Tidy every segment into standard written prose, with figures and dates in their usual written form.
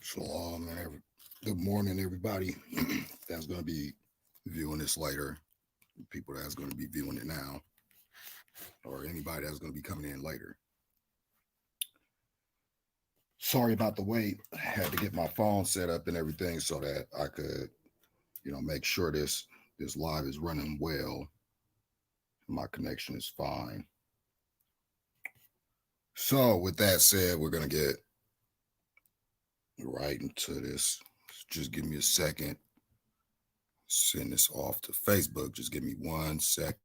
Shalom and good morning, everybody. That's going to be viewing this later. People that's going to be viewing it now, or anybody that's going to be coming in later. Sorry about the wait. I had to get my phone set up and everything so that I could, make sure this live is running well. My connection is fine. So, with that said, we're going to get right into this. Just give me a second. Send this off to Facebook. Just give me 1 sec.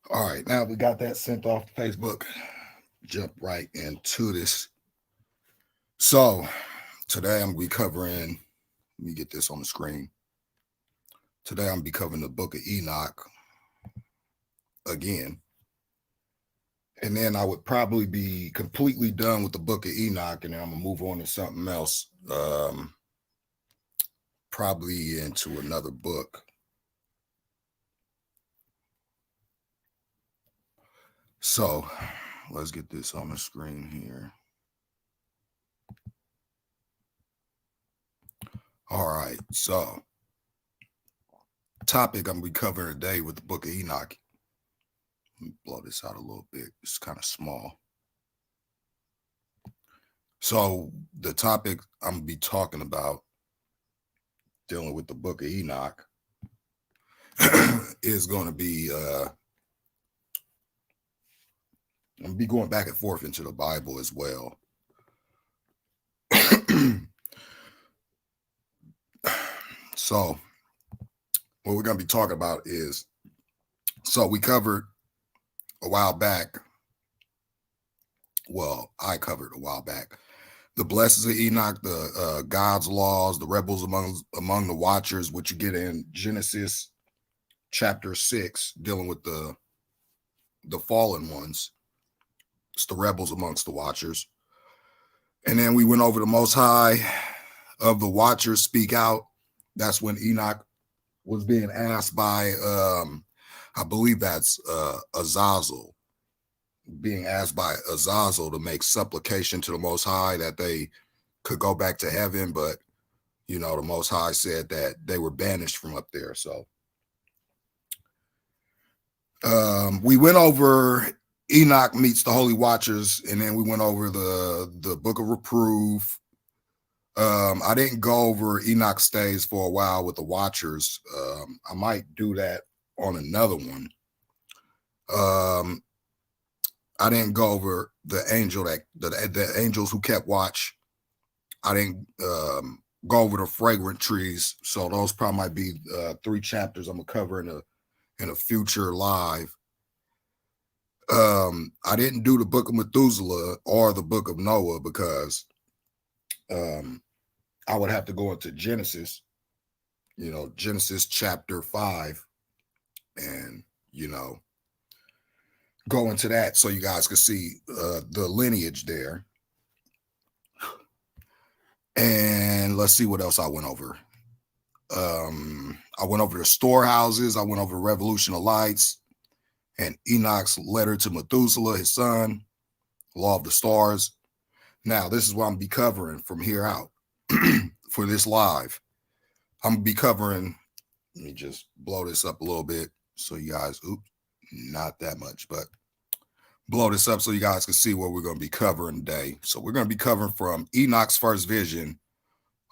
All right, now we got that sent off to Facebook. Jump right into this. So today I'm gonna be covering. Let me get this on the screen. Today I'm gonna be covering the book of Enoch again, and then I would probably be completely done with the book of Enoch, and then I'm gonna move on to something else. Probably into another book. So let's get this on the screen here. All right, so topic I'm gonna be covering today with the book of Enoch. Let me blow this out a little bit. It's kind of small. So the topic I'm gonna be talking about, dealing with the book of Enoch, is going to be I'm gonna be going back and forth into the Bible as well. So what we're going to be talking about is, so we covered a while back, well, I covered a while back, the blessings of Enoch, the God's laws, the rebels among the watchers, which you get in Genesis chapter 6, dealing with the fallen ones. It's the rebels amongst the watchers. And then we went over the Most High of the watchers speak out. That's when Enoch was being asked by, I believe that's Azazel, being asked by Azazel to make supplication to the Most High that they could go back to heaven. But, the Most High said that they were banished from up there. So we went over Enoch meets the Holy Watchers, and then we went over the Book of Reproof. I didn't go over Enoch stays for a while with the Watchers. I might do that on another one. I didn't go over the angel the angels who kept watch. I didn't go over the fragrant trees. So those probably might be 3 chapters I'm gonna cover in a future live. I didn't do the book of Methuselah or the book of Noah because I would have to go into Genesis, Genesis chapter 5, and go into that so you guys can see the lineage there. And let's see what else I went over. I went over the storehouses. I went over the Revolution of Lights and Enoch's letter to Methuselah, his son, Law of the Stars. Now, this is what I'm going to be covering from here out for this live. I'm going to be covering, let me just blow this up a little bit so you guys, not that much, but blow this up so you guys can see what we're going to be covering today. So we're going to be covering from Enoch's first vision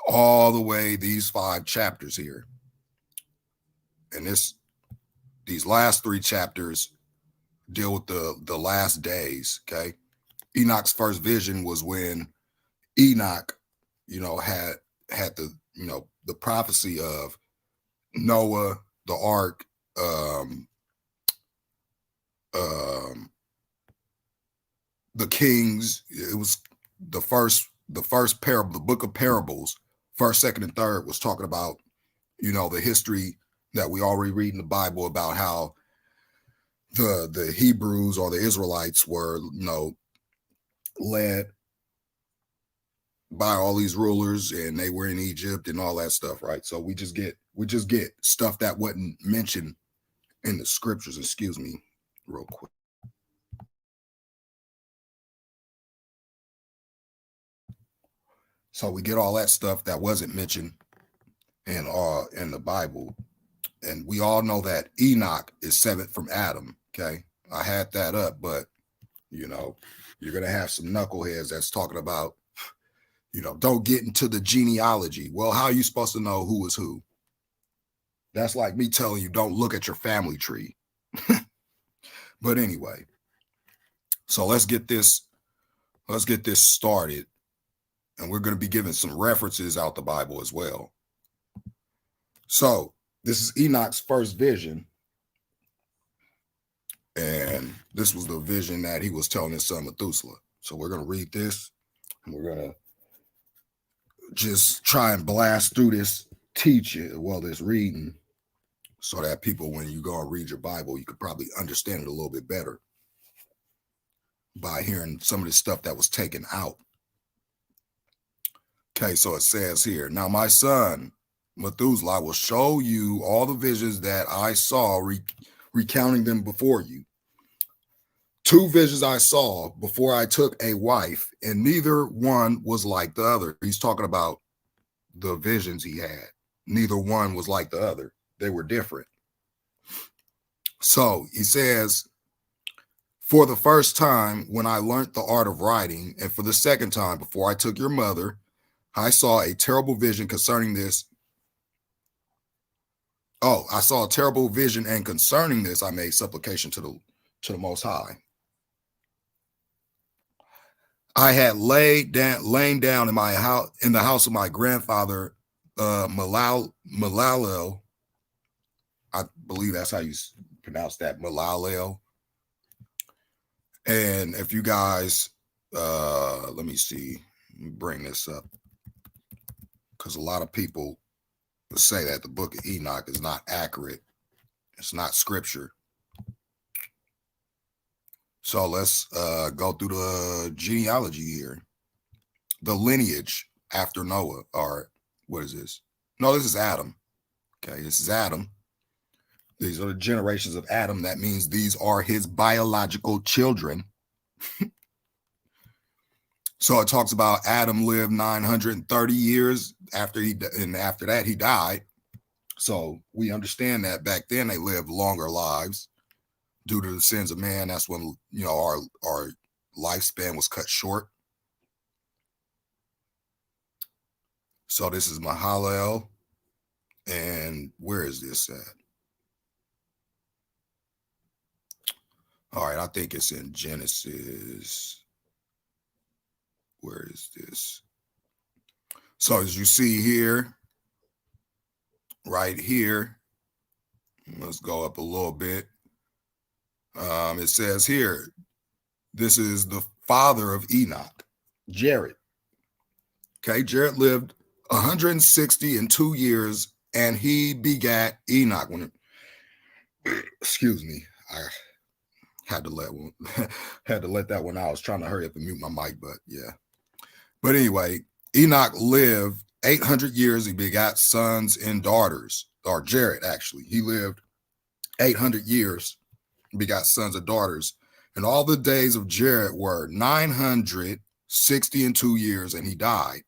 all the way these 5 chapters here. And these last 3 chapters deal with the last days, okay? Enoch's first vision was when Enoch, had the, you know, the prophecy of Noah, the ark, the kings. It was the first parable, the book of parables, first, second, and third was talking about, you know, the history that we already read in the Bible about how the Hebrews or the Israelites were, you know, led by all these rulers, and they were in Egypt and all that stuff, right? So we just get stuff that wasn't mentioned in the scriptures. Excuse me, real quick. So we get all that stuff that wasn't mentioned in the Bible. And we all know that Enoch is seventh from Adam. Okay. I had that up, but you know, you're gonna have some knuckleheads that's talking about, you know, don't get into the genealogy. Well, how are you supposed to know who is who? That's like me telling you don't look at your family tree. But anyway, so let's get this started. And we're going to be giving some references out the Bible as well. So this is Enoch's first vision. And this was the vision that he was telling his son Methuselah. So we're going to read this, and we're going to just try and blast through this this reading, so that people, when you go and read your Bible, you could probably understand it a little bit better by hearing some of the stuff that was taken out. Okay, so it says here, now my son Methuselah will show you all the visions that I saw, recounting them before you. 2 visions I saw before I took a wife, and neither one was like the other. He's talking about the visions he had. Neither one was like the other. They were different. So he says, for the first time when I learned the art of writing, and for the second time before I took your mother, I saw a terrible vision concerning this. Oh, I saw a terrible vision, and concerning this, I made supplication to the Most High. I had lain down in my house, in the house of my grandfather, Malalel. I believe that's how you pronounce that, Malalel. And if you guys, let me see, bring this up, because a lot of people say that the book of Enoch is not accurate. It's not scripture. So let's go through the genealogy here. The lineage after Noah, or what is this? No, this is Adam. Okay, this is Adam. These are the generations of Adam. That means these are his biological children. So it talks about Adam lived 930 years after after that he died. So we understand that back then they lived longer lives due to the sins of man. That's when, you know, our lifespan was cut short. So this is Mahalalel. And where is this at? All right, I think it's in Genesis. Where is this? So as you see here, right here, let's go up a little bit. It says here, this is the father of Enoch, Jared. Okay, Jared lived 162 years, and he begat Enoch. Excuse me, I had to let that one out. I was trying to hurry up and mute my mic, but yeah. But anyway, Enoch lived 800 years. He begat sons and daughters. Or Jared, actually, he lived 800 years, begot sons and daughters. And all the days of Jared were 962 years, and he died.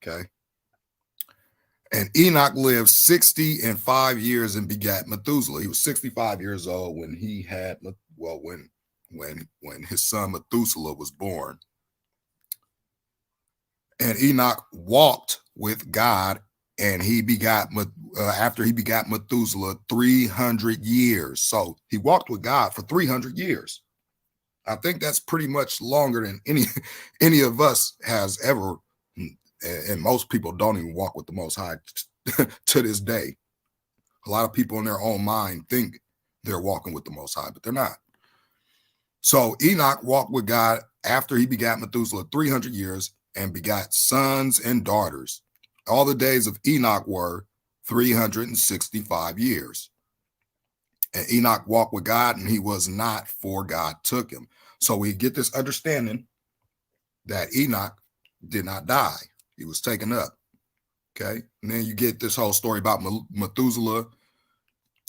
Okay. And Enoch lived 65 years and begat Methuselah. He was 65 years old when he had, well, when his son Methuselah was born. And Enoch walked with God, and he begot, after he begat Methuselah, 300 years. So he walked with God for 300 years. I think that's pretty much longer than any of us has ever and most people don't even walk with the Most High to this day. A lot of people in their own mind think they're walking with the Most High, but they're not. So Enoch walked with God after he begat Methuselah 300 years and begot sons and daughters. All the days of Enoch were 365 years. And Enoch walked with God, and he was not, for God took him. So we get this understanding that Enoch did not die. He was taken up. Okay. And then you get this whole story about Methuselah,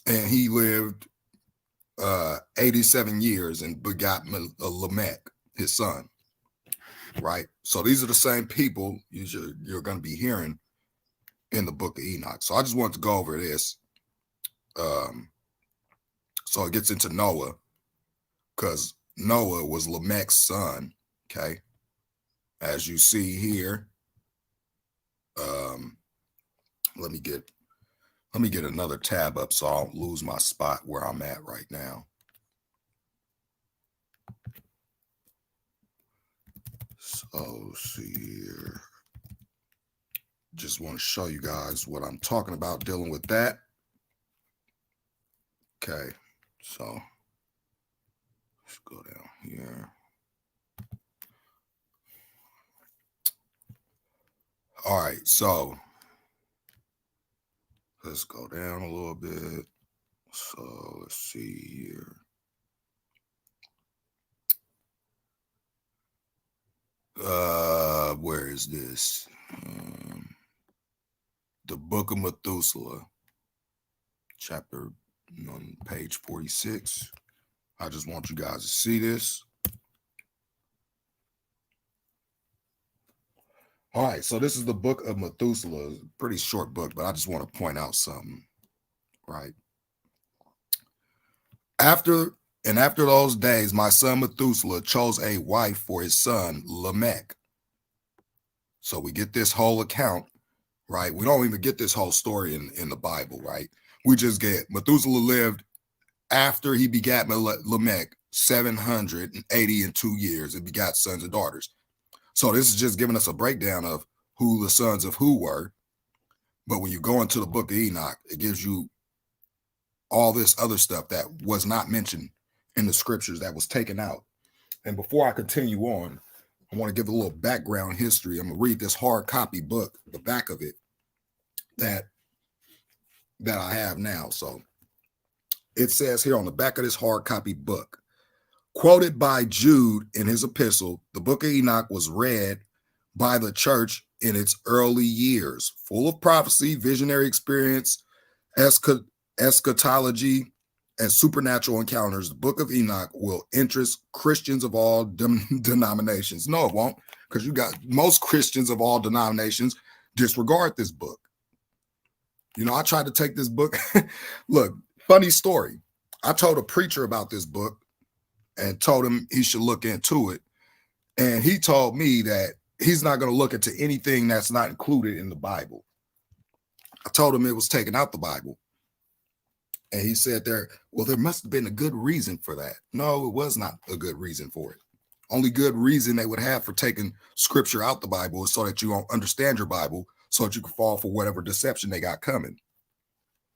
and he lived 87 years and begot Lamech, his son. Right. So these are the same people you're going to be hearing in the book of Enoch. So I just wanted to go over this. So it gets into Noah, because Noah was Lamech's son. Okay. As you see here, let me get another tab up so I don't lose my spot where I'm at right now. So see here. Just want to show you guys what I'm talking about dealing with that. Okay, so let's go down here. All right, so let's go down a little bit. So let's see here. Where is this? The book of Methuselah, chapter on page 46. I just want you guys to see this. All right, so this is the book of Methuselah. It's a pretty short book, but I just want to point out something, right? After those days, my son Methuselah chose a wife for his son Lamech. So we get this whole account, right? We don't even get this whole story in the Bible, right? We just get Methuselah lived after he begat Lamech 782 years and begot sons and daughters. So this is just giving us a breakdown of who the sons of who were. But when you go into the book of Enoch, it gives you all this other stuff that was not mentioned in the scriptures, that was taken out. And before I continue on, I want to give a little background history. I'm going to read this hard copy book, the back of it, that I have now. So it says here on the back of this hard copy book, quoted by Jude in his epistle, the book of Enoch was read by the church in its early years, full of prophecy, visionary experience, eschatology, and supernatural encounters. The book of Enoch will interest Christians of all denominations. No, it won't, because you got most Christians of all denominations disregard this book. You know, I tried to take this book. Look, funny story. I told a preacher about this book and told him he should look into it. And he told me that he's not going to look into anything that's not included in the Bible. I told him it was taken out the Bible. And he said there must have been a good reason for that. No, it was not a good reason for it. Only good reason they would have for taking scripture out the Bible is so that you don't understand your Bible, so that you can fall for whatever deception they got coming.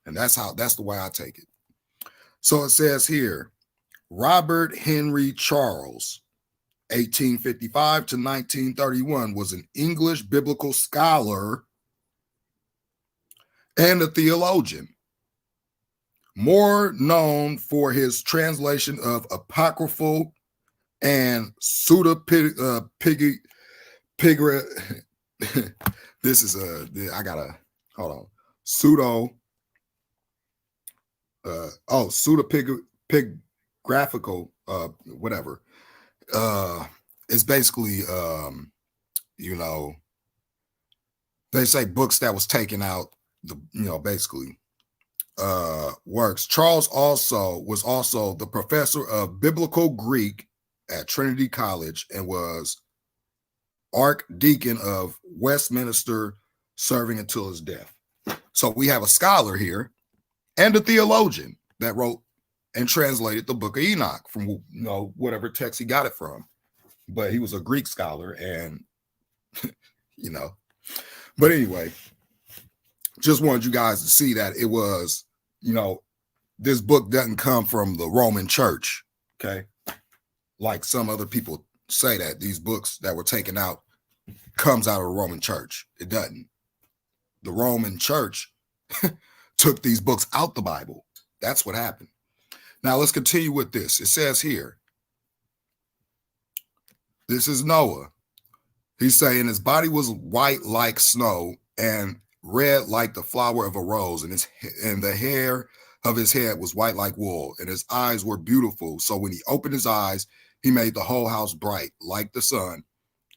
And that's the way I take it. So it says here, Robert Henry Charles, 1855 to 1931, was an English biblical scholar and a theologian, more known for his translation of apocryphal and pseudepigra. This is I gotta hold on. Pseudepigraphical, whatever. It's basically, they say books that was taken out, basically works. Charles was also the professor of biblical Greek at Trinity College and was Archdeacon of Westminster, serving until his death. So we have a scholar here and a theologian that wrote and translated the book of Enoch from whatever text he got it from. But he was a Greek scholar, and But anyway, just wanted you guys to see that it was, this book doesn't come from the Roman church. Okay. Like some other people say that these books that were taken out comes out of the Roman church. It doesn't. The Roman church took these books out the Bible. That's what happened. Now let's continue with this. It says here, this is Noah. He's saying his body was white like snow and red like the flower of a rose, and the hair of his head was white like wool, and his eyes were beautiful. So when he opened his eyes, he made the whole house bright like the sun,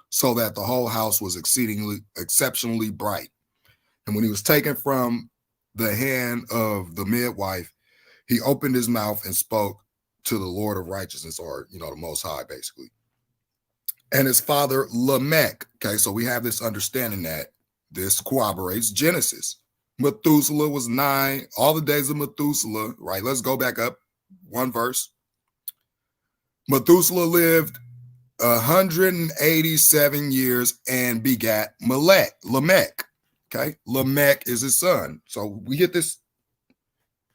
so that the whole house was exceptionally bright. And when he was taken from the hand of the midwife, he opened his mouth and spoke to the Lord of righteousness, or, the Most High, basically. And his father Lamech. Okay, so we have this understanding that this corroborates Genesis. Methuselah was 9, all the days of Methuselah, right? Let's go back up one verse. Methuselah lived 187 years and begat Lamech. Okay, Lamech is his son. So we get this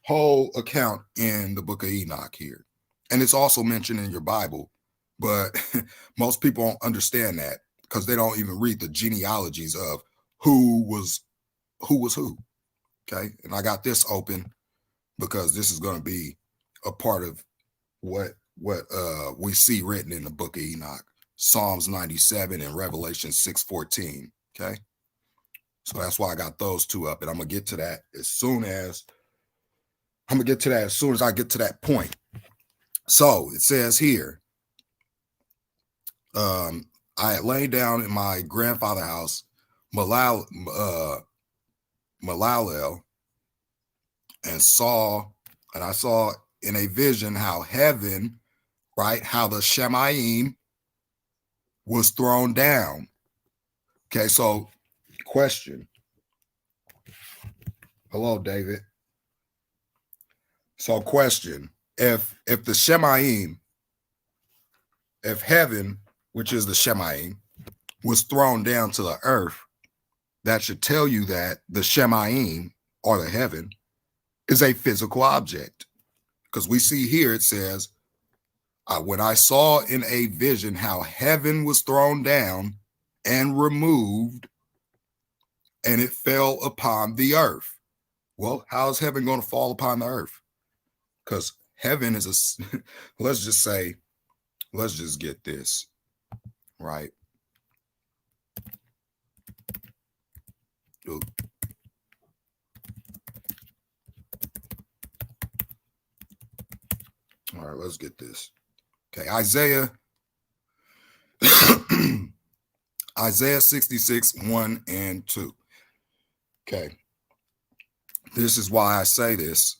whole account in the book of Enoch here. And it's also mentioned in your Bible, but most people don't understand that because they don't even read the genealogies of who was who. Okay, and I got this open because this is going to be a part of what we see written in the book of Enoch, Psalms 97 and Revelation 6:14. Okay, so that's why I got those two up, and I'm gonna get to that as soon as I get to that point. So it says here, I had laid down in my grandfather's house, Malalel, and I saw in a vision how heaven, right, how the Shemayim was thrown down. Okay, so question. Hello, David. So question, if the Shemayim, if heaven, which is the Shemayim, was thrown down to the earth, that should tell you that the Shemayim, or the heaven, is a physical object. Because we see here it says, when I saw in a vision how heaven was thrown down and removed, and it fell upon the earth. Well, how is heaven going to fall upon the earth? Because heaven is let's just get this, right? Ooh. All right, let's get this. Okay, Isaiah 66, 1 and 2. Okay, this is why I say this,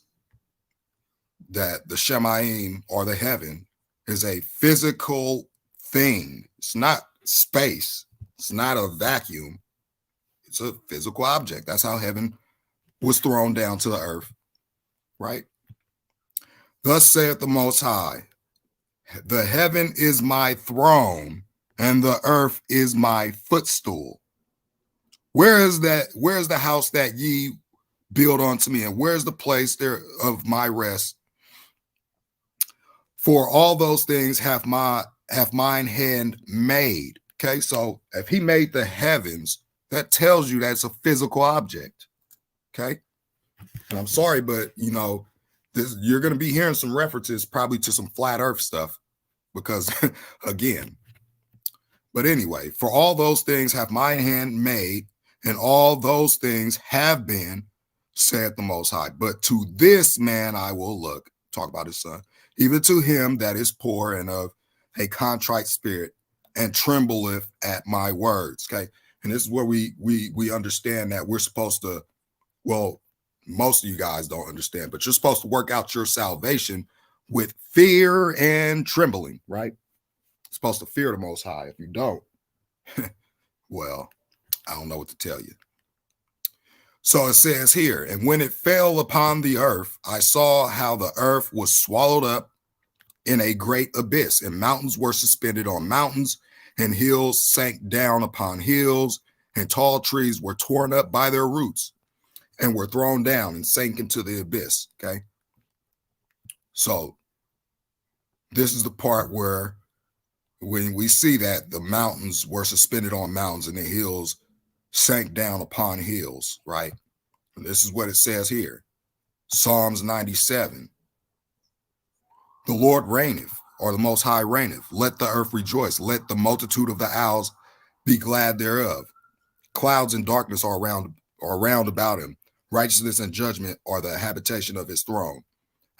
that the Shemayim, or the heaven, is a physical thing. It's not space. It's not a vacuum. It's a physical object. That's how heaven was thrown down to the earth, right? Thus saith the Most High, the heaven is my throne, and the earth is my footstool. Where is that? Where is the house that ye build unto me? And where's the place there of my rest? For all those things have mine hand made. Okay, so if he made the heavens, that tells you that's a physical object. Okay, and I'm sorry, but you're going to be hearing some references probably to some flat earth stuff because again, but anyway, for all those things have my hand made, and all those things have been, saith the Most High. But to this man I will look, talk about his son, even to him that is poor and of a contrite spirit, and trembleth at my words. Okay, and this is where we understand that we're supposed to, well, most of you guys don't understand, but you're supposed to work out your salvation with fear and trembling, right? You're supposed to fear the Most High. If you don't, well, I don't know what to tell you. So it says here, and when it fell upon the earth, I saw how the earth was swallowed up in a great abyss, and mountains were suspended on mountains, and hills sank down upon hills, and tall trees were torn up by their roots and were thrown down and sank into the abyss. Okay. So this is the part where when we see that the mountains were suspended on mountains and the hills sank down upon hills, right? And this is what it says here. Psalms 97. The Lord reigneth, or the Most High reigneth. Let the earth rejoice. Let the multitude of the owls be glad thereof. Clouds and darkness are round about him. Righteousness and judgment are the habitation of his throne.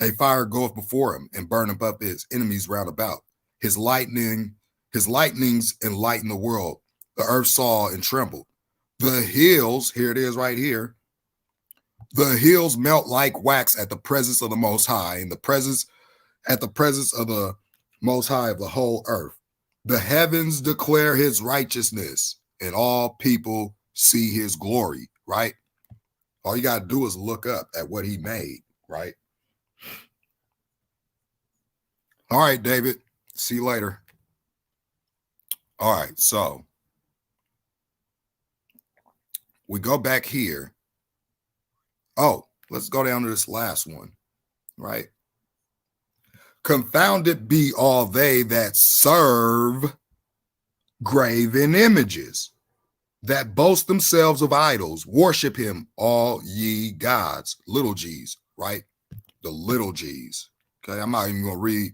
A fire goeth before him and burneth up his enemies round about. His lightnings enlighten the world. The earth saw and trembled. The hills, here it is right here. The hills melt like wax at the presence of the Most High, at the presence of the Most High of the whole earth. The heavens declare his righteousness, and all people see his glory, right? All you got to do is look up at what he made, right? All right, David. See you later. All right, so we go back here. Oh, let's go down to this last one, right? Confounded be all they that serve graven images, that boast themselves of idols, worship him, all ye gods, little g's, right? The little g's. Okay, I'm not even going to read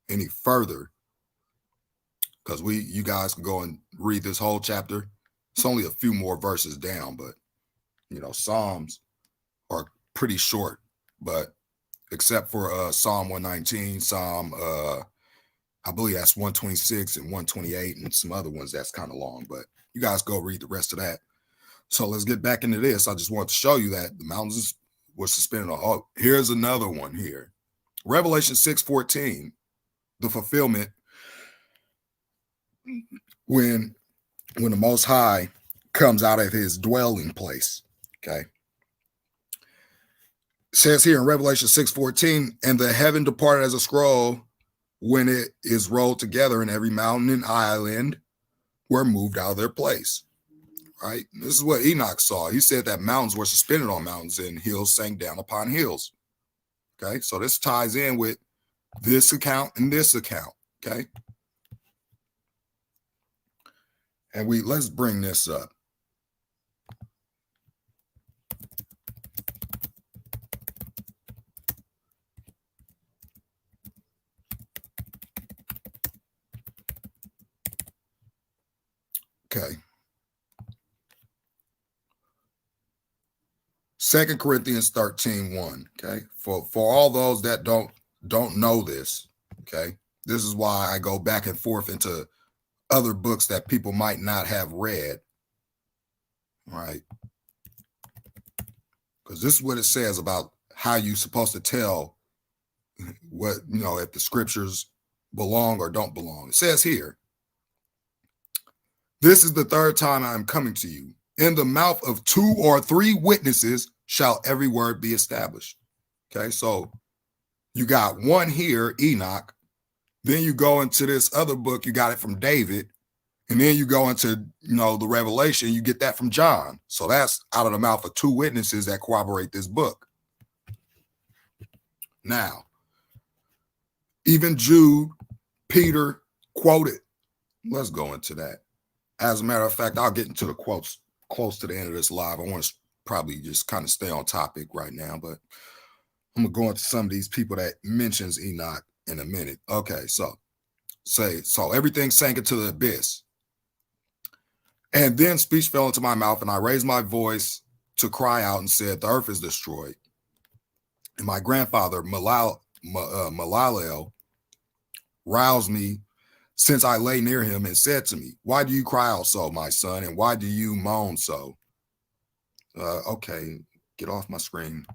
any further because you guys can go and read this whole chapter. It's only a few more verses down, but Psalms are pretty short, but except for Psalm 119, Psalm I believe that's 126 and 128 and some other ones that's kind of long, but you guys go read the rest of that. So let's get back into this. I just want to show you that the mountains were suspended on. Oh, here's another one here. Revelation 6:14, the fulfillment when the Most High comes out of his dwelling place. Okay. It says here in Revelation 6:14, and the heaven departed as a scroll when it is rolled together, and every mountain and island were moved out of their place. Right? This is what Enoch saw. He said that mountains were suspended on mountains and hills sank down upon hills. Okay, so this ties in with this account and this account. Okay, and let's bring this up. Okay. 2 Corinthians 13:1. Okay. For all those that don't know this, okay, this is why I go back and forth into other books that people might not have read. Right. Because this is what it says about how you're supposed to tell what, if the scriptures belong or don't belong. It says here, this is the third time I am coming to you. In the mouth of 2 or 3 witnesses shall every word be established. Okay, so you got one here, Enoch. Then you go into this other book, you got it from David. And then you go into, the Revelation, you get that from John. So that's out of the mouth of 2 witnesses that corroborate this book. Now, even Jude, Peter quoted. Let's go into that. As a matter of fact, I'll get into the quotes close to the end of this live. I want to probably just kind of stay on topic right now, but I'm going to go into some of these people that mentions Enoch in a minute. Okay, so everything sank into the abyss. And then speech fell into my mouth, and I raised my voice to cry out and said, the earth is destroyed. And my grandfather, Malalel, roused me since I lay near him and said to me, why do you cry out so, my son? And why do you moan so? Okay, get off my screen.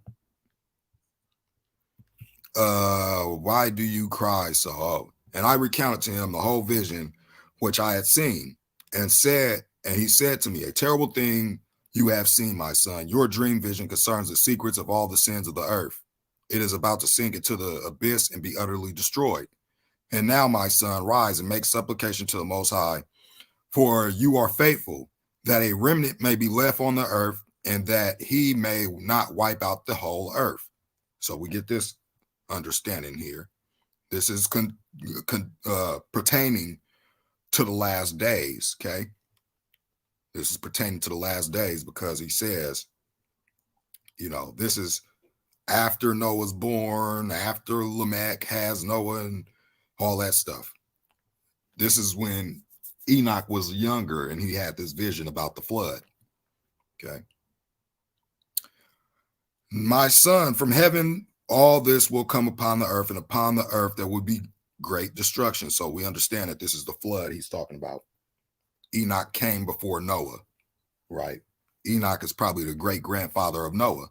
Why do you cry so? Oh. And I recounted to him the whole vision which I had seen, and he said to me, a terrible thing you have seen, my son. Your dream vision concerns the secrets of all the sins of the earth. It is about to sink into the abyss and be utterly destroyed. And now, my son, rise and make supplication to the Most High, for you are faithful. that a remnant may be left on the earth, and that he may not wipe out the whole earth. So we get this understanding here. This is pertaining to the last days, okay? This is pertaining to the last days because he says, this is after Noah's born, after Lamech has Noah and all that stuff. This is when Enoch was younger and he had this vision about the flood. Okay. My son, from heaven, all this will come upon the earth, and upon the earth there will be great destruction. So we understand that this is the flood he's talking about. Enoch came before Noah, right? Enoch is probably the great grandfather of Noah,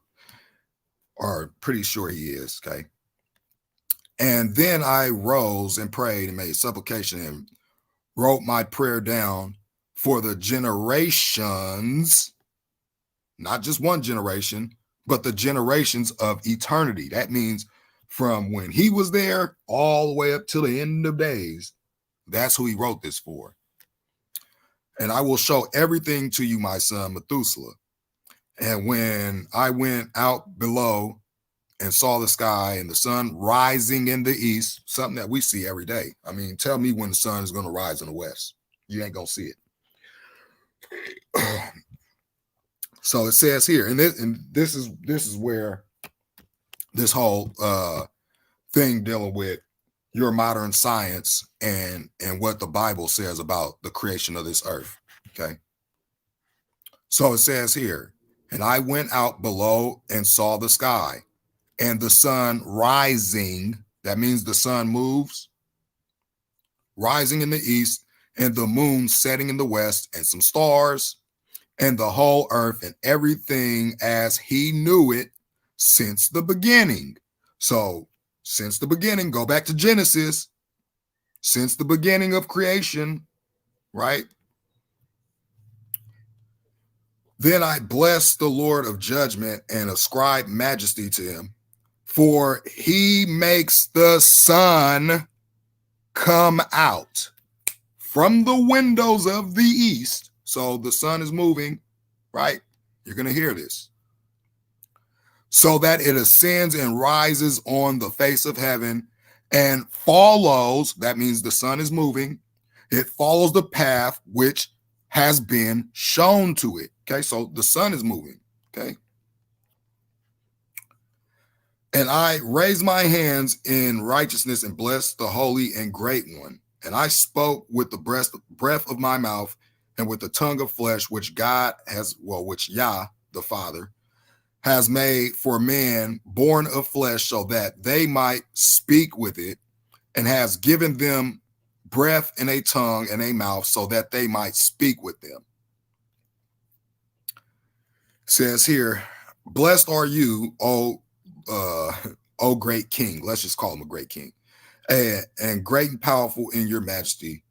or pretty sure he is, okay? And then I rose and prayed and made supplication and wrote my prayer down for the generations, not just one generation, but the generations of eternity. That means from when he was there all the way up to the end of days. That's who he wrote this for. And I will show everything to you, my son Methuselah. And when I went out below and saw the sky and the sun rising in the east, something that we see every day. I mean, tell me when the sun is going to rise in the west. You ain't going to see it. So it says here, and this is where this whole thing dealing with your modern science and what the Bible says about the creation of this earth. Okay. So it says here, and I went out below and saw the sky and the sun rising. That means the sun moves, rising in the east, and the moon setting in the west, and some stars, and the whole earth and everything as he knew it since the beginning. So since the beginning, go back to Genesis, since the beginning of creation, right? Then I blessed the Lord of judgment and ascribed majesty to him, for he makes the sun come out from the windows of the east. So the sun is moving, right? You're going to hear this. So that it ascends and rises on the face of heaven and follows, that means the sun is moving, it follows the path which has been shown to it. Okay, so the sun is moving. Okay. And I raised my hands in righteousness and blessed the holy and great one. And I spoke with the breath of my mouth and with the tongue of flesh, which God has, which Yah, the Father, has made for man born of flesh, so that they might speak with it, and has given them breath and a tongue and a mouth, so that they might speak with them. It says here, blessed are you, O great king. Let's just call him a great king. And great and powerful in your majesty.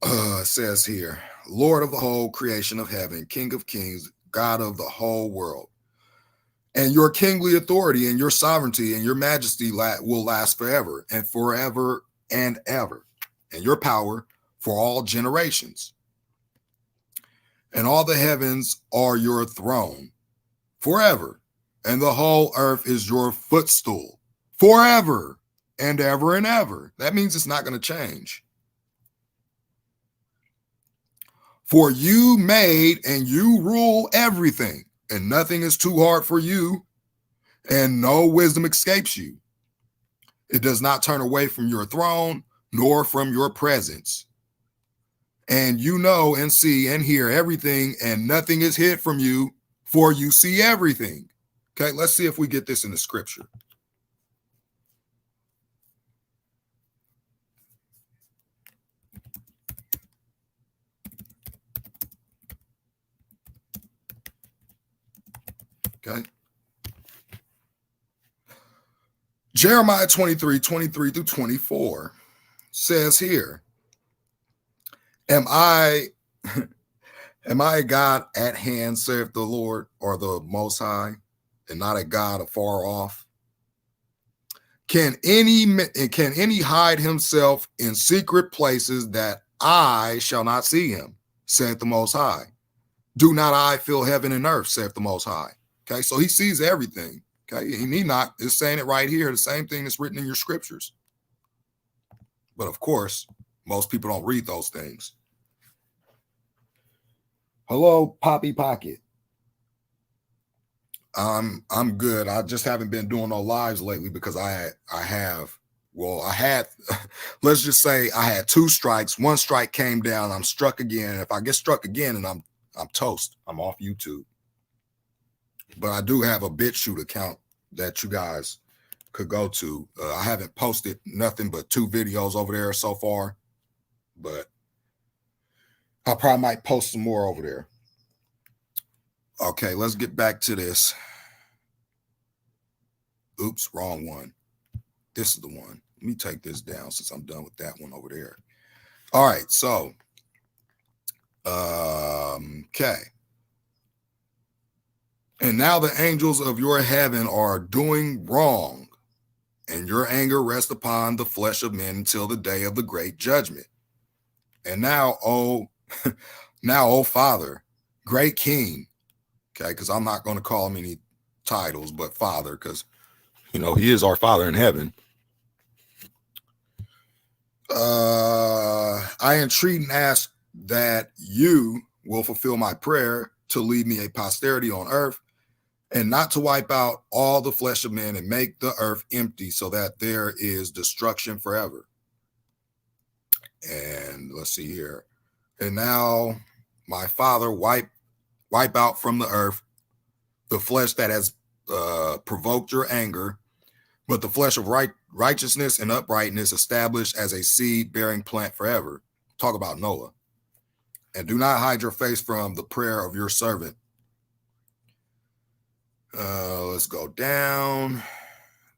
It says here, Lord of the whole creation of heaven, King of kings, God of the whole world. And your kingly authority and your sovereignty and your majesty will last forever and forever and ever. And your power for all generations. And all the heavens are your throne forever. And the whole earth is your footstool forever and ever and ever. That means it's not going to change. For you made and you rule everything, and nothing is too hard for you, and no wisdom escapes you. It does not turn away from your throne, nor from your presence. And you know and see and hear everything, and nothing is hid from you, for you see everything. Okay, let's see if we get this in the scripture. Okay. Jeremiah 23 through 24 says here, Am I a God at hand, saith the Lord, or the Most High, and not a God afar off? Can any hide himself in secret places that I shall not see him, saith the Most High. Do not I fill heaven and earth, saith the Most High. Okay, so he sees everything. Okay, and Enoch is saying it right here, the same thing that's written in your scriptures. But of course, most people don't read those things. Hello, Poppy Pocket. I'm good. I just haven't been doing no lives lately because I had let's just say I had 2 strikes. 1 strike came down. I'm struck again. If I get struck again, and I'm toast. I'm off YouTube. But I do have a BitChute account that you guys could go to. I haven't posted nothing but 2 videos over there so far, but I probably might post some more over there. Okay, let's get back to this. Oops, wrong one. This is the one. Let me take this down since I'm done with that one over there. All right, so, okay. And now the angels of your heaven are doing wrong, and your anger rests upon the flesh of men until the day of the great judgment. And now, oh Father, great King, okay, because I'm not going to call him any titles, but Father, because, he is our Father in heaven. I entreat and ask that you will fulfill my prayer to leave me a posterity on earth, and not to wipe out all the flesh of men and make the earth empty so that there is destruction forever. And let's see here. And now, my Father, wipe out from the earth the flesh that has provoked your anger, but the flesh of righteousness and uprightness established as a seed-bearing plant forever. Talk about Noah. And do not hide your face from the prayer of your servant. Let's go down.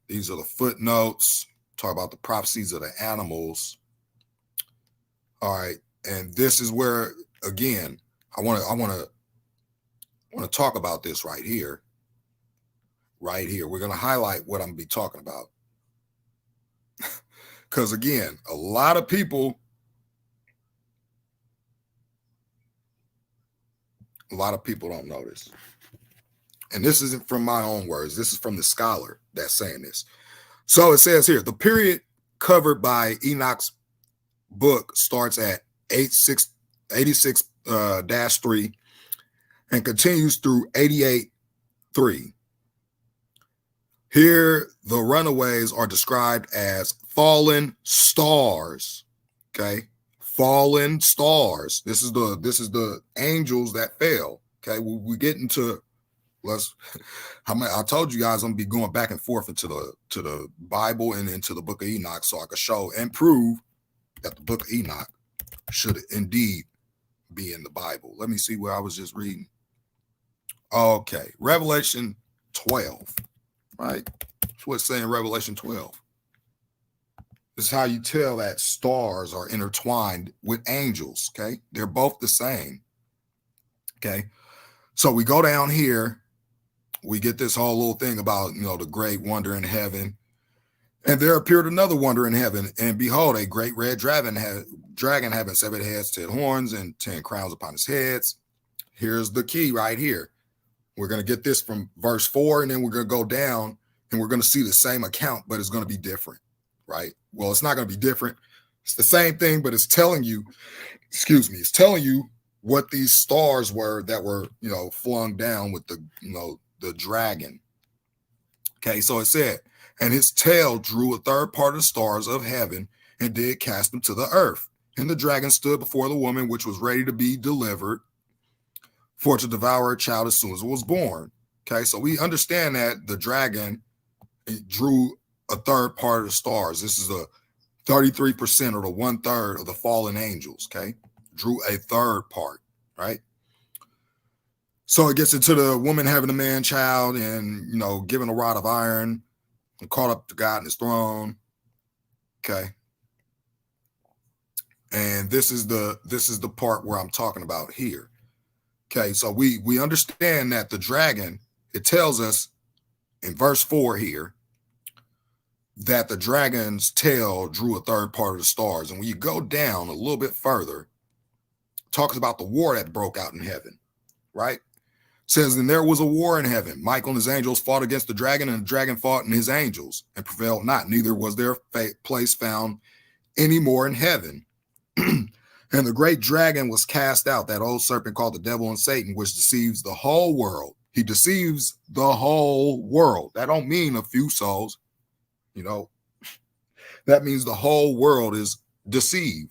These are the footnotes. Talk about the prophecies of the animals. All right, and this is where, again, I want to talk about this right here. Right here, we're going to highlight what I'm going to be talking about. Because again, a lot of people don't know this. And this isn't from my own words. This is from the scholar that's saying this. So it says here, the period covered by Enoch's book starts at 86-3 and continues through 88-3. Here, the runaways are described as fallen stars. Okay, fallen stars. This is the angels that fell. Okay, we get into I told you guys I'm gonna be going back and forth into the Bible and into the book of Enoch, so I could show and prove that the book of Enoch should indeed be in the Bible. Let me see where I was just reading. Okay, Revelation 12. Right? That's what it's saying in Revelation 12. This is how you tell that stars are intertwined with angels, okay? They're both the same, okay? So we go down here, we get this whole little thing about, the great wonder in heaven. And there appeared another wonder in heaven, and behold, a great red dragon having 7 heads, 10 horns, and 10 crowns upon his heads. Here's the key right here. We're going to get this from verse 4, and then we're going to go down, and we're going to see the same account, but it's going to be different, right? Well, it's not going to be different. It's the same thing, but it's telling you, it's telling you what these stars were that were, flung down with the dragon. Okay, so it said, and his tail drew a third part of the stars of heaven and did cast them to the earth. And the dragon stood before the woman, which was ready to be delivered, for to devour a child as soon as it was born. Okay, so we understand that the dragon drew a third part of the stars. This is a 33% or the 1/3 of the fallen angels. Okay, drew a third part, right? So it gets into the woman having a man child and, given a rod of iron and caught up to God in his throne. Okay. And this is the part where I'm talking about here. Okay, so we understand that the dragon, it tells us in verse 4 here, that the dragon's tail drew a third part of the stars. And when you go down a little bit further, talks about the war that broke out in heaven, right? Says, then there was a war in heaven. Michael and his angels fought against the dragon, and the dragon fought and his angels, and prevailed not. Neither was their place found any more in heaven. And the great dragon was cast out, that old serpent called the devil and Satan, which deceives the whole world. He deceives the whole world. That don't mean a few souls. You know, that means the whole world is deceived.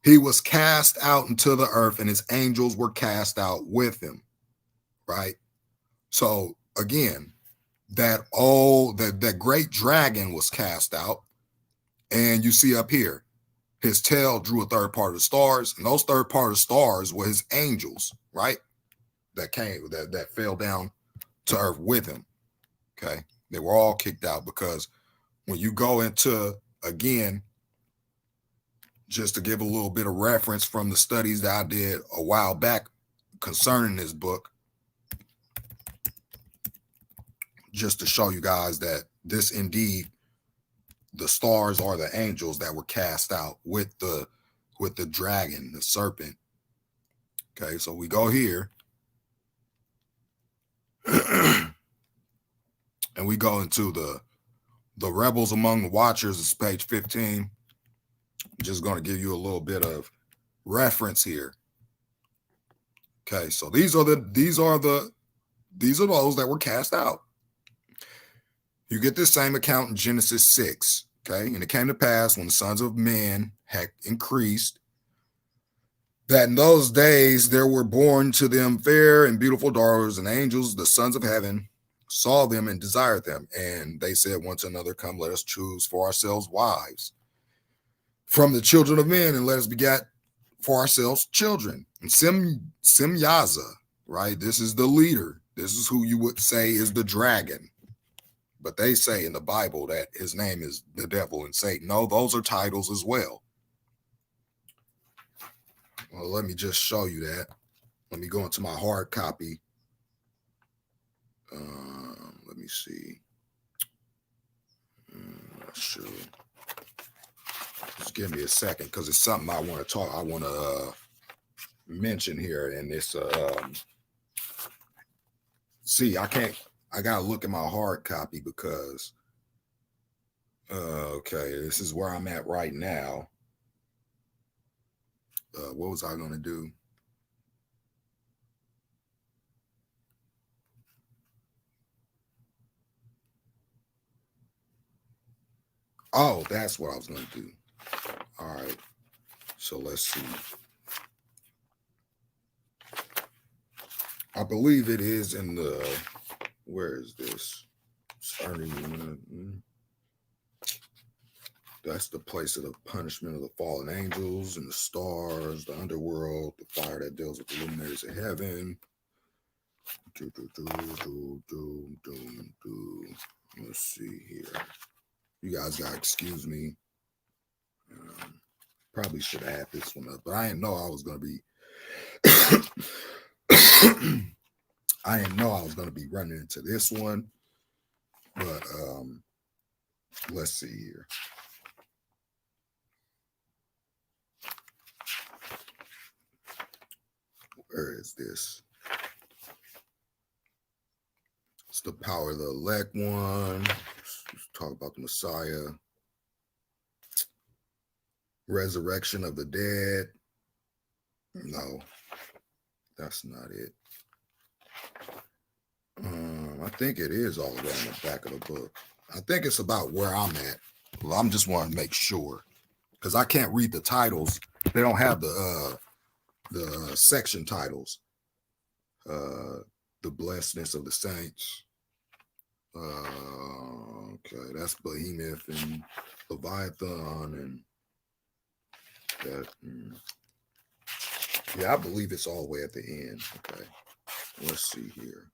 He was cast out into the earth, and his angels were cast out with him, right? So again, that great dragon was cast out, and you see up here, his tail drew a third part of the stars, and those third part of the stars were his angels, right? That fell down to earth with him. Okay, they were all kicked out, because when you go into, again, just to give a little bit of reference from the studies that I did a while back concerning this book, just to show you guys that this indeed, the stars are the angels that were cast out with the dragon, the serpent. Okay, so we go here and we go into the rebels among the watchers. It's page 15. I'm just going to give you a little bit of reference here. Okay, so these are those that were cast out. You get this same account in Genesis 6. Okay, and it came to pass when the sons of men had increased, that in those days there were born to them fair and beautiful daughters, and angels, the sons of heaven, saw them and desired them. And they said one to another, come, let us choose for ourselves wives from the children of men, and let us beget for ourselves children. And Simyaza, right? This is the leader. This is who you would say is the dragon. But they say in the Bible that his name is the devil and Satan. No, those are titles as well. Well, let me just show you that. Let me go into my hard copy. Let me see. Not sure. Just give me a second, because it's something I want to mention here. And it's see, I gotta look at my hard copy, because okay, this is where I'm at right now. What was I gonna do? Oh, that's what I was gonna do. All right, so let's see. I believe it is in the, where is this? That's the place of the punishment of the fallen angels and the stars, the underworld, the fire that deals with the luminaries of heaven. Let's see here. You guys gotta excuse me. Probably should have had this one up, but I didn't know I was gonna be I didn't know I was gonna be running into this one. But let's see here. Where is this? It's the power of the elect one. Let's talk about the Messiah. Resurrection of the dead. No, that's not it. I think it is all around the back of the book. I think it's about where I'm at. Well, I'm just want to make sure, because I can't read the titles. They don't have the section titles. The blessedness of the saints. Okay, that's Behemoth and Leviathan and that. Yeah, I believe it's all the way at the end. Okay, let's see here.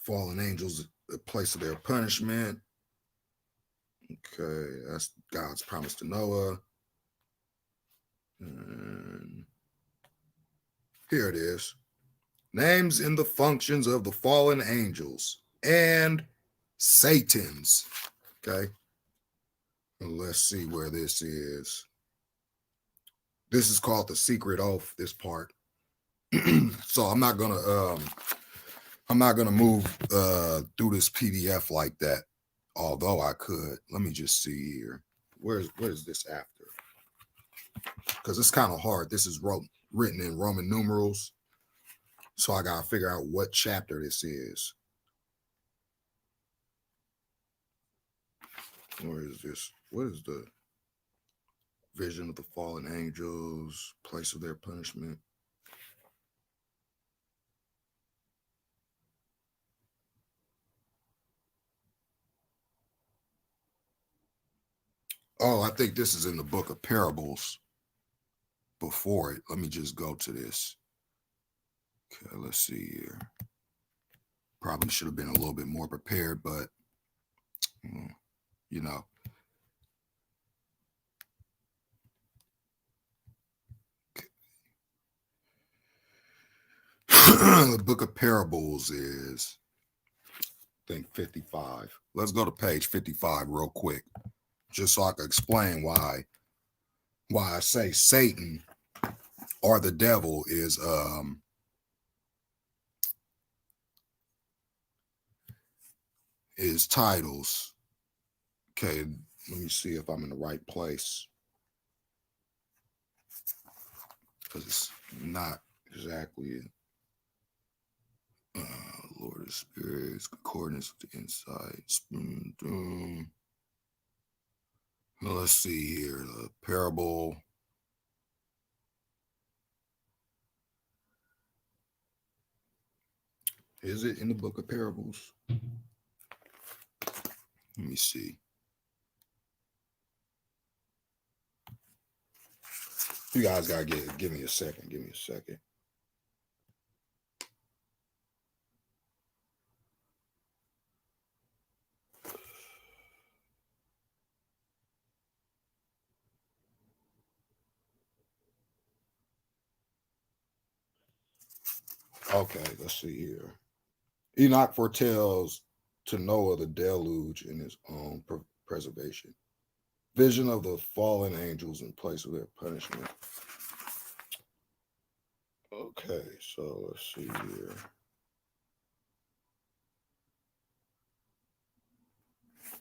Fallen angels, the place of their punishment. Okay, that's God's promise to Noah. And here it is. Names in the functions of the fallen angels and Satan's. Okay. Let's see where this is. This is called the secret oath, this part. So I'm not gonna move through this PDF like that. Although I could. Let me just see here. What is this after? Because it's kind of hard. This is written in Roman numerals. So I gotta figure out what chapter this is. Where is this? What is the vision of the fallen angels, place of their punishment? Oh, I think this is in the book of parables before it. Let me just go to this. Okay, let's see here. Probably should have been a little bit more prepared, but you know. The book of parables is, I think, 55. Let's go to page 55 real quick, just so I can explain why I say Satan or the devil is titles. Okay, let me see if I'm in the right place, because it's not exactly Lord of Spirits, concordance with the insights. Let's see here. The parable. Is it in the book of parables? Let me see. You guys gotta give me a second. Give me a second. Okay, let's see here. Enoch foretells to Noah the deluge in his own preservation. Vision of the fallen angels in place of their punishment. Okay, so let's see here. I'm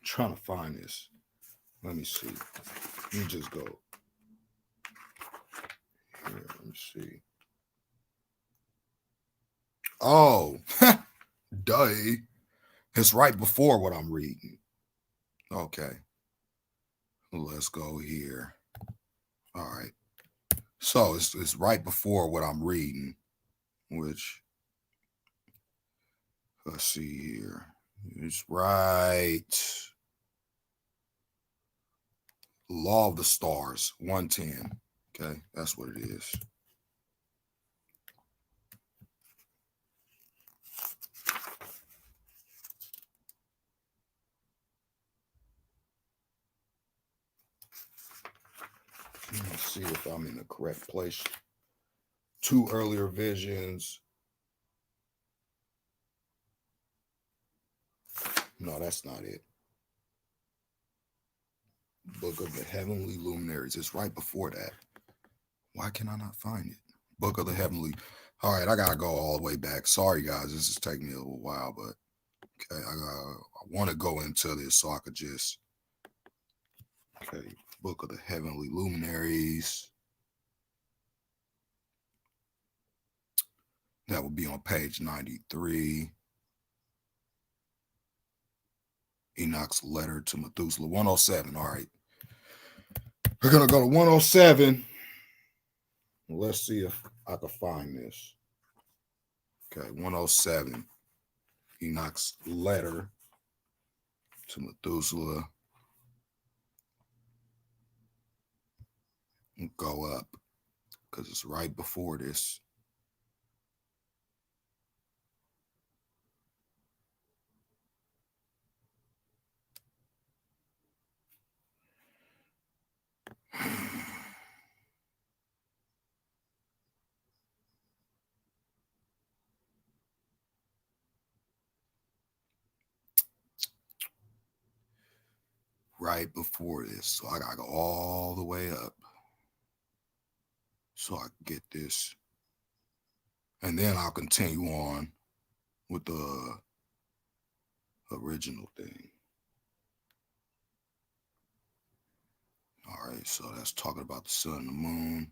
trying to find this. Let me see. Let me just go. Here, let me see. Oh, duh. It's right before what I'm reading. Okay. Let's go here. All right. So it's right before what I'm reading, which, let's see here. It's right. Law of the Stars, 110. Okay, that's what it is. Let me see if I'm in the correct place. 2 earlier visions. No, that's not it. Book of the Heavenly Luminaries. It's right before that. Why can I not find it? Book of the Heavenly. All right, I gotta go all the way back. Sorry, guys. This is taking me a little while, but okay, I want to go into this so I could just. Okay, Book of the Heavenly Luminaries. That would be on page 93. Enoch's letter to Methuselah, 107. All right. We're going to go to 107. Let's see if I can find this. Okay, 107. Enoch's letter to Methuselah. Go up because it's right before this. right before this. So I gotta go all the way up so I can get this. And then I'll continue on with the original thing. All right, so that's talking about the sun, the moon,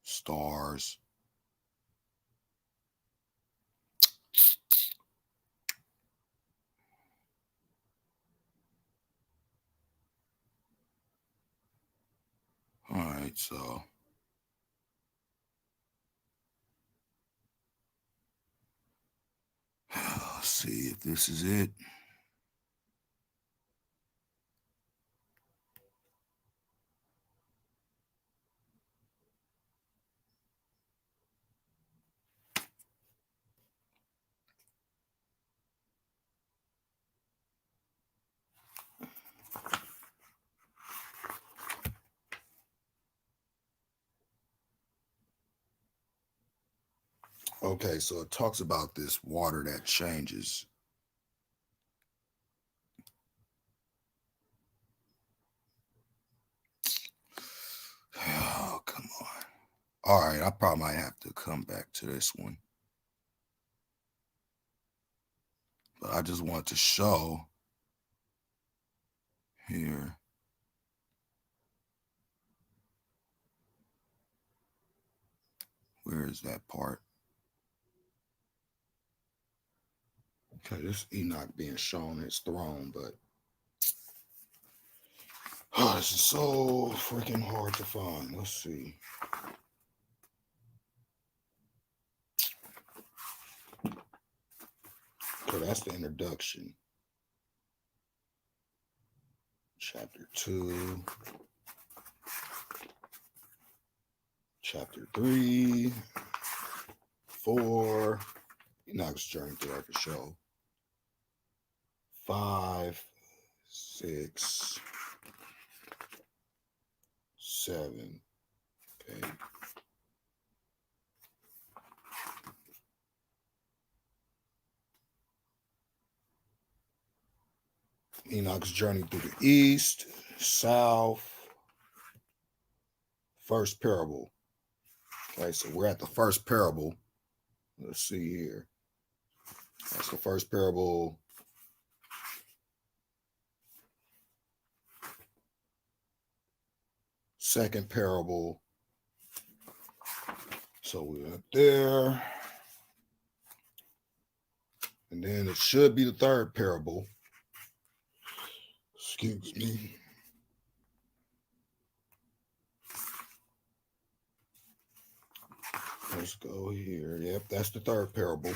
stars. All right, so let's see if this is it. Okay, so it talks about this water that changes. Oh, come on. All right, I probably might have to come back to this one. But I just want to show here. Where is that part? Okay, this Enoch being shown his throne, but oh, this is so freaking hard to find. Let's see. Okay, that's the introduction. Chapter 2. Chapter 3. 4. Enoch's journey throughout the show. 5, 6, 7. Okay. Enoch's journey through the east, south. First parable. Okay, so we're at the first parable. Let's see here. That's the first parable. Second parable. So we're up there. And then it should be the third parable. Excuse me. Let's go here. Yep, that's the third parable.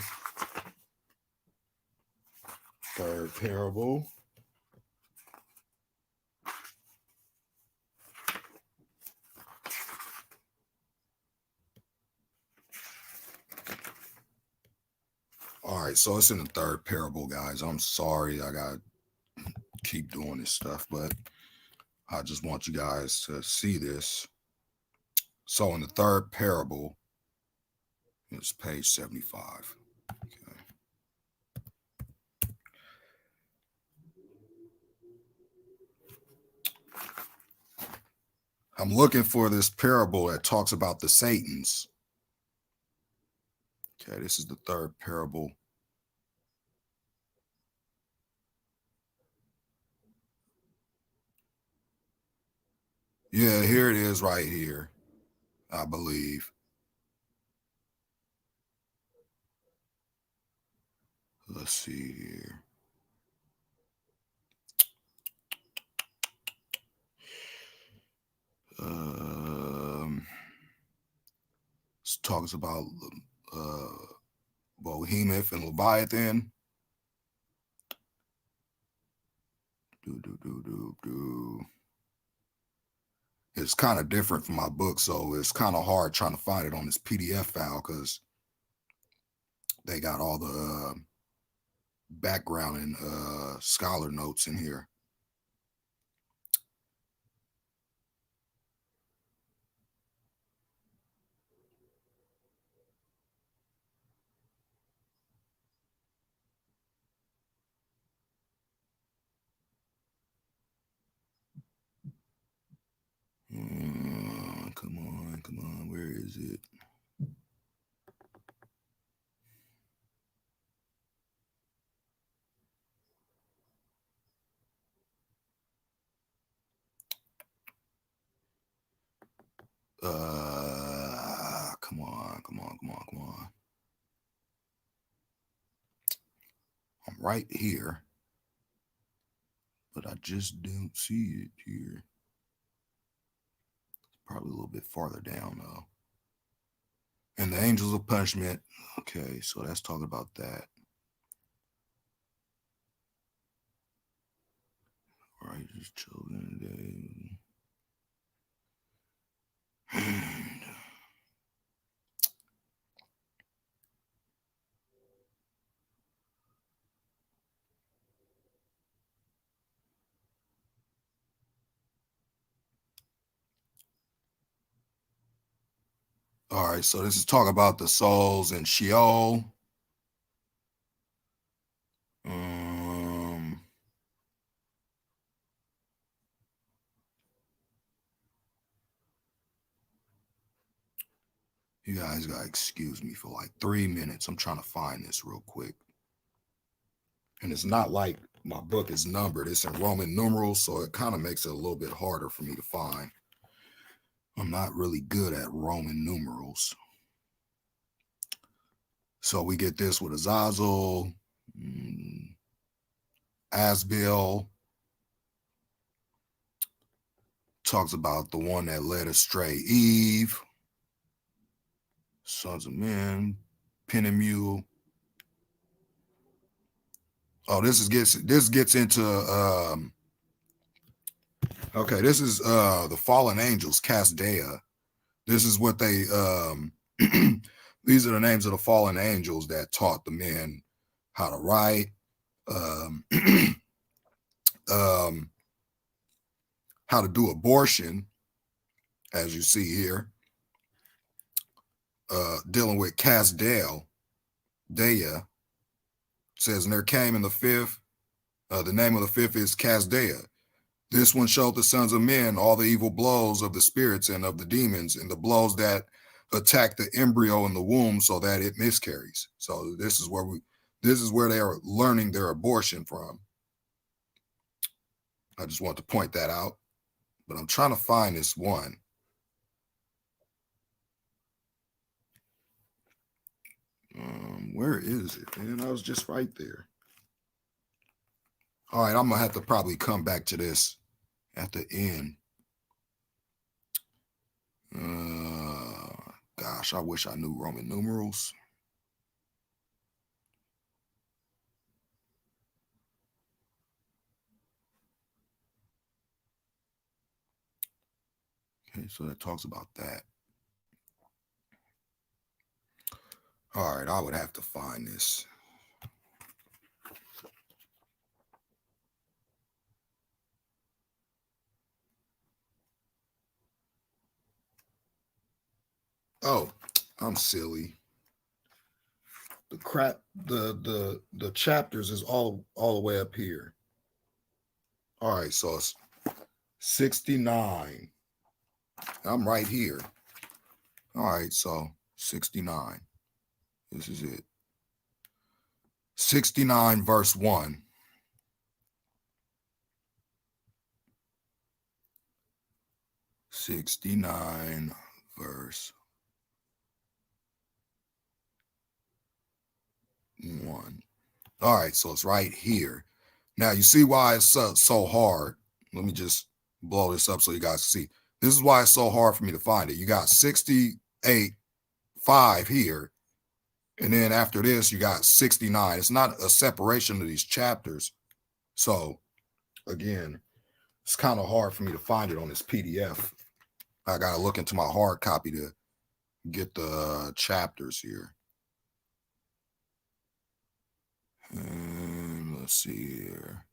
Third parable. All right, so it's in the third parable, guys. I'm sorry I got to keep doing this stuff, but I just want you guys to see this. So in the third parable, it's page 75. Okay. I'm looking for this parable that talks about the Satans. Okay, this is the third parable. Yeah, here it is right here, I believe. Let's see here. It talks about Behemoth and Leviathan. It's kind of different from my book, so it's kind of hard trying to find it on this PDF file because they got all the background and scholar notes in here. Come on, where is it? Come on, come on, come on, come on. I'm right here, but I just don't see it here. Probably a little bit farther down though. And the angels of punishment. Okay, so that's talking about that. Righteous children today. All right, so this is talking about the souls in Sheol. You guys gotta excuse me for like 3 minutes. I'm trying to find this real quick. And it's not like my book is numbered, it's in Roman numerals, so it kind of makes it a little bit harder for me to find. I'm not really good at Roman numerals. So we get this with Azazel, Asbel, talks about the one that led astray Eve, sons of men, Penamule. Oh, this gets into okay, this is the fallen angels, Casdea. This is what they these are the names of the fallen angels that taught the men how to write, how to do abortion, as you see here, dealing with Casdale, Dea, says, and there came in the fifth, the name of the fifth is Casdea. This one showed the sons of men all the evil blows of the spirits and of the demons, and the blows that attack the embryo in the womb so that it miscarries. So this is where they are learning their abortion from. I just want to point that out, but I'm trying to find this one. Where is it, man? I was just right there. All right, I'm gonna have to probably come back to this at the end. Gosh, I wish I knew Roman numerals. Okay, so that talks about that. All right, I would have to find this. Oh, I'm silly. The chapters is all the way up here. All right, so it's 69. I'm right here. All right, so 69. This is it. 69 verse 1. 69 verse 1. All right, so it's right here. Now you see why it's so hard. Let me just blow this up so you guys see. This is why it's so hard for me to find it. You got 68:5 here, and then after this you got 69. It's not a separation of these chapters. So again, it's kind of hard for me to find it on this PDF. I gotta look into my hard copy to get the chapters here. And let's see here.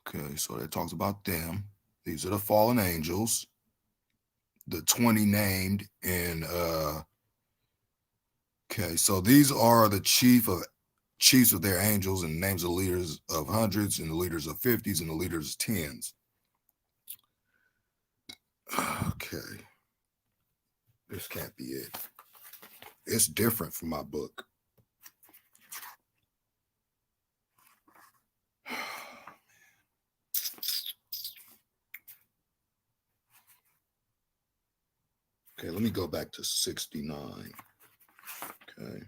Okay, so it talks about them. These are the fallen angels, the 20 named in okay, so these are the chief of chiefs of their angels, and names of leaders of hundreds, and the leaders of 50s, and the leaders of tens. Okay. This can't be it. It's different from my book. Okay, let me go back to 69. Okay.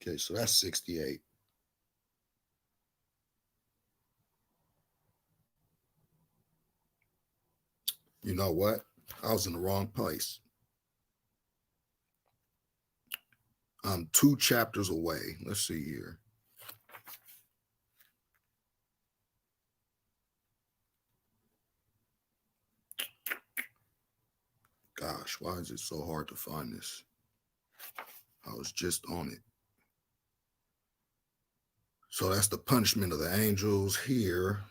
Okay, so that's 68. You know what? I was in the wrong place. I'm 2 chapters away. Let's see here. Gosh, why is it so hard to find this? I was just on it. So that's the punishment of the angels here.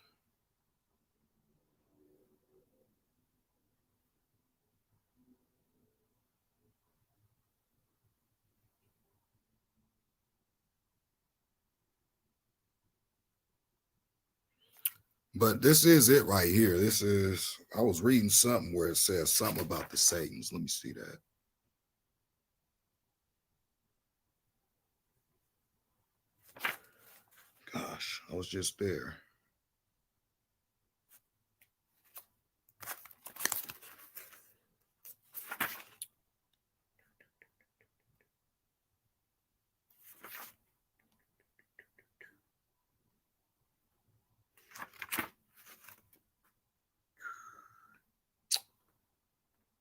But this is it right here. This is, I was reading something where it says something about the Satans. Let me see that. Gosh, I was just there.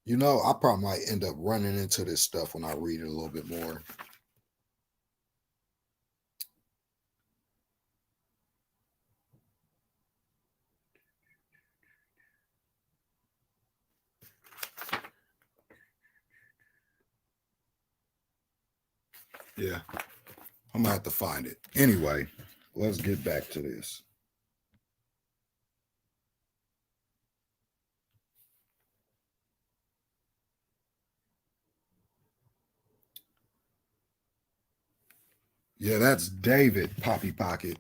You know, I probably might end up running into this stuff when I read it a little bit more. Yeah, I'm gonna have to find it. Anyway, let's get back to this. Yeah, that's David Poppy Pocket.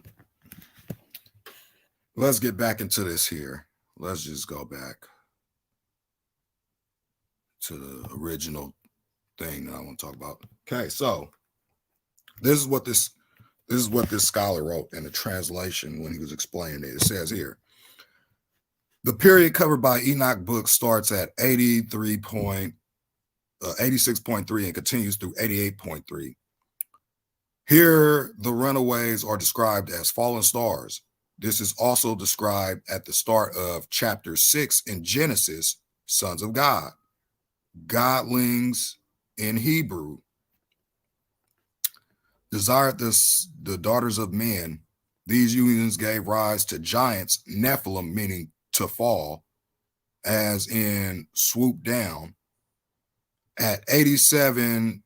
Let's get back into this here. Let's just go back to the original thing that I want to talk about. Okay, so this is what this scholar wrote in the translation when he was explaining it. It says here, the period covered by Enoch book starts at 86.3 and continues through 88.3. Here, the runaways are described as fallen stars. This is also described at the start of chapter 6 in Genesis, sons of God, godlings in Hebrew. Desired the daughters of men. These unions gave rise to giants, Nephilim, meaning to fall, as in swoop down. At 87,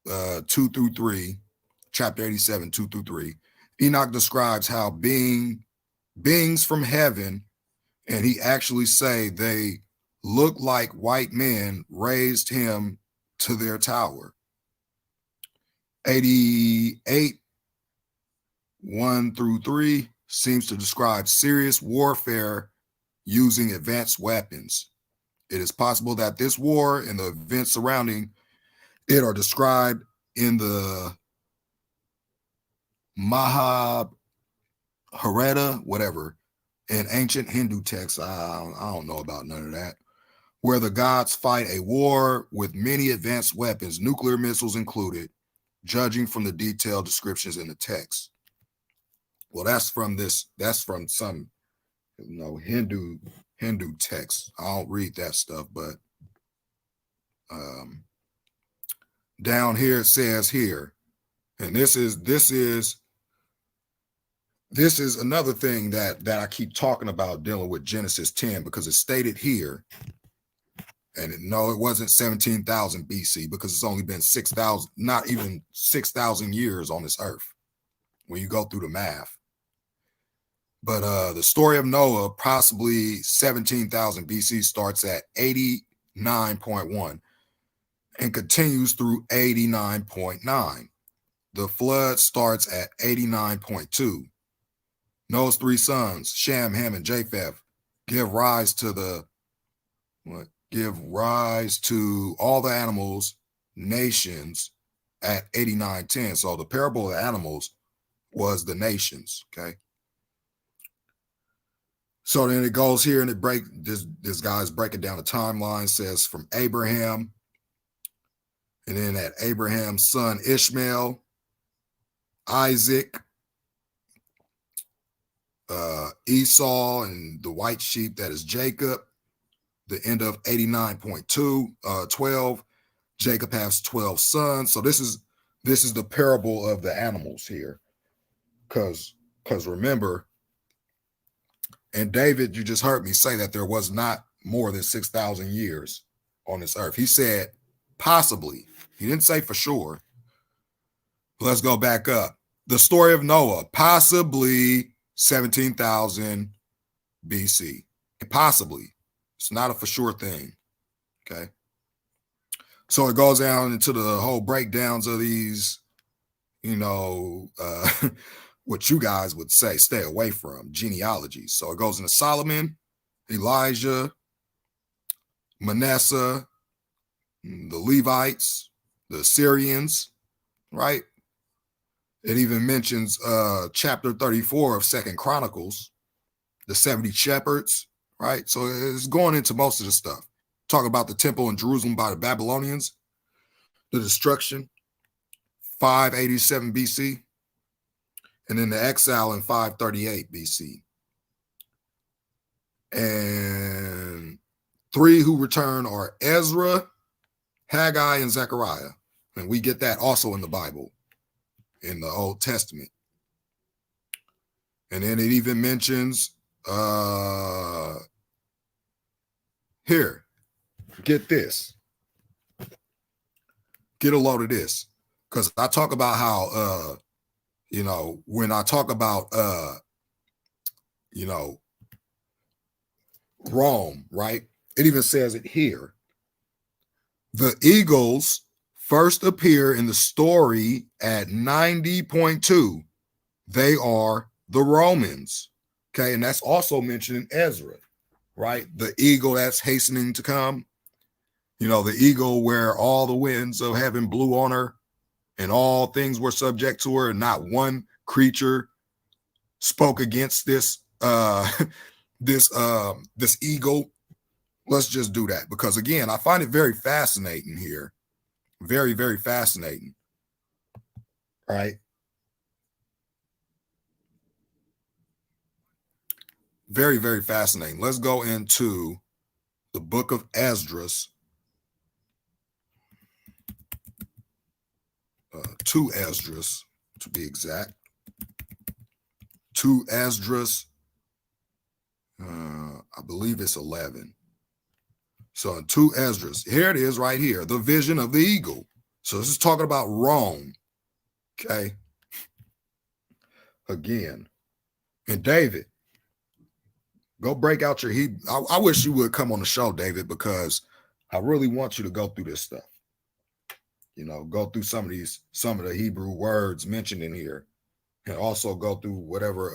2 through 3, chapter 87, 2 through 3, Enoch describes how beings from heaven, and he actually say they look like white men, raised him to their tower. 88, 1 through 3 seems to describe serious warfare using advanced weapons. It is possible that this war and the events surrounding it are described in the Mahabharata, whatever, in ancient Hindu texts. I don't know about none of that, where the gods fight a war with many advanced weapons, nuclear missiles included, judging from the detailed descriptions in the text. Well, that's from some, Hindu text. I don't read that stuff, but down here it says here, and this is another thing that I keep talking about dealing with Genesis 10, because it's stated here And no, it wasn't 17,000 BC because it's only been 6,000, not even 6,000 years on this earth when you go through the math. But the story of Noah, possibly 17,000 BC, starts at 89.1 and continues through 89.9. The flood starts at 89.2. Noah's three sons, Shem, Ham, and Japheth, give rise to all the animals, nations at 89.10. So the parable of the animals was the nations. Okay. So then it goes here and this guy's breaking down the timeline, says from Abraham, and then at Abraham's son Ishmael, Isaac, Esau, and the white sheep, that is Jacob. The end of 89.2, 12. Jacob has 12 sons. So this is the parable of the animals here. Because remember, and David, you just heard me say that there was not more than 6,000 years on this earth. He said possibly. He didn't say for sure. Let's go back up. The story of Noah, possibly 17,000 BC. Possibly. It's not a for sure thing. Okay. So it goes down into the whole breakdowns of these, what you guys would say, stay away from, genealogies. So it goes into Solomon, Elijah, Manasseh, the Levites, the Assyrians, right? It even mentions chapter 34 of 2 Chronicles, the 70 shepherds, right? So it's going into most of the stuff. Talk about the temple in Jerusalem by the Babylonians, the destruction, 587 BC, and then the exile in 538 BC. And three who return are Ezra, Haggai, and Zechariah. And we get that also in the Bible, in the Old Testament. And then it even mentions, here, get this. Get a load of this. Because I talk about how, when I talk about, Rome, right? It even says it here. The eagles first appear in the story at 90.2. They are the Romans. Okay. And that's also mentioned in Ezra, right? The eagle that's hastening to come. The eagle where all the winds of heaven blew on her and all things were subject to her, and not one creature spoke against this this eagle. Let's just do that, because again, I find it very fascinating here. Very, very fascinating. Right? Very, very fascinating. Let's go into the book of Esdras. 2 Esdras, to be exact. 2 Esdras. I believe it's 11. So in 2 Esdras, here it is right here, the vision of the eagle. So this is talking about Rome. Okay. Again. And David, go break out your Hebrew. I wish you would come on the show, David, because I really want you to go through this stuff. Go through some of the Hebrew words mentioned in here, and also go through whatever,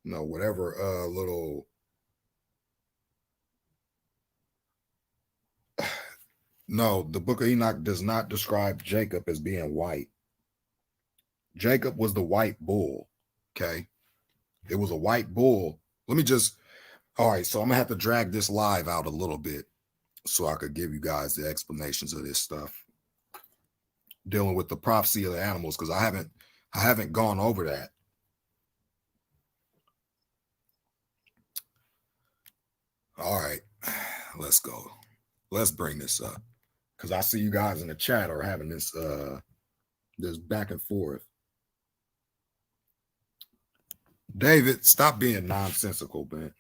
little. No, the book of Enoch does not describe Jacob as being white. Jacob was the white bull. Okay. It was a white bull. All right. So I'm gonna have to drag this live out a little bit so I could give you guys the explanations of this stuff dealing with the prophecy of the animals, because I haven't gone over that. All right, let's go. Let's bring this up, because I see you guys in the chat are having this back and forth. David, stop being nonsensical, man.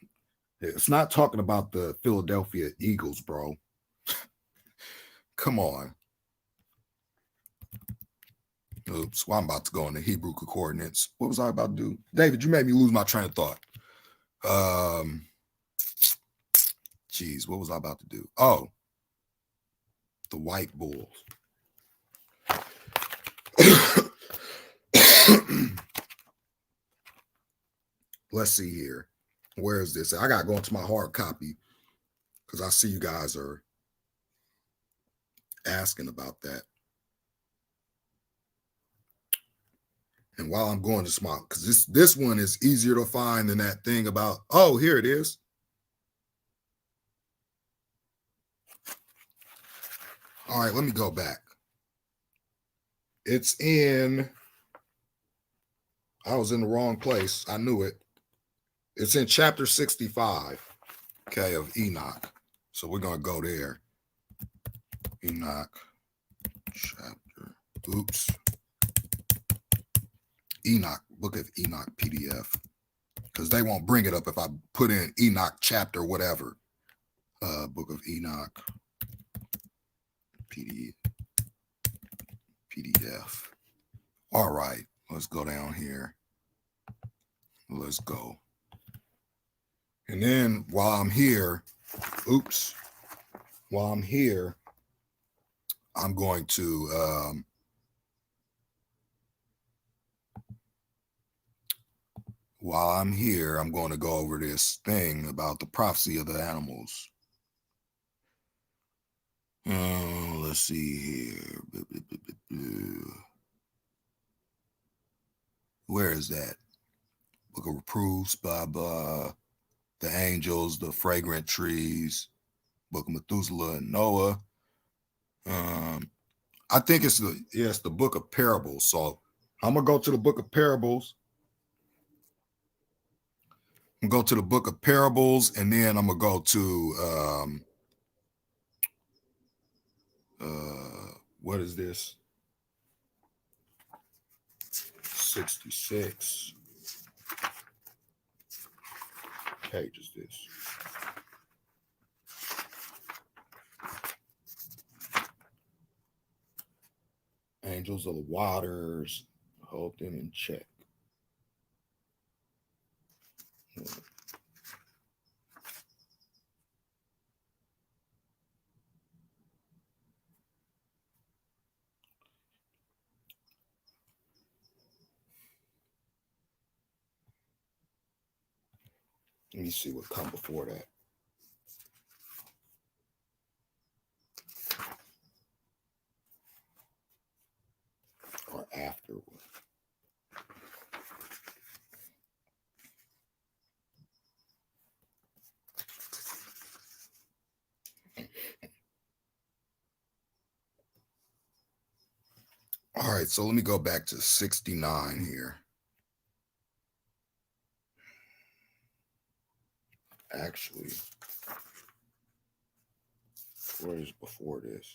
It's not talking about the Philadelphia Eagles, bro. Come on. Oops. Well, I'm about to go into Hebrew coordinates. What was I about to do? David, you made me lose my train of thought. Geez, what was I about to do? Oh, the white bulls. Let's see here. Where is this? I got to go into my hard copy because I see you guys are asking about that. And while I'm going to smart, because this one is easier to find than that thing about, oh, here it is. All right, let me go back. It's in, I was in the wrong place. I knew it. It's in chapter 65, okay, of Enoch. So we're going to go there. Enoch chapter, oops. Enoch, book of Enoch PDF. Because they won't bring it up if I put in Enoch chapter whatever. Book of Enoch PDF. All right, let's go down here. Let's go. And then while I'm here, I'm going to go over this thing about the prophecy of the animals. Let's see here. Where is that? Book of Reproofs, blah, blah. The angels, the fragrant trees, book of Methuselah and Noah. I think it's the book of parables. So I'm going to go to the book of parables. I'm going to go to the book of parables, and then I'm going to go to, what is this? 66 page is this? Angels of the waters, hold them in check. Let me see what come before that. Or afterward. All right, so let me go back to 69 here. Actually, what is before this?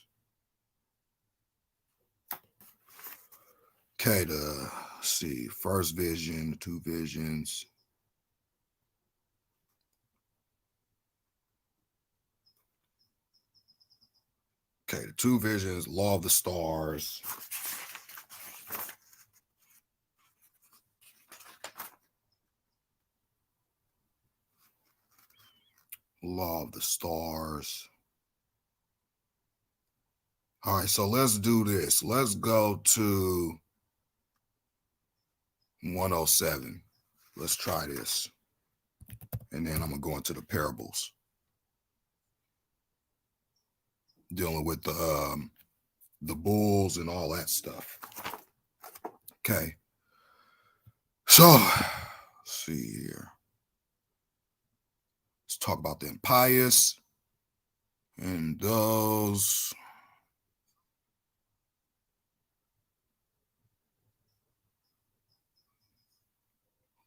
Okay, let's see, first vision, two visions. Okay, the two visions, law of the stars. Law of the stars. All right, so let's do this. Let's go to 107. Let's try this. And then I'm going to go into the parables. Dealing with the bulls and all that stuff. Okay. So, let's see here. Let's talk about the impious and those.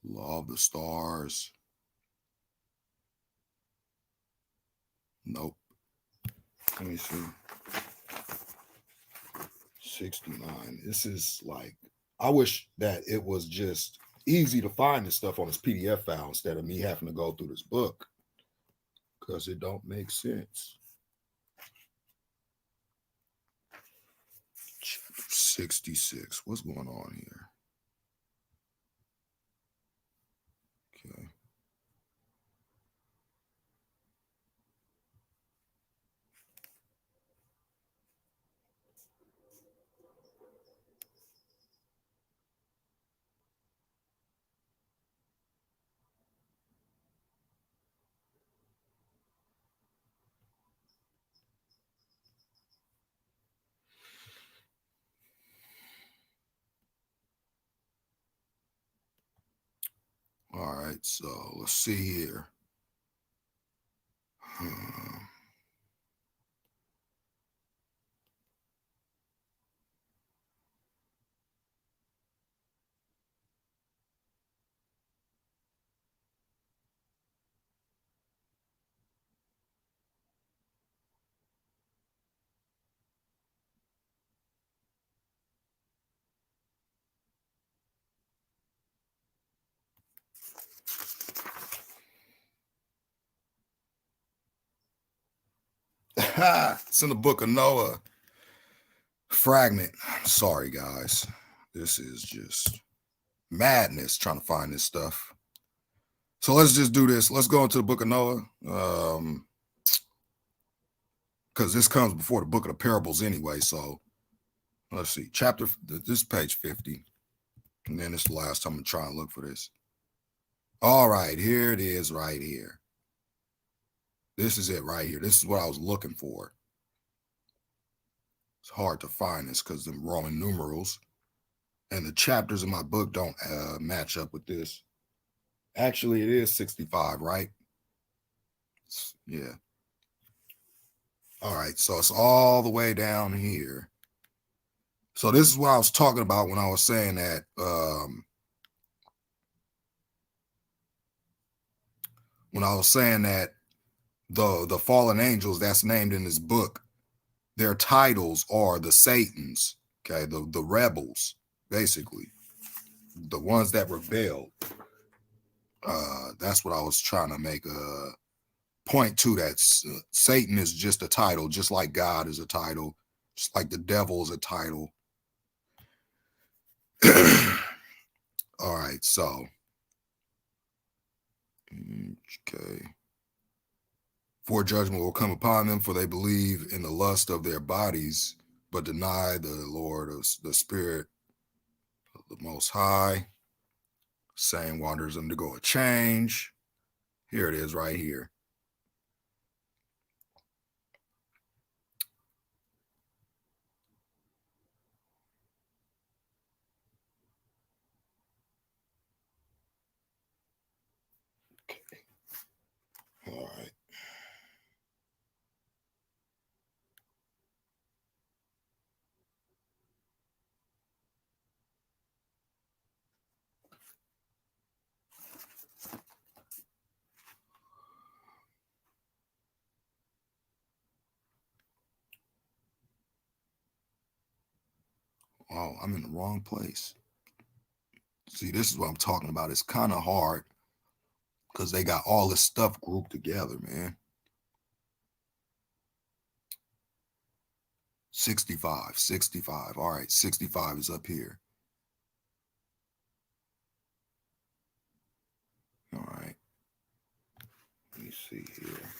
Law of the stars. Nope. Let me see. 69. This is like, I wish that it was just easy to find this stuff on this PDF file instead of me having to go through this book. because it don't make sense. Chapter 66. What's going on here? Okay. All right, so let's see here. It's in the book of Noah. Fragment. Sorry, guys. This is just madness trying to find this stuff. So let's just do this. Let's go into the book of Noah. Because this comes before the book of the parables anyway. So let's see. This is page 50. And then it's the last time I'm going to try and look for this. All right, here it is right here. This is it right here. This is what I was looking for. It's hard to find this because them Roman numerals and the chapters in my book don't match up with this. Actually, it is 65, right? Yeah. All right, so it's all the way down here. So this is what I was talking about when I was saying that the fallen angels that's named in this book, their titles are the Satans, okay, the rebels, basically, the ones that rebelled. That's what I was trying to make a point to, that Satan is just a title, just like God is a title, just like the devil is a title. All right, so okay. For judgment will come upon them, for they believe in the lust of their bodies, but deny the Lord of the Spirit of the Most High. Same waters undergo a change. Here it is right here. Okay. All right. Oh, I'm in the wrong place. See, this is what I'm talking about. It's kind of hard because they got all this stuff grouped together, man. 65. All right, 65 is up here. All right. Let me see here.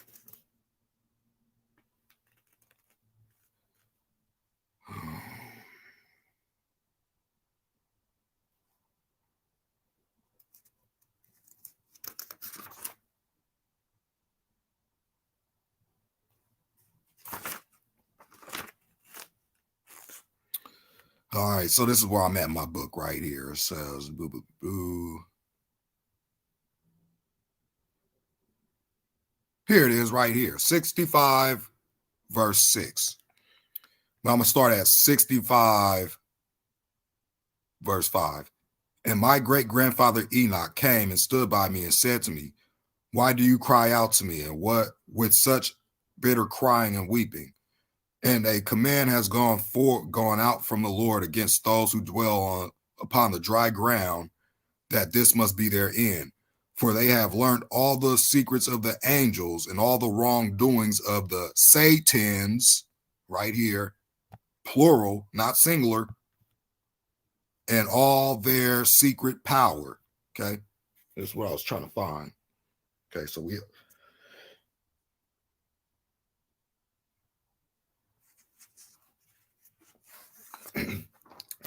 All right, so this is where I'm at in my book right here. It says, boo, boo, boo. Here it is right here, 65, verse 6. Now I'm going to start at 65, verse 5. And my great-grandfather Enoch came and stood by me and said to me, why do you cry out to me, and what with such bitter crying and weeping? And a command has gone out from the Lord against those who dwell upon the dry ground, that this must be their end. For they have learned all the secrets of the angels and all the wrongdoings of the Satans, right here, plural, not singular, and all their secret power. Okay. That's what I was trying to find. Okay. So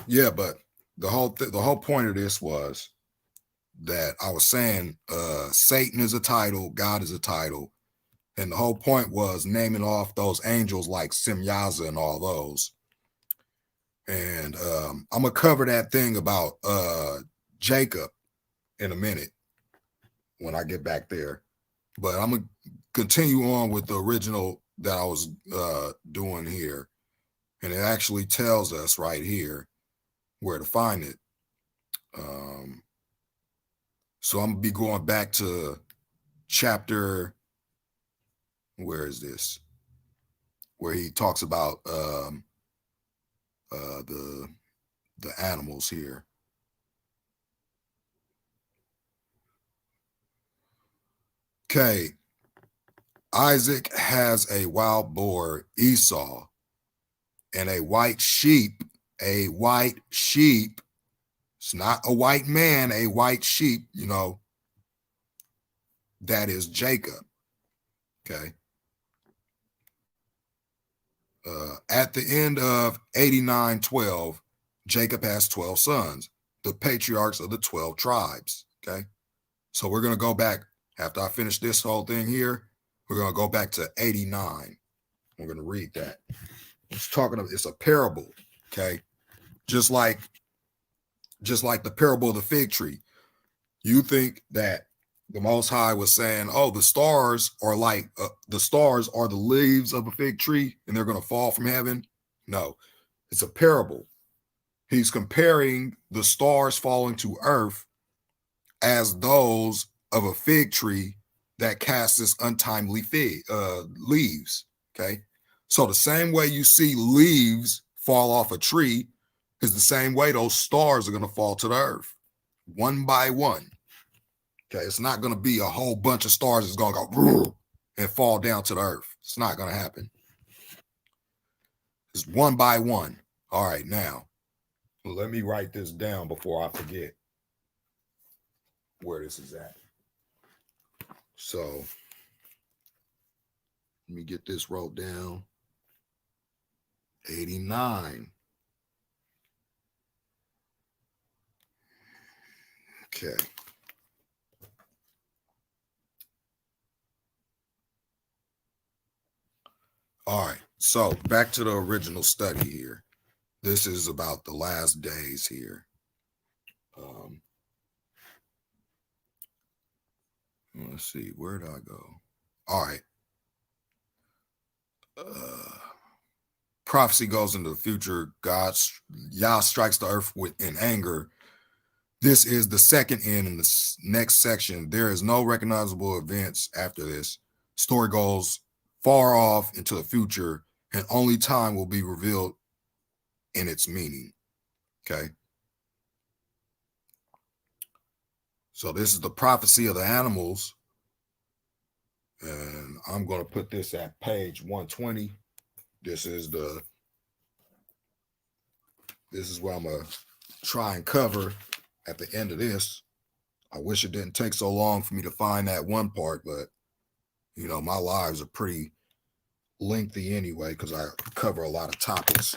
yeah, but the whole point of this was that I was saying Satan is a title, God is a title. And the whole point was naming off those angels like Simyaza and all those. And I'm gonna cover that thing about Jacob in a minute when I get back there. But I'm gonna continue on with the original that I was doing here. And it actually tells us right here where to find it. So I'm gonna be going back to chapter, where is this? Where he talks about the animals here. Okay. Isaac has a wild boar, Esau, and a white sheep. A white sheep. It's not a white man, a white sheep, that is Jacob. Okay. At the end of 89:12, Jacob has 12 sons, the patriarchs of the 12 tribes. Okay. So we're going to go back after I finish this whole thing here. We're going to go back to 89. We're going to read that. It's a parable. Okay. Just like the parable of the fig tree. You think that the Most High was saying, oh, the stars are like the leaves of a fig tree and they're going to fall from heaven? No, it's a parable. He's comparing the stars falling to earth as those of a fig tree that casts its untimely leaves. Okay. So the same way you see leaves fall off a tree is the same way those stars are going to fall to the earth, one by one. Okay, it's not going to be a whole bunch of stars that's going to go and fall down to the earth. It's not going to happen. It's one by one. All right, now, let me write this down before I forget where this is at. So, let me get this wrote down. 89. Okay. All right. So back to the original study here. This is about the last days here. Let's see. Where did I go? All right. Prophecy goes into the future. Yah strikes the earth in anger. This is the second end in the next section. There is no recognizable events after this. Story goes far off into the future, and only time will be revealed in its meaning. Okay. So this is the prophecy of the animals. And I'm going to put this at page 120. This is what I'm going to try and cover at the end of this. I wish it didn't take so long for me to find that one part, but my lives are pretty lengthy anyway because I cover a lot of topics.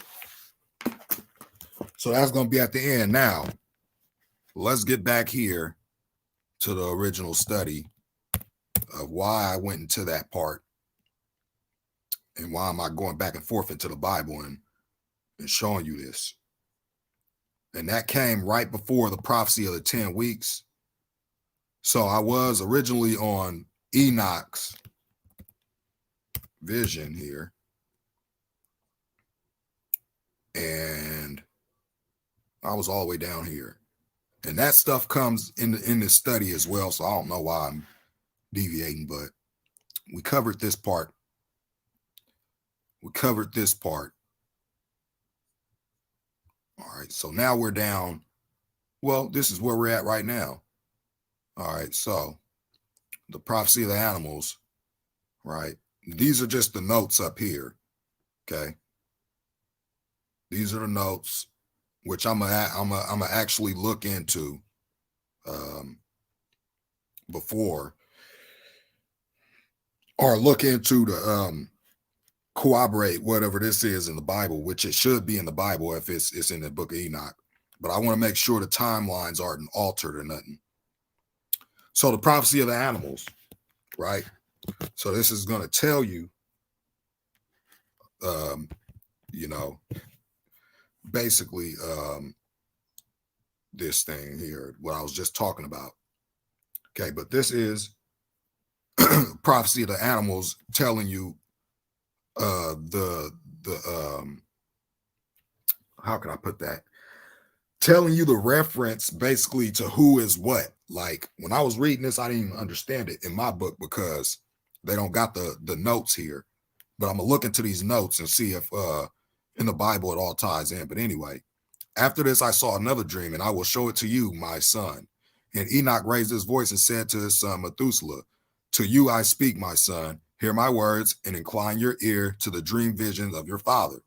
So that's going to be at the end. Now, let's get back here to the original study of why I went into that part and why am I going back and forth into the Bible and showing you this. And that came right before the prophecy of the 10 weeks. So I was originally on Enoch's vision here. And I was all the way down here. And that stuff comes in this study as well. So I don't know why I'm deviating, but we covered this part. All right. So now we're down. Well, this is where we're at right now. All right. So the prophecy of the animals, right? These are just the notes up here, okay? These are the notes, which I'm gonna actually look into before, or look into the corroborate whatever this is in the Bible, which it should be in the Bible if it's in the book of Enoch. But I want to make sure the timelines aren't altered or nothing. So the prophecy of the animals, right? So this is going to tell you, you know, basically this thing here, what I was just talking about. Okay, but this is prophecy of the animals telling you the how can I put that? Telling you the reference basically to who is what. Like when I was reading this, I didn't even understand it in my book because they don't got the notes here. But I'm gonna look into these notes and see if in the Bible it all ties in. But anyway, after this, I saw another dream, and I will show it to you, my son. And Enoch raised his voice and said to his son Methuselah, to you I speak, my son. Hear my words and incline your ear to the dream visions of your father.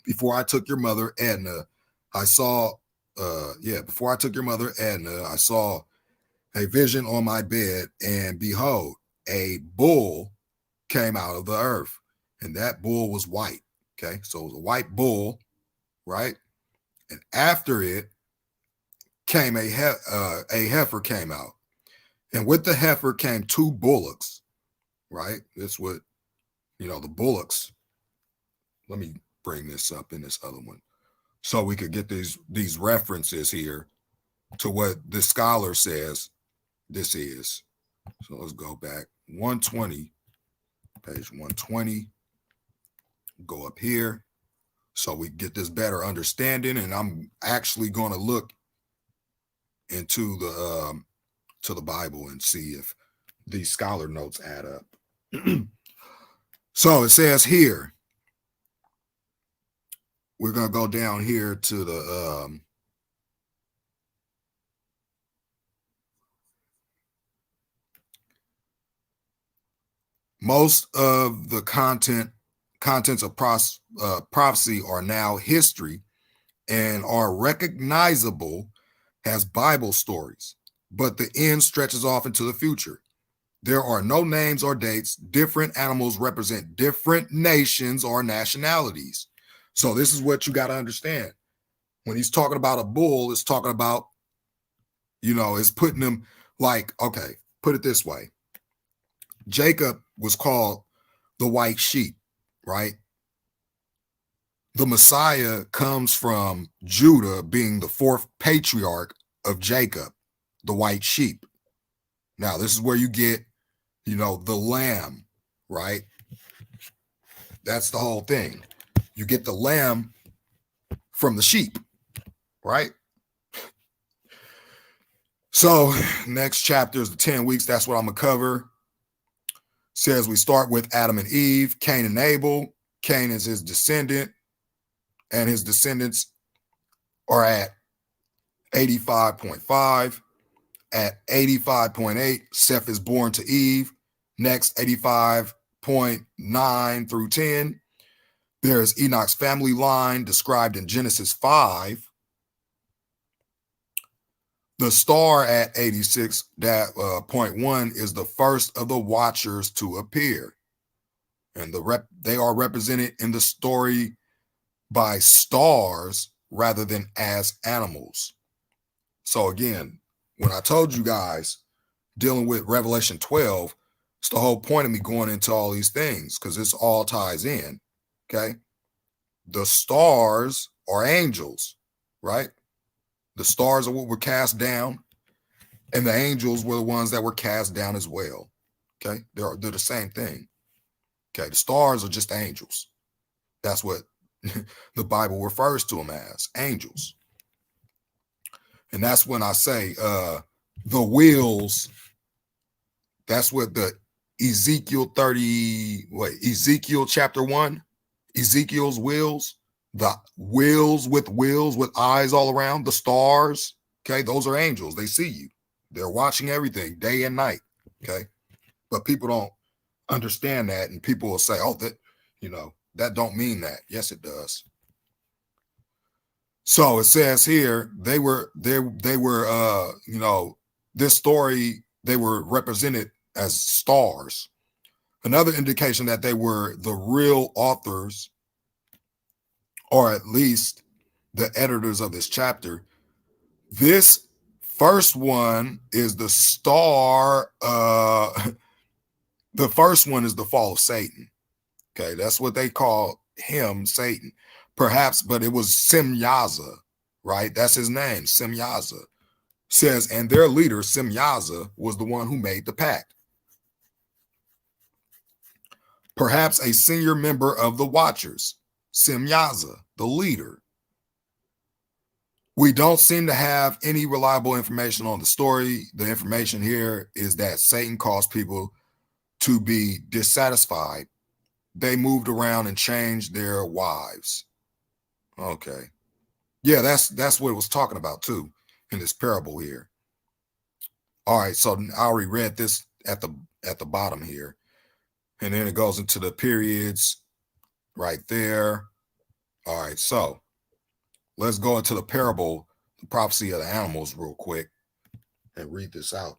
Before I took your mother Edna, I saw, before I took your mother Edna, I saw a vision on my bed, and behold, a bull came out of the earth, and that bull was white. Okay, so it was a white bull, right? And after it came a heifer came out, and with the heifer came two bullocks, right? That's what, the bullocks. Let me bring this up in this other one so we could get these references here to what the scholar says this is. So let's go back 120, page 120, go up here so we get this better understanding. And I'm actually going to look into the to the Bible and see if these scholar notes add up. So it says here, we're going to go down here to the most of the contents of prophecy are now history and are recognizable as Bible stories, but the end stretches off into the future. There are no names or dates. Different animals represent different nations or nationalities. So this is what you got to understand. When he's talking about a bull, it's talking about, it's putting them like, okay, put it this way. Jacob was called the white sheep, right? The Messiah comes from Judah being the fourth patriarch of Jacob, the white sheep. Now, this is where you get, the lamb, right? That's the whole thing. You get the lamb from the sheep, right? So next chapter is the 10 weeks. That's what I'm going to cover. Says we start with Adam and Eve, Cain and Abel. Cain is his descendant, and his descendants are at 85.5. At 85.8, Seth is born to Eve. Next, 85.9 through 10. There's Enoch's family line described in Genesis 5. The star at 86.1 is the first of the watchers to appear. And they are represented in the story by stars rather than as animals. So again, when I told you guys dealing with Revelation 12, it's the whole point of me going into all these things because this all ties in. Okay. The stars are angels, right? The stars are what were cast down, and the angels were the ones that were cast down as well. Okay. They're the same thing. Okay. The stars are just angels. That's what the Bible refers to them as, angels. And that's when I say the wheels, that's what the Ezekiel chapter 1, Ezekiel's wheels, the wheels with eyes all around, the stars, okay, those are angels. They see you. They're watching everything day and night. Okay. But people don't understand that. And people will say, oh, that don't mean that. Yes, it does. So it says here, they were, this story, they were represented as stars. Another indication that they were the real authors, or at least the editors of this chapter. This first one is the star. The first one is the fall of Satan. Okay, that's what they call him, Satan. Perhaps, but it was Semyaza, right? That's his name, Semyaza. Says, and their leader, Semyaza, was the one who made the pact. Perhaps a senior member of the Watchers, Semyaza, the leader. We don't seem to have any reliable information on the story. The information here is that Satan caused people to be dissatisfied. They moved around and changed their wives. Okay. Yeah, that's what it was talking about too in this parable here. All right, so I already read this at the bottom here. And then it goes into the periods right there. All right, so let's go into the parable, the prophecy of the animals, real quick and read this out.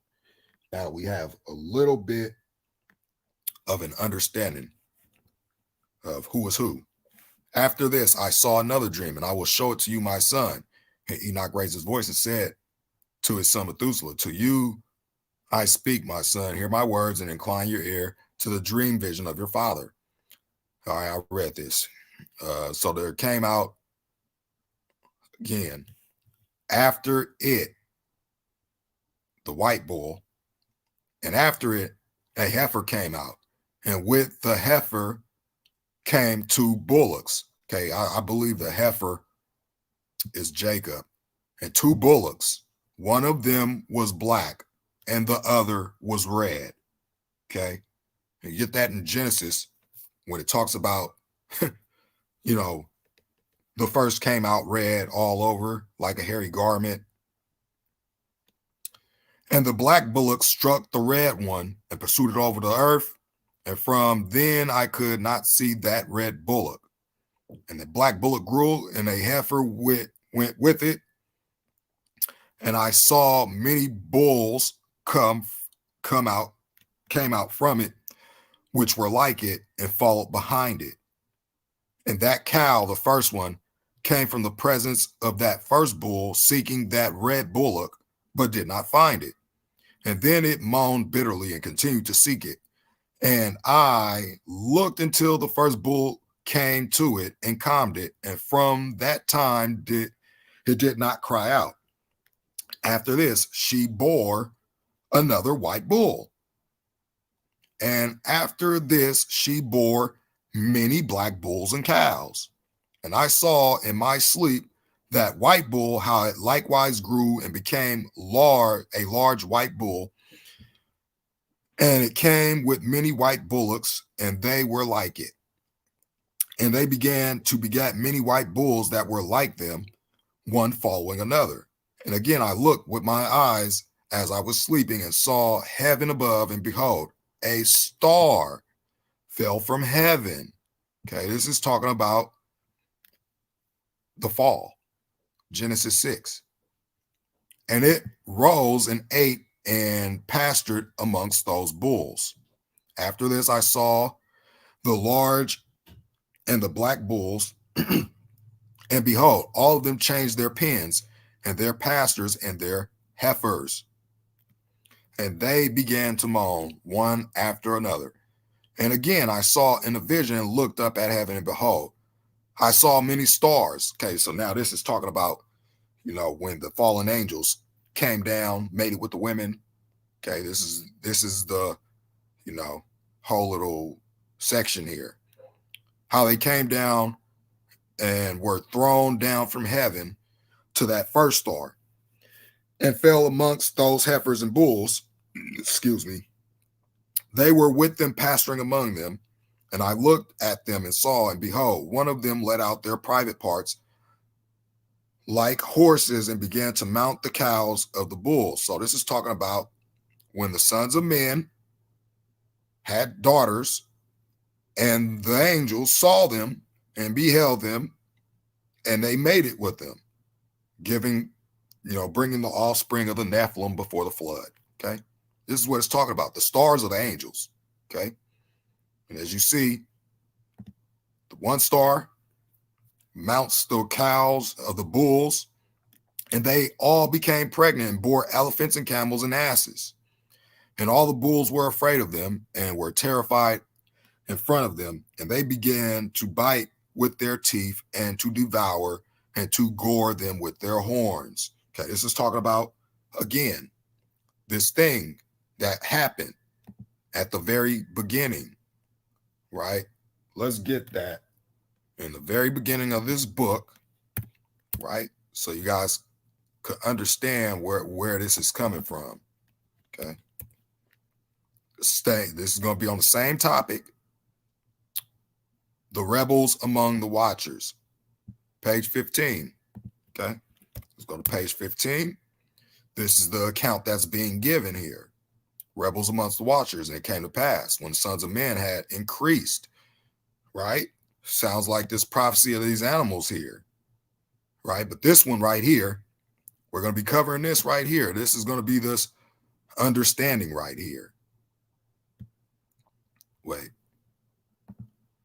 Now we have a little bit of an understanding of who is who. After this, I saw another dream, and I will show it to you, my son. And Enoch raised his voice and said to his son Methuselah, to you I speak, my son, hear my words and incline your ear to the dream vision of your father. All right, I read this. So there came out again, after it, the white bull, and after it, a heifer came out. And with the heifer came two bullocks. Okay, I believe the heifer is Jacob. And two bullocks. One of them was black and the other was red. Okay, and you get that in Genesis when it talks about, the first came out red all over like a hairy garment. And the black bullock struck the red one and pursued it over the earth. And from then I could not see that red bullock. And the black bullock grew, and a heifer went with it. And I saw many bulls came out from it, which were like it, and followed behind it. And that cow, the first one, came from the presence of that first bull, seeking that red bullock, but did not find it. And then it moaned bitterly and continued to seek it. And I looked until the first bull came to it and calmed it. And from that time, it did not cry out. After this, she bore another white bull. And after this, she bore many black bulls and cows. And I saw in my sleep that white bull, how it likewise grew and became a large white bull. And it came with many white bullocks, and they were like it. And they began to beget many white bulls that were like them, one following another. And again, I looked with my eyes as I was sleeping and saw heaven above, and behold, a star fell from heaven. Okay, this is talking about the fall, Genesis 6. And it rose and ate and pastured amongst those bulls. After this, I saw the large and the black bulls, and behold, all of them changed their pens and their pastors and their heifers. And they began to moan one after another. And again, I saw in a vision and looked up at heaven, and behold, I saw many stars. Okay, so now this is talking about, when the fallen angels came down, mated with the women. Okay, this is the, whole little section here. How they came down and were thrown down from heaven to that first star and fell amongst those heifers and bulls. Excuse me. They were with them, pasturing among them. And I looked at them and saw, and behold, one of them let out their private parts like horses and began to mount the cows of the bulls. So this is talking about when the sons of men had daughters, and the angels saw them and beheld them, and they mated with them, bringing the offspring of the Nephilim before the flood. Okay. This is what it's talking about. The stars of the angels. Okay. And as you see, the one star mounts the cows of the bulls, and they all became pregnant and bore elephants and camels and asses. And all the bulls were afraid of them and were terrified in front of them. And they began to bite with their teeth and to devour and to gore them with their horns. Okay, this is talking about, again, this thing that happened at the very beginning, right? Let's get that in the very beginning of this book, right? So you guys could understand where this is coming from, okay? This is going to be on the same topic. The rebels among the watchers, page 15, okay? Let's go to page 15. This is the account that's being given here. Rebels amongst the watchers, and it came to pass when the sons of men had increased, right? Sounds like this prophecy of these animals here, right? But this one right here, we're going to be covering this right here. This is going to be this understanding right here. Wait.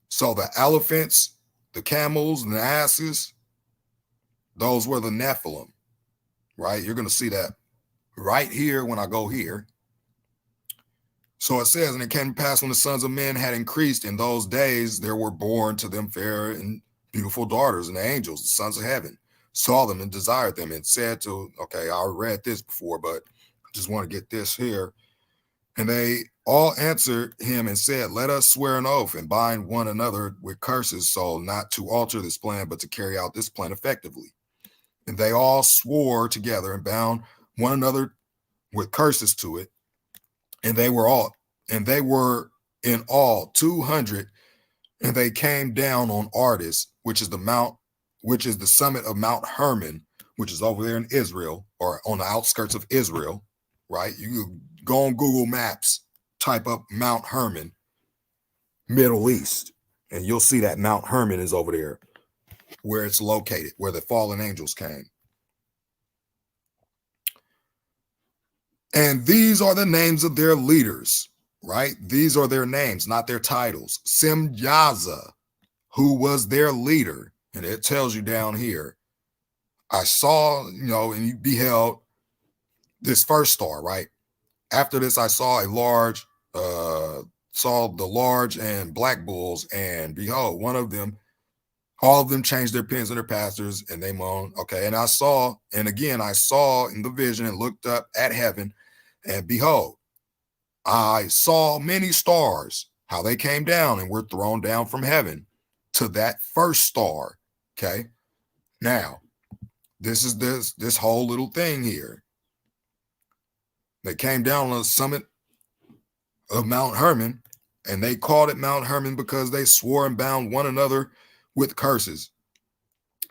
So the elephants, the camels, and the asses, those were the Nephilim, right? You're going to see that right here when I go here. So it says, and it came to pass when the sons of men had increased in those days, there were born to them fair and beautiful daughters, and the angels, the sons of heaven, saw them and desired them and said to, okay, I read this before, but I just want to get this here. And they all answered him and said, let us swear an oath and bind one another with curses, so not to alter this plan, but to carry out this plan effectively. And they all swore together and bound one another with curses to it. And they were in all 200, and they came down on Ardis, which is the summit of Mount Hermon, which is over there in Israel, or on the outskirts of Israel, right? You go on Google Maps, type up Mount Hermon, Middle East, and you'll see that Mount Hermon is over there, where it's located, where the fallen angels came. And these are the names of their leaders, right? These are their names, not their titles. Simjaza, who was their leader, and it tells you down here. I saw, and you beheld this first star, right? After this, I saw the large and black bulls, and behold, all of them changed their pens and their pastors, and they moaned. Okay, and I saw in the vision and looked up at heaven, and behold, I saw many stars, how they came down and were thrown down from heaven to that first star. Okay, now this is this whole little thing here. They came down on the summit of Mount Hermon, and they called it Mount Hermon because they swore and bound one another with curses.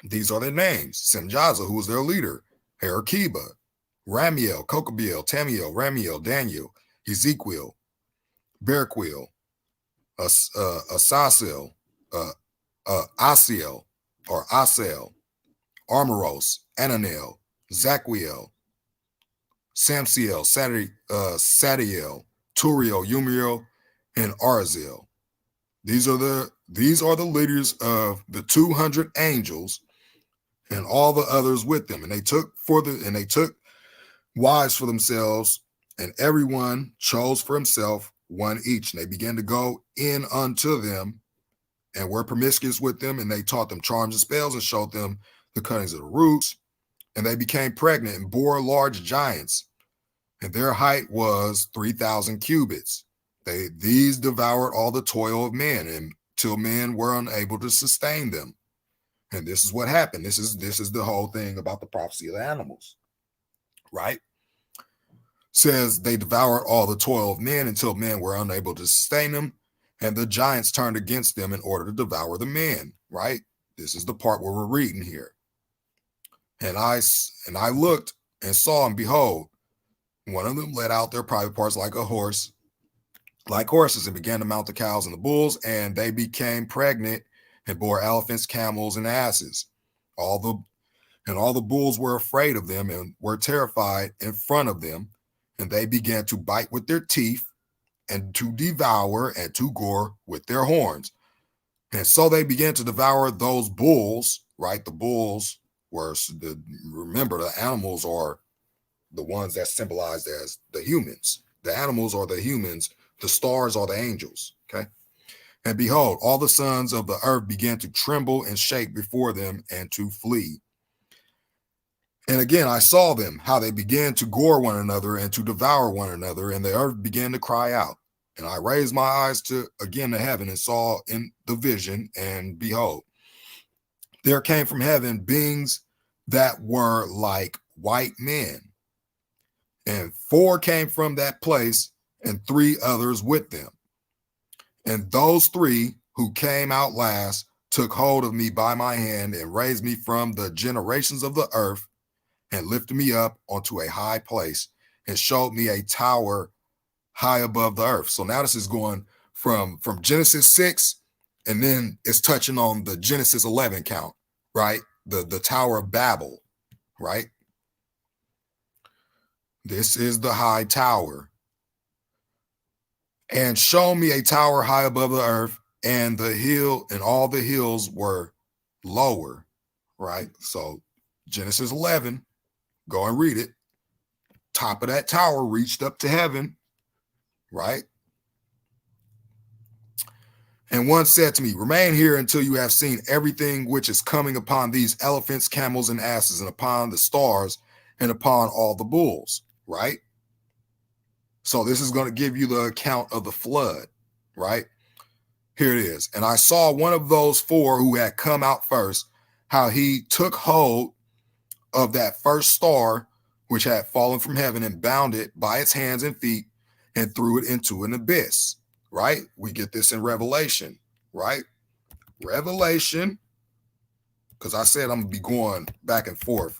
These are their names: Simjaza, who was their leader, Herakiba, Ramiel, Kokabiel, Tamiel, Ramiel, Daniel, Ezekiel, Berquiel, Asasil, Asiel, or Asel, Armoros, Ananel, Zaquiel, Samsiel, Sadiel, Turiel, Umiel, and Arziel. These are the leaders of the 200 angels and all the others with them. And they took wives for themselves, and everyone chose for himself one each. And they began to go in unto them and were promiscuous with them. And they taught them charms and spells and showed them the cuttings of the roots. And they became pregnant and bore large giants. And their height was 3,000 cubits. These devoured all the toil of men until men were unable to sustain them. And this is what happened. This is the whole thing about the prophecy of the animals, right? Says they devoured all the toil of men until men were unable to sustain them, and the giants turned against them in order to devour the men, right? This is the part where we're reading here. And I looked and saw, and behold, One of them let out their private parts like horses, and began to mount the cows and the bulls, and they became pregnant and bore elephants, camels, and asses. All the bulls were afraid of them and were terrified in front of them, and they began to bite with their teeth and to devour and to gore with their horns. And so they began to devour those bulls, right? The bulls were, remember, the animals are the ones that symbolized as the humans. The animals are the humans. The stars are the angels, okay? And behold, all the sons of the earth began to tremble and shake before them and to flee. And again, I saw them, how they began to gore one another and to devour one another, and the earth began to cry out. And I raised my eyes to heaven and saw in the vision, and behold, there came from heaven beings that were like white men. And 4 came from that place, and 3 others with them. And those 3 who came out last took hold of me by my hand and raised me from the generations of the earth and lifted me up onto a high place and showed me a tower high above the earth. So now this is going from Genesis 6, and then it's touching on the Genesis 11 count, right? The Tower of Babel, right? This is the high tower. And show me a tower high above the earth, and the hill and all the hills were lower, right? So Genesis 11, go and read it. Top of that tower reached up to heaven, right? And one said to me, remain here until you have seen everything which is coming upon these elephants, camels, and asses, and upon the stars, and upon all the bulls, right? So this is going to give you the account of the flood, right? Here it is. And I saw one of those 4 who had come out first, how he took hold of that first star, which had fallen from heaven, and bound it by its hands and feet and threw it into an abyss, right? We get this in Revelation, right? Revelation, because I said I'm going to be going back and forth,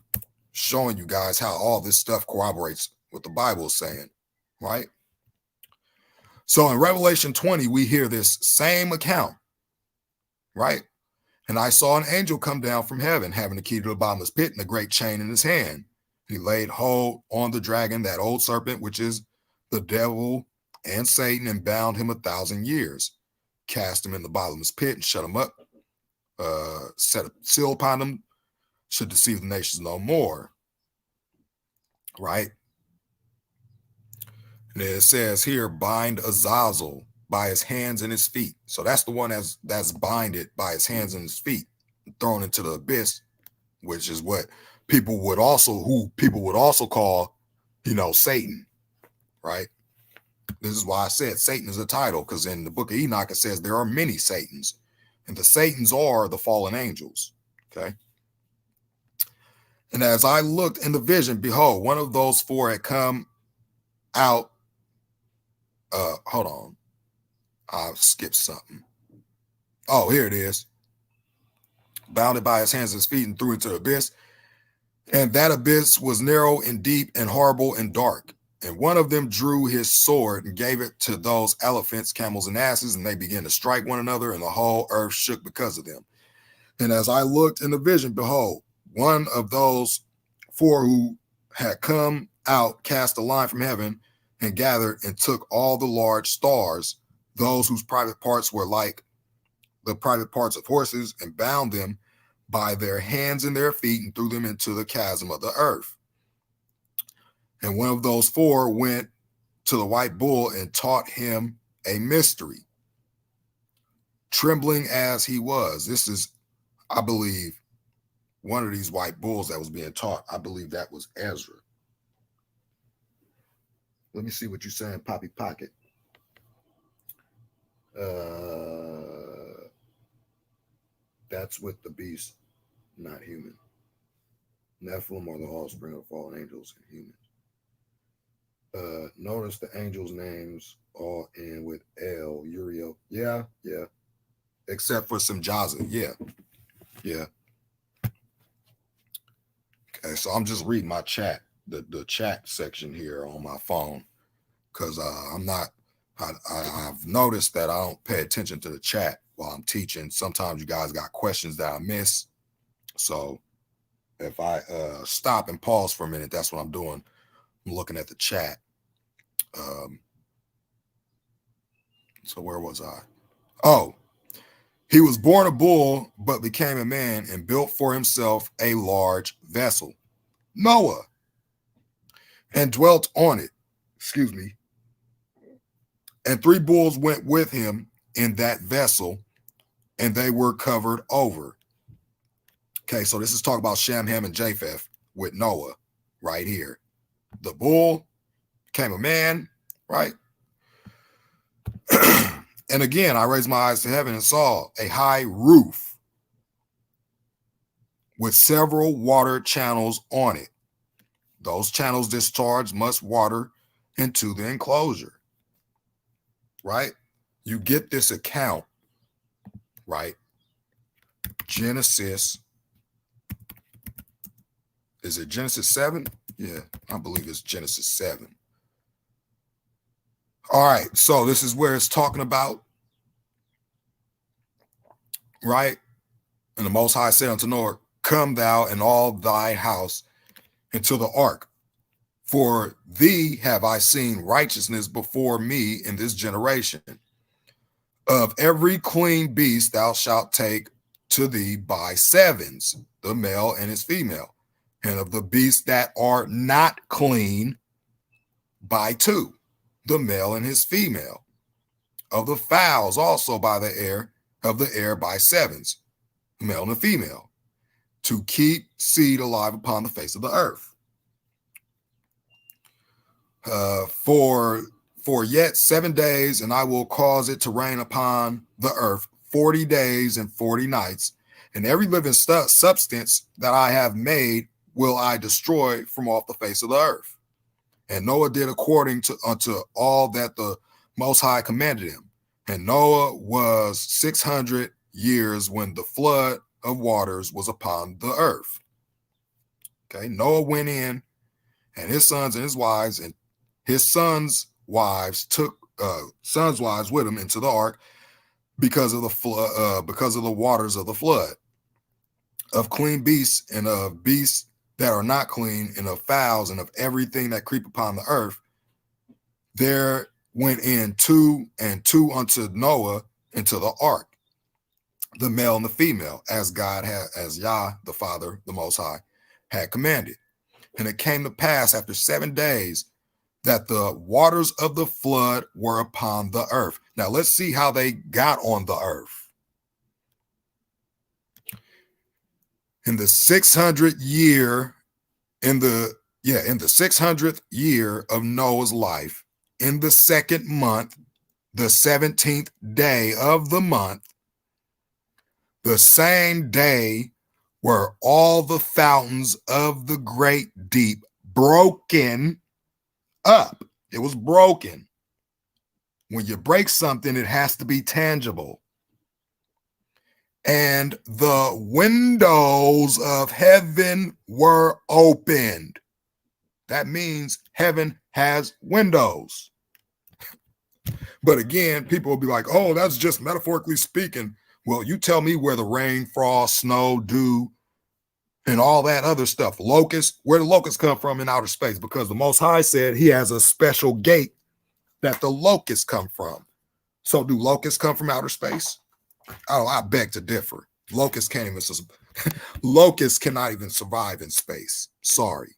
showing you guys how all this stuff corroborates what the Bible is saying, right? So in Revelation 20, we hear this same account, right? And I saw an angel come down from heaven, having the key to the bottomless pit and a great chain in his hand. He laid hold on the dragon, that old serpent, which is the devil and Satan, and bound him 1,000 years, cast him in the bottomless pit and shut him up, set a seal upon him, should deceive the nations no more, right? And it says here, bind Azazel by his hands and his feet. So that's the one that's binded by his hands and his feet, thrown into the abyss, which is what people would also call, Satan, right? This is why I said Satan is a title, because in the book of Enoch, it says there are many Satans, and the Satans are the fallen angels, okay? And as I looked in the vision, behold, one of those 4 had come out. Hold on. I skipped something. Oh, here it is. Bounded by his hands and his feet and threw into the abyss. And that abyss was narrow and deep and horrible and dark. And one of them drew his sword and gave it to those elephants, camels, and asses, and they began to strike one another, and the whole earth shook because of them. And as I looked in the vision, behold, one of those 4 who had come out cast a line from heaven and gathered and took all the large stars, those whose private parts were like the private parts of horses, and bound them by their hands and their feet and threw them into the chasm of the earth. And one of those 4 went to the white bull and taught him a mystery, trembling as he was. This is, I believe, one of these white bulls that was being taught. I believe that was Ezra. Let me see what you're saying, Poppy Pocket. That's with the beast, not human. Nephilim are the offspring of fallen angels and humans. Notice the angels' names all end with El, Uriel. Yeah. Except for some Jaza. Yeah. Okay, so I'm just reading my chat. the chat section here on my phone, because I've noticed that I don't pay attention to the chat while I'm teaching. Sometimes you guys got questions that I miss. So if I stop and pause for a minute, that's what I'm doing. I'm looking at the chat. So where was I? Oh, he was born a bull, but became a man and built for himself a large vessel, Noah, and dwelt on it. Excuse me. And 3 bulls went with him in that vessel, and they were covered over. Okay, so this is talking about Shem, Ham, and Japheth with Noah right here. The bull became a man, right? And again, I raised my eyes to heaven and saw a high roof with several water channels on it. Those channels discharge much water into the enclosure, right? You get this account, right? Genesis. Is it Genesis 7? Yeah, I believe it's Genesis 7. All right, so this is where it's talking about, right? And the Most High said unto Noah, come thou and all thy house into the ark. For thee have I seen righteousness before me in this generation. Of every clean beast thou shalt take to thee by sevens, the male and his female. And of the beasts that are not clean, by 2, the male and his female. Of the fowls also by the air, of the air by sevens, the male and the female, to keep seed alive upon the face of the earth. For yet 7 days, and I will cause it to rain upon the earth 40 days and 40 nights, and every living substance that I have made will I destroy from off the face of the earth. And Noah did according to unto all that the Most High commanded him. And Noah was 600 years when the flood of waters was upon the earth. Okay, Noah went in, and his sons and his wives, and his sons' wives took sons' wives with him into the ark because of the flood, because of the waters of the flood, of clean beasts and of beasts that are not clean, and of fowls and of everything that creep upon the earth. There went in 2 and 2 unto Noah into the ark, the male and the female, as God had, as Yah, the Father, the Most High, had commanded. And it came to pass after 7 days that the waters of the flood were upon the earth. Now let's see how they got on the earth. In the 600th year, in the 600th year of Noah's life, in the 2nd month, the 17th day of the month, the same day were all the fountains of the great deep broken up. It was broken. When you break something, it has to be tangible. And the windows of heaven were opened. That means heaven has windows. But again, people will be like, oh, that's just metaphorically speaking. Well, you tell me where the rain, frost, snow, dew, and all that other stuff, locusts, where the locusts come from in outer space, because the Most High said he has a special gate that the locusts come from. So do locusts come from outer space? Oh, I beg to differ. Locusts cannot even survive in space. Sorry.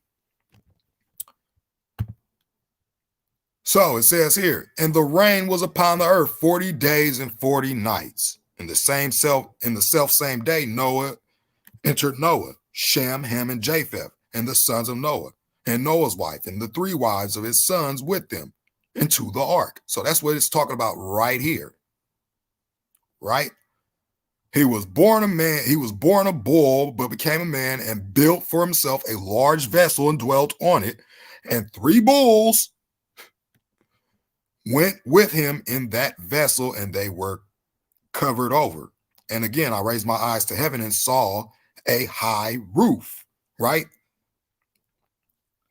So it says here, and the rain was upon the earth 40 days and 40 nights. In the self same day, Noah entered Noah, Shem, Ham, and Japheth, and the sons of Noah, and Noah's wife, and the 3 wives of his sons with them, into the ark. So that's what it's talking about right here. Right? He was born a man, he was born a bull, but became a man and built for himself a large vessel and dwelt on it. And 3 bulls went with him in that vessel, and they were covered over. And again, I raised my eyes to heaven and saw a high roof, right?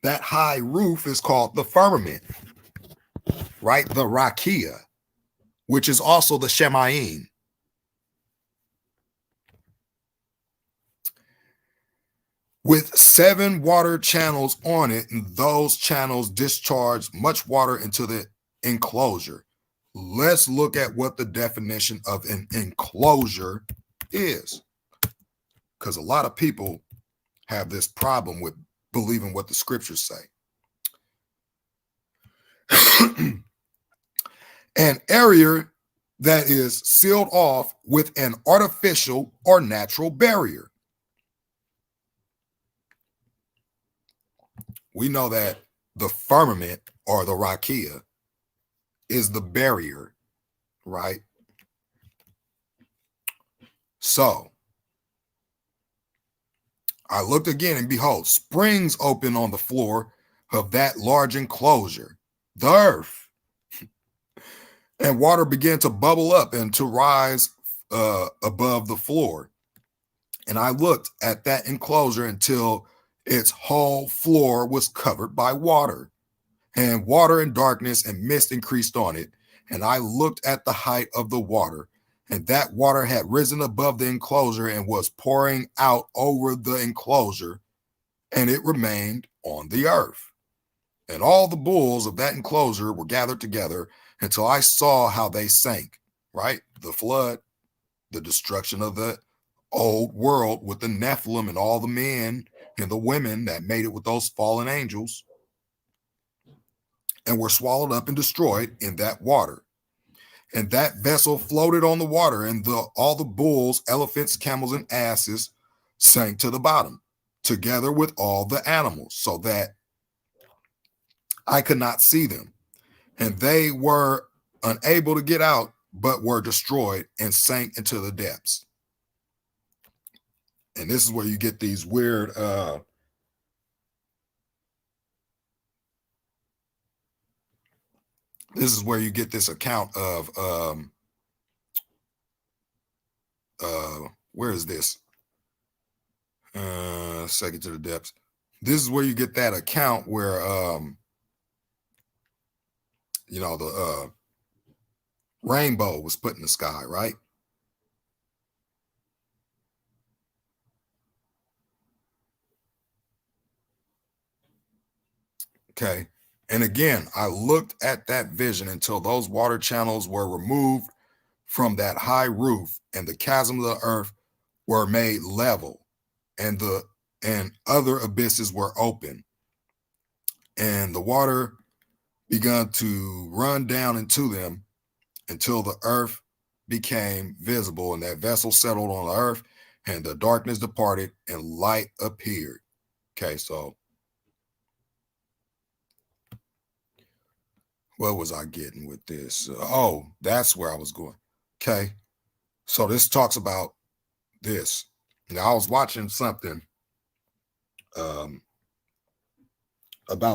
that high roof is called the firmament, right? The rakia, which is also the Shemayim. With 7 water channels on it, and those channels discharge much water into the enclosure. Let's look at what the definition of an enclosure is, because a lot of people have this problem with believing what the scriptures say. An area that is sealed off with an artificial or natural barrier. We know that the firmament or the rakia is the barrier, right? So I looked again, and behold, springs open on the floor of that large enclosure, the earth, and water began to bubble up and to rise above the floor. And I looked at that enclosure until its whole floor was covered by water, and water and darkness and mist increased on it. And I looked at the height of the water, and that water had risen above the enclosure and was pouring out over the enclosure, and it remained on the earth. And all the bulls of that enclosure were gathered together until I saw how they sank, right? The flood, the destruction of the old world with the Nephilim and all the men and the women that made it with those fallen angels, and were swallowed up and destroyed in that water. And that vessel floated on the water, and all the bulls, elephants, camels, and asses sank to the bottom, together with all the animals, so that I could not see them. And they were unable to get out, but were destroyed and sank into the depths. And this is where you get these weird this is where you get this account of where is this? Second to the depths. This is where you get that account where the rainbow was put in the sky, right? Okay. And again, I looked at that vision until those water channels were removed from that high roof, and the chasms of the earth were made level, and other abysses were open, and the water began to run down into them until the earth became visible, and that vessel settled on the earth, and the darkness departed, and light appeared. Okay, so what was I getting with this? That's where I was going. Okay, so this talks about this. Now, I was watching something about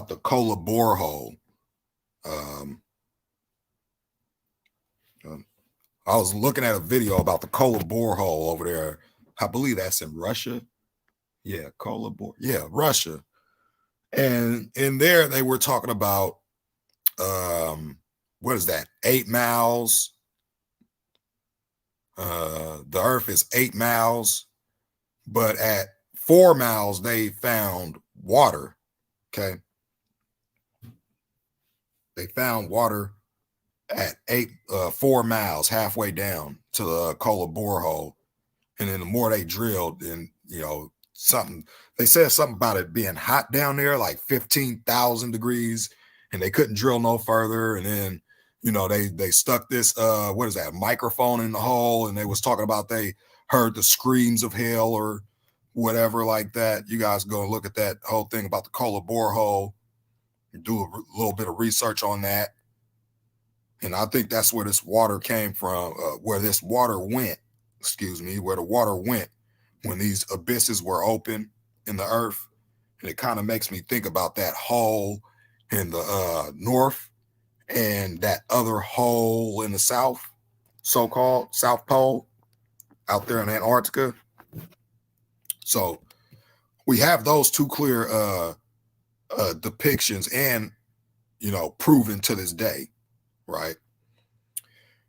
the Kola borehole. I was looking at a video about the Kola borehole over there. I believe that's in Russia. Yeah, Russia. And in there, they were talking about what is that? 8 miles. The earth is 8 miles, but at 4 miles, they found water. Okay. They found water at 4 miles, halfway down to the Kola borehole. And then the more they drilled, and they said something about it being hot down there, like 15,000 degrees, and they couldn't drill no further. And then, they stuck this, microphone in the hole, and they was talking about they heard the screams of hell or whatever like that. You guys go and look at that whole thing about the Kola borehole, do a little bit of research on that. And I think that's where this water came from, where the water went when these abysses were open in the earth. And it kind of makes me think about that hole in the north and that other hole in the south, so-called South Pole, out there in Antarctica. So we have those two clear depictions and, proven to this day, right?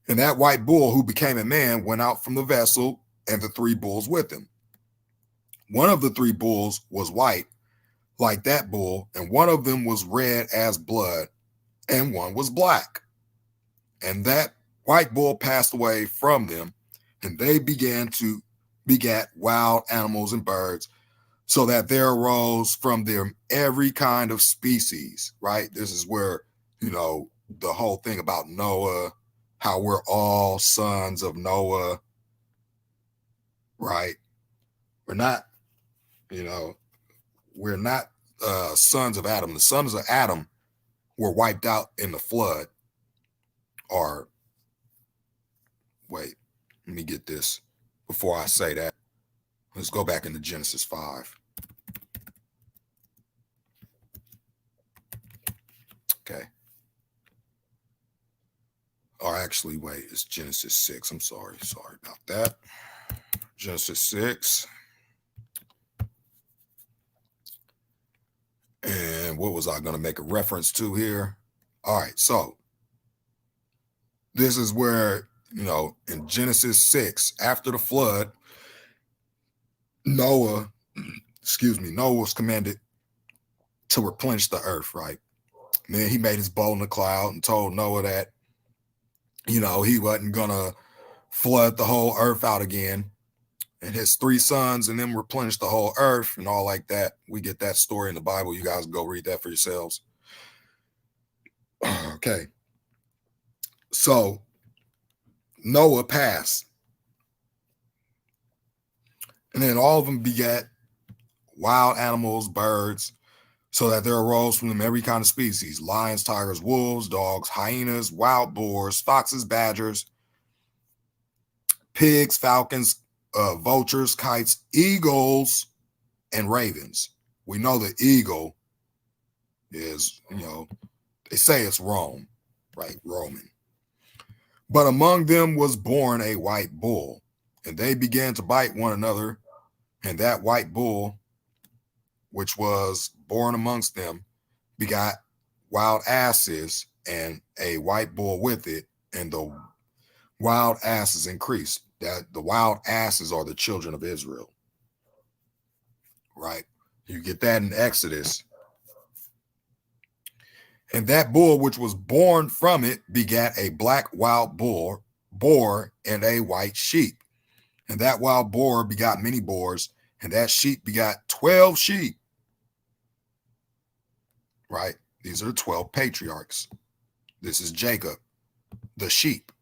And that white bull who became a man went out from the vessel and the three bulls with him. One of the three bulls was white, like that bull, and one of them was red as blood, and one was black. And that white bull passed away from them, and they began to begat wild animals and birds, so that there arose from them every kind of species, right? This is where, the whole thing about Noah, how we're all sons of Noah, right? We're not, we're not sons of Adam. The sons of Adam were wiped out in the flood. Or, wait, let me get this before I say that. Let's go back into Genesis 5. Okay. Or actually, wait, it's Genesis 6. I'm sorry. Sorry about that. Genesis 6. And what was I going to make a reference to here? All right. So this is where, in Genesis 6, after the flood, Noah was commanded to replenish the earth, right? And then he made his bow in the cloud and told Noah that, he wasn't going to flood the whole earth out again. And his three sons and them replenished the whole earth and all like that. We get that story in the Bible. You guys go read that for yourselves. Okay. So Noah passed. And then all of them begat wild animals, birds, so that there arose from them every kind of species: lions, tigers, wolves, dogs, hyenas, wild boars, foxes, badgers, pigs, falcons, vultures, kites, eagles, and ravens. We know the eagle is, they say it's Rome, right? Roman. But among them was born a white bull, and they began to bite one another. And that white bull, which was born amongst them, begot wild asses and a white bull with it, and the wild asses increased. That the wild asses are the children of Israel, right? You get that in Exodus. And that bull which was born from it begat a black wild boar and a white sheep. And that wild boar begot many boars, and that sheep begot 12 sheep. Right? These are the 12 patriarchs. This is Jacob, the sheep,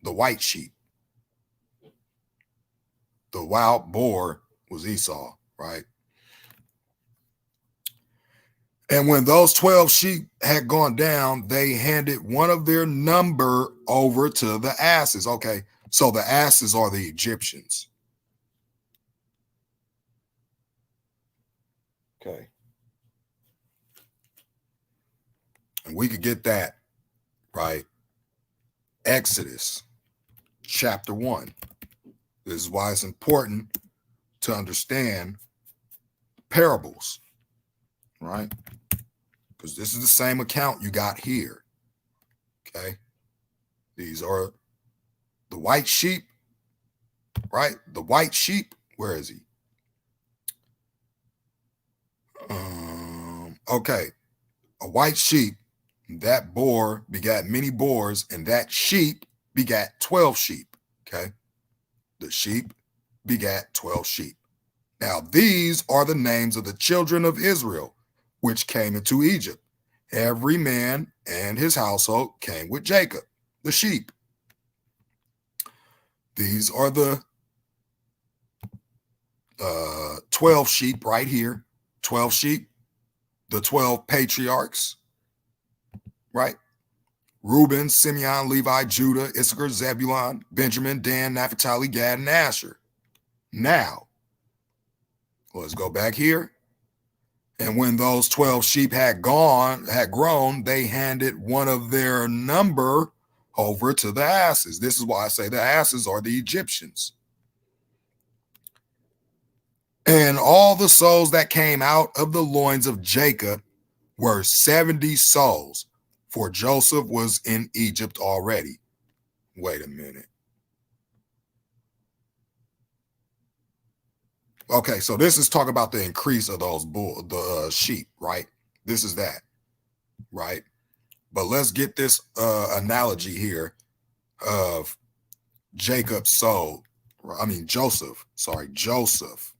the white sheep. The wild boar was Esau, right? And when those 12 sheep had gone down, they handed one of their number over to the asses. Okay, so the asses are the Egyptians. Okay. And we could get that, right? Exodus chapter 1. This is why it's important to understand parables, right? Because this is the same account you got here. Okay. These are the white sheep, right? The white sheep. Where is he? Okay. A white sheep. That boar begat many boars, and that sheep begat 12 sheep. Okay. The sheep begat 12 sheep. Now, these are the names of the children of Israel, which came into Egypt. Every man and his household came with Jacob, the sheep. These are the 12 sheep right here. 12 sheep, the 12 patriarchs, right? Reuben, Simeon, Levi, Judah, Issachar, Zebulun, Benjamin, Dan, Naphtali, Gad, and Asher. Now, let's go back here. And when those 12 sheep had grown, they handed one of their number over to the asses. This is why I say the asses are the Egyptians. And all the souls that came out of the loins of Jacob were 70 souls, for Joseph was in Egypt already. Wait a minute. Okay, so this is talking about the increase of those sheep, right? This is that, right? But let's get this analogy here of Jacob's soul. I mean, Joseph. Sorry, Joseph.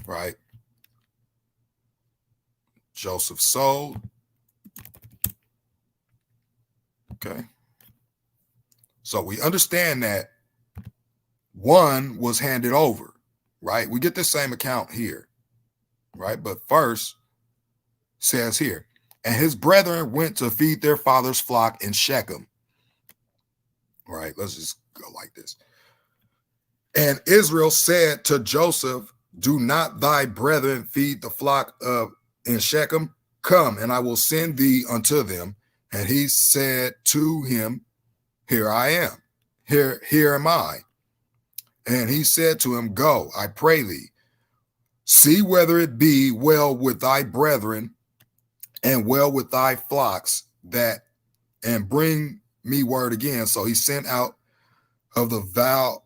Right? Joseph sold. Okay. So we understand that one was handed over, right? We get the same account here, right? But first says here, and his brethren went to feed their father's flock in Shechem. Right? Let's just go like this. And Israel said to Joseph, do not thy brethren feed the flock in Shechem? Come, and I will send thee unto them. And he said to him, here I am. Here am I. And he said to him, go, I pray thee, see whether it be well with thy brethren and well with thy flocks, and bring me word again. So he sent out of the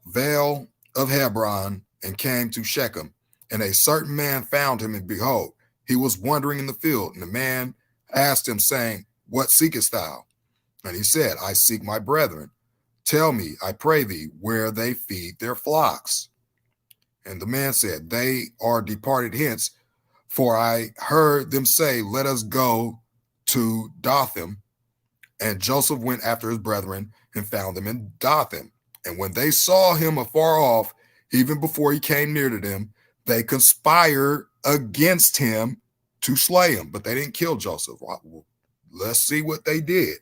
vale of Hebron and came to Shechem. And a certain man found him, and behold, he was wandering in the field. And the man asked him, saying, what seekest thou? And he said, I seek my brethren. Tell me, I pray thee, where they feed their flocks. And the man said, they are departed hence, for I heard them say, let us go to Dothan. And Joseph went after his brethren and found them in Dothan. And when they saw him afar off, even before he came near to them, they conspired against him to slay him. But they didn't kill Joseph. Well, let's see what they did.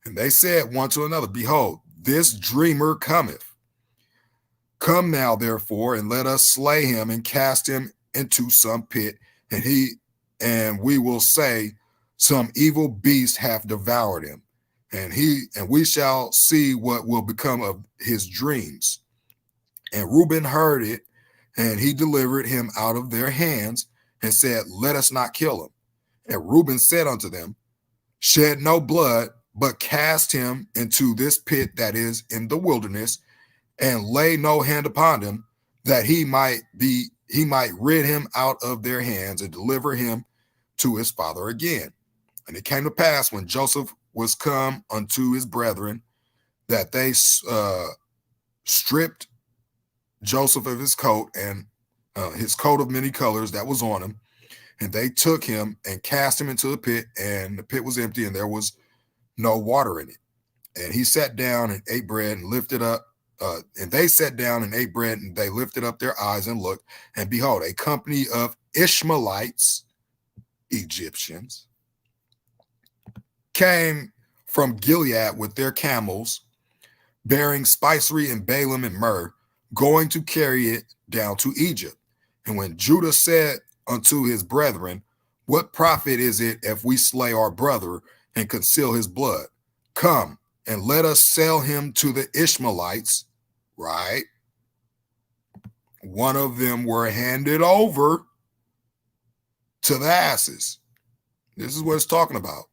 And they said one to another, behold, this dreamer cometh. Come now, therefore, and let us slay him and cast him into some pit, and we will say, some evil beast hath devoured him, and we shall see what will become of his dreams. And Reuben heard it, and he delivered him out of their hands, and said, let us not kill him. And Reuben said unto them, shed no blood, but cast him into this pit that is in the wilderness, and lay no hand upon him, that he might rid him out of their hands and deliver him to his father again. And it came to pass, when Joseph was come unto his brethren, that they stripped Joseph of his coat, and his coat of many colors that was on him, and they took him and cast him into the pit, and the pit was empty, and there was no water in it. And he sat down and ate bread and lifted up, and they sat down and ate bread, and they lifted up their eyes and looked, and behold, a company of Ishmaelites, Egyptians, came from Gilead with their camels, bearing spicery and balaam and myrrh, going to carry it down to Egypt. And when Judah said unto his brethren, what profit is it if we slay our brother and conceal his blood? Come, and let us sell him to the Ishmaelites, right? One of them were handed over to the asses. This is what it's talking about.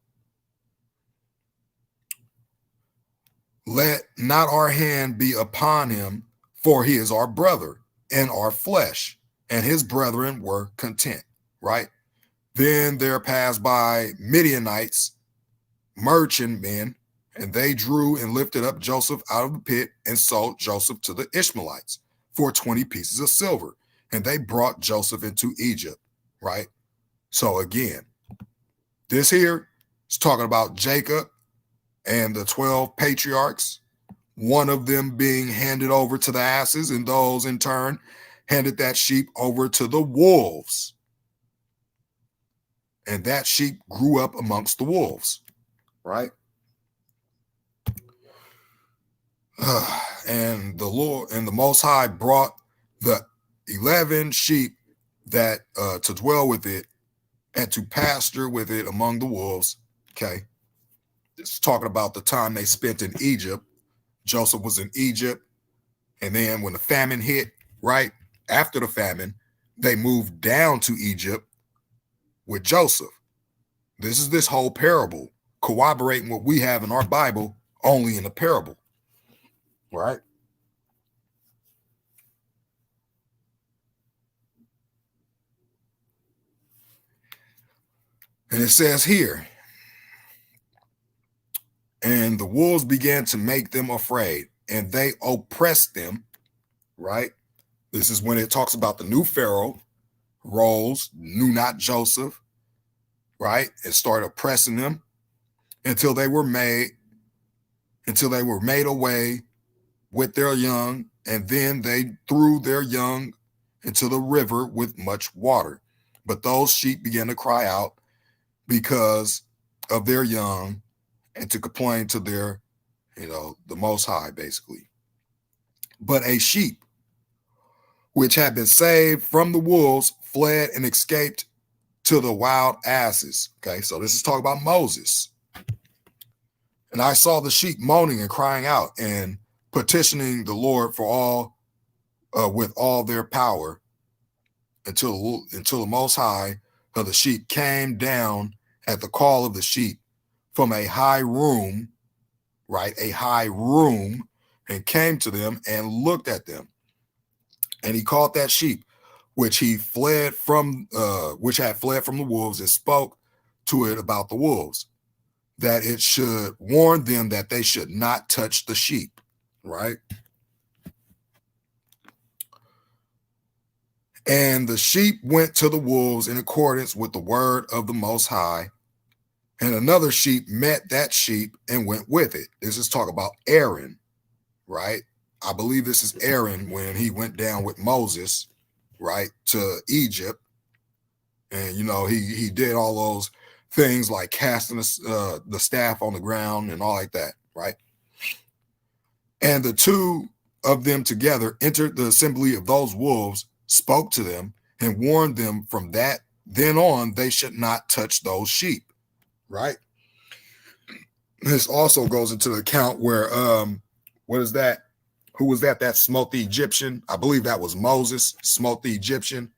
Let not our hand be upon him, for he is our brother and our flesh. And his brethren were content, right? Then there passed by Midianites, merchantmen, and they drew and lifted up Joseph out of the pit and sold Joseph to the Ishmaelites for 20 pieces of silver. And they brought Joseph into Egypt, right? So again, this here is talking about Jacob and the 12 patriarchs, one of them being handed over to the asses, and those in turn handed that sheep over to the wolves. And that sheep grew up amongst the wolves, right? And the Lord and the Most High brought the 11 sheep that to dwell with it and to pasture with it among the wolves. Okay. It's talking about the time they spent in Egypt. Joseph was in Egypt, And then when the famine hit, right after the famine, they moved down to Egypt with Joseph. This is this whole parable corroborating what we have in our Bible, only in a parable, right? And it says here, and the wolves began to make them afraid, and they oppressed them, right? This is when it talks about the new Pharaoh rose, knew not Joseph, right? And started oppressing them until they were made away with their young, and then they threw their young into the river with much water. But those sheep began to cry out because of their young and to complain to their, the Most High, basically. But a sheep which had been saved from the wolves fled and escaped to the wild asses. Okay, so this is talking about Moses. And I saw the sheep moaning and crying out and petitioning the Lord for all with all their power until the Most High of the sheep came down at the call of the sheep from a high room, right? A high room, and came to them and looked at them. And he called that sheep, which had fled from the wolves, and spoke to it about the wolves, that it should warn them that they should not touch the sheep, right? And the sheep went to the wolves in accordance with the word of the Most High. And another sheep met that sheep and went with it. This is talk about Aaron, right? I believe this is Aaron when he went down with Moses, right, to Egypt. And, he did all those things like casting the staff on the ground and all like that, right? And the two of them together entered the assembly of those wolves, spoke to them, and warned them from that then on they should not touch those sheep, right? This also goes into the account where, what is that? Who was that? That smote the Egyptian. I believe that was Moses, smote the Egyptian,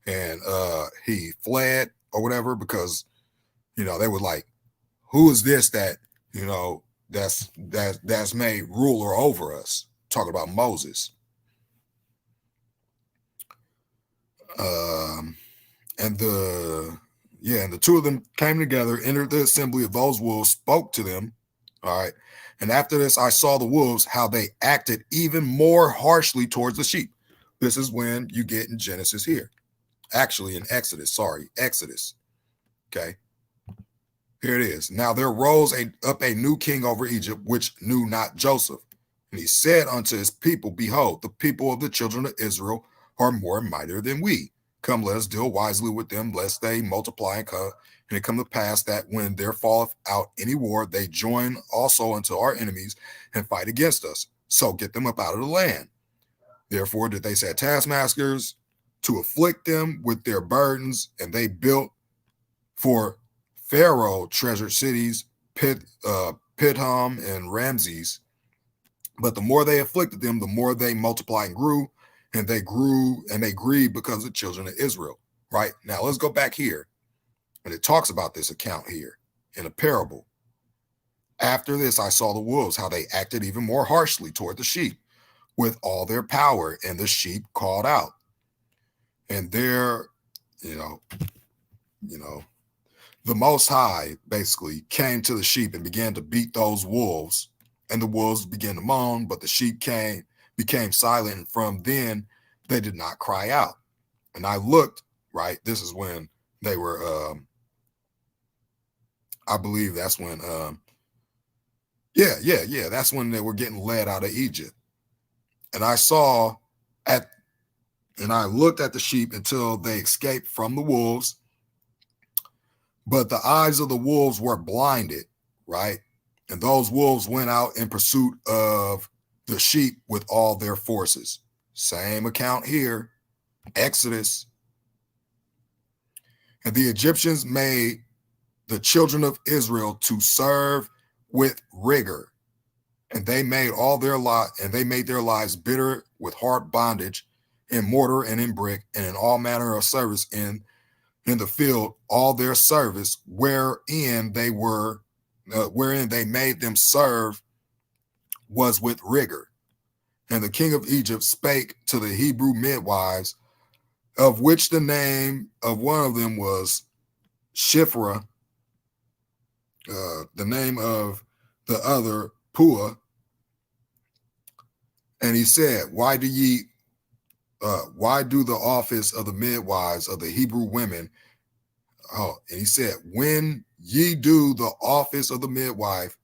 and he fled or whatever because, they were like, who is this that, that's made ruler over us? Talking about Moses. And the two of them came together, entered the assembly of those wolves, spoke to them. All right. And after this, I saw the wolves, how they acted even more harshly towards the sheep. This is when you get in Genesis here. Actually, in Exodus. Okay. Here it is. Now there rose up a new king over Egypt, which knew not Joseph. And he said unto his people, behold, the people of the children of Israel are more mightier than we. Come, let us deal wisely with them, lest they multiply and come. And it come to pass that when there falleth out any war, they join also unto our enemies and fight against us. So get them up out of the land. Therefore did they set taskmasters to afflict them with their burdens, and they built for Pharaoh treasured cities, Pithom and Ramses. But the more they afflicted them, the more they multiplied and grew, and they grieved because of the children of Israel. Right? Now let's go back here. And it talks about this account here in a parable. After this, I saw the wolves, how they acted even more harshly toward the sheep with all their power, and the sheep called out. And there, the Most High basically came to the sheep and began to beat those wolves, and the wolves began to moan, but the sheep became silent, and from then they did not cry out. And I looked, right? This is when they were, I believe that's when, that's when they were getting led out of Egypt. And I looked at the sheep until they escaped from the wolves. But the eyes of the wolves were blinded, right? And those wolves went out in pursuit of the sheep with all their forces. Same account here, Exodus. And the Egyptians made the children of Israel to serve with rigor. And they made their lives bitter with hard bondage in mortar and in brick and in all manner of service in the field, all their service wherein they made them serve was with rigor. And the king of Egypt spake to the Hebrew midwives, of which the name of one of them was Shiphrah, the name of the other Puah. And he said, why do the office of the midwives of the Hebrew women? Oh, and he said, when ye do the office of the midwife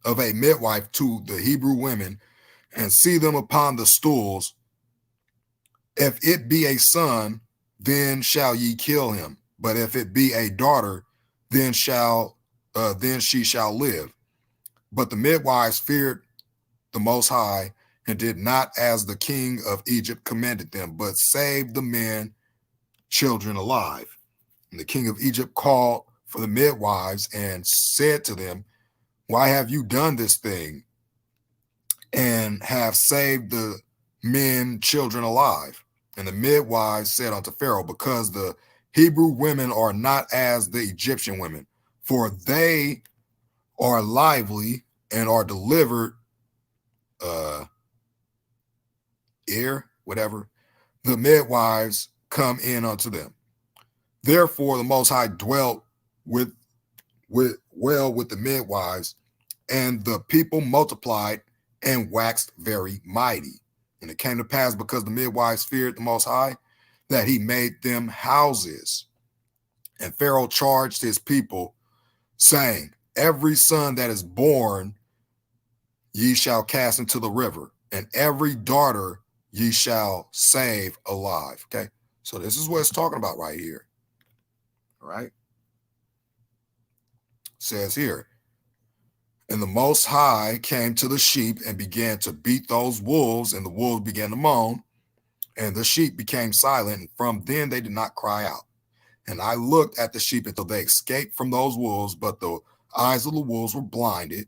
of a midwife to the Hebrew women, and see them upon the stools, if it be a son, then shall ye kill him. But if it be a daughter, then she shall live. But the midwives feared the Most High, and did not as the king of Egypt commanded them, but saved the men, children alive. And the king of Egypt called for the midwives and said to them, why have you done this thing and have saved the men, children alive? And the midwives said unto Pharaoh, because the Hebrew women are not as the Egyptian women, for they are lively and are delivered whatever, the midwives come in unto them. Therefore the Most High dwelt well with the midwives, and the people multiplied and waxed very mighty. And it came to pass, because the midwives feared the Most High, that he made them houses. And Pharaoh charged his people, saying, every son that is born ye shall cast into the river, and every daughter ye shall save alive. Okay, so this is what it's talking about right here. All right. It says here, and the Most High came to the sheep and began to beat those wolves, and the wolves began to moan, and the sheep became silent, and from then they did not cry out. And I looked at the sheep until they escaped from those wolves, but the eyes of the wolves were blinded.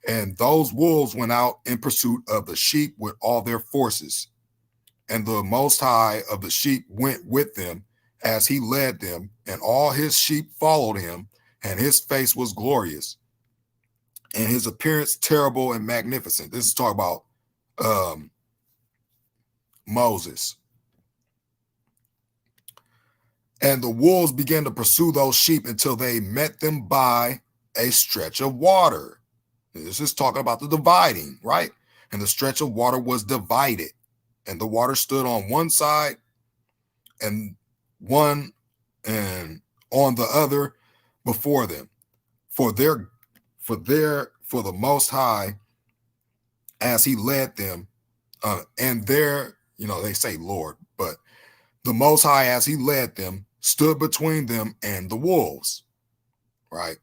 And those wolves went out in pursuit of the sheep with all their forces. And the Most High of the sheep went with them as he led them, and all his sheep followed him, and his face was glorious, and his appearance terrible and magnificent. This is talking about Moses. And the wolves began to pursue those sheep until they met them by a stretch of water. This is talking about the dividing, right? And the stretch of water was divided, and the water stood on one side and on the other before them. For the Most High, as he led them, they say Lord, but the Most High, as he led them, stood between them and the wolves, right?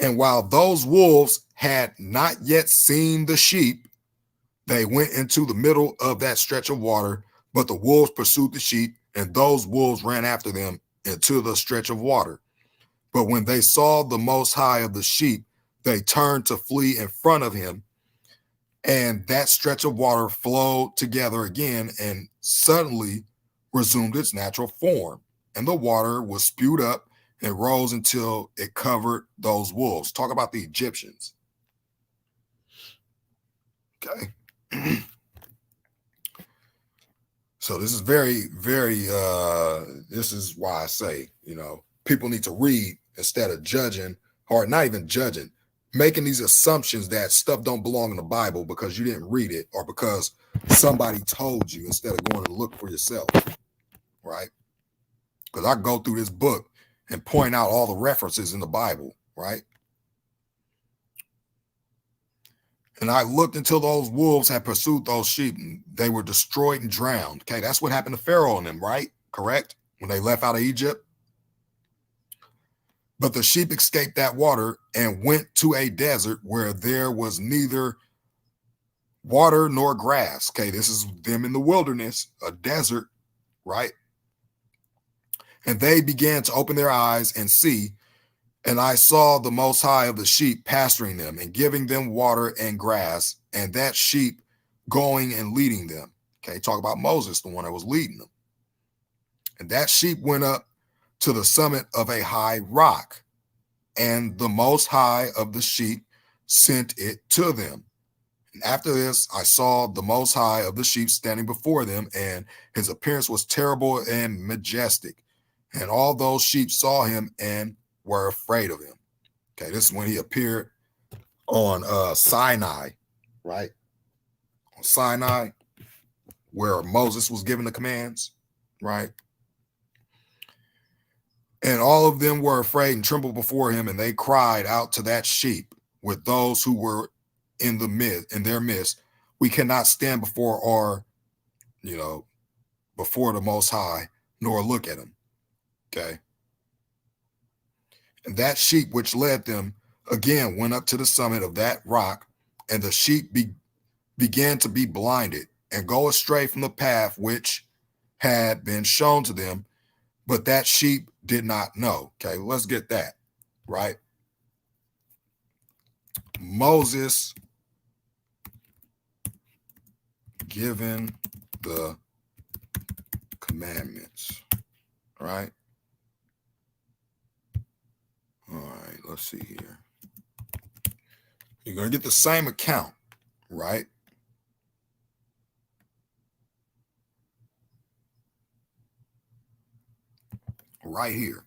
And while those wolves had not yet seen the sheep, they went into the middle of that stretch of water, but the wolves pursued the sheep, and those wolves ran after them into the stretch of water. But when they saw the Most High of the sheep, they turned to flee in front of him, and that stretch of water flowed together again and suddenly resumed its natural form, and the water was spewed up and rose until it covered those wolves. Talk about the Egyptians. Okay. So this is very, very, this is why I say, people need to read instead of judging, or not even judging, making these assumptions that stuff don't belong in the Bible because you didn't read it or because somebody told you, instead of going to look for yourself, right? Because I go through this book and point out all the references in the Bible, right? And I looked until those wolves had pursued those sheep, and they were destroyed and drowned. Okay, that's what happened to Pharaoh and them, right? Correct? When they left out of Egypt. But the sheep escaped that water and went to a desert where there was neither water nor grass. Okay, this is them in the wilderness, a desert, right? And they began to open their eyes and see, And I saw the Most High of the sheep pasturing them and giving them water and grass, and that sheep going and leading them. Okay, talk about Moses, the one that was leading them. And that sheep went up to the summit of a high rock, and the Most High of the sheep sent it to them. And after this, I saw the Most High of the sheep standing before them, and his appearance was terrible and majestic. And all those sheep saw him and were afraid of him. Okay, this is when he appeared on Sinai, right? On Sinai, where Moses was given the commands, right? And all of them were afraid and trembled before him, and they cried out to that sheep with those who were in their midst. We cannot stand before before the Most High, nor look at him. Okay. And that sheep which led them again went up to the summit of that rock, and the sheep began to be blinded and go astray from the path which had been shown to them, but that sheep did not know. Okay, let's get that, right? Moses given the commandments, right? All right, let's see here. You're going to get the same account, right? Right here.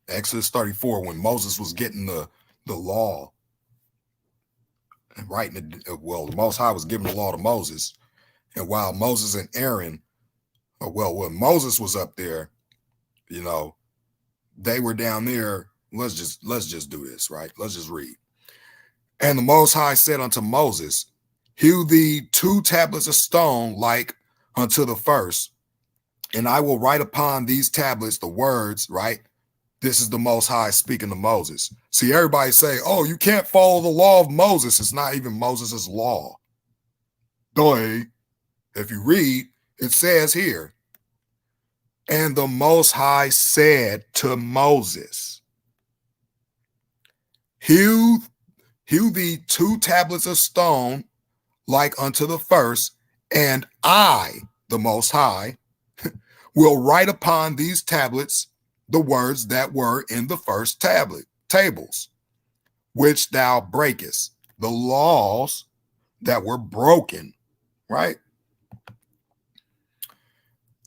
Exodus 34, when Moses was getting the law and writing it, well, the Most High was giving the law to Moses. And while Moses and Aaron, when Moses was up there, they were down there. Let's just do this, right? Let's just read. And the Most High said unto Moses, hew thee 2 tablets of stone like unto the first, and I will write upon these tablets the words, right? This is the Most High speaking to Moses. See, everybody say, oh, you can't follow the law of Moses. It's not even Moses' law. If you read, it says here, and the Most High said to Moses, hew thee 2 tablets of stone like unto the first, and I, the Most High, will write upon these tablets the words that were in the first tables, which thou breakest, the laws that were broken, right?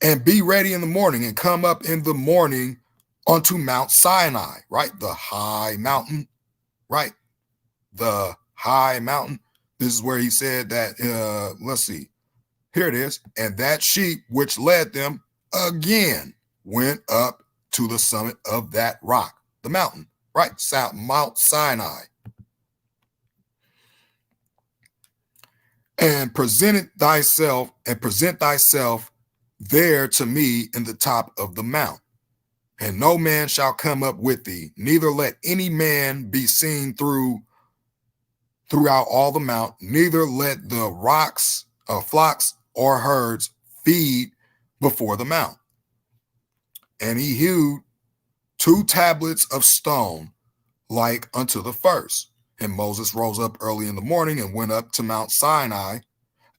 And be ready in the morning, and come up in the morning unto Mount Sinai, right? The high mountain, right? The high mountain. This is where he said that, let's see. Here it is. And that sheep which led them again went up to the summit of that rock, the mountain, right? Mount Sinai. And present thyself there to me in the top of the mount. And no man shall come up with thee, neither let any man be seen throughout all the mount, neither let the flocks or herds feed before the mount. And he hewed 2 tablets of stone like unto the first. And Moses rose up early in the morning and went up to Mount Sinai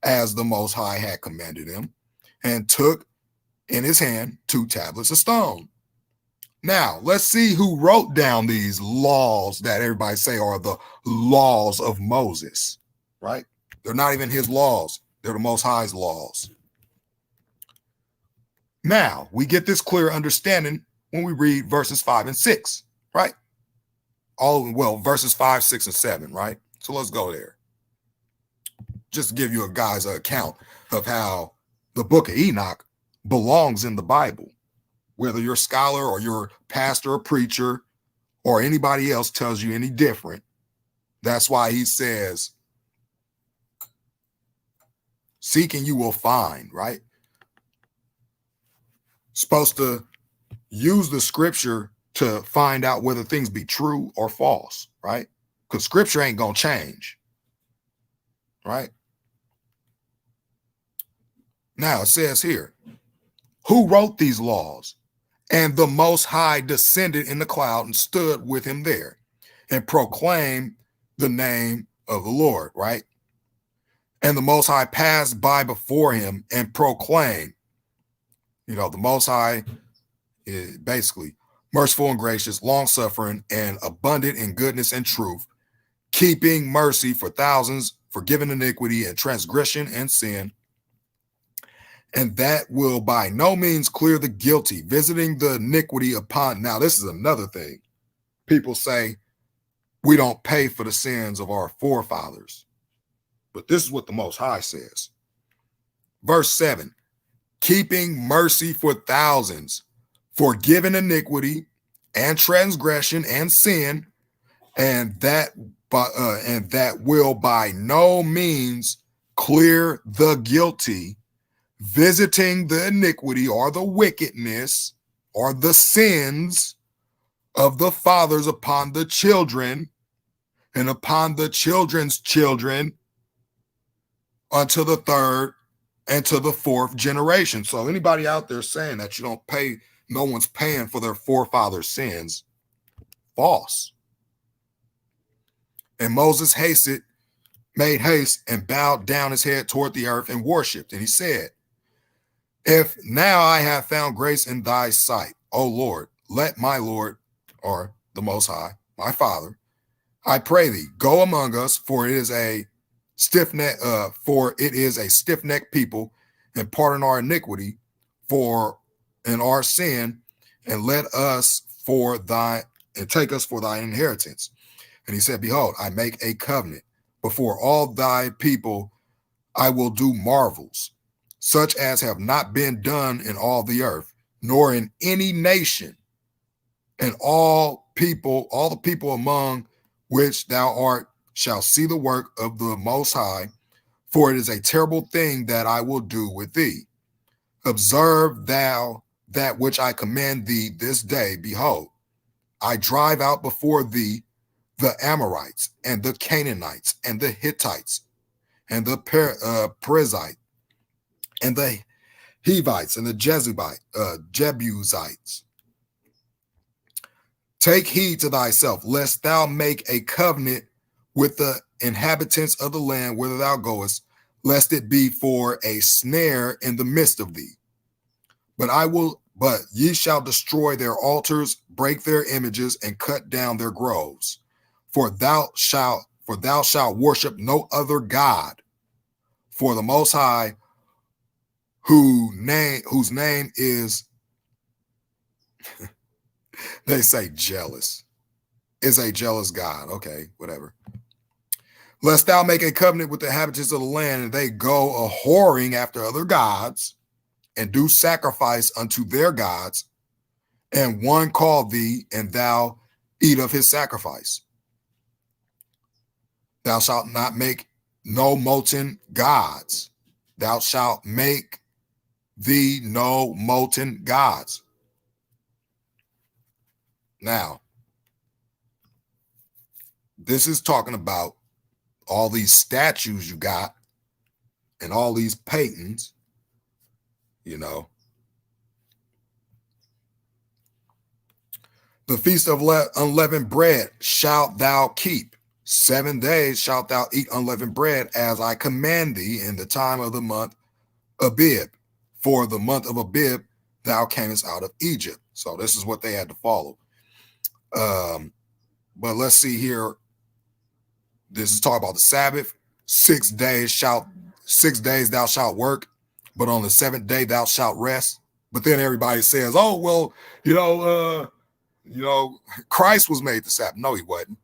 as the Most High had commanded him, and took in his hand 2 tablets of stone. Now, let's see who wrote down these laws that everybody say are the laws of Moses, right? They're not even his laws. They're the Most High's laws. Now, we get this clear understanding when we read verses 5 and 6, right? Verses 5, 6, and 7, right? So let's go there. Just to give you a guy's account of how the book of Enoch belongs in the Bible. Whether you're a scholar or you're a pastor or preacher or anybody else tells you any different, that's why he says, seek and you will find, right? Supposed to use the scripture to find out whether things be true or false, right? Because scripture ain't going to change, right? Now it says here, who wrote these laws And the Most High descended in the cloud and stood with him there and proclaimed the name of the Lord, right? And the Most High passed by before him and proclaimed, the Most High is basically merciful and gracious, long-suffering, and abundant in goodness and truth, keeping mercy for thousands, forgiving iniquity and transgression and sin, and that will by no means clear the guilty, visiting the iniquity upon. Now, this is another thing. People say we don't pay for the sins of our forefathers. But this is what the Most High says. Verse 7, keeping mercy for thousands, forgiving iniquity and transgression and sin, and that will by no means clear the guilty, visiting the iniquity or the wickedness or the sins of the fathers upon the children and upon the children's children unto the third and to the fourth generation. So anybody out there saying that you don't pay, no one's paying for their forefathers' sins, false. And Moses made haste and bowed down his head toward the earth and worshiped. And he said, if now I have found grace in thy sight, O Lord, let my Lord, or the Most High, my Father, I pray thee, go among us, for it is a stiff-necked people, and pardon our iniquity and our sin, and let us take us for thy inheritance. And he said, behold, I make a covenant before all thy people. I will do marvels, such as have not been done in all the earth, nor in any nation, and all the people among which thou art shall see the work of the Most High, for it is a terrible thing that I will do with thee. Observe thou that which I command thee this day. Behold, I drive out before thee the Amorites and the Canaanites and the Hittites and the Perizzite and the Hivites and the Jebusites. Take heed to thyself, lest thou make a covenant with the inhabitants of the land whither thou goest, lest it be for a snare in the midst of thee. But ye shall destroy their altars, break their images, and cut down their groves. For thou shalt worship no other God, for the Most High, whose name is, they say jealous, is a jealous God. Okay, whatever. Lest thou make a covenant with the inhabitants of the land, and they go a-whoring after other gods, and do sacrifice unto their gods, and one call thee, and thou eat of his sacrifice. Thou shalt not make no molten gods. Thou shalt make thee no molten gods. Now, this is talking about all these statues you got and all these paintings, The feast of unleavened bread shalt thou keep. 7 days shalt thou eat unleavened bread, as I command thee, in the time of the month Abib. For the month of Abib thou camest out of Egypt. So this is what they had to follow. But let's see here. This is talking about the Sabbath. 6 days thou shalt work, but on the 7th day thou shalt rest. But then everybody says, oh, well, Christ was made the Sabbath. No, he wasn't.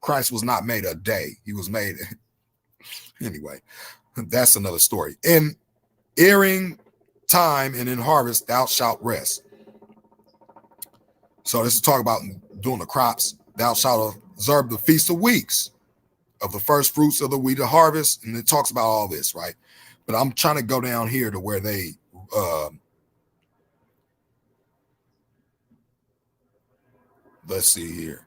Christ was not made a day. He was made anyway. That's another story. In earing time and in harvest thou shalt rest. So this is talking about doing the crops. Thou shalt observe the feast of weeks, of the first fruits of the wheat of harvest. And it talks about all this, right? But I'm trying to go down here to where they let's see here.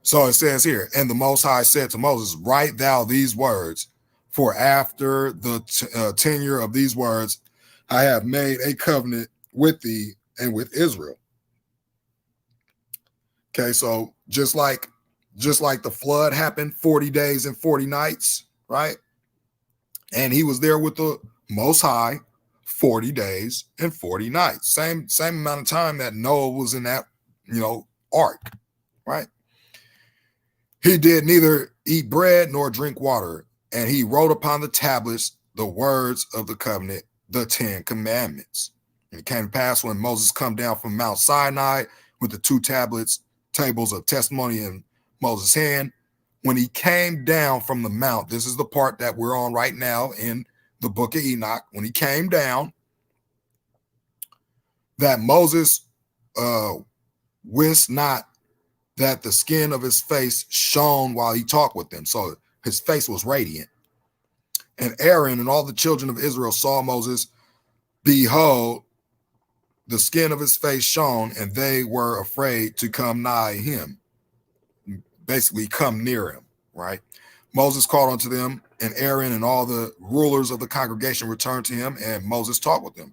So it says here, and the Most High said to Moses, write thou these words, for after the tenure of these words, I have made a covenant with thee and with Israel. Okay, so just like the flood happened 40 days and 40 nights, right? And he was there with the Most High 40 days and 40 nights. Same amount of time that Noah was in that, ark, right? He did neither eat bread nor drink water, and he wrote upon the tablets the words of the covenant, the 10 commandments. And it came to pass when Moses come down from Mount Sinai with the two tables of testimony in Moses' hand. When he came down from the mount, this is the part that we're on right now in the book of Enoch. When he came down, that Moses wist not that the skin of his face shone while he talked with them. So his face was radiant. And Aaron and all the children of Israel saw Moses. Behold, the skin of his face shone, and they were afraid to come nigh him. Basically, come near him, right? Moses called unto them, and Aaron and all the rulers of the congregation returned to him, and Moses talked with them.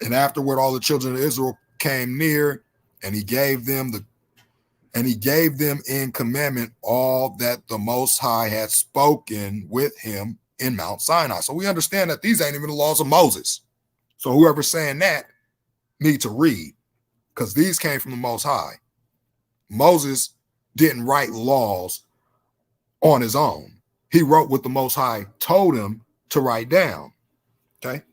And afterward, all the children of Israel came near, and he gave them in commandment all that the Most High had spoken with him in Mount Sinai. So we understand that these ain't even the laws of Moses. So whoever's saying that need to read, because these came from the Most High. Moses didn't write laws on his own. He wrote what the Most High told him to write down. Okay?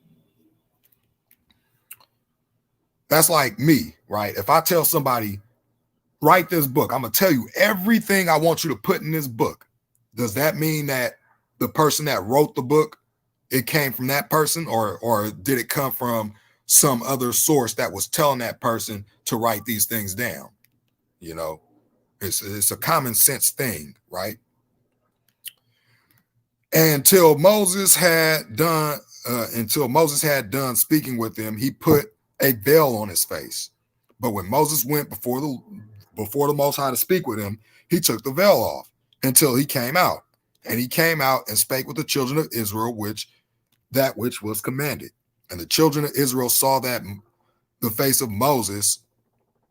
That's like me, right? If I tell somebody, write this book, I'm going to tell you everything I want you to put in this book. Does that mean that the person that wrote the book, it came from that person, or did it come from some other source that was telling that person to write these things down? It's a common sense thing, right? Until Moses had done speaking with them, he put a veil on his face. But when Moses went before the Most High to speak with him, he took the veil off until he came out. And he came out and spake with the children of Israel, which was commanded. And the children of Israel saw that the face of Moses,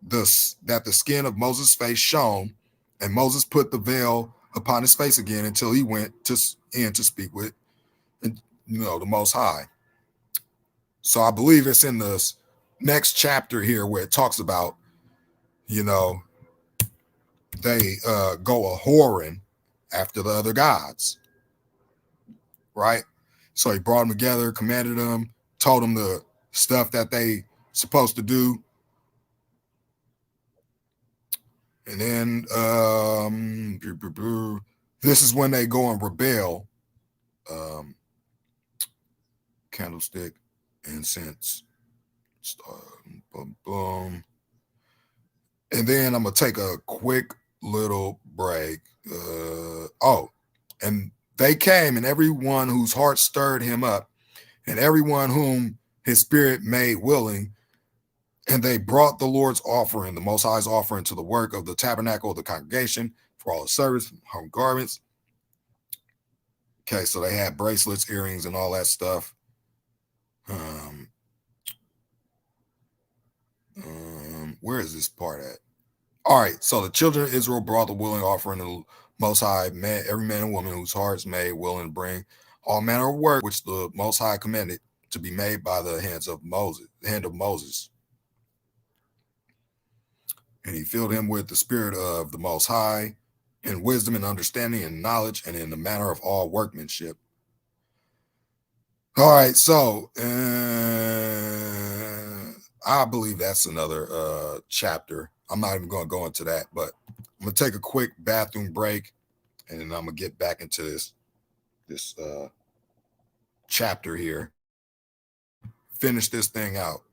that the skin of Moses' face shone, and Moses put the veil upon his face again until he went to speak with, the Most High. So I believe it's in the next chapter here where it talks about, they go a whoring after the other gods, right? So he brought them together, commanded them, told them the stuff that they supposed to do. And then this is when they go and rebel. Candlestick, incense, boom, boom. And then I'm going to take a quick little break. And they came, and everyone whose heart stirred him up, and everyone whom his spirit made willing, and they brought the Lord's offering, the Most High's offering, to the work of the tabernacle of the congregation for all the service, home garments. Okay, so they had bracelets, earrings, and all that stuff. Where is this part at? All right, so the children of Israel brought the willing offering to the Most High, every man and woman whose hearts made willing to bring all manner of work which the Most High commanded to be made by the hand of Moses. And he filled him with the spirit of the Most High, in wisdom and understanding and knowledge, and in the manner of all workmanship. All right, so I believe that's another chapter. I'm not even going to go into that, but I'm going to take a quick bathroom break, and then I'm going to get back into this chapter here. Finish this thing out.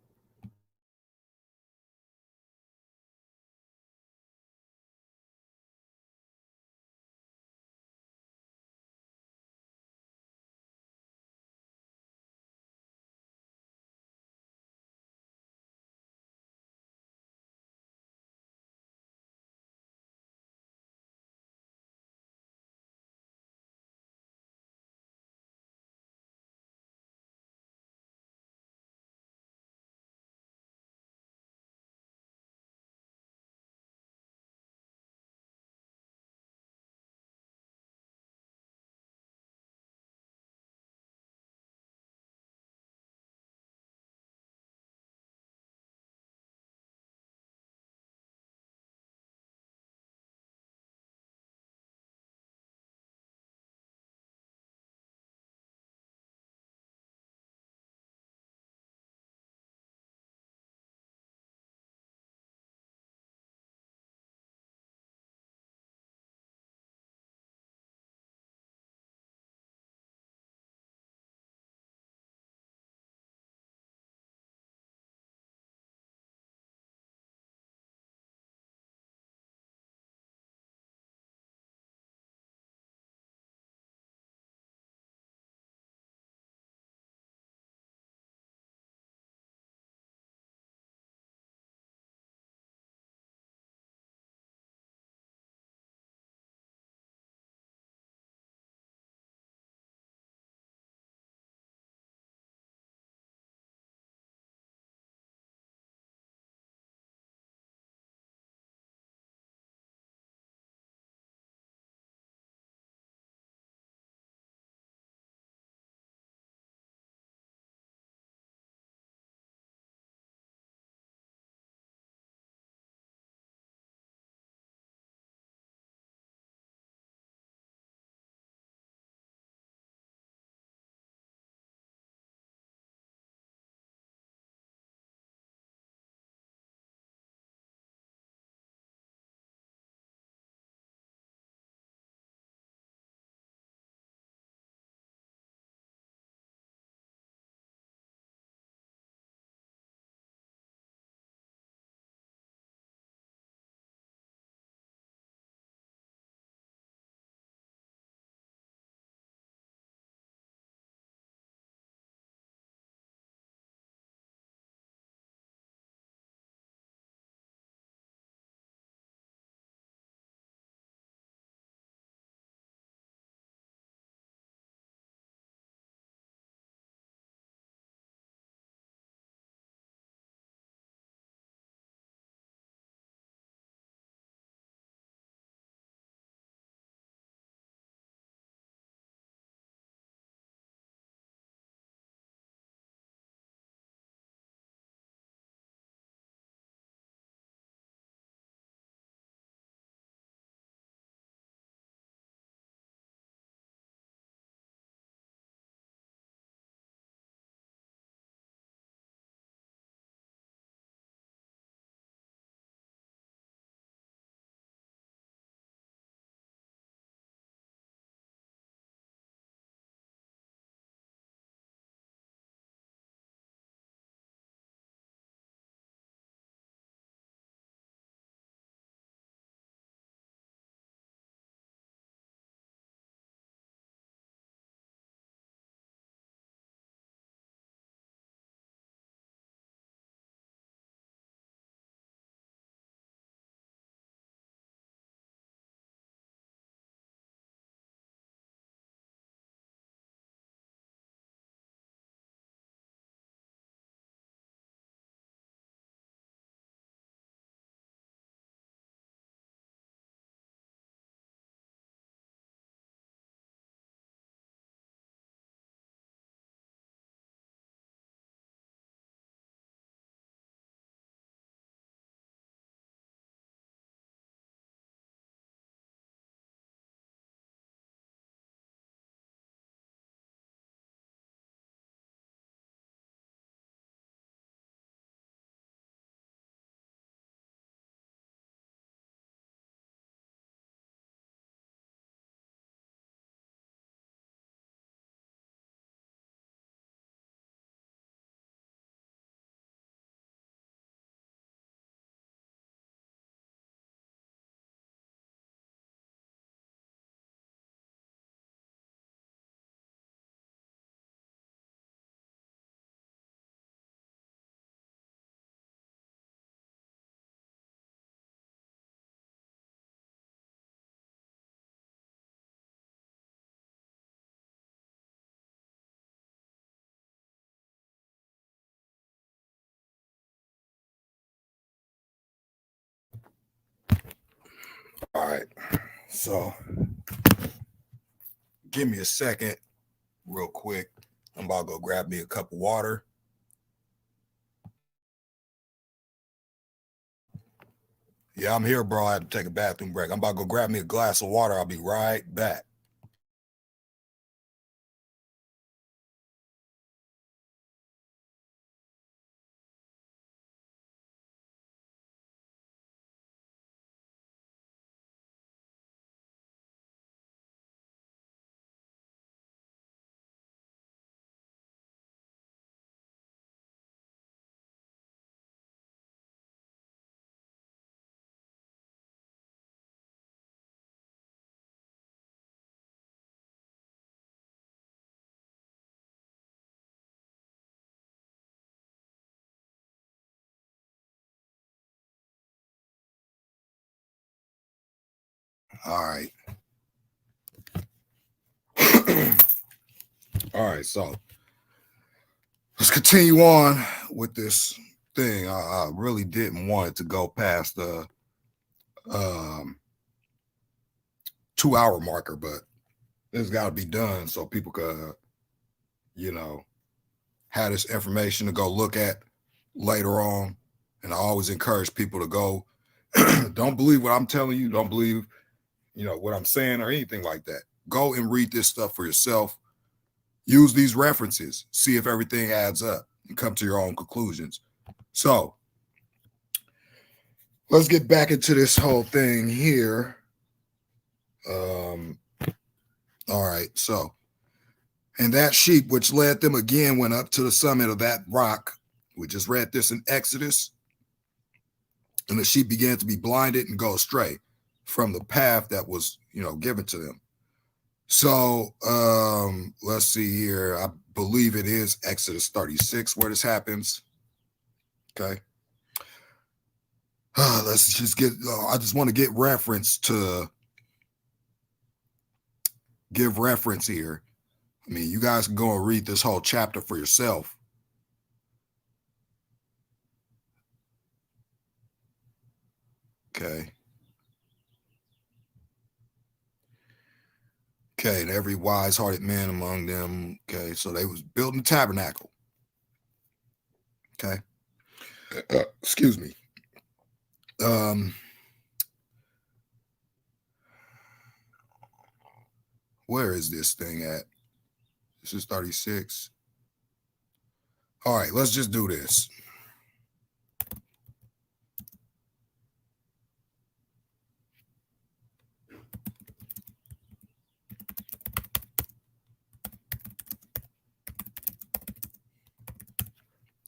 All right. So give me a second, real quick. I'm about to go grab me a cup of water. Yeah, I'm here, bro. I had to take a bathroom break. I'm about to go grab me a glass of water. I'll be right back. All right. All right. So let's continue on with this thing. I really didn't want it to go past the um, 2 hour marker, but it's got to be done so people could, you know, have this information to go look at later on. And I always encourage people to go. Don't believe what I'm telling you. Don't believe, what I'm saying or anything like that. Go and read this stuff for yourself. Use these references. See if everything adds up and come to your own conclusions. So let's get back into this whole thing here. All right. So, and that sheep which led them again went up to the summit of that rock. We just read this in Exodus. And the sheep began to be blinded and go astray from the path that was, given to them. So let's see here. I believe it is Exodus 36 where this happens. Okay. Let's just I just want to give reference here. I mean, you guys can go and read this whole chapter for yourself. Okay. Okay, and every wise-hearted man among them. Okay, so they was building the tabernacle. Okay. Excuse me. Where is this thing at? This is 36. All right, let's just do this.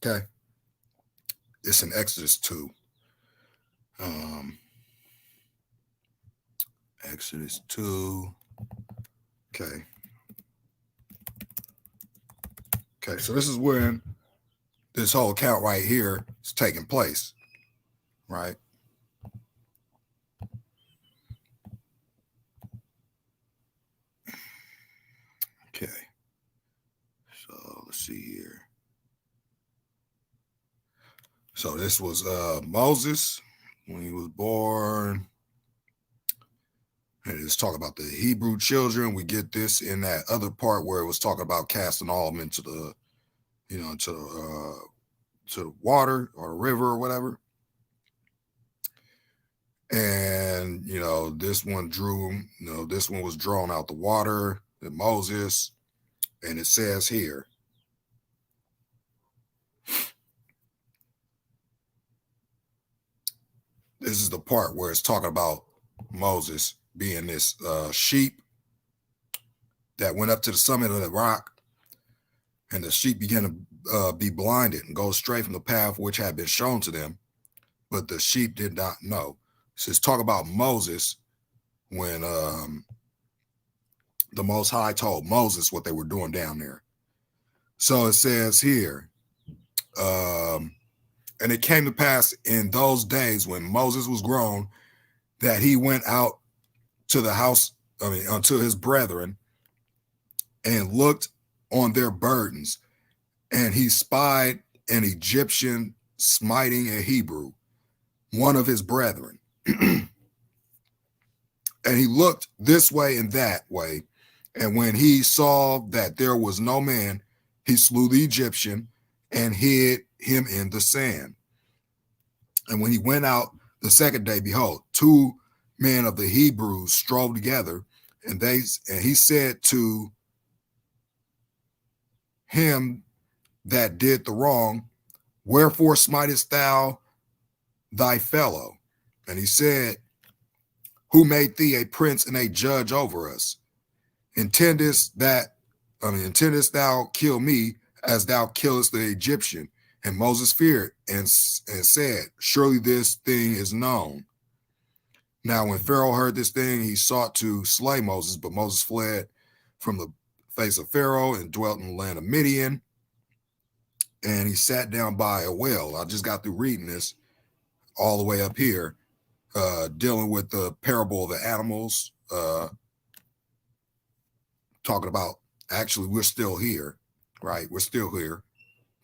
Okay. It's in Exodus 2. Exodus 2. Okay. Okay, so this is when this whole account right here is taking place, right? Okay. So let's see here. So this was Moses when he was born. And it's talking about the Hebrew children. We get this in that other part where it was talking about casting all of them into the, to the water or the river or whatever. And this one was drawn out the water, the Moses, and it says here. This is the part where it's talking about Moses being this sheep that went up to the summit of the rock, and the sheep began to be blinded and go astray from the path which had been shown to them, but the sheep did not know. So it's talk about Moses when the Most High told Moses what they were doing down there. So it says here, and it came to pass in those days when Moses was grown that he went out to the house, unto his brethren, and looked on their burdens, and he spied an Egyptian smiting a Hebrew, one of his brethren. And he looked this way and that way. And when he saw that there was no man, he slew the Egyptian and hid him in the sand. And when he went out the second day, behold, two men of the Hebrews strove together, and he said to him that did the wrong, wherefore smitest thou thy fellow? And he said, who made thee a prince and a judge over us? Intendest thou kill me as thou killest the Egyptian? And Moses feared and said, surely this thing is known. Now, when Pharaoh heard this thing, he sought to slay Moses, but Moses fled from the face of Pharaoh and dwelt in the land of Midian. And he sat down by a well. I just got through reading this all the way up here, dealing with the parable of the animals, talking about, actually, we're still here, right? We're still here.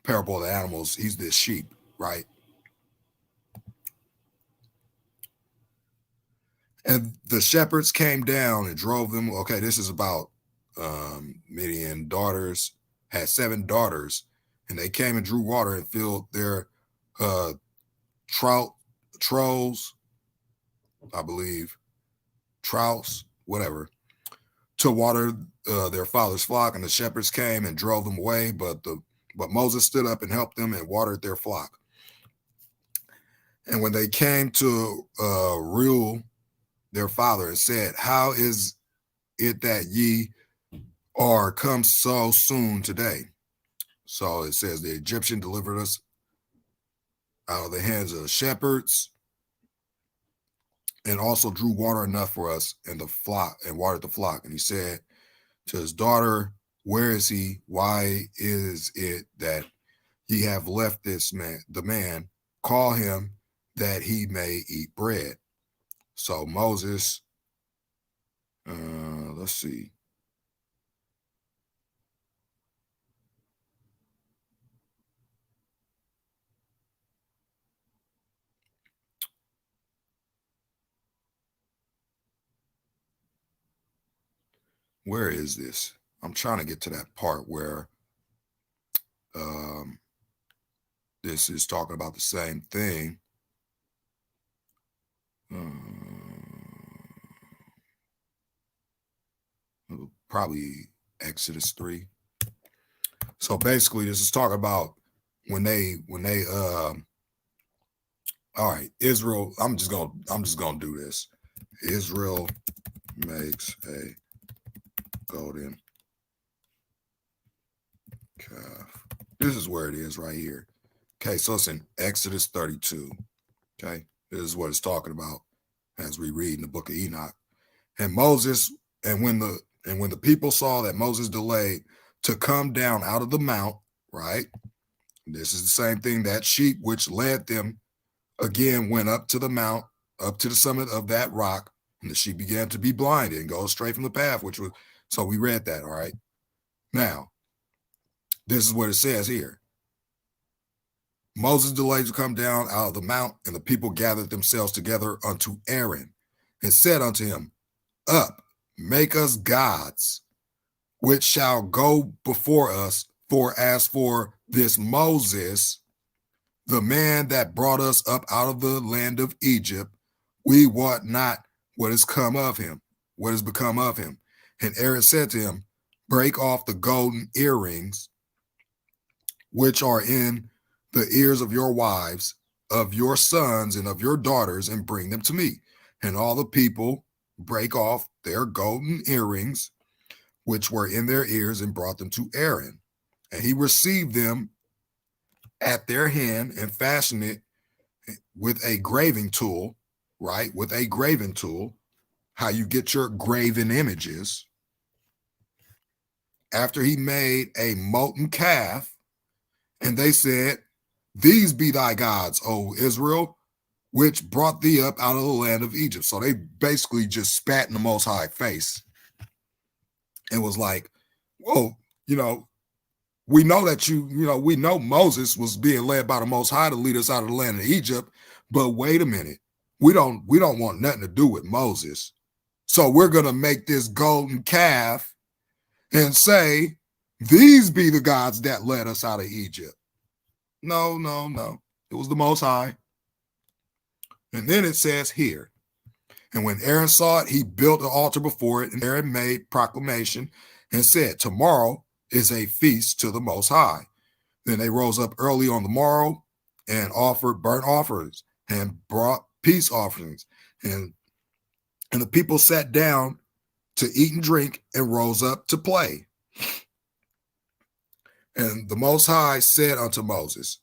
Parable of the animals, he's this sheep, right? And the shepherds came down and drove them. Okay, this is about Midian daughters, had 7 daughters, and they came and drew water and filled their troughs, I believe, troughs, whatever, to water their father's flock. And the shepherds came and drove them away, but Moses stood up and helped them and watered their flock. And when they came to Reuel, their father, and said, how is it that ye are come so soon today? So it says, the Egyptian delivered us out of the hands of the shepherds, and also drew water enough for us and the flock, and watered the flock. And he said to his daughter, where is he? Why is it that ye have left this man, the man? Call him that he may eat bread. So Moses, let's see. Where is this? I'm trying to get to that part where this is talking about the same thing. Probably Exodus 3. So basically, this is talking about when they all right, Israel. I'm just gonna do this. Israel makes a golden calf. This is where it is right here. Okay, so it's in Exodus 32. Okay, this is what it's talking about as we read in the book of Enoch. And Moses, and when the people saw that Moses delayed to come down out of the mount, right? This is the same thing, that sheep which led them again went up to the mount, up to the summit of that rock, and the sheep began to be blinded and go straight from the path, which was, so we read that, all right? Now, this is what it says here. Moses delayed to come down out of the mount, and the people gathered themselves together unto Aaron and said unto him, up, make us gods, which shall go before us. For as for this Moses, the man that brought us up out of the land of Egypt, we wot not what has come of him, what has become of him. And Aaron said to him, break off the golden earrings which are in the ears of your wives, of your sons, and of your daughters, and bring them to me. And all the people break off their golden earrings which were in their ears, and brought them to Aaron. And he received them at their hand and fashioned it with a graving tool, right? With a graving tool, how you get your graven images. After he made a molten calf, and they said, these be thy gods, O Israel, which brought thee up out of the land of Egypt. So they basically just spat in the Most High face and was like, whoa, we know that we know Moses was being led by the Most High to lead us out of the land of Egypt, but wait a minute, we don't want nothing to do with Moses. So we're going to make this golden calf and say, these be the gods that led us out of Egypt. No, no, no. It was the Most High. And then it says here, and when Aaron saw it, he built an altar before it, and Aaron made proclamation and said, tomorrow is a feast to the Most High. Then they rose up early on the morrow and offered burnt offerings and brought peace offerings. And the people sat down to eat and drink and rose up to play. And the Most High said unto Moses,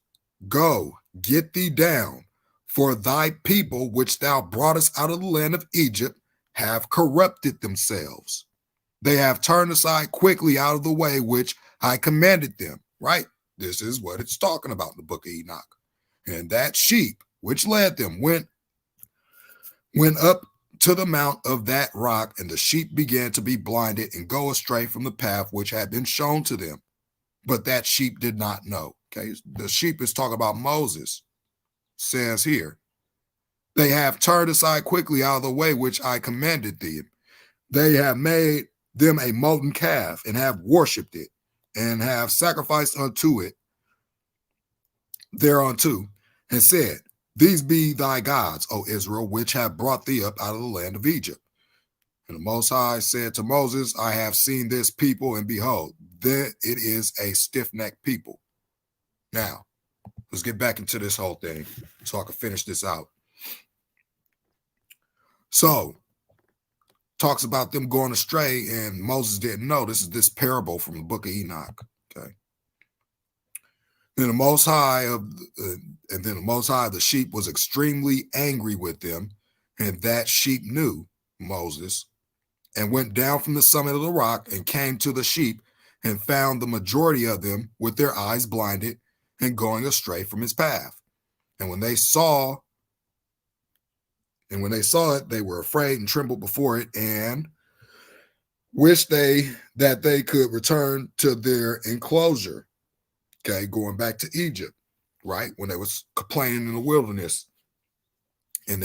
go, get thee down, for thy people which thou broughtest out of the land of Egypt have corrupted themselves. They have turned aside quickly out of the way which I commanded them. Right? This is what it's talking about in the book of Enoch. And that sheep which led them went up to the mount of that rock, and the sheep began to be blinded and go astray from the path which had been shown to them. But that sheep did not know. Okay, the sheep is talking about Moses. Says here, they have turned aside quickly out of the way which I commanded thee. They have made them a molten calf and have worshipped it and have sacrificed unto it thereunto and said, these be thy gods, O Israel, which have brought thee up out of the land of Egypt. And the Most High said to Moses, I have seen this people, and behold, that it is a stiff-necked people. Now, let's get back into this whole thing so I can finish this out. So, talks about them going astray, and Moses didn't know. This is this parable from the book of Enoch. Okay. Then the Most High the sheep was extremely angry with them, and that sheep knew Moses, and went down from the summit of the rock and came to the sheep, and found the majority of them with their eyes blinded and going astray from his path. And when they saw it, they were afraid and trembled before it, and wished that they could return to their enclosure. Okay, going back to Egypt, right? When they was complaining in the wilderness. And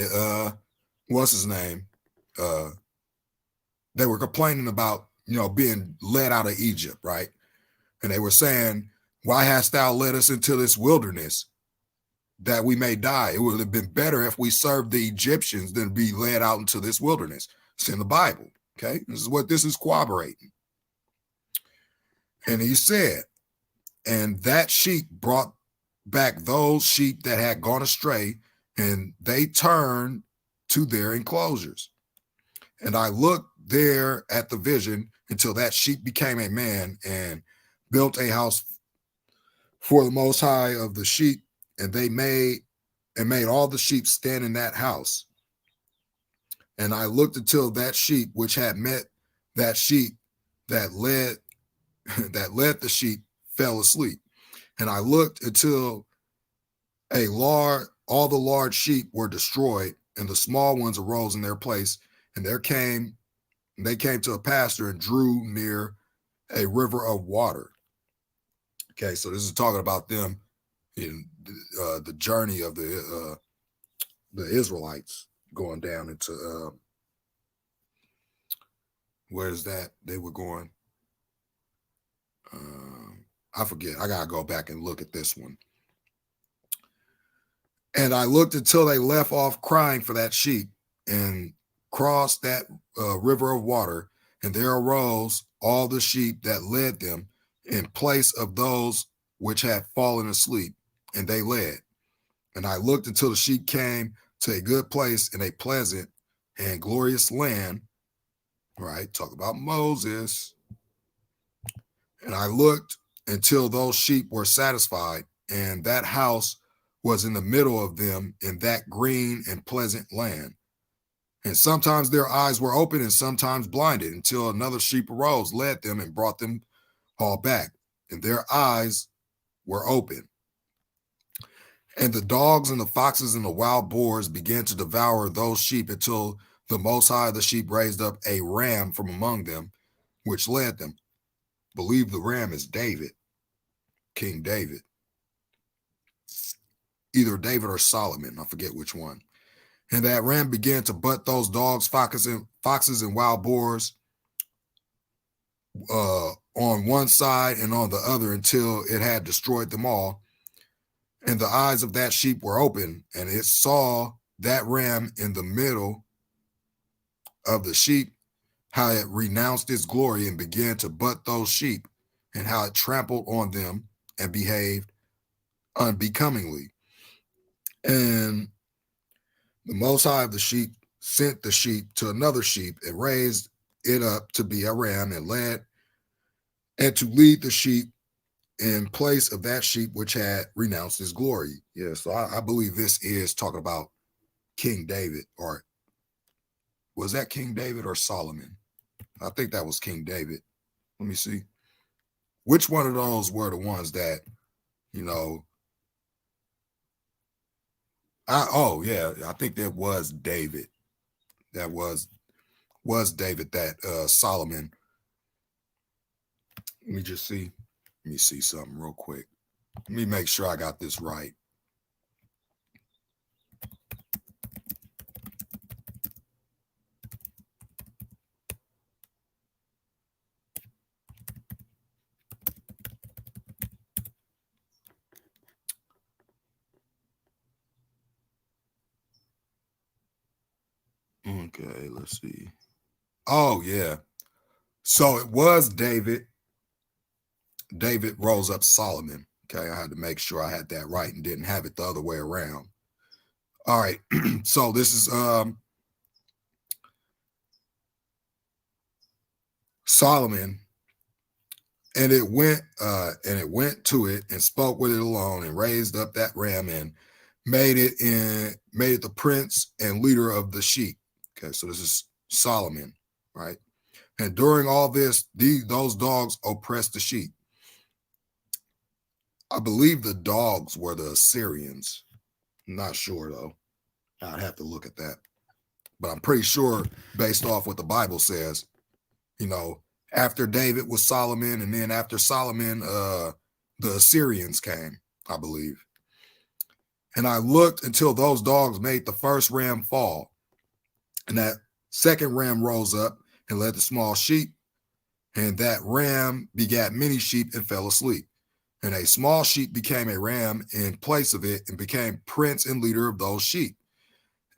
what's his name? They were complaining about, being led out of Egypt, right? And they were saying, why hast thou led us into this wilderness that we may die? It would have been better if we served the Egyptians than be led out into this wilderness. It's in the Bible, okay? This is what this is corroborating. And he said, and that sheep brought back those sheep that had gone astray, and they turned to their enclosures. And I looked there at the vision until that sheep became a man and built a house for the Most High of the sheep, and they made all the sheep stand in that house. And I looked until that sheep which had met that sheep that led the sheep fell asleep. And I looked until all the large sheep were destroyed, and the small ones arose in their place. And they came to a pasture and drew near a river of water. Okay, so this is talking about them in the journey of the Israelites going down into where is that they were going? I forget. I gotta go back and look at this one. And I looked until they left off crying for that sheep and crossed that river of water, and there arose all the sheep that led them in place of those which had fallen asleep, and they led. And I looked until the sheep came to a good place in a pleasant and glorious land, right? Talk about Moses. And I looked until those sheep were satisfied, and that house was in the middle of them in that green and pleasant land. And sometimes their eyes were open and sometimes blinded, until another sheep arose, led them, and brought them all back. And their eyes were open. And the dogs and the foxes and the wild boars began to devour those sheep, until the Most High of the sheep raised up a ram from among them, which led them. Believe the ram is David, King David. Either David or Solomon, I forget which one. And that ram began to butt those dogs, foxes and wild boars on one side and on the other until it had destroyed them all. And the eyes of that sheep were open, and it saw that ram in the middle of the sheep, how it renounced its glory and began to butt those sheep, and how it trampled on them and behaved unbecomingly. And the Most High of the sheep sent the sheep to another sheep and raised it up to be a ram and to lead the sheep in place of that sheep which had renounced his glory. Yeah, so I believe this is talking about King David, or was that King David or Solomon? I think that was King David. Let me see. Which one of those were the ones that, you know, I think that was David. That was David that Solomon. Let me just see. Let me see something real quick. Let me make sure I got this right. Okay, let's see. Oh, yeah. So it was David. David rose up Solomon. Okay, I had to make sure I had that right and didn't have it the other way around. All right. So this is Solomon, and it went to it and spoke with it alone and raised up that ram and made it the prince and leader of the sheep. Okay, so this is Solomon, right? And during all this, those dogs oppressed the sheep. I believe the dogs were the Assyrians. I'm not sure though. I'd have to look at that. But I'm pretty sure, based off what the Bible says, you know, after David was Solomon, and then after Solomon, the Assyrians came, I believe. And I looked until those dogs made the first ram fall. And that second ram rose up and led the small sheep. And that ram begat many sheep and fell asleep. And a small sheep became a ram in place of it and became prince and leader of those sheep.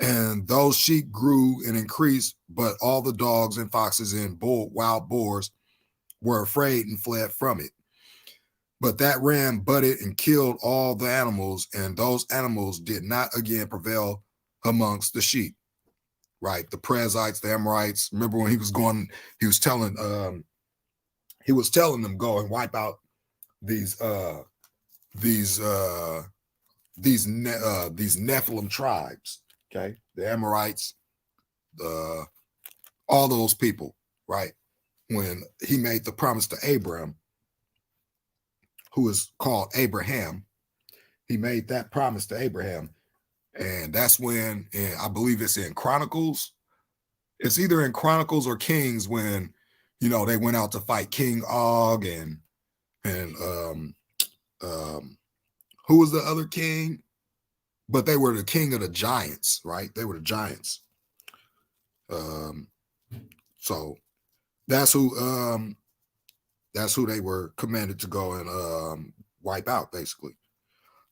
And those sheep grew and increased, but all the dogs and foxes and wild boars were afraid and fled from it. But that ram butted and killed all the animals, and those animals did not again prevail amongst the sheep. Right, the Perizzites, the Amorites. Remember when he was telling them go and wipe out these Nephilim tribes. Okay, the Amorites, all those people, right? When he made the promise to Abram, who is called Abraham, he made that promise to Abraham. And that's when, and I believe it's in Chronicles. It's either in Chronicles or Kings when, you know, they went out to fight King Og and who was the other king? But they were the king of the giants, right? They were the giants. So that's who they were commanded to go and wipe out, basically.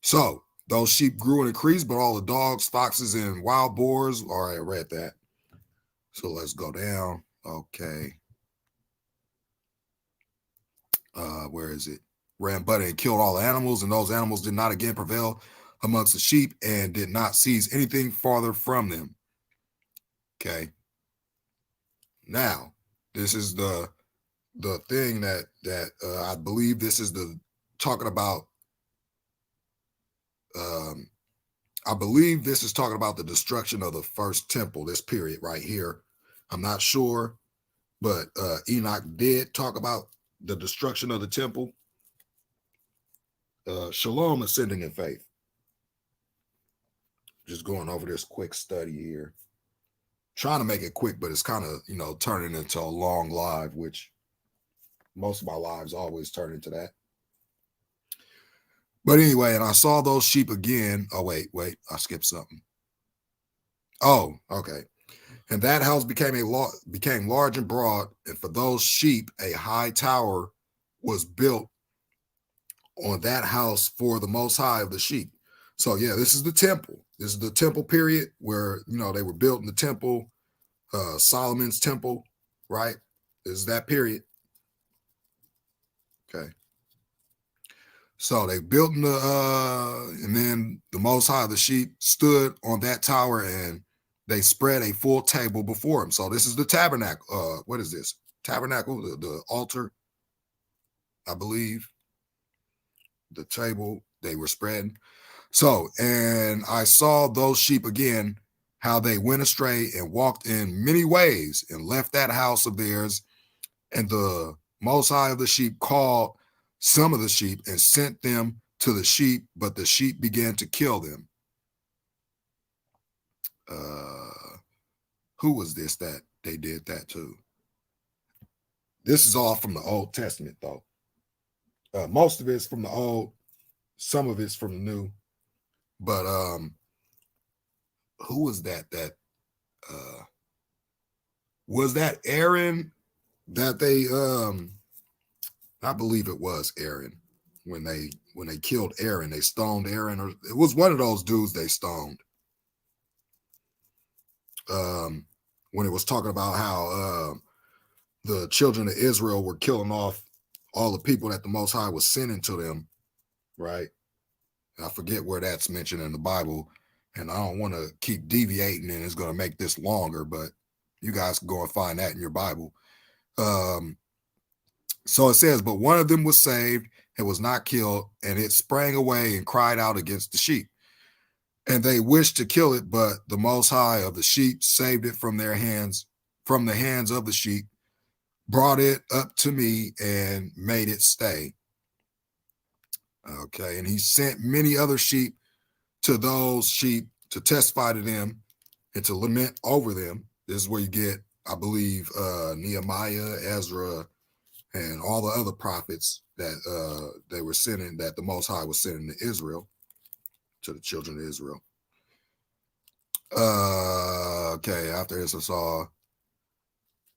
So those sheep grew and increased, but all the dogs, foxes, and wild boars. All right, I read that. So let's go down. Okay. Where is it? Ran butted and killed all the animals, and those animals did not again prevail amongst the sheep and did not seize anything farther from them. Okay. Now, this is the thing that I believe this is the talking about. I believe this is talking about the destruction of the first temple, this period right here. I'm not sure, but Enoch did talk about the destruction of the temple. Shalom, ascending in faith. Just going over this quick study here. Trying to make it quick, but it's kind of, you know, turning into a long live, which most of my lives always turn into that. But anyway, and I saw those sheep again. Oh, wait, I skipped something. Oh, okay. And that house became large and broad, and for those sheep, a high tower was built on that house for the Most High of the sheep. So yeah, this is the temple. This is the temple period where they were built in the temple, Solomon's temple, right? This is that period. Okay. So they built in and then the Most High of the sheep stood on that tower, and they spread a full table before him. So this is the tabernacle. What is this? Tabernacle, the altar, I believe. The table they were spreading. So, and I saw those sheep again, how they went astray and walked in many ways and left that house of theirs. And the Most High of the sheep called some of the sheep and sent them to the sheep, but the sheep began to kill them. Who was this that they did that to? This is all from the Old Testament, though. Most of it's from the Old, some of it's from the New. But who was that? Was that Aaron that they I believe it was Aaron when they killed Aaron, they stoned Aaron, or it was one of those dudes they stoned. When it was talking about how the children of Israel were killing off all the people that the Most High was sending to them, right? I forget where that's mentioned in the Bible, and I don't want to keep deviating, and it's going to make this longer, but you guys can go and find that in your Bible. So it says, but one of them was saved and was not killed, and it sprang away and cried out against the sheep. And they wished to kill it, but the Most High of the sheep saved it from their hands, from the hands of the sheep, brought it up to me and made it stay. Okay, and he sent many other sheep to those sheep to testify to them and to lament over them. This is where you get, I believe, Nehemiah, Ezra, and all the other prophets that they were sending, that the Most High was sending to Israel, to the children of Israel. Okay, after this I saw,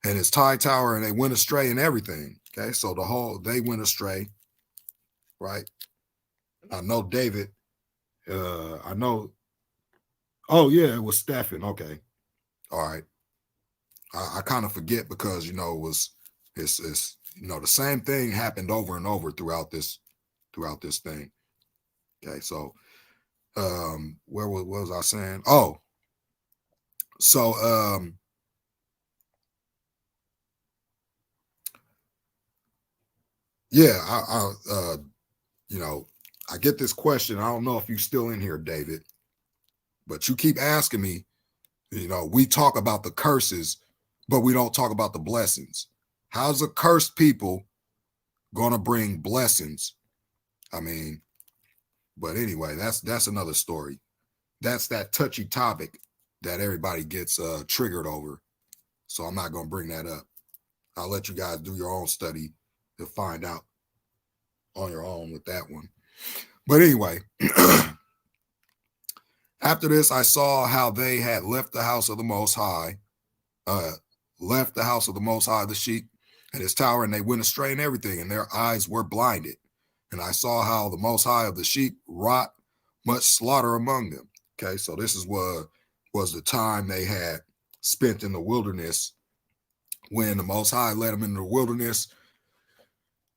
and his tie tower, and they went astray and everything. Okay, so they went astray, right? I know David, I know, oh yeah, it was Stephen. Okay, all right. I kind of forget because it was it's the same thing happened over and over throughout this thing. Okay, so what was I saying? Oh, so yeah, I get this question. I don't know if you're still in here, David, but you keep asking me. We talk about the curses, but we don't talk about the blessings. How's a cursed people gonna bring blessings? I mean, but anyway, that's another story. That's that touchy topic that everybody gets triggered over. So I'm not gonna bring that up. I'll let you guys do your own study to find out on your own with that one. But anyway, after this, I saw how they had left the house of the Most High, left the house of the Most High, the sheep, and his tower, and they went astray and everything, and their eyes were blinded. And I saw how the Most High of the sheep wrought much slaughter among them. Okay, so this is what was the time they had spent in the wilderness when the Most High led them into the wilderness.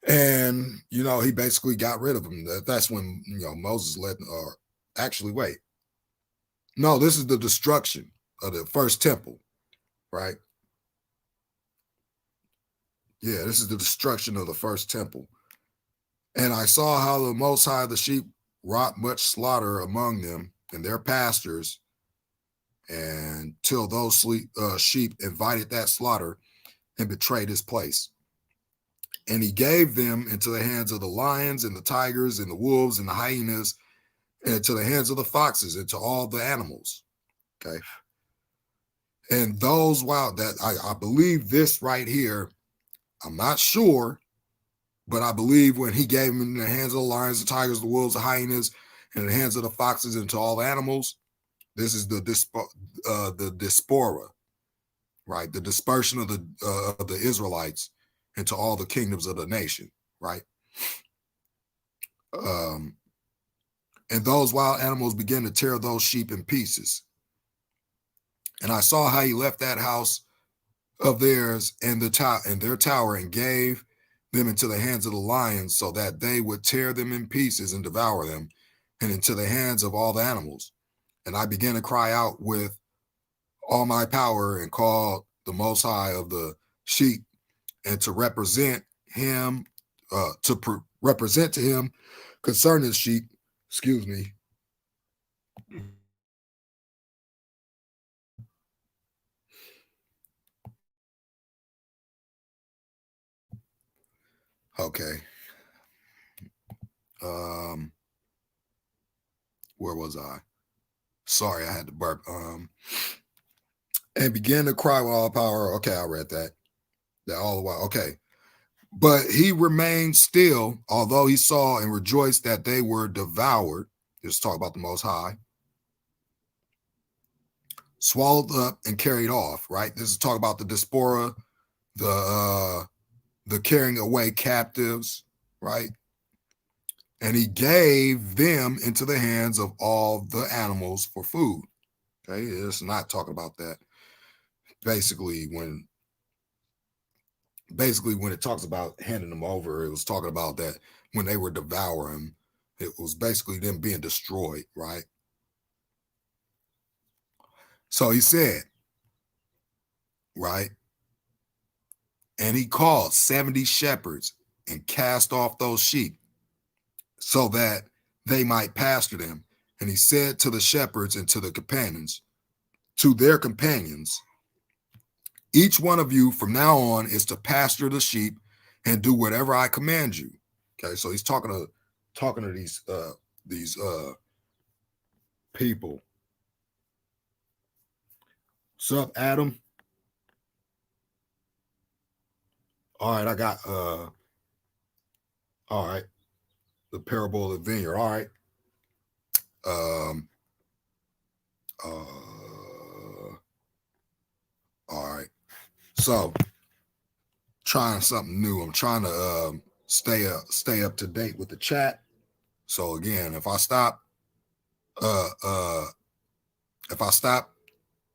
And, he basically got rid of them. That's when, Moses led, or actually, wait. No, this is the destruction of the first temple, right? Yeah, this is the destruction of the first temple. And I saw how the Most High of the sheep wrought much slaughter among them and their pastors, and till those sheep invited that slaughter and betrayed his place. And he gave them into the hands of the lions and the tigers and the wolves and the hyenas, and into the hands of the foxes and to all the animals. Okay. And those, I believe this right here, I'm not sure, but I believe when he gave them in the hands of the lions, the tigers, the wolves, the hyenas, and in the hands of the foxes and to all the animals, This is the diaspora, right? The dispersion of the Israelites into all the kingdoms of the nation, right? Um, and those wild animals began to tear those sheep in pieces. And I saw how he left that house of theirs and their tower and gave them into the hands of the lions so that they would tear them in pieces and devour them, and into the hands of all the animals. And I began to cry out with all my power and called the Most High of the sheep, and to represent him, represent to him concerning the sheep. Excuse me. Okay. Where was I? Sorry, I had to burp. And began to cry with all power. Okay, I read that. That all the while. Okay. But he remained still, although he saw and rejoiced that they were devoured. Just talk about the Most High. Swallowed up and carried off, right? This is talk about the diaspora, the carrying away captives, right? And he gave them into the hands of all the animals for food. Okay, it's not talking about that. Basically, when it talks about handing them over, it was talking about that when they were devouring, it was basically them being destroyed, right? So he said, right? And he called 70 shepherds and cast off those sheep so that they might pasture them. And he said to the shepherds and to their companions, each one of you from now on is to pasture the sheep and do whatever I command you. Okay, so he's talking to these people. What's up, Adam? All right, I got all right, the parable of the vineyard. All right. All right. So trying something new. I'm trying to stay up to date with the chat. So again, if I stop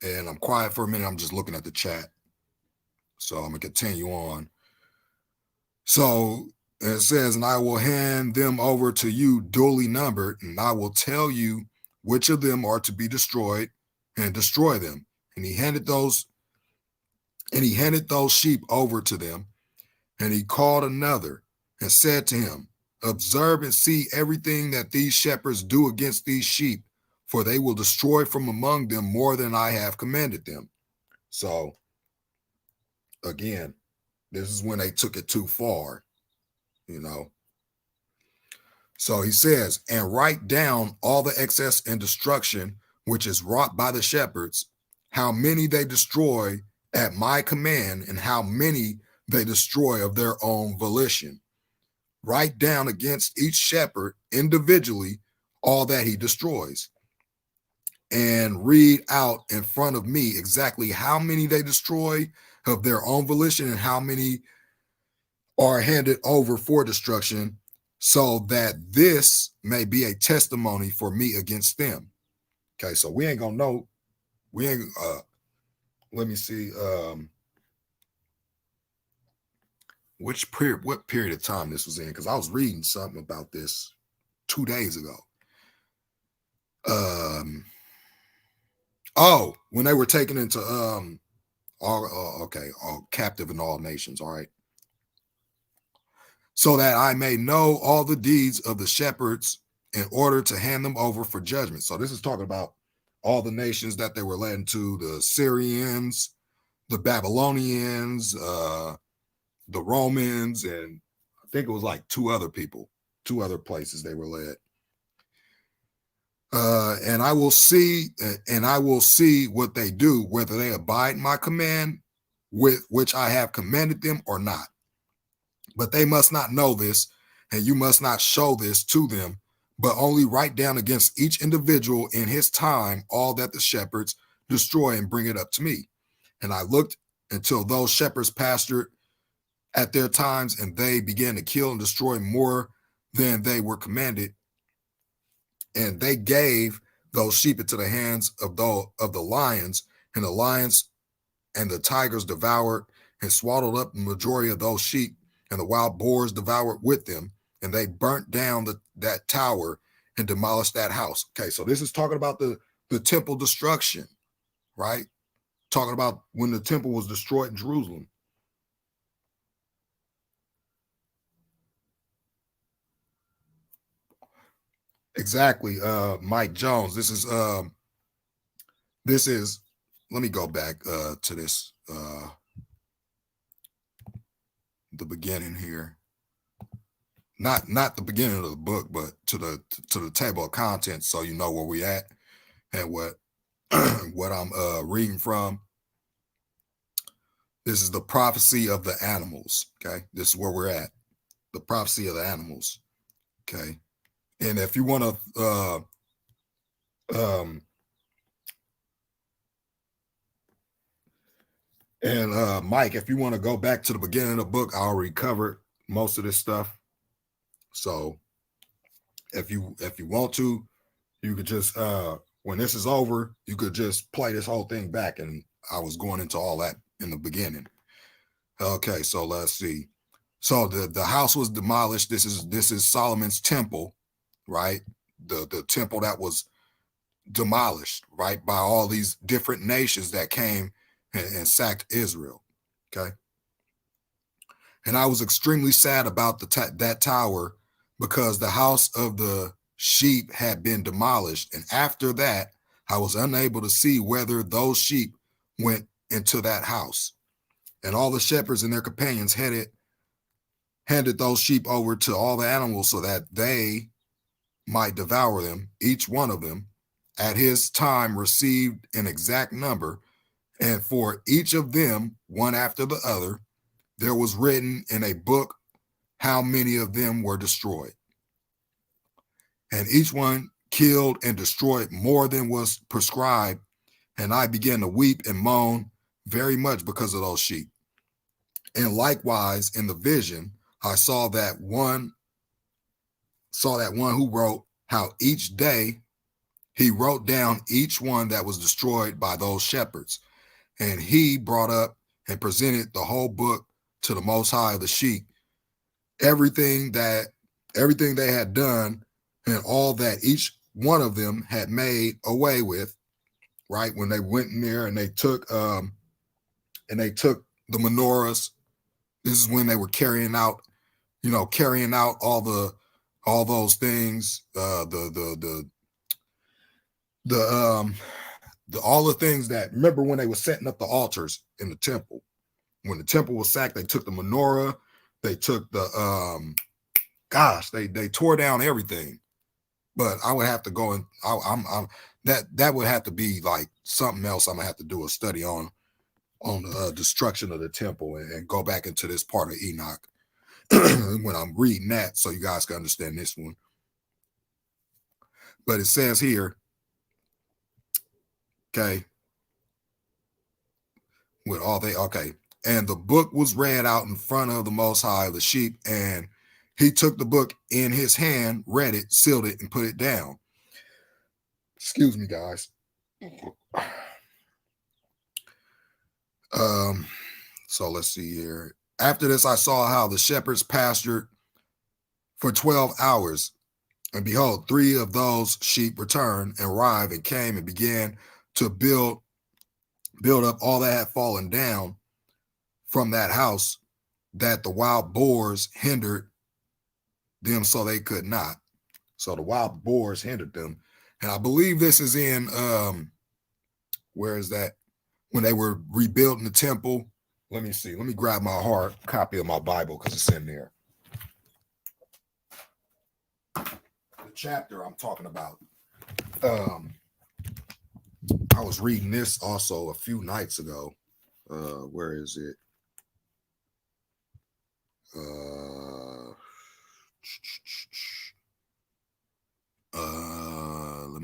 and I'm quiet for a minute, I'm just looking at the chat. So I'm gonna continue on. So it says, and I will hand them over to you duly numbered, and I will tell you which of them are to be destroyed, and destroy them. And he handed those sheep over to them, and he called another and said to him, observe and see everything that these shepherds do against these sheep, for they will destroy from among them more than I have commanded them. So again, this is when they took it too far, you know. So he says, and write down all the excess and destruction which is wrought by the shepherds, how many they destroy at my command, and how many they destroy of their own volition. Write down against each shepherd individually all that he destroys, and read out in front of me exactly how many they destroy of their own volition and how many are handed over for destruction, so that this may be a testimony for me against them. Okay, so we ain't gonna know. We ain't let me see what period of time this was in, because I was reading something about this 2 days ago. When they were taken into all captive in all nations. All right. So that I may know all the deeds of the shepherds in order to hand them over for judgment. So this is talking about all the nations that they were led into: the Syrians, the Babylonians, the Romans, and I think it was like two other places they were led. And I will see what they do, whether they abide my command with which I have commanded them or not. But they must not know this, and you must not show this to them, but only write down against each individual in his time all that the shepherds destroy and bring it up to me. And I looked until those shepherds pastured at their times, and they began to kill and destroy more than they were commanded. And they gave those sheep into the hands of the lions, and the lions and the tigers devoured and swallowed up the majority of those sheep, and the wild boars devoured with them, and they burnt down that tower and demolished that house. Okay, so this is talking about the temple destruction, right? Talking about when the temple was destroyed in Jerusalem. Exactly, Mike Jones. This is let me go back to this the beginning here. Not the beginning of the book, but to the table of contents, so you know where we at and what what I'm reading from. This is the prophecy of the animals. Okay, this is where we're at. The prophecy of the animals. Okay, and if you want to Mike, if you want to go back to the beginning of the book, I already covered most of this stuff. So if you want to, you could just when this is over, you could just play this whole thing back. And I was going into all that in the beginning. Okay, so let's see. So the house was demolished. This is Solomon's temple, right? The temple that was demolished, right, by all these different nations that came and sacked Israel. Okay. And I was extremely sad about that tower, because the house of the sheep had been demolished. And after that, I was unable to see whether those sheep went into that house. And all the shepherds and their companions handed those sheep over to all the animals so that they might devour them. Each one of them at his time received an exact number, and for each of them, one after the other, there was written in a book how many of them were destroyed. And each one killed and destroyed more than was prescribed. And I began to weep and moan very much because of those sheep. And likewise, in the vision, I saw that one who wrote how each day he wrote down each one that was destroyed by those shepherds. And he brought up and presented the whole book to the Most High of the sheep, everything they had done and all that each one of them had made away with, right? When they went in there and they took the menorahs. This is when they were carrying out all those things, all the things that, remember when they were setting up the altars in the temple. When the temple was sacked, they took the menorah, they took the they tore down everything. But I would have to go and I'm that would have to be like something else. I'm gonna have to do a study on the destruction of the temple and go back into this part of Enoch when I'm reading that, so you guys can understand this one. But it says here, okay, with all okay. And the book was read out in front of the Most High of the sheep, and he took the book in his hand, read it, sealed it, and put it down. Excuse me, guys. So let's see here. After this, I saw how the shepherds pastured for 12 hours. And behold, 3 of those sheep returned and arrived and came and began to build up all that had fallen down from that house, that the wild boars hindered them so they could not. So the wild boars hindered them. And I believe this is in, where is that? When they were rebuilding the temple. Let me see. Let me grab my hard copy of my Bible because it's in there. The chapter I'm talking about. I was reading this also a few nights ago. Where is it?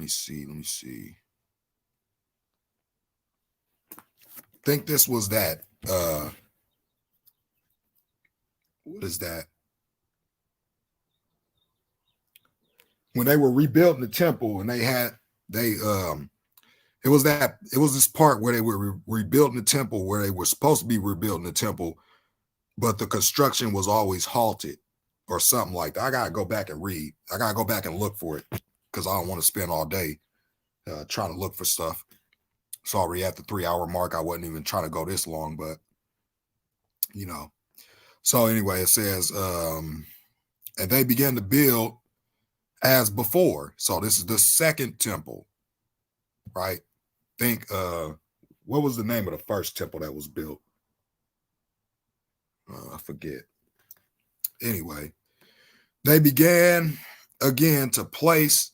me see. I think this was that. What is that? When they were rebuilding the temple, and it was this part where they were rebuilding the temple, where they were supposed to be rebuilding the temple, but the construction was always halted or something like that. I gotta go back and read. I gotta go back and look for it because I don't want to spend all day trying to look for stuff. It's already at the 3-hour mark. I wasn't even trying to go this long, but you know. So anyway, it says, and they began to build as before. So this is the second temple, right? Think, what was the name of the first temple that was built? I forget. Anyway, they began again to place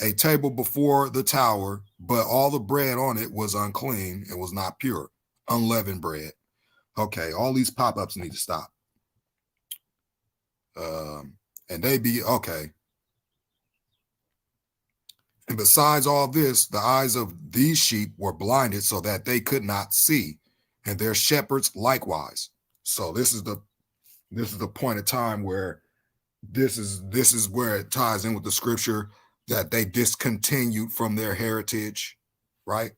a table before the tower, but all the bread on it was unclean and was not pure, unleavened bread. Okay, all these pop-ups need to stop. And they be, okay. And besides all this, the eyes of these sheep were blinded so that they could not see, and their shepherds likewise. So this is the point of time where this is where it ties in with the scripture that they discontinued from their heritage, right?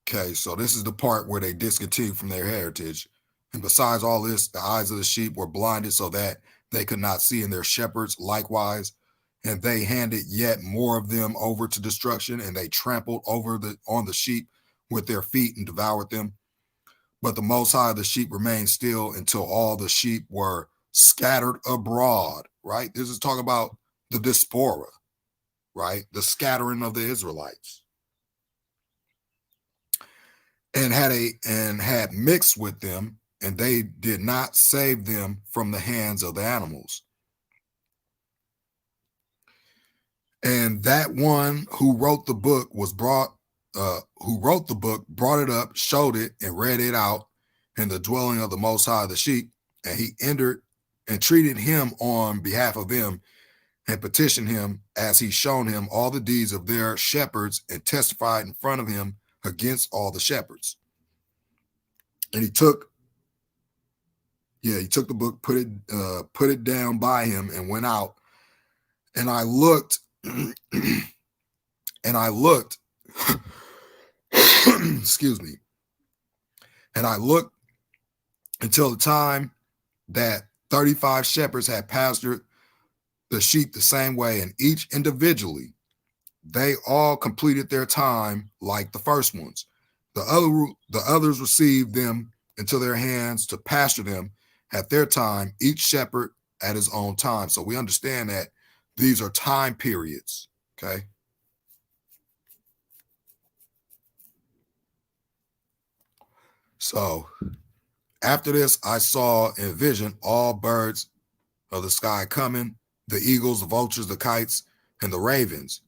Okay, so this is the part where they discontinued from their heritage. And besides all this, the eyes of the sheep were blinded so that they could not see, and their shepherds likewise. And they handed yet more of them over to destruction, and they trampled on the sheep with their feet and devoured them. But the Most High of the sheep remained still until all the sheep were scattered abroad, right? This is talking about the diaspora, right? The scattering of the Israelites. And had mixed with them, and they did not save them from the hands of the animals. And that one who wrote the book brought it up, showed it, and read it out in the dwelling of the Most High of the sheep. And he entered and treated him on behalf of them, and petitioned him as he shown him all the deeds of their shepherds, and testified in front of him against all the shepherds. And he took the book, put it down by him, and went out. And I looked, excuse me. And I looked until the time that 35 shepherds had pastured the sheep the same way, and each individually, they all completed their time like the first ones. The others received them into their hands to pasture them at their time, each shepherd at his own time. So we understand that these are time periods, okay? So after this, I saw in vision all birds of the sky coming, the eagles, the vultures, the kites, and the ravens.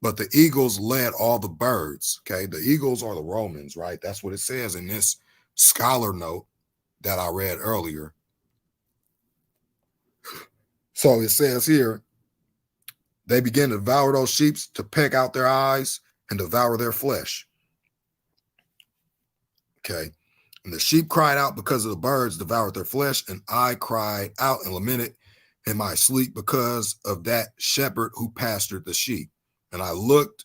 But the eagles led all the birds, okay? The eagles are the Romans, right? That's what it says in this scholar note that I read earlier. So it says here, they began to devour those sheep, to peck out their eyes and devour their flesh. Okay. And the sheep cried out because of the birds devoured their flesh, and I cried out and lamented in my sleep because of that shepherd who pastured the sheep. And I looked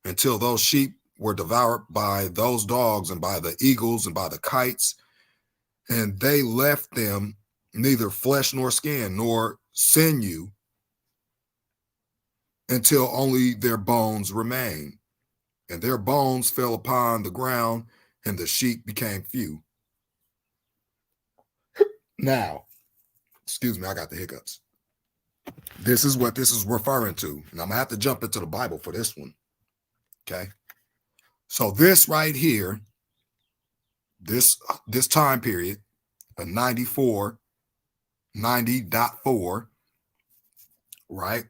until those sheep were devoured by those dogs and by the eagles and by the kites, and they left them neither flesh nor skin nor sinew until only their bones remained. And their bones fell upon the ground, and the sheep became few. Now, excuse me, I got the hiccups. This is what this is referring to. And I'm going to have to jump into the Bible for this one. Okay. So this right here, this time period, a 90.4, right,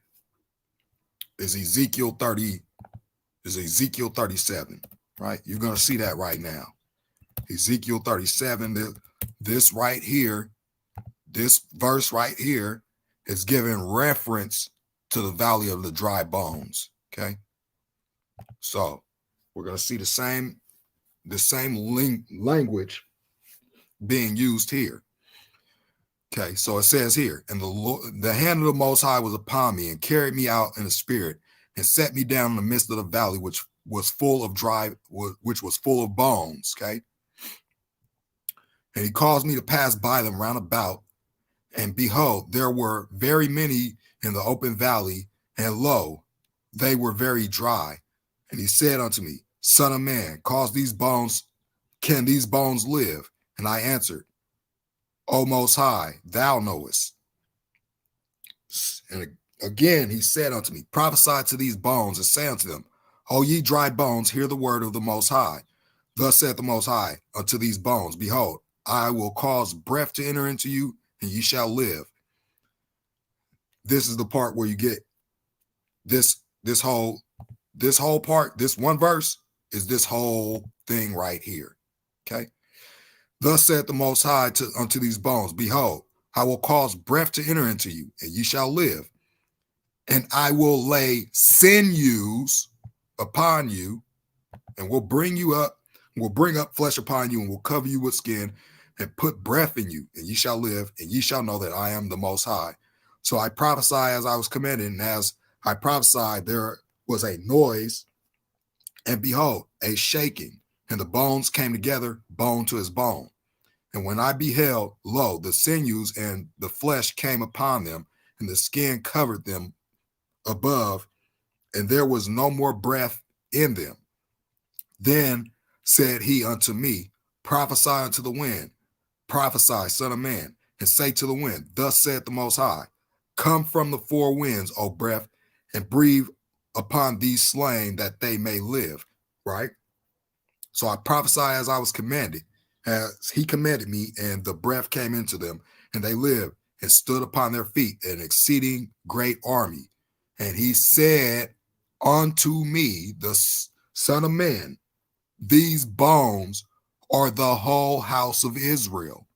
is Ezekiel 37, right? You're going to see that right now. Ezekiel 37, this right here, this verse right here It's giving reference to the valley of the dry bones. Okay. So we're going to see the same language being used here. Okay, so it says here, and the hand of the Most High was upon me and carried me out in the spirit and set me down in the midst of the valley, which was full of bones. Okay, and he caused me to pass by them round about, and behold, there were very many in the open valley, and lo, they were very dry. And he said unto me, Son of man, can these bones live? And I answered, O Most High, thou knowest. And again he said unto me, Prophesy to these bones, and say unto them, O ye dry bones, hear the word of the Most High. Thus saith the Most High unto these bones, Behold, I will cause breath to enter into you, and ye shall live. This is the part where you get this whole part. This one verse is this whole thing right here. Okay. Thus saith the Most High unto these bones, Behold, I will cause breath to enter into you, and ye shall live. And I will lay sinews upon you, and will bring up flesh upon you, and will cover you with skin, and put breath in you, and ye shall live, and ye shall know that I am the Most High. So I prophesy as I was commanded, and as I prophesied, there was a noise, and behold, a shaking, and the bones came together, bone to his bone. And when I beheld, lo, the sinews and the flesh came upon them, and the skin covered them above, and there was no more breath in them. Then said he unto me, Prophesy unto the wind, prophesy, son of man, and say to the wind, Thus saith the Most High, Come from the four winds, O breath, and breathe upon these slain that they may live. Right? So I prophesy as I was commanded, as he commanded me, and the breath came into them, and they lived and stood upon their feet, an exceeding great army. And he said unto me, the Son of Man, these bones are the whole house of Israel.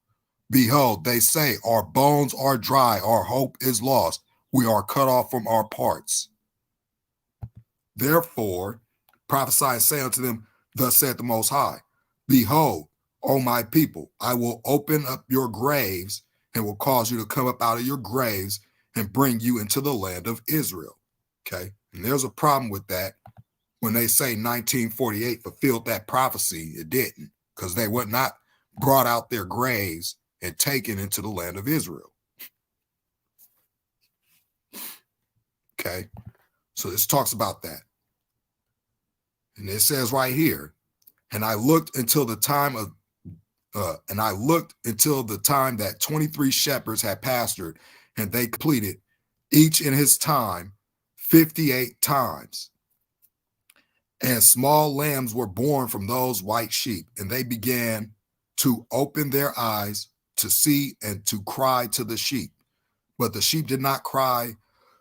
Behold, they say, Our bones are dry, our hope is lost, we are cut off from our parts. Therefore, prophesy and say unto them, Thus saith the Most High, Behold, O my people, I will open up your graves and will cause you to come up out of your graves and bring you into the land of Israel. Okay. And there's a problem with that. When they say 1948 fulfilled that prophecy, it didn't, because they were not brought out their graves and taken into the land of Israel. Okay. So this talks about that. And it says right here, and I looked until the time that 23 shepherds had pastured, and they completed, each in his time, 58 times. And small lambs were born from those white sheep, and they began to open their eyes to see and to cry to the sheep. But the sheep did not cry,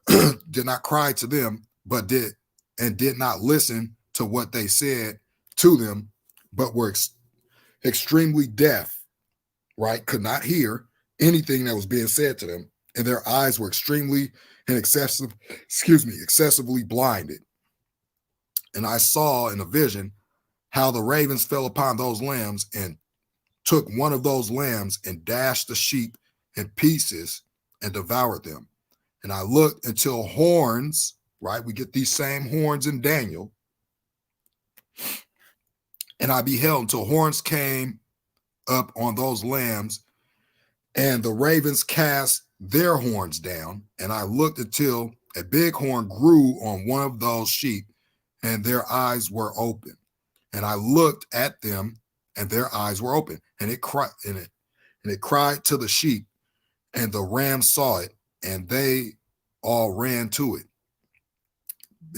did not cry to them, but did not listen to what they said to them, but were extremely deaf, right? Could not hear anything that was being said to them, and their eyes were extremely and excessively blinded. And I saw in a vision how the ravens fell upon those lambs and took one of those lambs and dashed the sheep in pieces and devoured them. And I looked until horns, right? We get these same horns in Daniel. And I beheld until horns came up on those lambs, and the ravens cast their horns down. And I looked until a big horn grew on one of those sheep, and their eyes were open. And I looked at them, and their eyes were open. And it cried to the sheep, and the rams saw it, and they all ran to it.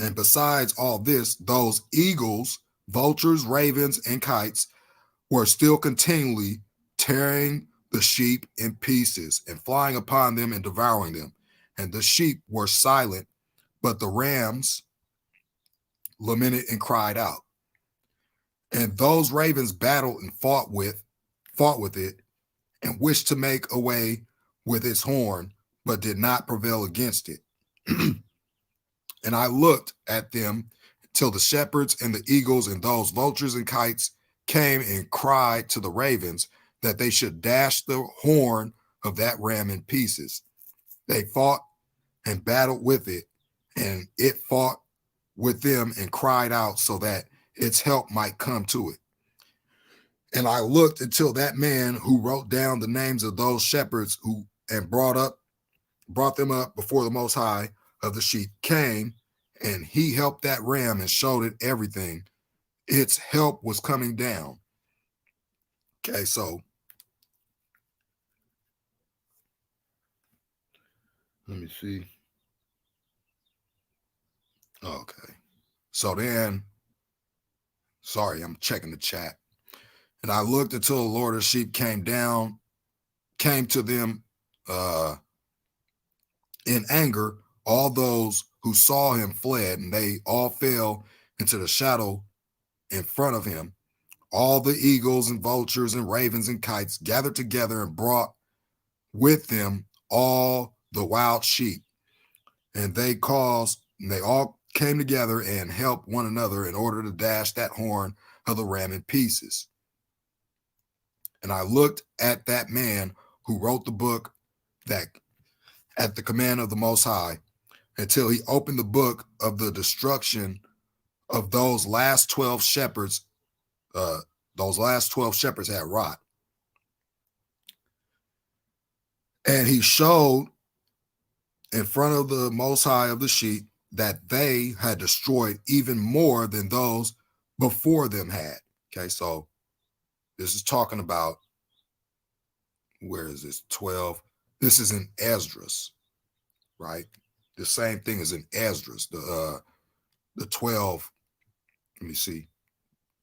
And besides all this, those eagles, vultures, ravens, and kites were still continually tearing the sheep in pieces and flying upon them and devouring them. And the sheep were silent, but the rams lamented and cried out. And those ravens battled and fought with it, and wished to make away with its horn, but did not prevail against it. And I looked at them till the shepherds and the eagles and those vultures and kites came and cried to the ravens that they should dash the horn of that ram in pieces. They fought and battled with it, and it fought with them and cried out so that its help might come to it. And I looked until that man who wrote down the names of those shepherds who and brought them up before the Most High of the sheep came, and he helped that ram and showed it everything. Its help was coming down. Okay, so let me see. Okay. So then, sorry, I'm checking the chat. And I looked until the Lord of the sheep came to them in anger. All those who saw him fled, and they all fell into the shadow in front of him. All the eagles and vultures and ravens and kites gathered together and brought with them all the wild sheep. And they all came together and helped one another in order to dash that horn of the ram in pieces. And I looked at that man who wrote the book that at the command of the Most High until he opened the book of the destruction of those last 12 shepherds. Those last 12 shepherds had wrought. And he showed in front of the Most High of the sheep that they had destroyed even more than those before them had. Okay, so this is talking about, where is this? 12. This is in Esdras, right? The same thing as in Esdras, the 12. Let me see.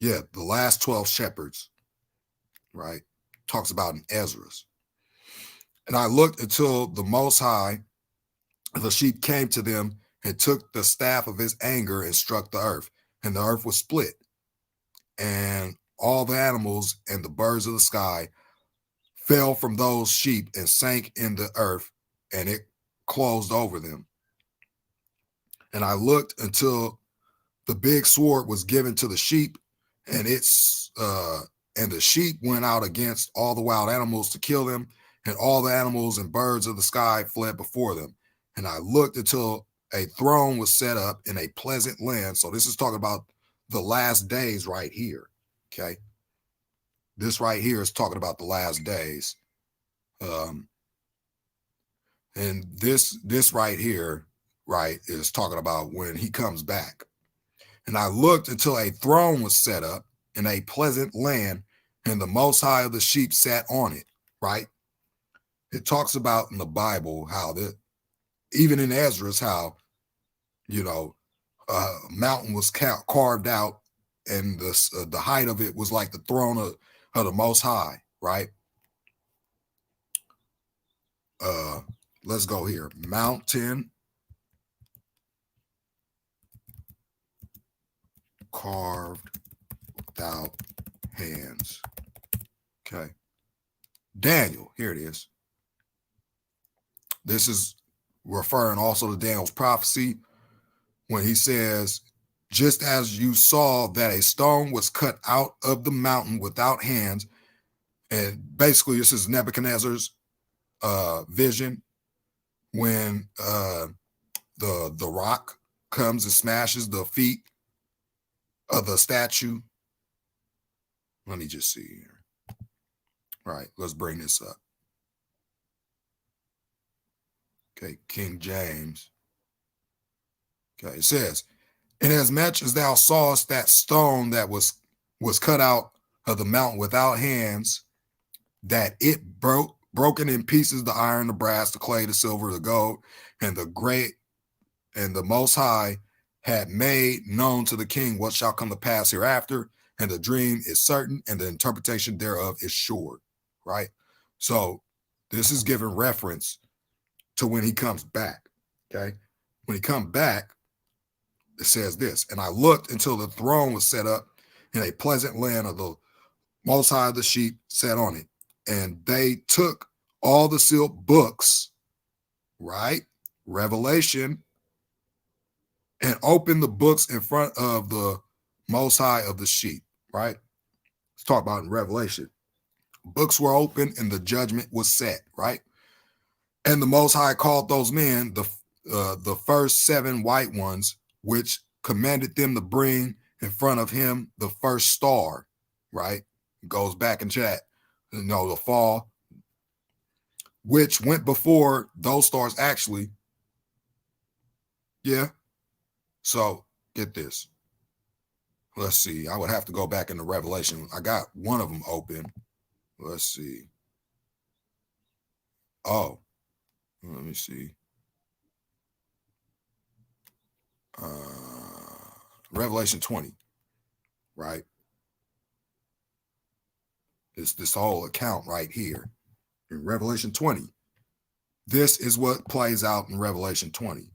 Yeah, the last 12 shepherds, right? Talks about in Esdras. And I looked until the Most High, the sheep came to them and took the staff of his anger and struck the earth, and the earth was split. And all the animals and the birds of the sky fell from those sheep and sank in the earth, and it closed over them. And I looked until the big sword was given to the sheep, and the sheep went out against all the wild animals to kill them, and all the animals and birds of the sky fled before them. And I looked until a throne was set up in a pleasant land. So this is talking about the last days right here. Okay. This right here is talking about the last days. And this right here, right, is talking about when he comes back. And I looked until a throne was set up in a pleasant land, and the Most High of the sheep sat on it, right? It talks about in the Bible how even in Esdras, how, a mountain was carved out, and the height of it was like the throne of the Most High, right? Let's go here. Mountain carved without hands. Okay. Daniel, here it is. This is referring also to Daniel's prophecy when he says, just as you saw that a stone was cut out of the mountain without hands. And basically this is Nebuchadnezzar's vision when the rock comes and smashes the feet of the statue. Let me just see here. Right, let's bring this up. Okay, King James. Okay, it says, inasmuch as thou sawest that stone that was cut out of the mountain without hands, that it broken in pieces the iron, the brass, the clay, the silver, the gold, and the Most High had made known to the king what shall come to pass hereafter, and the dream is certain, and the interpretation thereof is sure. Right? So this is giving reference to when he comes back. Okay? When he comes back, it says this, and I looked until the throne was set up in a pleasant land of the Most High of the sheep sat on it. And they took all the sealed books right? Revelation, and opened the books in front of the Most High of the sheep, right? Let's talk about in Revelation. Books were opened and the judgment was set, right? And the Most High called those men the first 7 white ones, which commanded them to bring in front of him the first star, right? Goes back in chat, the fall, which went before those stars actually. Yeah. So get this. Let's see. I would have to go back into Revelation. I got one of them open. Let's see. Oh, let me see. Revelation 20, right? This whole account right here in Revelation 20. This is what plays out in Revelation 20.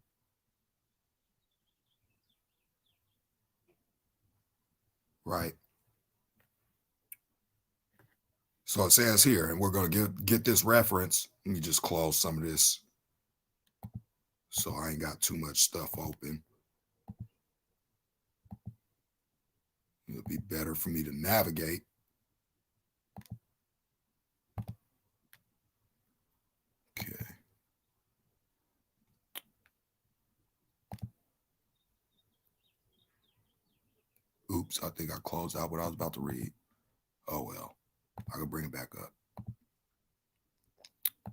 Right. So it says here, and we're going to get this reference. Let me just close some of this so I ain't got too much stuff open. It'll be better for me to navigate. Okay. Oops, I think I closed out what I was about to read. Oh, well, I can bring it back up.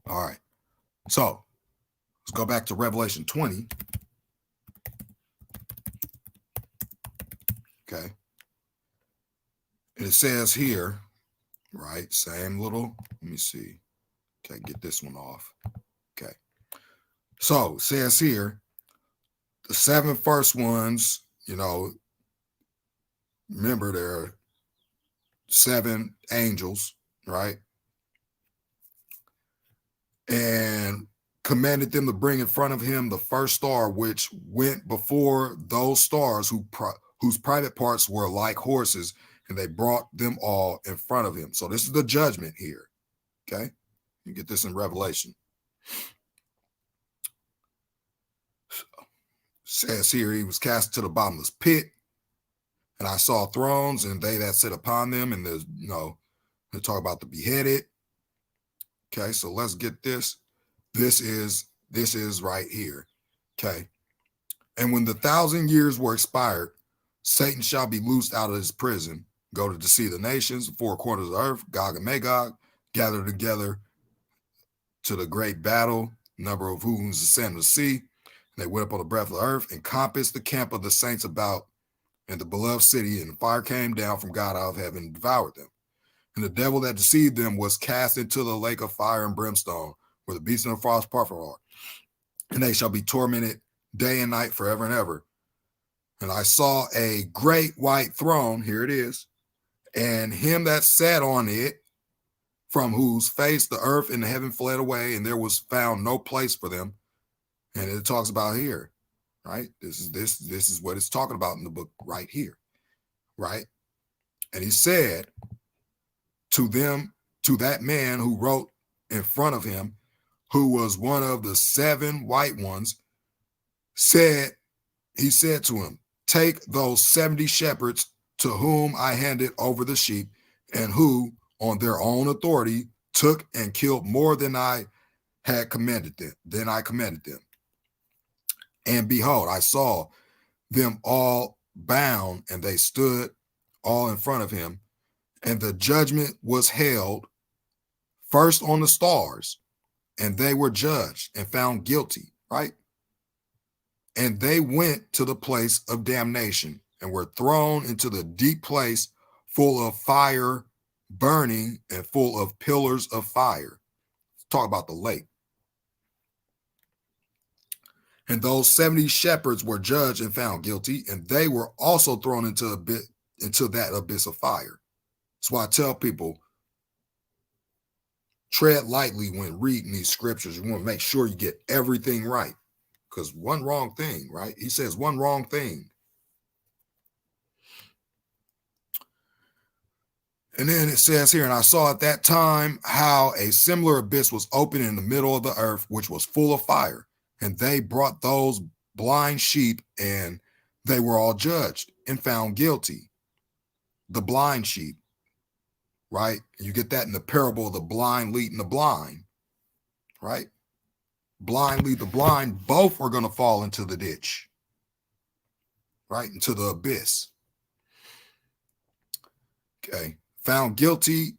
All right. So let's go back to Revelation 20. Okay. And it says here, right? Same little, let me see. Okay, get this one off. Okay. So it says here, the 7 first ones, remember there are 7 angels, right? And commanded them to bring in front of him the first star, which went before those stars whose private parts were like horses, and they brought them all in front of him. So this is the judgment here. Okay. You get this in Revelation. Says here, he was cast to the bottomless pit, and I saw thrones and they that sit upon them, and there's, they talk about the beheaded. Okay, so let's get this. This is right here. Okay. And when the 1,000 years were expired, Satan shall be loosed out of his prison, go to deceive the nations, 4 corners of the earth, Gog and Magog, gather together to the great battle, number of whom is the sand of the sea. And they went up on the breadth of the earth, encompassed the camp of the saints about in the beloved city, and the fire came down from God out of heaven and devoured them. And the devil that deceived them was cast into the lake of fire and brimstone, where the beast and the false prophet are. And they shall be tormented day and night forever and ever. And I saw a great white throne, here it is, and him that sat on it, from whose face the earth and the heaven fled away, and there was found no place for them. And it talks about here, right? This is what it's talking about in the book right here, right? And he said to that man who wrote in front of him, who was one of the 7 white ones, he said to him, take those 70 shepherds to whom I handed over the sheep, and who on their own authority took and killed more than I commanded them. And behold, I saw them all bound, and they stood all in front of him. And the judgment was held first on the stars, and they were judged and found guilty, right? And they went to the place of damnation and were thrown into the deep place full of fire burning and full of pillars of fire. Talk about the lake. And those 70 shepherds were judged and found guilty, and they were also thrown into that abyss of fire. That's why I tell people, tread lightly when reading these scriptures. You want to make sure you get everything right, because one wrong thing, right? He says one wrong thing, And then it says here, and I saw at that time how a similar abyss was open in the middle of the earth, which was full of fire. And they brought those blind sheep, and they were all judged and found guilty. The blind sheep, right? You get that in the parable of the blind leading the blind, right? Blind lead the blind. Both are going to fall into the ditch, right? Into the abyss. Okay. Found guilty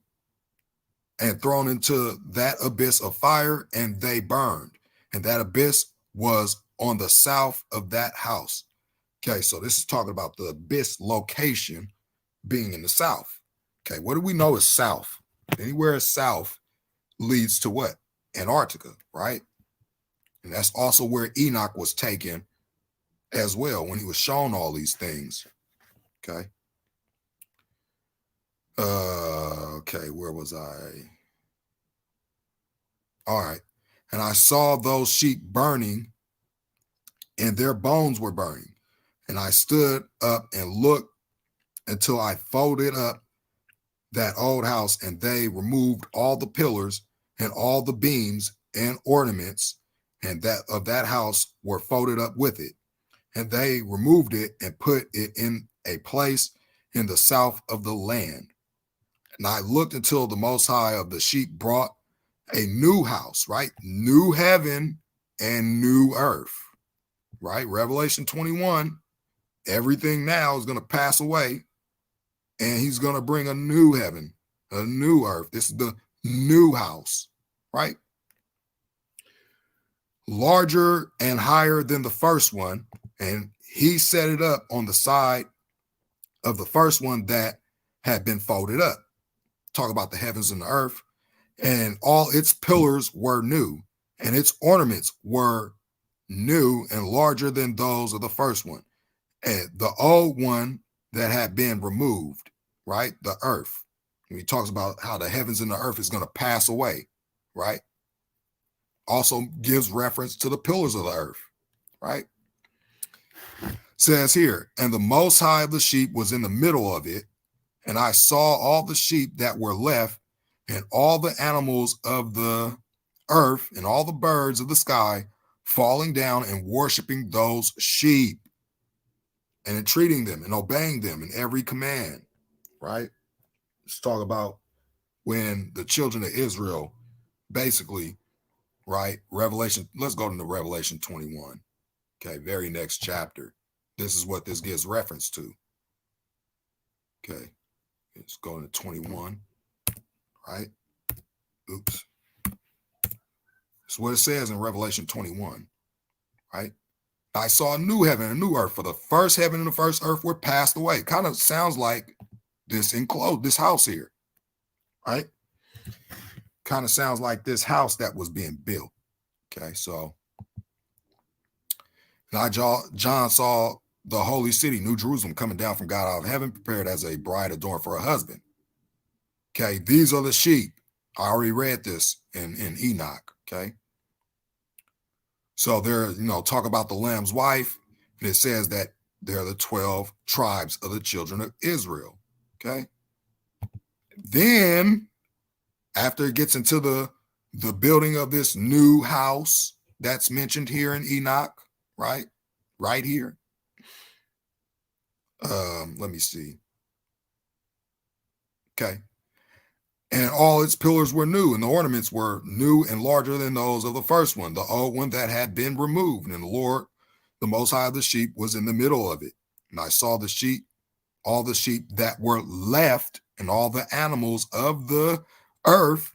and thrown into that abyss of fire, and they burned. And that abyss was on the south of that house. Okay, so this is talking about the abyss location being in the south. Okay, what do we know is south? Anywhere south leads to what? Antarctica, right? And that's also where Enoch was taken as well when he was shown all these things. Okay. Okay, where was I? All right. And I saw those sheep burning, and their bones were burning. And I stood up and looked until I folded up that old house, and they removed all the pillars and all the beams and ornaments, and that of that house were folded up with it. And they removed it and put it in a place in the south of the land. And I looked until the Most High of the sheep brought a new house, right? New heaven and new earth, right? Revelation 21, everything now is going to pass away, and he's going to bring a new heaven, a new earth. This is the new house, right? Larger and higher than the first one, and he set it up on the side of the first one that had been folded up. Talk about the heavens and the earth, and all its pillars were new, and its ornaments were new and larger than those of the first one. And the old one that had been removed, right? The earth. And he talks about how the heavens and the earth is going to pass away, right? Also gives reference to the pillars of the earth, right? Says here, and the Most High of the sheep was in the middle of it, and I saw all the sheep that were left, and all the animals of the earth, and all the birds of the sky falling down and worshiping those sheep, and entreating them and obeying them in every command, right? Let's talk about when the children of Israel basically, right? Revelation, let's go to Revelation 21. Okay, very next chapter. This is what this gives reference to. Okay, let's go into 21, right? Oops. That's what it says in Revelation 21, right? I saw a new heaven and a new earth, for the first heaven and the first earth were passed away. Kind of sounds like this house here, right? Kind of sounds like this house that was being built. Okay, so John saw the holy city, New Jerusalem, coming down from God out of heaven, prepared as a bride adorned for a husband. Okay, these are the sheep. I already read this in Enoch. Okay. So there, talk about the Lamb's wife, and it says that they're the 12 tribes of the children of Israel. Okay. Then, after it gets into the building of this new house that's mentioned here in Enoch, right? Right here. Let me see. Okay. And all its pillars were new, and the ornaments were new and larger than those of the first one, the old one that had been removed. And the Lord, the Most High of the sheep, was in the middle of it. And I saw the sheep, all the sheep that were left, and all the animals of the earth,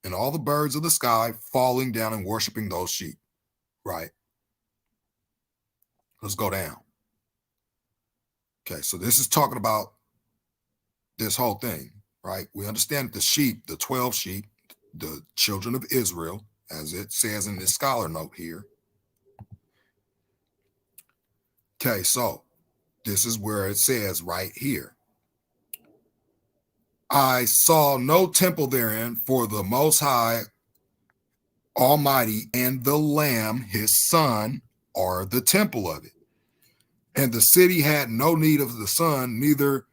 and all the birds of the sky falling down and worshiping those sheep. Right? Let's go down. Okay, so this is talking about this whole thing. Right? We understand the sheep, the 12 sheep, the children of Israel, as it says in this scholar note here. Okay, so this is where it says right here. I saw no temple therein, for the Most High Almighty and the Lamb, his son, are the temple of it. And the city had no need of the sun, neither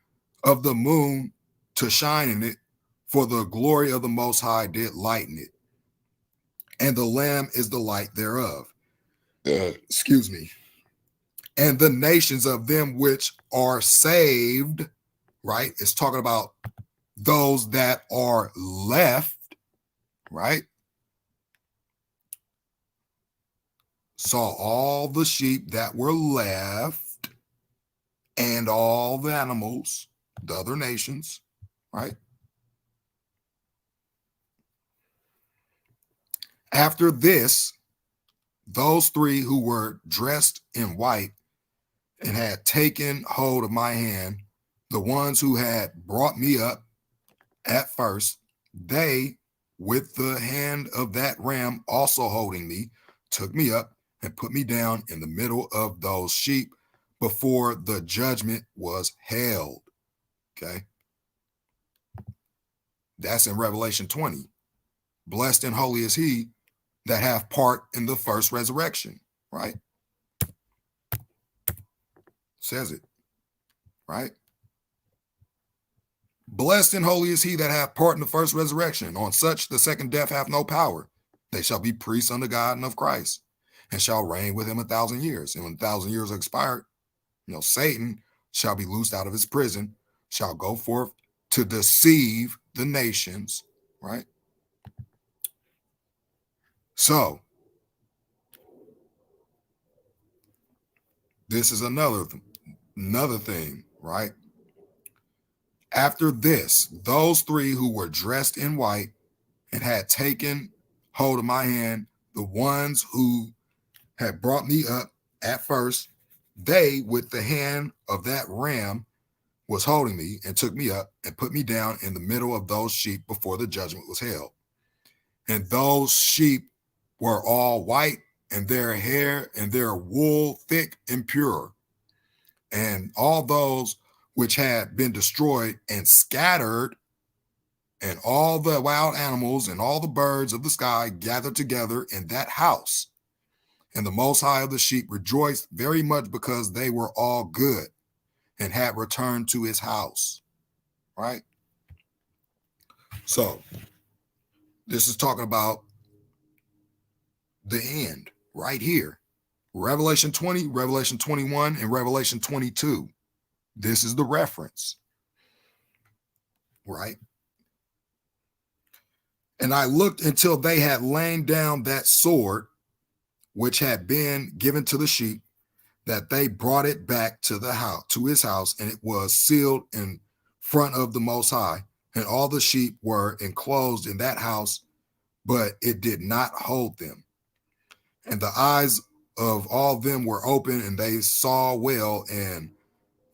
of the moon, to shine in it, for the glory of the Most High did lighten it, and the Lamb is the light thereof. Excuse me. And the nations of them which are saved, right? It's talking about those that are left, right? Saw all the sheep that were left and all the animals, the other nations, right? After this, those three who were dressed in white and had taken hold of my hand, the ones who had brought me up at first, they, with the hand of that ram also holding me, took me up and put me down in the middle of those sheep before the judgment was held. Okay. That's in Revelation 20. Blessed and holy is he that hath part in the first resurrection, right? Says it, right? Blessed and holy is he that hath part in the first resurrection. On such the second death hath no power. They shall be priests unto God and of Christ, and shall reign with him 1,000 years. And when 1,000 years are expired, Satan shall be loosed out of his prison, shall go forth to deceive the nations, right? So, this is another thing, right? After this, those three who were dressed in white and had taken hold of my hand, the ones who had brought me up at first, they, with the hand of that ram, was holding me and took me up and put me down in the middle of those sheep before the judgment was held. And those sheep were all white, and their hair and their wool thick and pure. And all those which had been destroyed and scattered, and all the wild animals and all the birds of the sky gathered together in that house. And the Most High of the sheep rejoiced very much because they were all good and had returned to his house, right? So this is talking about the end right here. Revelation 20, Revelation 21, and Revelation 22. This is the reference, right? And I looked until they had lain down that sword which had been given to the sheep, that they brought it back to the house, to his house, and it was sealed in front of the Most High. And all the sheep were enclosed in that house, but it did not hold them. And the eyes of all them were open, and they saw well, and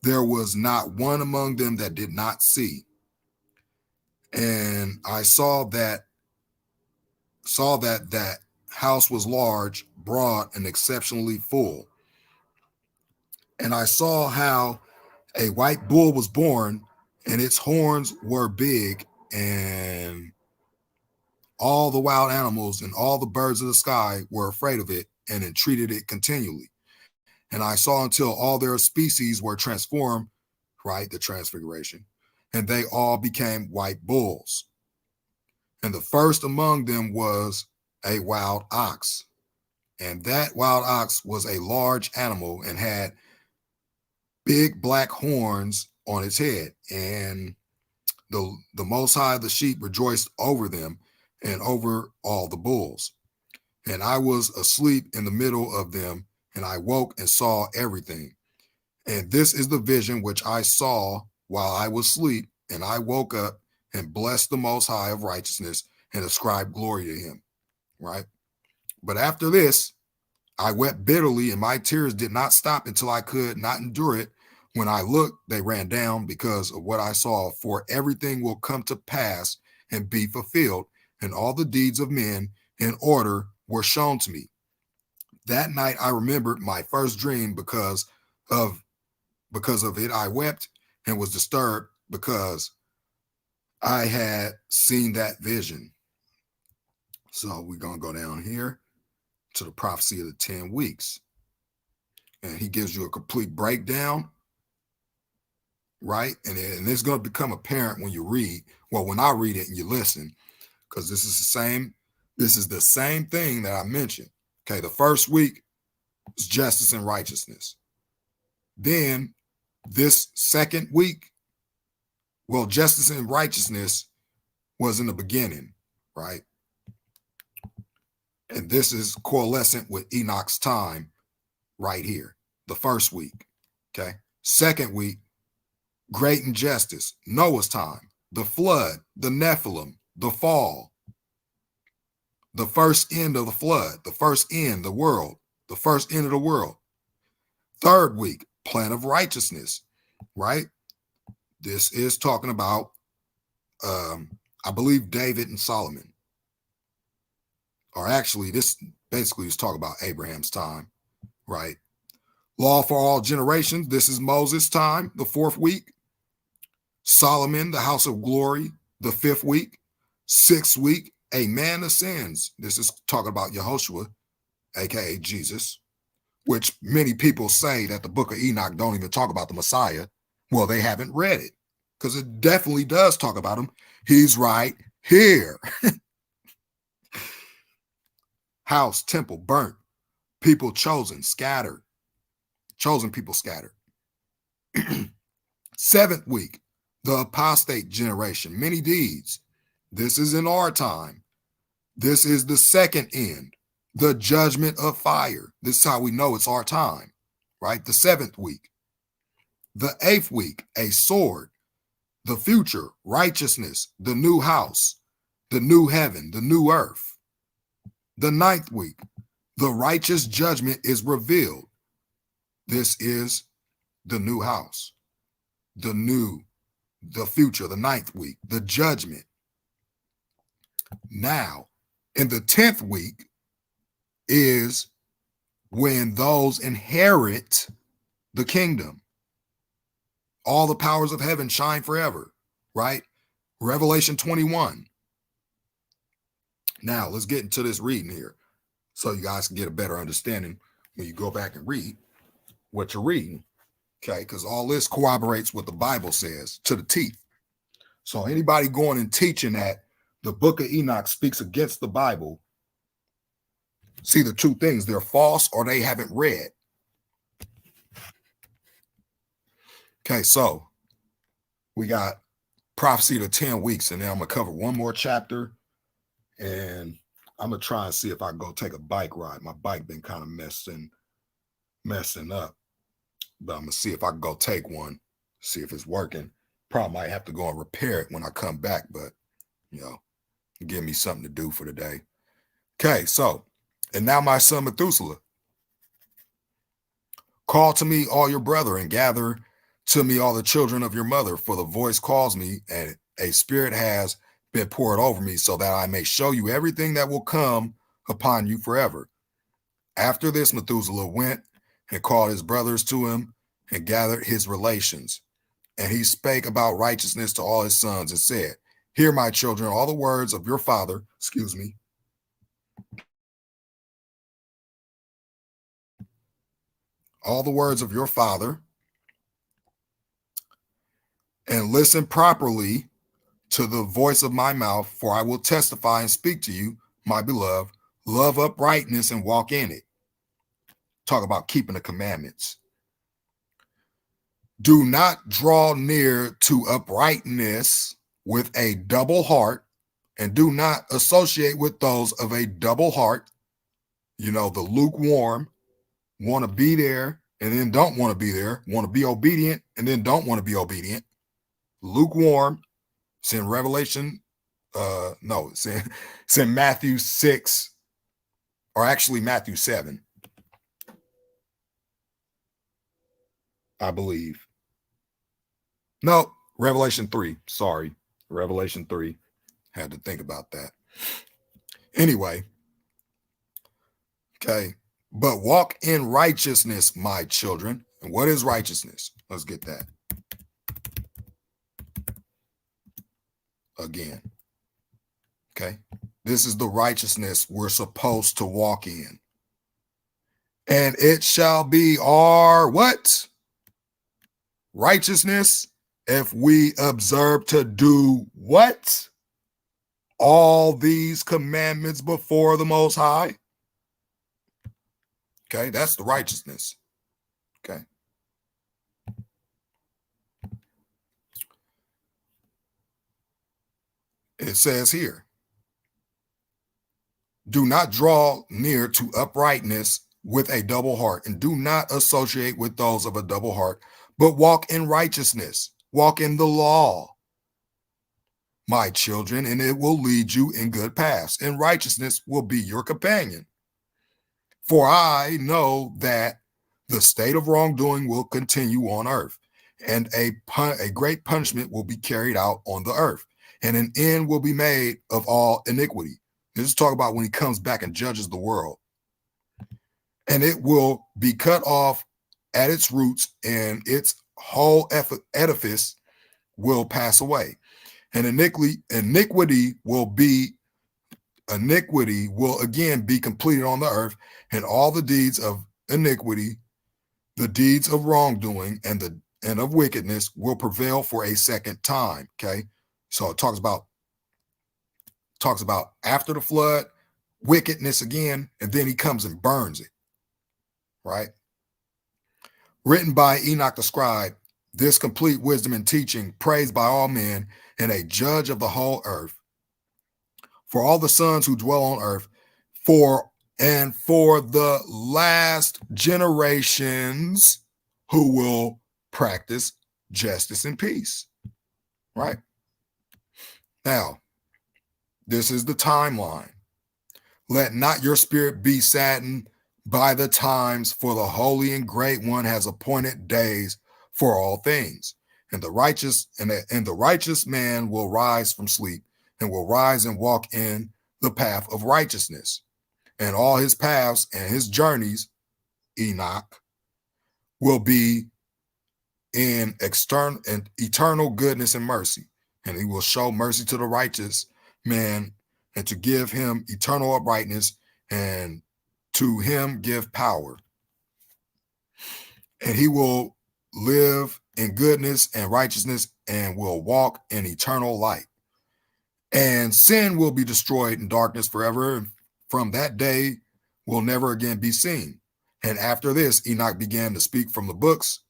there was not one among them that did not see. And I saw that that house was large, broad, and exceptionally full. And I saw how a white bull was born, and its horns were big, and all the wild animals and all the birds of the sky were afraid of it and entreated it continually. And I saw until all their species were transformed, right, the transfiguration, and they all became white bulls. And the first among them was a wild ox. And that wild ox was a large animal and had big black horns on its head. And the Most High of the sheep rejoiced over them and over all the bulls. And I was asleep in the middle of them, and I woke and saw everything. And this is the vision which I saw while I was asleep, and I woke up and blessed the Most High of righteousness and ascribed glory to him, right? But after this, I wept bitterly, and my tears did not stop until I could not endure it. When I looked, they ran down because of what I saw, for everything will come to pass and be fulfilled, and all the deeds of men in order were shown to me. That night I remembered my first dream because of it. I wept and was disturbed because I had seen that vision. So we're going to go down here to the prophecy of the 10 weeks. And he gives you a complete breakdown right? And it's going to become apparent when you read, well, when I read it and you listen, because this is the same thing that I mentioned. Okay, the first week was justice and righteousness. Then this second week, well, justice and righteousness was in the beginning, right? And this is coalescent with Enoch's time right here, the first week. Okay. Second week, great injustice, Noah's time, the flood, the Nephilim, the fall, the first end of the flood, the first end, the world, the first end of the world. Third week, plan of righteousness, right? This is talking about, I believe, David and Solomon. Or actually, this basically is talking about Abraham's time, right? Law for all generations. This is Moses' time, the fourth week. Solomon, the house of glory, the fifth week. Sixth week, a man ascends. This is talking about Yehoshua, aka Jesus, which many people say that the book of Enoch don't even talk about the Messiah. Well, they haven't read it, because it definitely does talk about him. He's right here. House, temple, burnt. People chosen, scattered. Chosen people scattered. Seventh week, the apostate generation, many deeds. This is in our time. This is the second end, the judgment of fire. This is how we know it's our time, right? The seventh week. The eighth week, a sword. The future, righteousness, the new house, the new heaven, the new earth. The ninth week, the righteous judgment is revealed. This is the new house, the future, the ninth week, the judgment. Now, in the 10th week is when those inherit the kingdom. All the powers of heaven shine forever, right? Revelation 21. Now, let's get into this reading here so you guys can get a better understanding when you go back and read what you're reading, okay? Because all this corroborates what the Bible says to the T. So anybody going and teaching that the book of Enoch speaks against the Bible, see the two things, they're false or they haven't read. Okay, so we got prophecy to 10 weeks, and then I'm going to cover one more chapter, and I'm going to try and see if I can go take a bike ride. My bike been kind of messing up, but I'm going to see if I can go take one, see if it's working. Probably might have to go and repair it when I come back, but, give me something to do for the day. Okay, so, and now my son Methuselah. Call to me all your brethren, and gather to me all the children of your mother, for the voice calls me, and a spirit has been poured over me, so that I may show you everything that will come upon you forever. After this, Methuselah went and called his brothers to him and gathered his relations. And he spake about righteousness to all his sons and said, hear, my children, all the words of your father, all the words of your father, and listen properly to the voice of my mouth, for I will testify and speak to you, my beloved. Love uprightness and walk in it. Talk about keeping the commandments. Do not draw near to uprightness with a double heart, and do not associate with those of a double heart. The lukewarm, want to be there and then don't want to be there, want to be obedient and then don't want to be obedient. Lukewarm. It's in Revelation. It's in Matthew 6, or actually Matthew 7, I believe. No, Revelation 3. Sorry. Revelation 3. Had to think about that. Anyway. Okay. But walk in righteousness, my children. And what is righteousness? Let's get that. Again. Okay. This is the righteousness we're supposed to walk in. And it shall be our what? Righteousness if we observe to do what? All these commandments before the Most High. Okay, that's the righteousness. Okay. It says here, do not draw near to uprightness with a double heart, and do not associate with those of a double heart, but walk in righteousness, walk in the law, my children, and it will lead you in good paths, and righteousness will be your companion. For I know that the state of wrongdoing will continue on earth, and a great punishment will be carried out on the earth, and an end will be made of all iniquity. This is talking about when he comes back and judges the world. And it will be cut off at its roots, and its whole edifice will pass away. And iniquity will again be completed on the earth, and all the deeds of iniquity, the deeds of wrongdoing, and of wickedness will prevail for a second time. Okay, so it talks about after the flood, wickedness again, and then he comes and burns it. Right? Written by Enoch the scribe, this complete wisdom and teaching, praised by all men, and a judge of the whole earth, for all the sons who dwell on earth, for the last generations who will practice justice and peace. Right? Now, this is the timeline. Let not your spirit be saddened by the times, for the Holy and Great One has appointed days for all things. And the righteous man will rise from sleep, and will rise and walk in the path of righteousness. And all his paths and his journeys, Enoch, will be in eternal goodness and mercy. And he will show mercy to the righteous man, and to give him eternal uprightness, and to him give power. And he will live in goodness and righteousness, and will walk in eternal light. And sin will be destroyed in darkness forever. From that day will never again be seen. And after this, Enoch began to speak from the books.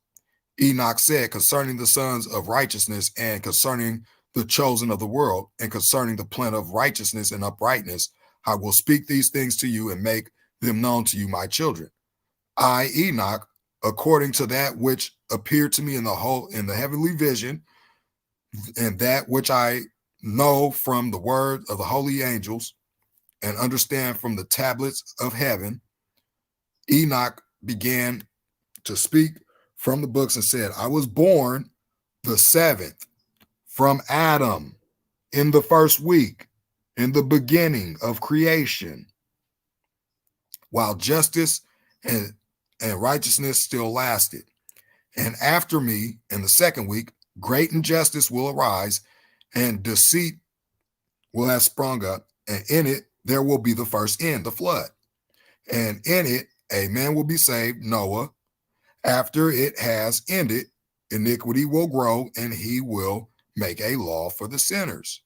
Enoch said concerning the sons of righteousness, and concerning the chosen of the world, and concerning the plan of righteousness and uprightness, I will speak these things to you and make them known to you, my children. I, Enoch, according to that which appeared to me in the heavenly vision, and that which I know from the word of the holy angels, and understand from the tablets of heaven, Enoch began to speak from the books and said, I was born the 7th from Adam in the first week, in the beginning of creation, while justice and righteousness still lasted. And after me, in the second week, great injustice will arise, and deceit will have sprung up, and in it there will be the first end, the flood. And in it a man will be saved, Noah. After it has ended, iniquity will grow, and he will make a law for the sinners.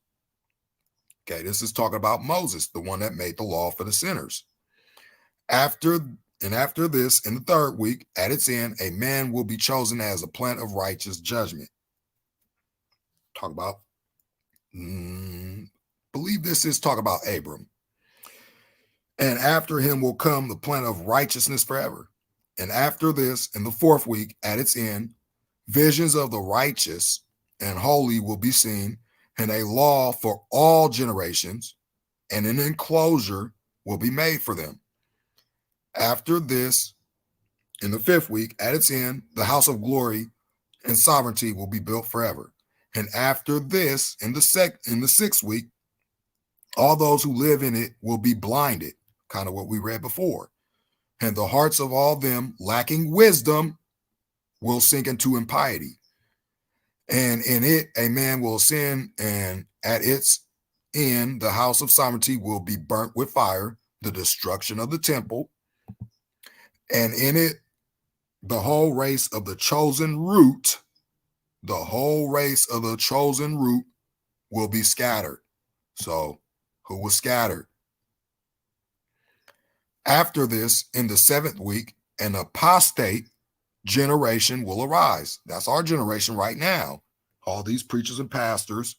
Okay, this is talking about Moses, the one that made the law for the sinners. After this, in the third week, at its end, a man will be chosen as a plant of righteous judgment. Talk about, believe this is talk about Abram. And after him will come the plant of righteousness forever. And after this, in the fourth week, at its end, visions of the righteous and holy will be seen, and a law for all generations, and an enclosure will be made for them. After this, in the fifth week, at its end, the house of glory and sovereignty will be built forever. And after this, in the sixth week, all those who live in it will be blinded, kind of what we read before. And the hearts of all them lacking wisdom will sink into impiety. And in it, a man will sin, and at its end, the house of sovereignty will be burnt with fire, the destruction of the temple. And in it, the whole race of the chosen root the whole race of the chosen root will be scattered. So, who was scattered? After this, in the 7th week, an apostate generation will arise. That's our generation right now. All these preachers and pastors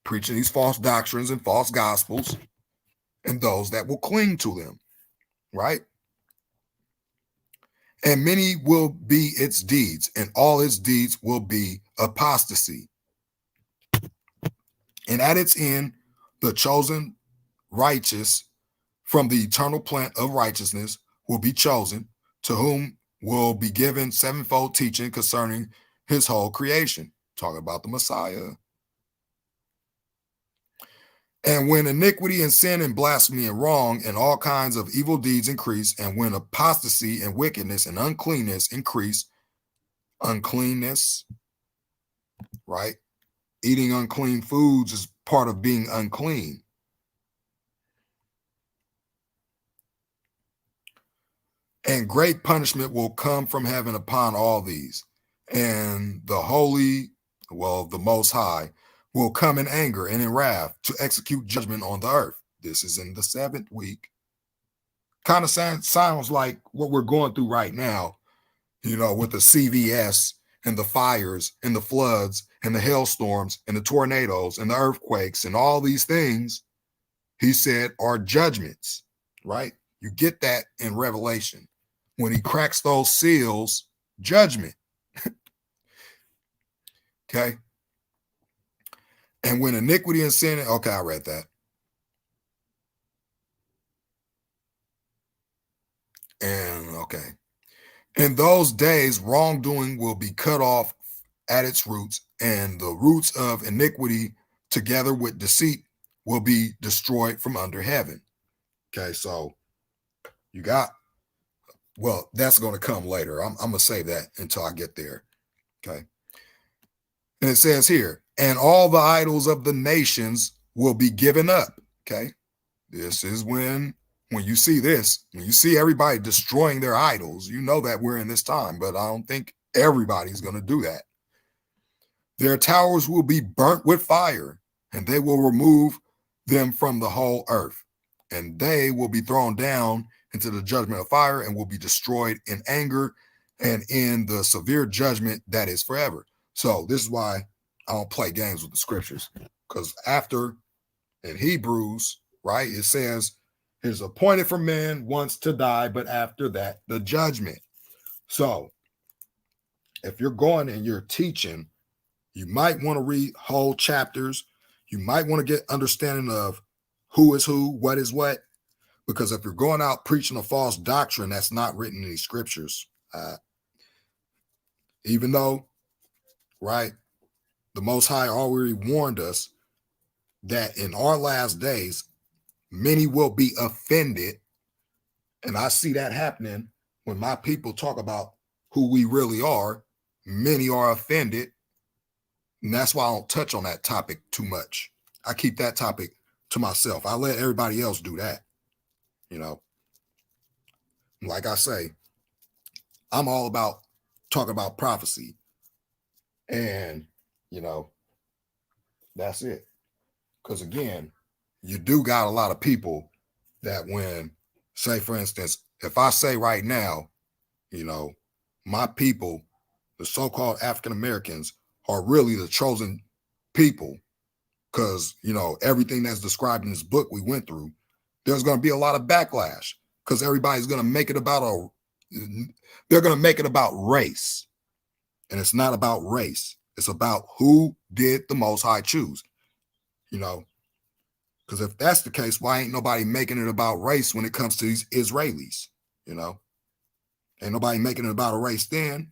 preaching these false doctrines and false gospels, and those that will cling to them, right? And many will be its deeds, and all its deeds will be apostasy. And at its end, the chosen righteous from the eternal plant of righteousness will be chosen, to whom will be given sevenfold teaching concerning his whole creation. Talking about the Messiah. And when iniquity and sin and blasphemy and wrong and all kinds of evil deeds increase, and when apostasy and wickedness and uncleanness increase, uncleanness, right? Eating unclean foods is part of being unclean. And great punishment will come from heaven upon all these. And the holy, the Most High, will come in anger and in wrath to execute judgment on the earth. This is in the 7th week. Kind of sounds like what we're going through right now, with the CVS and the fires and the floods and the hailstorms and the tornadoes and the earthquakes and all these things, he said, are judgments, right? You get that in Revelation. When he cracks those seals, judgment. Okay. And when iniquity and sin, okay, I read that. And okay. In those days, wrongdoing will be cut off at its roots, and the roots of iniquity together with deceit will be destroyed from under heaven. Okay, so you got, that's going to come later. I'm going to save that until I get there. Okay. And it says here, and all the idols of the nations will be given up. Okay. This is when you see this, when you see everybody destroying their idols, you know that we're in this time, but I don't think everybody's going to do that. Their towers will be burnt with fire, and they will remove them from the whole earth, and they will be thrown down into the judgment of fire and will be destroyed in anger and in the severe judgment that is forever. So this is why I don't play games with the scriptures, because after in Hebrews, right, it says it is appointed for men once to die, but after that, the judgment. So if you're going and you're teaching, you might want to read whole chapters. You might want to get understanding of who is who, what is what, because if you're going out preaching a false doctrine that's not written in these scriptures, even though, right, the Most High already warned us that in our last days, many will be offended. And I see that happening when my people talk about who we really are. Many are offended. And that's why I don't touch on that topic too much. I keep that topic to myself. I let everybody else do that. Like I say, I'm all about talking about prophecy. And, that's it. Because again, you do got a lot of people that when, say, for instance, if I say right now, my people, the so-called African Americans, are really the chosen people, because, everything that's described in this book we went through, there's going to be a lot of backlash because everybody's going to make it about they're going to make it about race. And it's not about race. It's about who did the Most High choose, because if that's the case, why ain't nobody making it about race when it comes to these Israelis? Ain't nobody making it about a race then.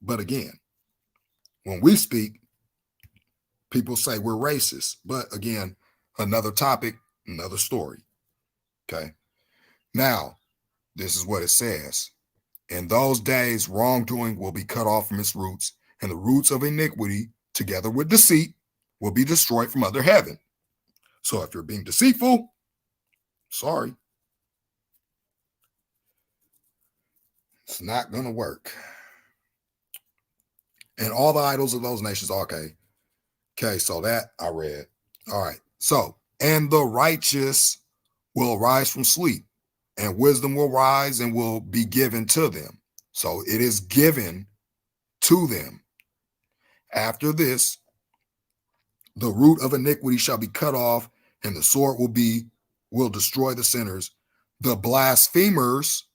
But again, when we speak, people say we're racist. But again, another topic, another story. Okay. Now, this is what it says. In those days, wrongdoing will be cut off from its roots, and the roots of iniquity, together with deceit, will be destroyed from under heaven. So if you're being deceitful, sorry, it's not going to work. and all the idols of those nations. Okay, so that I read. All right. So, and the righteous will arise from sleep, and wisdom will rise and will be given to them. So it is given to them. After this, the root of iniquity shall be cut off, and the sword will destroy the sinners. The blasphemers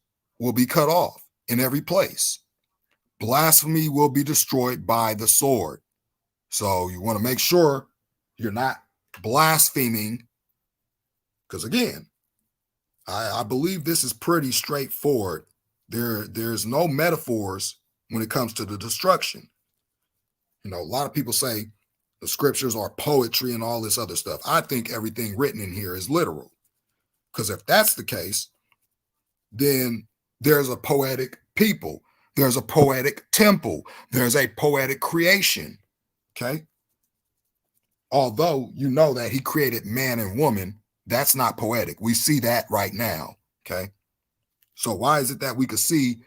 will be cut off in every place. Blasphemy will be destroyed by the sword. So you want to make sure you're not blaspheming, because again, I believe this is pretty straightforward. There's no metaphors when it comes to the destruction. You know, a lot of people say the scriptures are poetry and all this other stuff. I think everything written in here is literal, because if that's the case, then there's a poetic people, there's a poetic temple, there's a poetic creation. Okay. Although you know that he created man and woman, that's not poetic. We see that right now. Okay. So why is it that we could see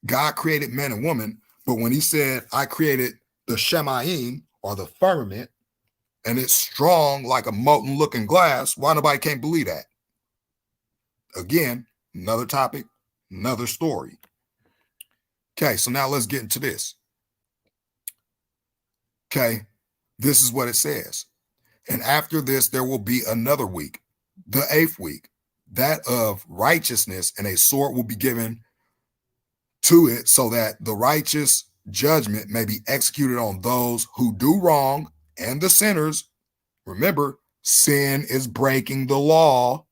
God created man and woman, but when he said, I created the Shemayim, or the firmament, and it's strong like a molten looking glass, why nobody can't believe that? Again, another topic, another story. Okay, so now let's get into this. Okay, this is what it says. And after this, there will be another week, the 8th week, that of righteousness, and a sword will be given to it, so that the righteous judgment may be executed on those who do wrong and the sinners. Remember, sin is breaking the law,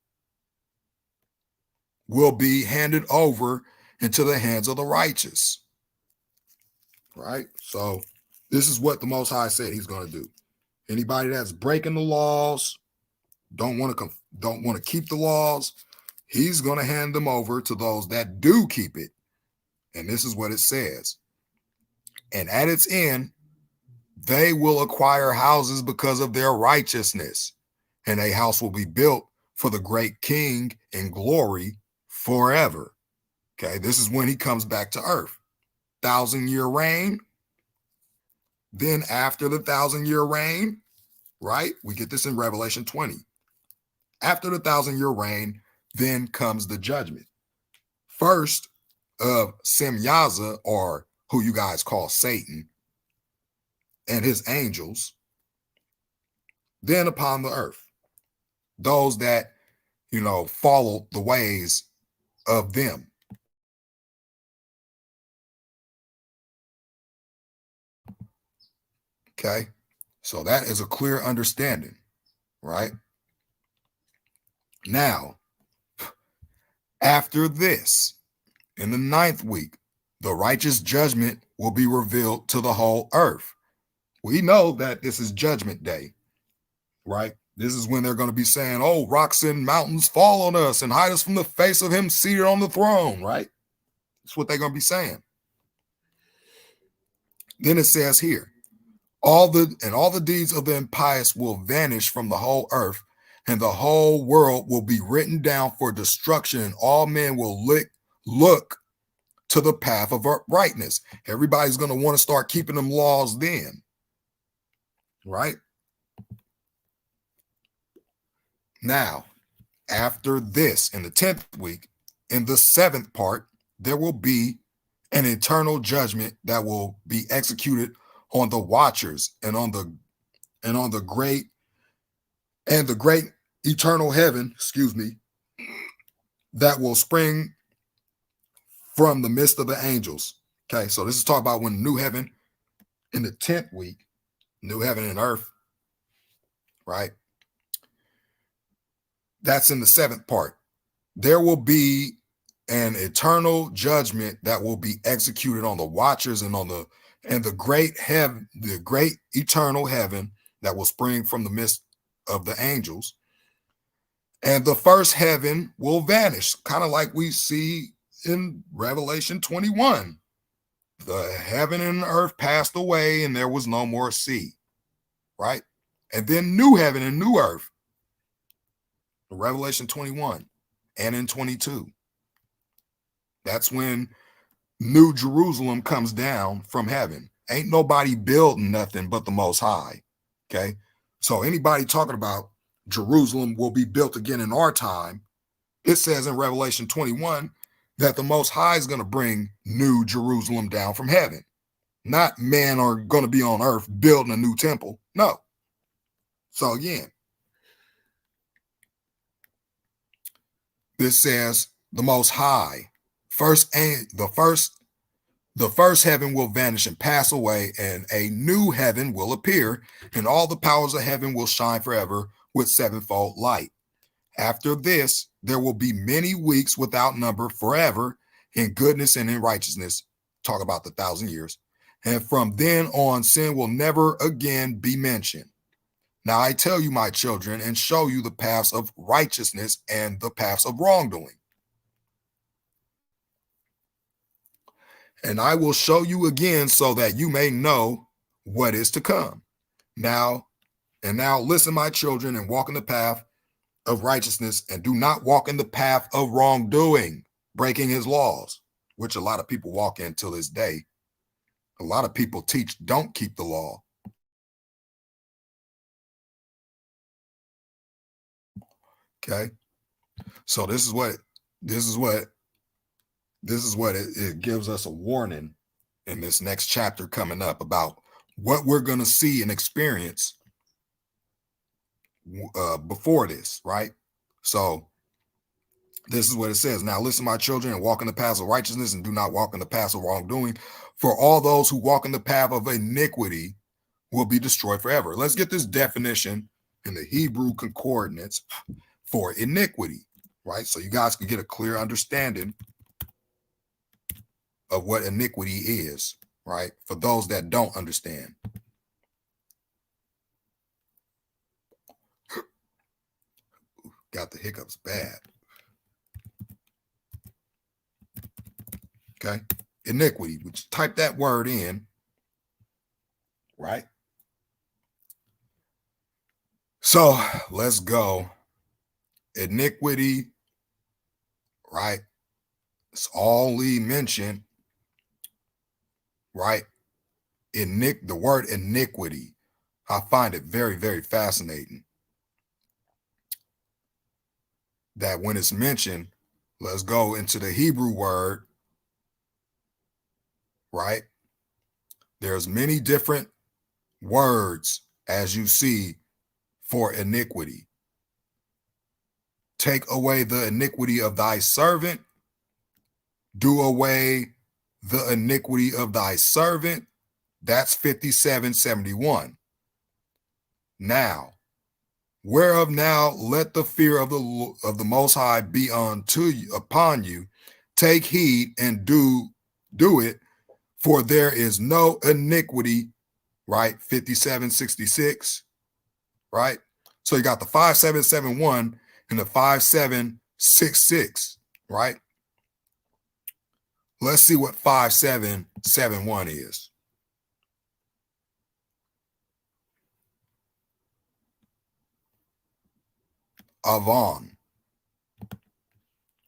will be handed over into the hands of the righteous. Right? So this is what the Most High said he's going to do. Anybody that's breaking the laws, don't want to keep the laws, he's going to hand them over to those that do keep it. And this is what it says. And at its end, they will acquire houses because of their righteousness, and a house will be built for the great king in glory forever. Okay, this is when he comes back to earth. 1,000-year reign. Then after the 1,000-year reign, right? We get this in Revelation 20. After the 1,000-year reign, then comes the judgment. First of Semyaza, or who you guys call Satan, and his angels, then upon the earth, those that, follow the ways of them. Okay, so that is a clear understanding, right? Now, after this, in the 9th week, the righteous judgment will be revealed to the whole earth. We know that this is Judgment Day, right? This is when they're going to be saying, oh, rocks and mountains fall on us and hide us from the face of him seated on the throne, right? That's what they're going to be saying. Then it says here, all the deeds of the impious will vanish from the whole earth, and the whole world will be written down for destruction, and all men will look to the path of uprightness. Everybody's going to want to start keeping them laws then, right? Now, after this, in the 10th week, in the 7th part, there will be an eternal judgment that will be executed on the watchers and on the great eternal heaven, that will spring from the midst of the angels. Okay, so this is talking about when new heaven in the 10th week, new heaven and earth, right? That's in the 7th part. There will be an eternal judgment that will be executed on the watchers and the great heaven, the great eternal heaven that will spring from the midst of the angels. And the first heaven will vanish, kind of like we see in Revelation 21. The heaven and earth passed away and there was no more sea, right? And then new heaven and new earth, Revelation 21 and in 22. That's when New Jerusalem comes down from heaven. Ain't nobody building nothing but the Most High. Okay. So anybody talking about Jerusalem will be built again in our time, it says in Revelation 21 that the Most High is going to bring new Jerusalem down from heaven. Not men are going to be on earth building a new temple. No. So again, this says the Most High, the first heaven will vanish and pass away, and a new heaven will appear, and all the powers of heaven will shine forever with sevenfold light. After this, there will be many weeks without number forever in goodness and in righteousness. Talk about the 1,000 years. And from then on, sin will never again be mentioned. Now I tell you, my children, and show you the paths of righteousness and the paths of wrongdoing. And I will show you again so that you may know what is to come. Now listen, my children, and walk in the path of righteousness, and do not walk in the path of wrongdoing, breaking his laws, which a lot of people walk in till this day. A lot of people teach don't keep the law. Okay. So this is what it gives us a warning in this next chapter coming up about what we're going to see and experience before this, right? So this is what it says. Now listen, my children, and walk in the paths of righteousness, and do not walk in the paths of wrongdoing. For all those who walk in the path of iniquity will be destroyed forever. Let's get this definition in the Hebrew concordance for iniquity, right? So you guys can get a clear understanding of what iniquity is, right? For those that don't understand. Got the hiccups bad. Okay. Iniquity, which type that word in, right? So let's go. Iniquity, right? It's only mentioned, right? The word iniquity. I find it very, very fascinating that when it's mentioned, let's go into the Hebrew word, right? There's many different words, as you see, for iniquity. Take away the iniquity of thy servant. Do away the iniquity of thy servant. That's 57:71. Now, whereof now let the fear of the Most High be upon you. Take heed and do it, for there is no iniquity, right? 57:66, right? So you got the 5771 and the 5766, right? Let's see what 5771 is. Avon.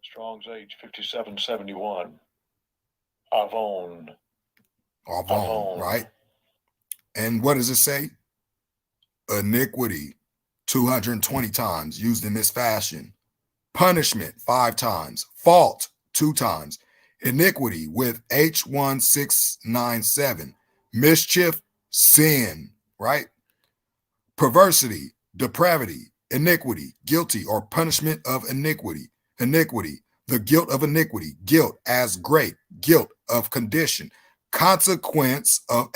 Strong's H 5771. Avon, right? And what does it say? Iniquity 220 times used in this fashion. Punishment 5 times. Fault 2 times. Iniquity with H1697. Mischief, sin, right? Perversity, depravity, iniquity, guilty or punishment of iniquity. Iniquity, the guilt of iniquity, guilt as great, guilt of condition, consequence of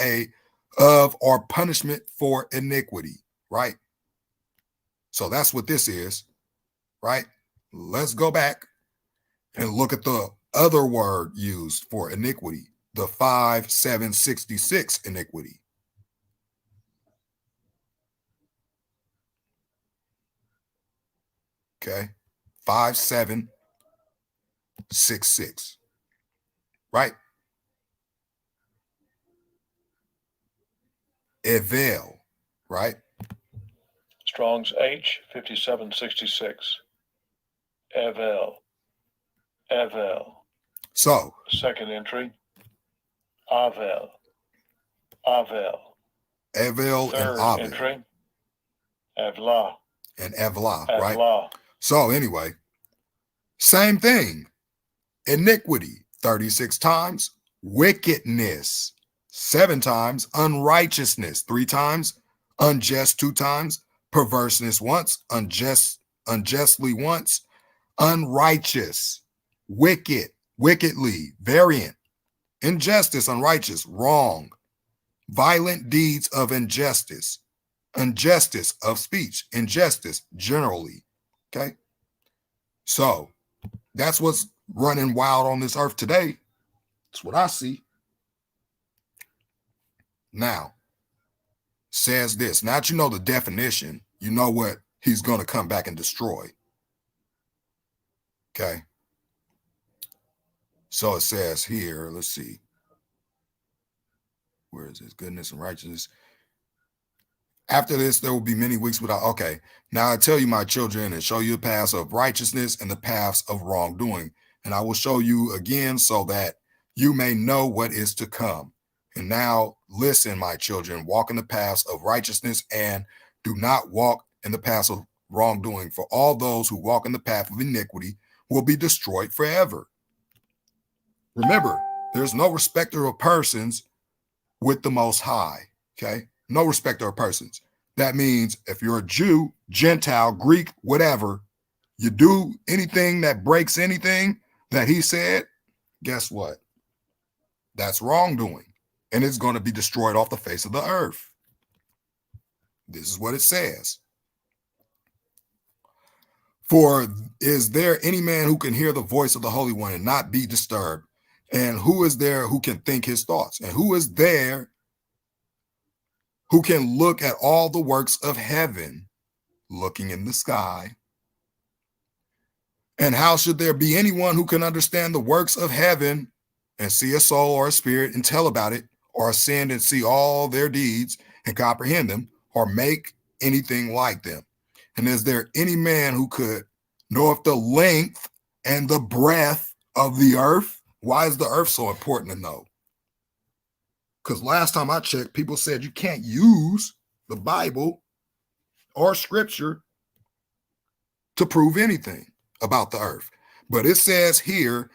or punishment for iniquity, right? So that's what this is, right? Let's go back and look at the other word used for iniquity, the 5766 iniquity. Okay, 5766, right? Evel, right? Strong's H 5766. Evel. So second entry, Avel. Avel. Evel and Third Avel. entry, Avla. And Evlah, right? Avla. So anyway, same thing. Iniquity, 36 times. Wickedness, 7 times. Unrighteousness, 3 times. Unjust, 2 times. Perverseness once. Unjustly once. Unrighteous, wicked, wickedly, variant. Injustice, unrighteous, wrong. Violent deeds of injustice. Injustice of speech. Injustice, generally. Okay? So, that's what's running wild on this earth today. That's what I see. Now, says this. Now that you know the definition, you know what he's going to come back and destroy. Okay? So it says here, let's see. Where is this? Goodness and righteousness. After this, there will be many weeks without. Okay. Now I tell you, my children, and show you the paths of righteousness and the paths of wrongdoing. And I will show you again so that you may know what is to come. And now listen, my children, walk in the paths of righteousness and do not walk in the paths of wrongdoing. For all those who walk in the path of iniquity will be destroyed forever. Remember, there's no respecter of persons with the Most High. Okay. No respecter of persons. That means if you're a Jew, Gentile, Greek, whatever, you do anything that breaks anything that he said, guess what? That's wrongdoing. And it's going to be destroyed off the face of the earth. This is what it says. For is there any man who can hear the voice of the Holy One and not be disturbed? And who is there who can think his thoughts? And who is there who can look at all the works of heaven, looking in the sky? And how should there be anyone who can understand the works of heaven and see a soul or a spirit and tell about it, or ascend and see all their deeds and comprehend them, or make anything like them? And is there any man who could know if the length and the breadth of the earth? Why is the earth so important to know? Because last time I checked, people said you can't use the Bible or scripture to prove anything about the earth. But it says here,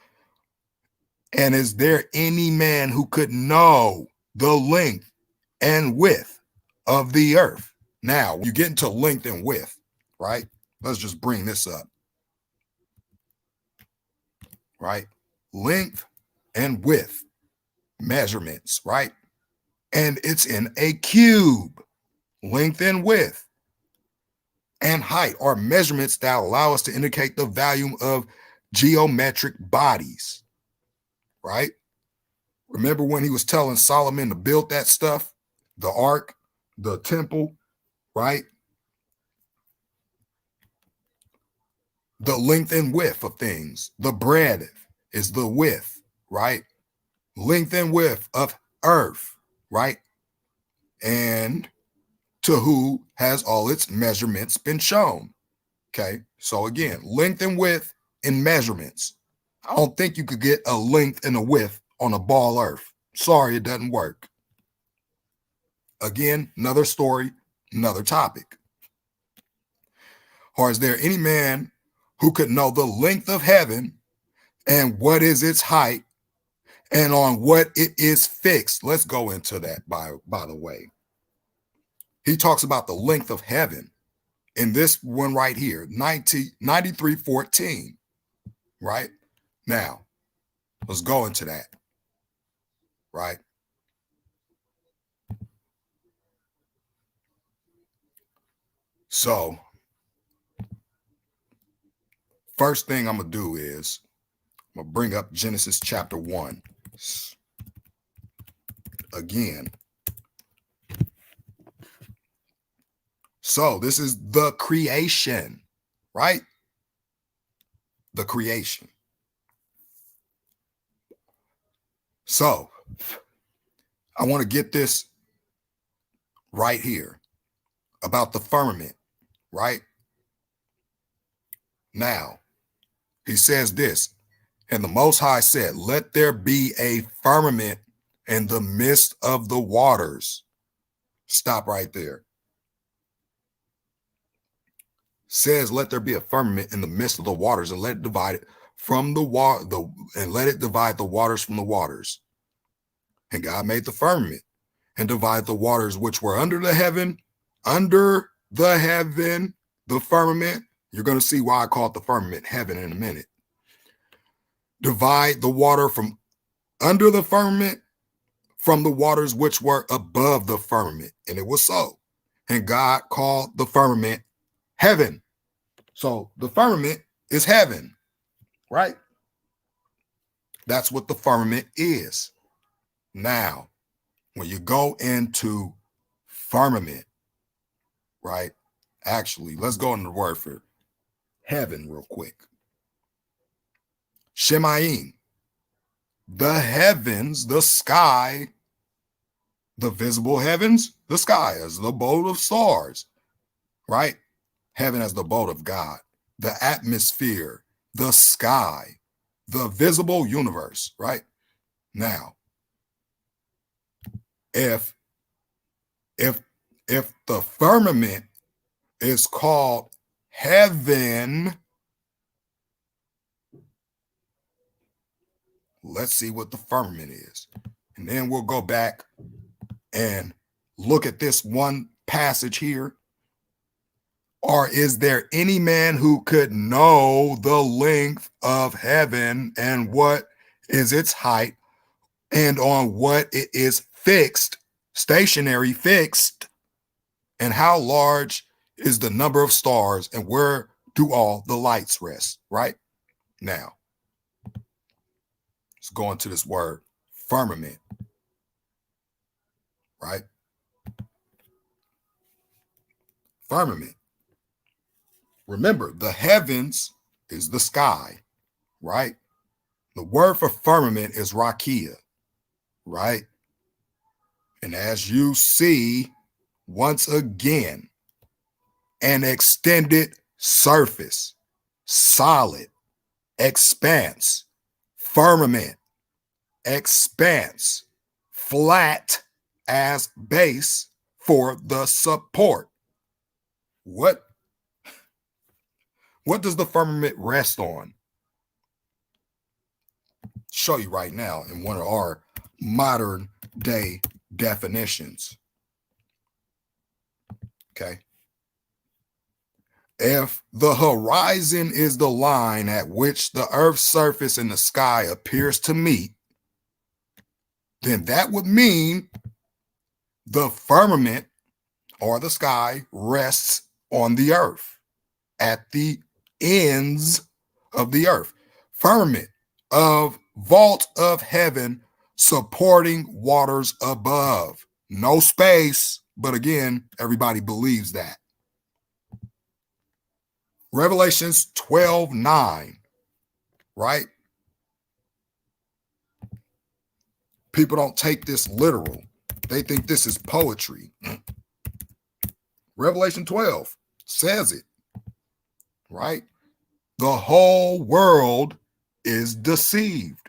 and is there any man who could know the length and width of the earth? Now, you get into length and width, right? Let's just bring this up, right? Length and width measurements, right? And it's in a cube. Length and width and height are measurements that allow us to indicate the volume of geometric bodies, right? Remember when he was telling Solomon to build that stuff, the ark, the temple, right? The length and width of things. The breadth is the width, right? Length and width of earth, right? And to who has all its measurements been shown? Okay, so again, length and width in measurements. I don't think you could get a length and a width on a ball earth. Sorry, it doesn't work. Again, another story, another topic. Or is there any man who could know the length of heaven and what is its height and on what it is fixed? Let's go into that, by the way. He talks about the length of heaven in this one right here, 93:14, right? Now, let's go into that, right? So, first thing I'm going to do is I'm going to bring up Genesis chapter 1 again. So this is the creation, right? The creation. So I want to get this right here about the firmament, right? Now, he says this, and the Most High said, let there be a firmament in the midst of the waters. Stop right there. Says, let there be a firmament in the midst of the waters, and let it divide it from the water, and let it divide the waters from the waters. And God made the firmament and divided the waters which were under the heaven, the firmament. You're going to see why I call it the firmament, heaven, in a minute. Divide the water from under the firmament from the waters which were above the firmament. And it was so. And God called the firmament heaven. So the firmament is heaven, right? That's what the firmament is. Now, when you go into firmament, right? Actually, let's go into the word for heaven real quick. Shemayim. The heavens, the sky, the visible heavens, the sky as the abode of stars, right? Heaven as the abode of God, the atmosphere, the sky, the visible universe, right? Now, if the firmament is called heaven, let's see what the firmament is. And then we'll go back and look at this one passage here. Or is there any man who could know the length of heaven and what is its height and on what it is fixed, stationary fixed, and how large is the number of stars and where do all the lights rest, right? Now, let's go into this word, firmament, right? Firmament. Remember, the heavens is the sky, right? The word for firmament is rakia, right? And as you see, once again, an extended surface, solid, expanse, firmament, expanse, flat as base for the support. What does the firmament rest on? Show you right now in one of our modern day definitions. Okay. If the horizon is the line at which the Earth's surface and the sky appears to meet, then that would mean the firmament or the sky rests on the earth at the ends of the earth. Firmament of vault of heaven supporting waters above. No space, but again, everybody believes that. Revelations 12:9, right? People don't take this literal. They think this is poetry. Revelation 12 says it, right? The whole world is deceived.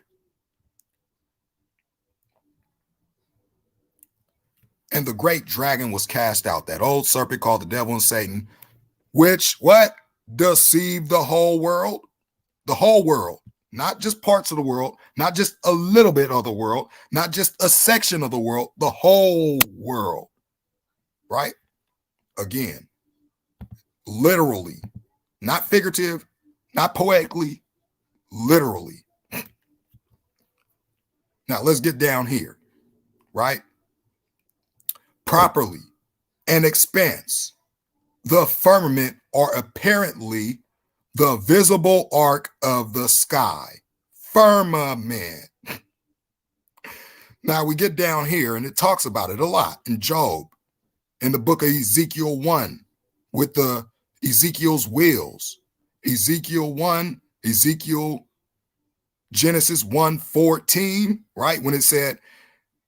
And the great dragon was cast out, that old serpent called the devil and Satan, which what? Deceived the whole world. The whole world, not just parts of the world, not just a little bit of the world, not just a section of the world, the whole world, right? Again, literally, not figurative, not poetically, literally. Now let's get down here, right? Properly, an expanse, the firmament are apparently the visible arc of the sky. Firmament. Now we get down here and it talks about it a lot in Job, in the book of Ezekiel 1 with the Ezekiel's wheels. Ezekiel 1, Genesis 1:14, right? When it said,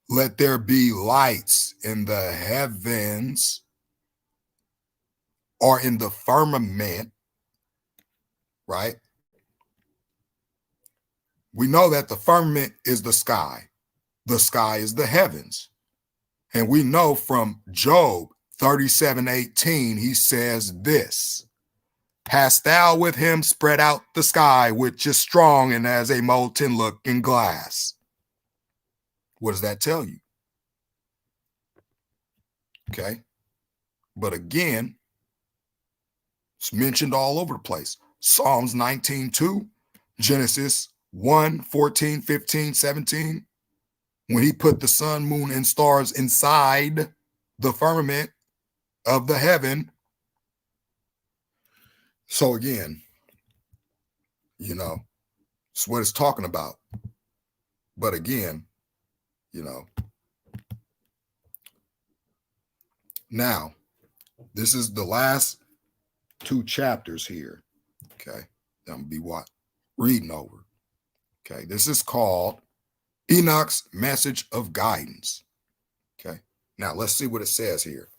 let there be lights in the heavens or in the firmament, right? We know that the firmament is the sky. the sky is the heavens. And we know from Job 37:18, he says this: hast thou with him spread out the sky, which is strong and as a molten looking glass? What does that tell you? Okay. But again, it's mentioned all over the place. Psalms 19:2, Genesis 1:14, 15, 17. When he put the sun, moon, and stars inside the firmament of the heaven. So again, it's what it's talking about. But again, now, this is the last 2 chapters here. Okay. I'm going to be reading over. Okay. This is called Enoch's Message of Guidance. Okay. Now, let's see what it says here.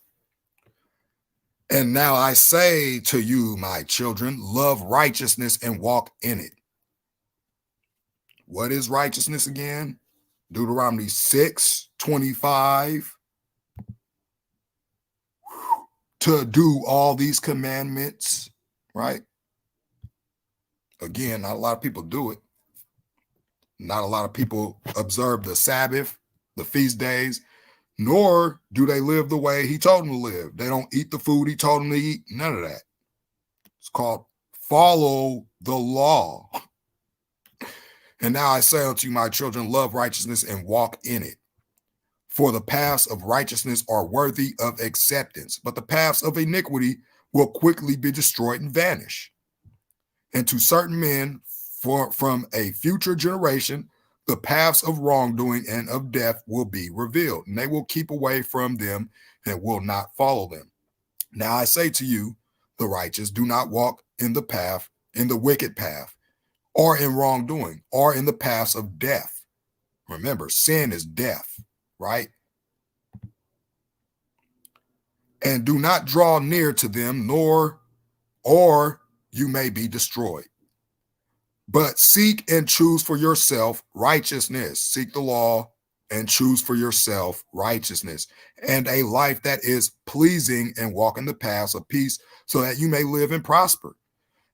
And now I say to you, my children, love righteousness and walk in it. What is righteousness again? Deuteronomy 6:25. To do all these commandments, right? Again, not a lot of people do it. Not a lot of people observe the Sabbath, the feast days, nor do they live the way he told them to live. They don't eat the food he told them to eat. None of that. It's called follow the law. And now I say unto you, my children, love righteousness and walk in it. For the paths of righteousness are worthy of acceptance, but the paths of iniquity will quickly be destroyed and vanish. And to certain men from a future generation, the paths of wrongdoing and of death will be revealed, and they will keep away from them and will not follow them. Now I say to you, the righteous, do not walk in the wicked path, or in wrongdoing, or in the paths of death. Remember, sin is death, right? And do not draw near to them, or you may be destroyed. But seek and choose for yourself righteousness. Seek the law and choose for yourself righteousness and a life that is pleasing, and walk in the paths of peace, so that you may live and prosper.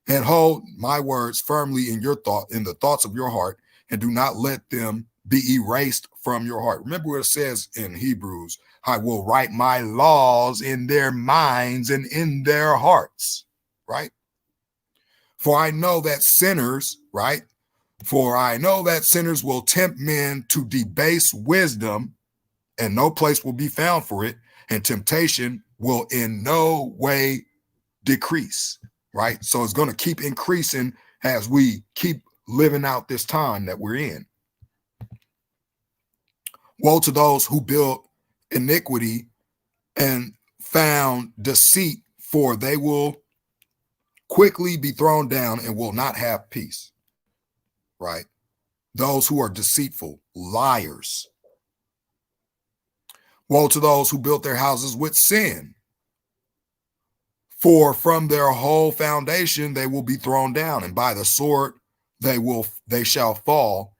And hold my words firmly in the thoughts of your heart, and do not let them be erased from your heart. Remember what it says in Hebrews: I will write my laws in their minds and in their hearts, right? For I know that sinners will tempt men to debase wisdom, and no place will be found for it, and temptation will in no way decrease, right? So it's going to keep increasing as we keep living out this time that we're in. Woe to those who build iniquity and found deceit, for they will quickly be thrown down and will not have peace, right? Those who are deceitful, liars. Woe to those who built their houses with sin, for from their whole foundation they will be thrown down, and by the sword they shall fall.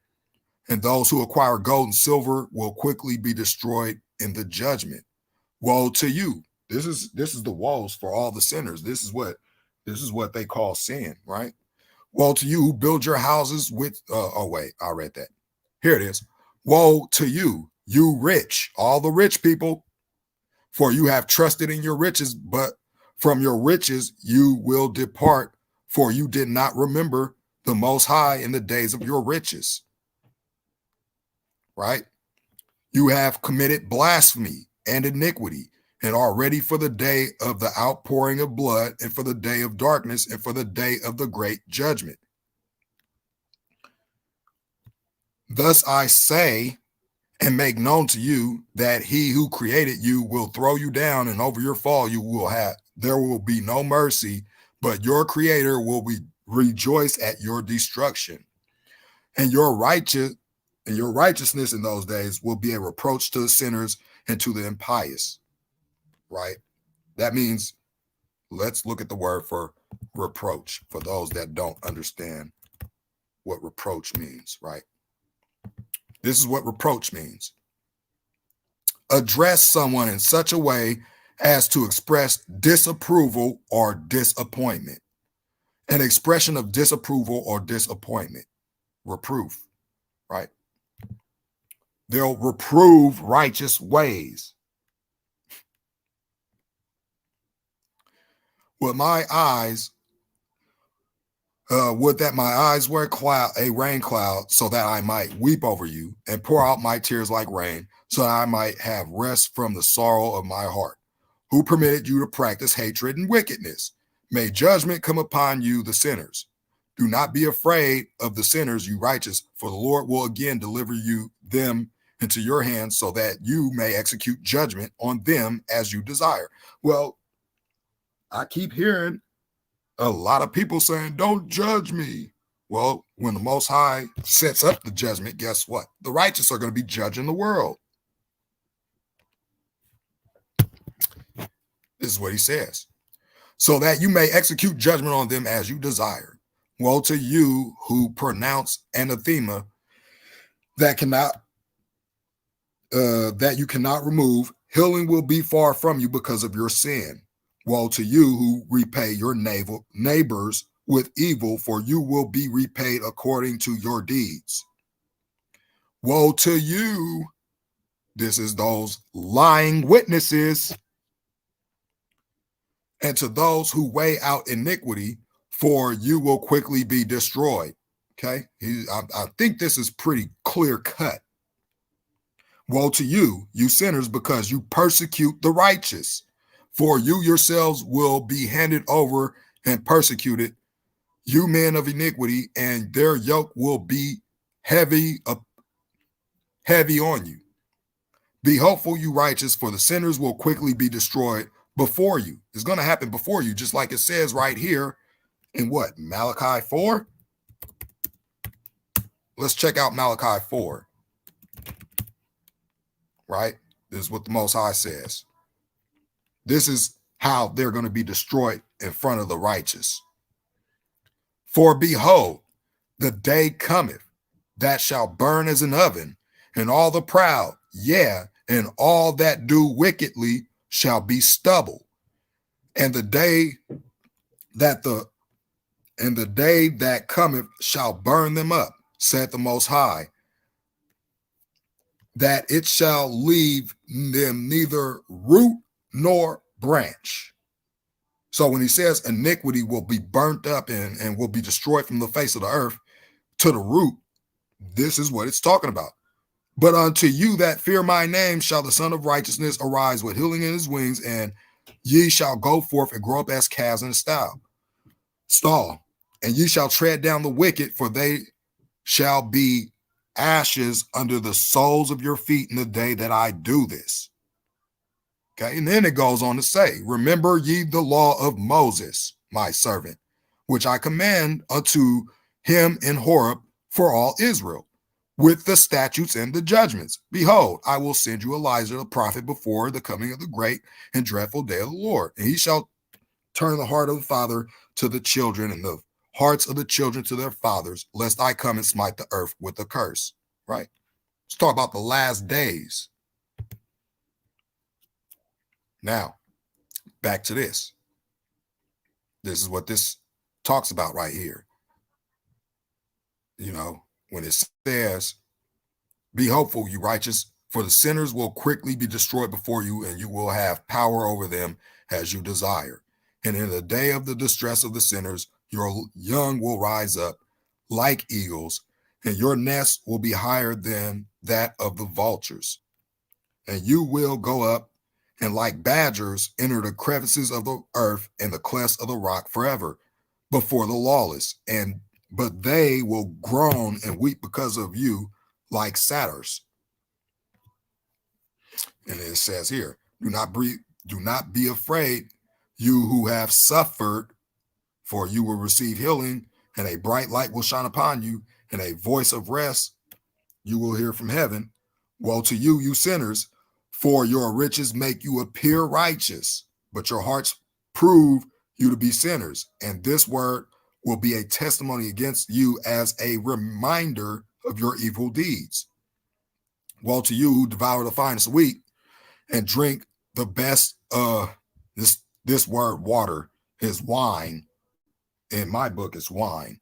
And those who acquire gold and silver will quickly be destroyed in the judgment. Woe to you. This is the woes for all the sinners. This is what they call sin, right? Woe to you who build your houses with, I read that. Here it is. Woe to you, you rich, all the rich people, for you have trusted in your riches, but from your riches you will depart, for you did not remember the Most High in the days of your riches, right? You have committed blasphemy and iniquity, and are ready for the day of the outpouring of blood, and for the day of darkness, and for the day of the great judgment. Thus I say and make known to you that he who created you will throw you down, and over your fall there will be no mercy, but your creator will rejoice at your destruction. And your righteousness in those days will be a reproach to the sinners and to the impious. Right? That means, let's look at the word for reproach for those that don't understand what reproach means, right? This is what reproach means. Address someone in such a way as to express disapproval or disappointment. An expression of disapproval or disappointment. Reproof, right? They'll reprove righteous ways. Would my eyes, would that my eyes were a rain cloud, so that I might weep over you and pour out my tears like rain, so that I might have rest from the sorrow of my heart. Who permitted you to practice hatred and wickedness? May judgment come upon you, the sinners. Do not be afraid of the sinners, you righteous, for the Lord will again deliver them into your hands, so that you may execute judgment on them as you desire. Well, I keep hearing a lot of people saying, don't judge me. Well, when the Most High sets up the judgment, guess what? The righteous are going to be judging the world. This is what he says. So that you may execute judgment on them as you desire. Woe to you who pronounce anathema that you cannot remove. Healing will be far from you because of your sin. Woe to you who repay your neighbors with evil, for you will be repaid according to your deeds. Woe to you. This is those lying witnesses. And to those who weigh out iniquity, for you will quickly be destroyed. Okay, I think this is pretty clear cut. Woe to you, you sinners, because you persecute the righteous. For you yourselves will be handed over and persecuted, you men of iniquity, and their yoke will be heavy on you. Be hopeful, you righteous, for the sinners will quickly be destroyed before you. It's going to happen before you, just like it says right here in what? Malachi 4? Let's check out Malachi 4. Right? This is what the Most High says. This is how they're going to be destroyed in front of the righteous. For behold, the day cometh that shall burn as an oven, and all the proud, yea, and all that do wickedly shall be stubble. And the day that cometh shall burn them up, saith the Most High, that it shall leave them neither root nor branch. So when he says iniquity will be burnt up and will be destroyed from the face of the earth to the root, this is what it's talking about. But unto you that fear my name shall the Son of Righteousness arise with healing in his wings, and ye shall go forth and grow up as calves in a stall. And ye shall tread down the wicked, for they shall be ashes under the soles of your feet in the day that I do this. Okay, and then it goes on to say, remember ye the law of Moses, my servant, which I command unto him in Horeb for all Israel, with the statutes and the judgments. Behold, I will send you Elijah the prophet before the coming of the great and dreadful day of the Lord. And he shall turn the heart of the father to the children, and the hearts of the children to their fathers, lest I come and smite the earth with a curse. Right? Let's talk about the last days. Now, back to this. This is what this talks about right here. You know, when it says, be hopeful, you righteous, for the sinners will quickly be destroyed before you, and you will have power over them as you desire. And in the day of the distress of the sinners, your young will rise up like eagles, and your nest will be higher than that of the vultures. And you will go up, and like badgers enter the crevices of the earth and the clefts of the rock forever before the lawless. But they will groan and weep because of you like satyrs. And it says here, do not be afraid, you who have suffered, for you will receive healing, and a bright light will shine upon you, and a voice of rest you will hear from heaven. Woe to you, you sinners, for your riches make you appear righteous, but your hearts prove you to be sinners. And this word will be a testimony against you as a reminder of your evil deeds. Woe to you who devour the finest wheat and drink the best this word water is wine. In my book, it's wine.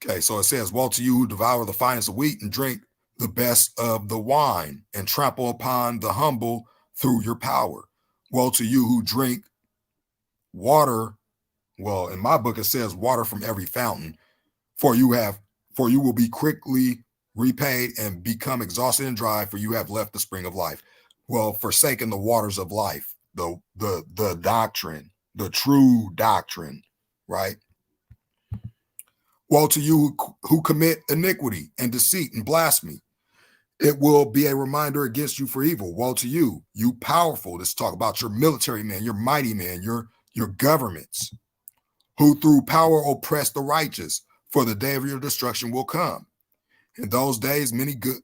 Okay, so it says, woe to you who devour the finest of wheat and drink the best of the wine and trample upon the humble through your power. Woe to you who drink water. Well, in my book, it says water from every fountain, for you will be quickly repaid and become exhausted and dry, for you have left the spring of life. Well, forsaken the waters of life, the doctrine, the true doctrine, right? Woe to you who commit iniquity and deceit and blasphemy. It will be a reminder against you for evil. Woe to you, you powerful. Let's talk about your military men, your mighty men, your governments, who through power oppress the righteous, for the day of your destruction will come. In those days, many good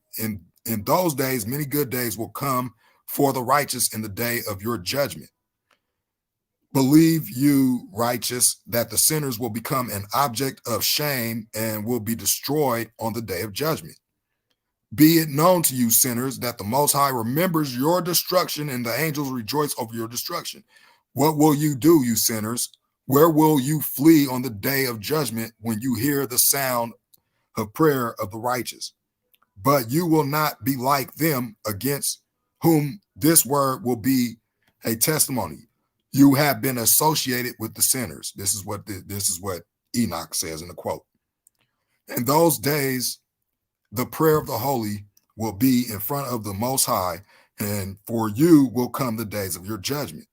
days will come for the righteous in the day of your judgment. Believe you, righteous, that the sinners will become an object of shame and will be destroyed on the day of judgment. Be it known to you, sinners, that the Most High remembers your destruction and the angels rejoice over your destruction. What will you do, you sinners? Where will you flee on the day of judgment when you hear the sound of prayer of the righteous? But you will not be like them, against whom this word will be a testimony. You have been associated with the sinners. This is what Enoch says in the quote. In those days, the prayer of the holy will be in front of the Most High, and for you will come the days of your judgment.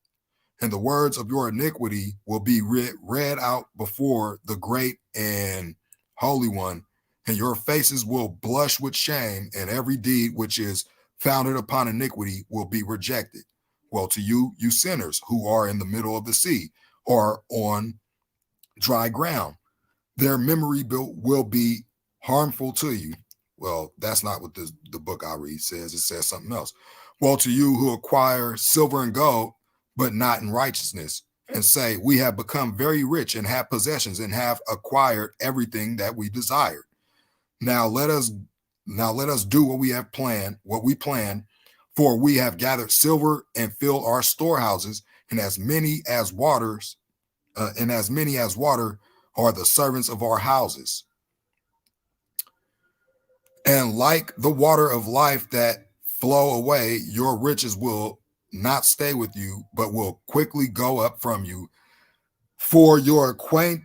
And the words of your iniquity will be read out before the great and holy one, and your faces will blush with shame, and every deed which is founded upon iniquity will be rejected. Well, to you, you sinners who are in the middle of the sea or on dry ground, their memory will be harmful to you. Well, that's not what the book I read says. It says something else. Well, to you who acquire silver and gold, but not in righteousness, and say, we have become very rich and have possessions and have acquired everything that we desired. Now let us do what we plan, for we have gathered silver and filled our storehouses, and as many as water are the servants of our houses. And like the water of life that flow away, your riches will not stay with you, but will quickly go up from you. For you acquire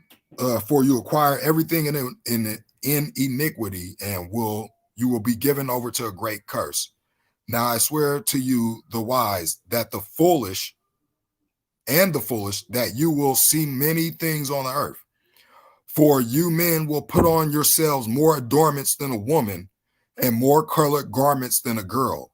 everything in iniquity, and you will be given over to a great curse. Now I swear to you, the wise, that the foolish, that you will see many things on the earth. For you men will put on yourselves more adornments than a woman, and more colored garments than a girl,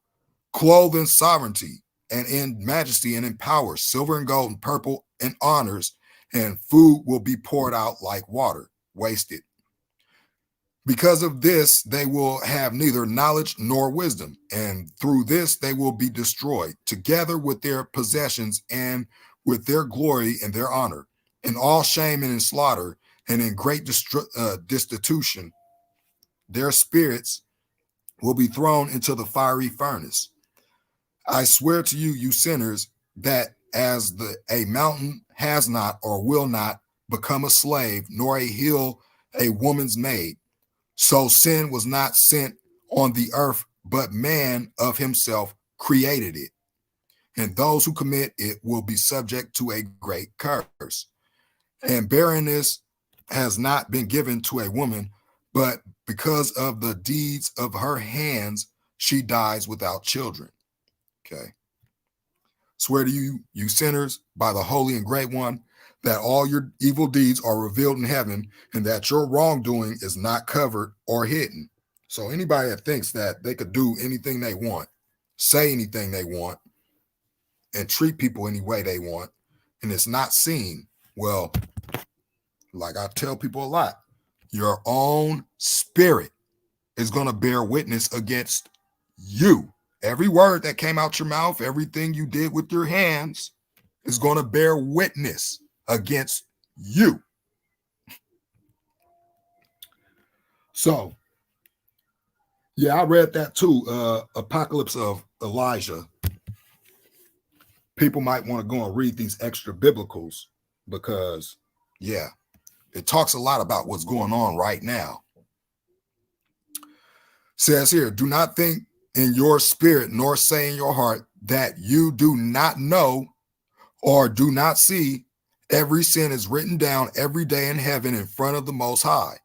clothed in sovereignty and in majesty and in power, silver and gold and purple and honors, and food will be poured out like water, wasted. Because of this, they will have neither knowledge nor wisdom, and through this they will be destroyed, together with their possessions and with their glory and their honor, in all shame and in slaughter, and in great destitution. Their spirits will be thrown into the fiery furnace. I swear to you, you sinners, that as a mountain has not or will not become a slave, nor a hill a woman's maid, so sin was not sent on the earth, but man of himself created it. And those who commit it will be subject to a great curse. And barrenness has not been given to a woman, but because of the deeds of her hands, she dies without children. Okay. Swear to you, you sinners, by the holy and great one, that all your evil deeds are revealed in heaven, and that your wrongdoing is not covered or hidden. So anybody that thinks that they could do anything they want, say anything they want, and treat people any way they want, and it's not seen, well, like I tell people a lot, your own spirit is going to bear witness against you. Every word that came out your mouth, everything you did with your hands is going to bear witness against you. So Yeah, I read that too. Apocalypse of Elijah. People might want to go and read these extra biblicals because, yeah, it talks a lot about what's going on right now. Says here, do not think in your spirit nor say in your heart that you do not know or do not see. Every sin is written down every day in heaven in front of the Most High.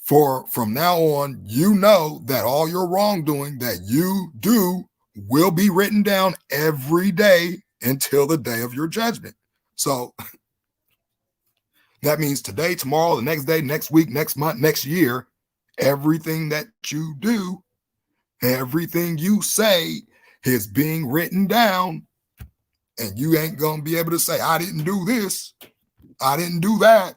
For from now on, you know that all your wrongdoing that you do will be written down every day until the day of your judgment. So that means today, tomorrow, the next day, next week, next month, next year, everything that you do, everything you say is being written down. And you ain't going to be able to say, I didn't do this. I didn't do that.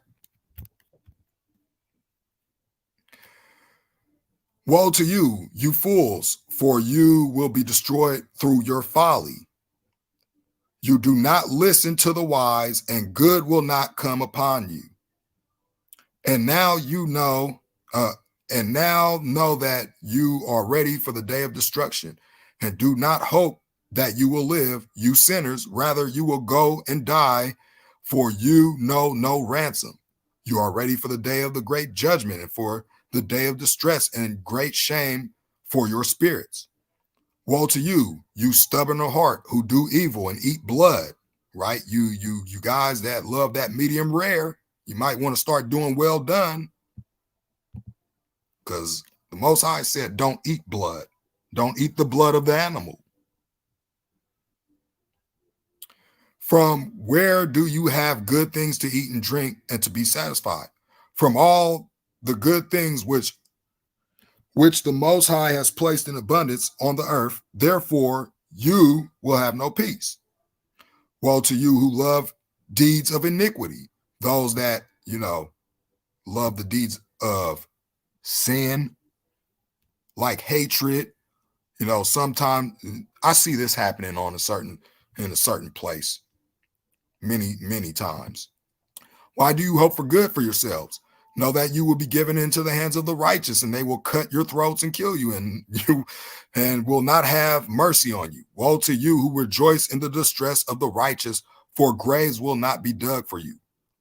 Woe to you, you fools, for you will be destroyed through your folly. You do not listen to the wise, and good will not come upon you. And now know that you are ready for the day of destruction, and do not hope that you will live, you sinners. Rather, you will go and die, for you know no ransom. You are ready for the day of the great judgment and for the day of distress and great shame for your spirits. Woe to you, you stubborn of heart who do evil and eat blood, right? You guys that love that medium rare, you might want to start doing well done, because the Most High said, don't eat blood. Don't eat the blood of the animal. From where do you have good things to eat and drink and to be satisfied? From all the good things which the Most High has placed in abundance on the earth, therefore you will have no peace. Woe to you who love deeds of iniquity, those that, love the deeds of sin, like hatred. Sometimes I see this happening in a certain place many times. Why do you hope for good for yourselves? Know that you will be given into the hands of the righteous, and they will cut your throats and kill you, and will not have mercy on you. Woe to you who rejoice in the distress of the righteous, for graves will not be dug for you.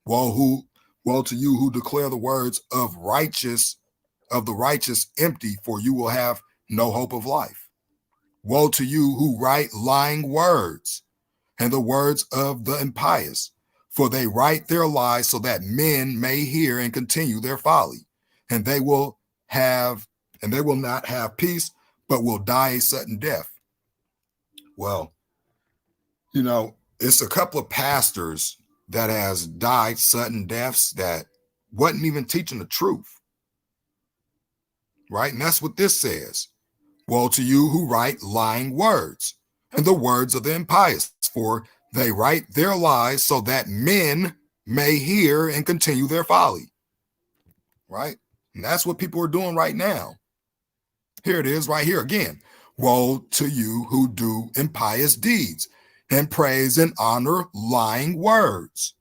Woe to you who declare the words of the righteous empty, for you will have no hope of life. Woe to you who write lying words and the words of the impious, for they write their lies so that men may hear and continue their folly, and they will not have peace, but will die a sudden death. Well, it's a couple of pastors that has died sudden deaths that wasn't even teaching the truth, right? And that's what this says. Woe to you who write lying words and the words of the impious, for they write their lies so that men may hear and continue their folly, right? And that's what people are doing right now. Here it is right here again. Woe to you who do impious deeds and praise and honor lying words.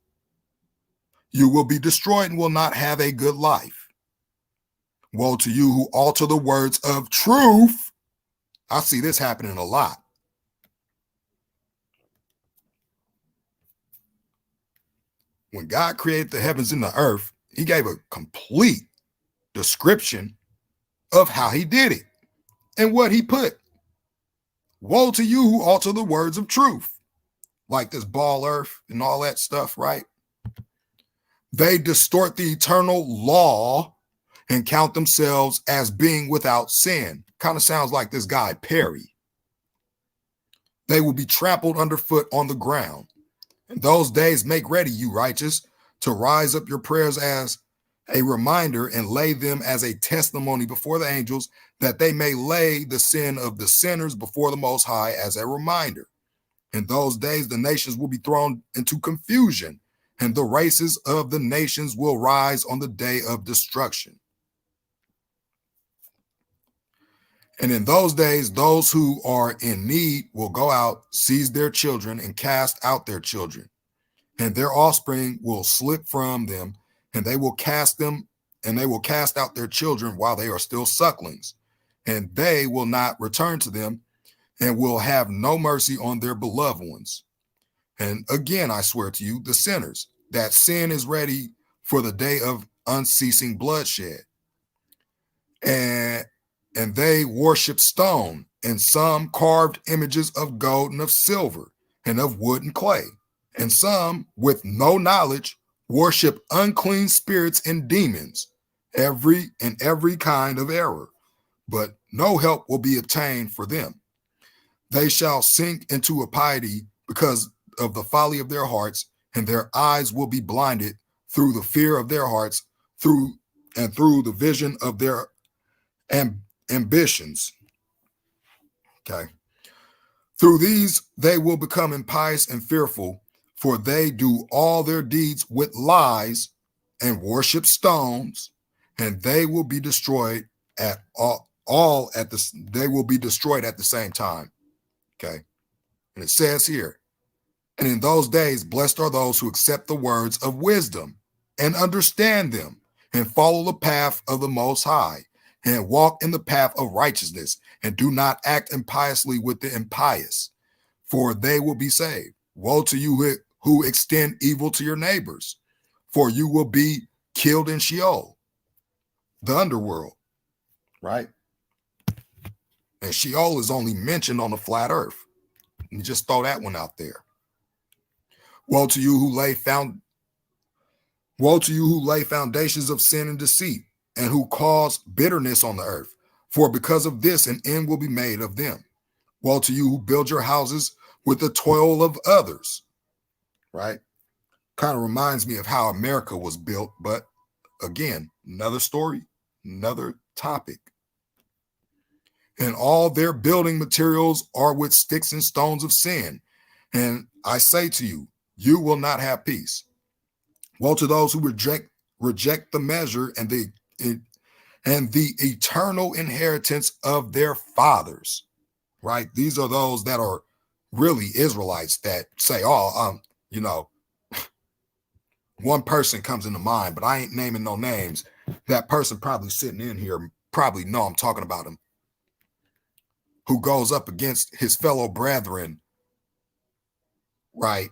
You will be destroyed and will not have a good life. Woe to you who alter the words of truth. I see this happening a lot. When God created the heavens and the earth, he gave a complete description of how he did it and what he put. Woe to you who alter the words of truth, like this ball earth and all that stuff, right? They distort the eternal law and count themselves as being without sin. Kind of sounds like this guy, Perry. They will be trampled underfoot on the ground. In those days, make ready, you righteous, to rise up your prayers as a reminder and lay them as a testimony before the angels, that they may lay the sin of the sinners before the Most High as a reminder. In those days, the nations will be thrown into confusion, and the races of the nations will rise on the day of destruction. And in those days, those who are in need will go out, seize their children, and cast out their children. And their offspring will slip from them, and they will cast out their children while they are still sucklings. and they will not return to them, and will have no mercy on their beloved ones. And again, I swear to you, the sinners, that sin is ready for the day of unceasing bloodshed. And they worship stone, and some carved images of gold and of silver, and of wood and clay. And some, with no knowledge, worship unclean spirits and demons, every kind of error. But no help will be obtained for them. They shall sink into impiety because of the folly of their hearts, and their eyes will be blinded through the fear of their hearts, through the vision of their ambitions. Okay. Through these they will become impious and fearful, for they do all their deeds with lies and worship stones, and they will be destroyed at they will be destroyed at the same time. Okay. And it says here, and in those days, blessed are those who accept the words of wisdom and understand them, and follow the path of the Most High, and walk in the path of righteousness, and do not act impiously with the impious, for they will be saved. Woe to you who extend evil to your neighbors, for you will be killed in Sheol, the underworld, right? And Sheol is only mentioned on the flat earth. And just throw that one out there. Woe to you who lay foundations of sin and deceit, and who cause bitterness on the earth. For because of this, an end will be made of them. Woe to you who build your houses with the toil of others. Right? Kind of reminds me of how America was built, but again, another story, another topic. And all their building materials are with sticks and stones of sin. And I say to you, you will not have peace. Woe to those who reject the measure and the eternal inheritance of their fathers. Right? These are those that are really Israelites that say, one person comes into mind, but I ain't naming no names. That person probably sitting in here probably know I'm talking about him, who goes up against his fellow brethren, right,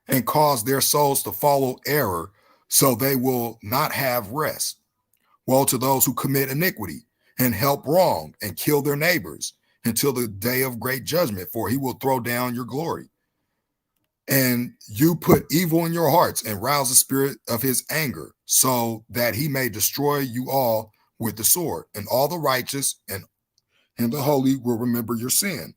and cause their souls to follow error, so they will not have rest. Woe to those who commit iniquity and help wrong and kill their neighbors until the day of great judgment, for he will throw down your glory. And you put evil in your hearts and rouse the spirit of his anger, so that he may destroy you all with the sword. And all the righteous and the holy will remember your sin.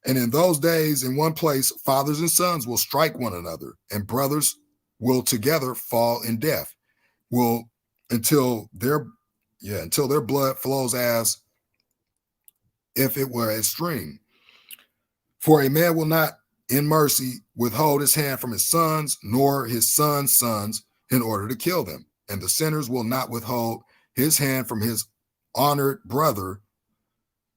And in those days, in one place, fathers and sons will strike one another, and brothers will together fall in death, until their blood flows as if it were a stream. For a man will not in mercy withhold his hand from his sons, nor his sons' sons, in order to kill them. And the sinners will not withhold his hand from his honored brother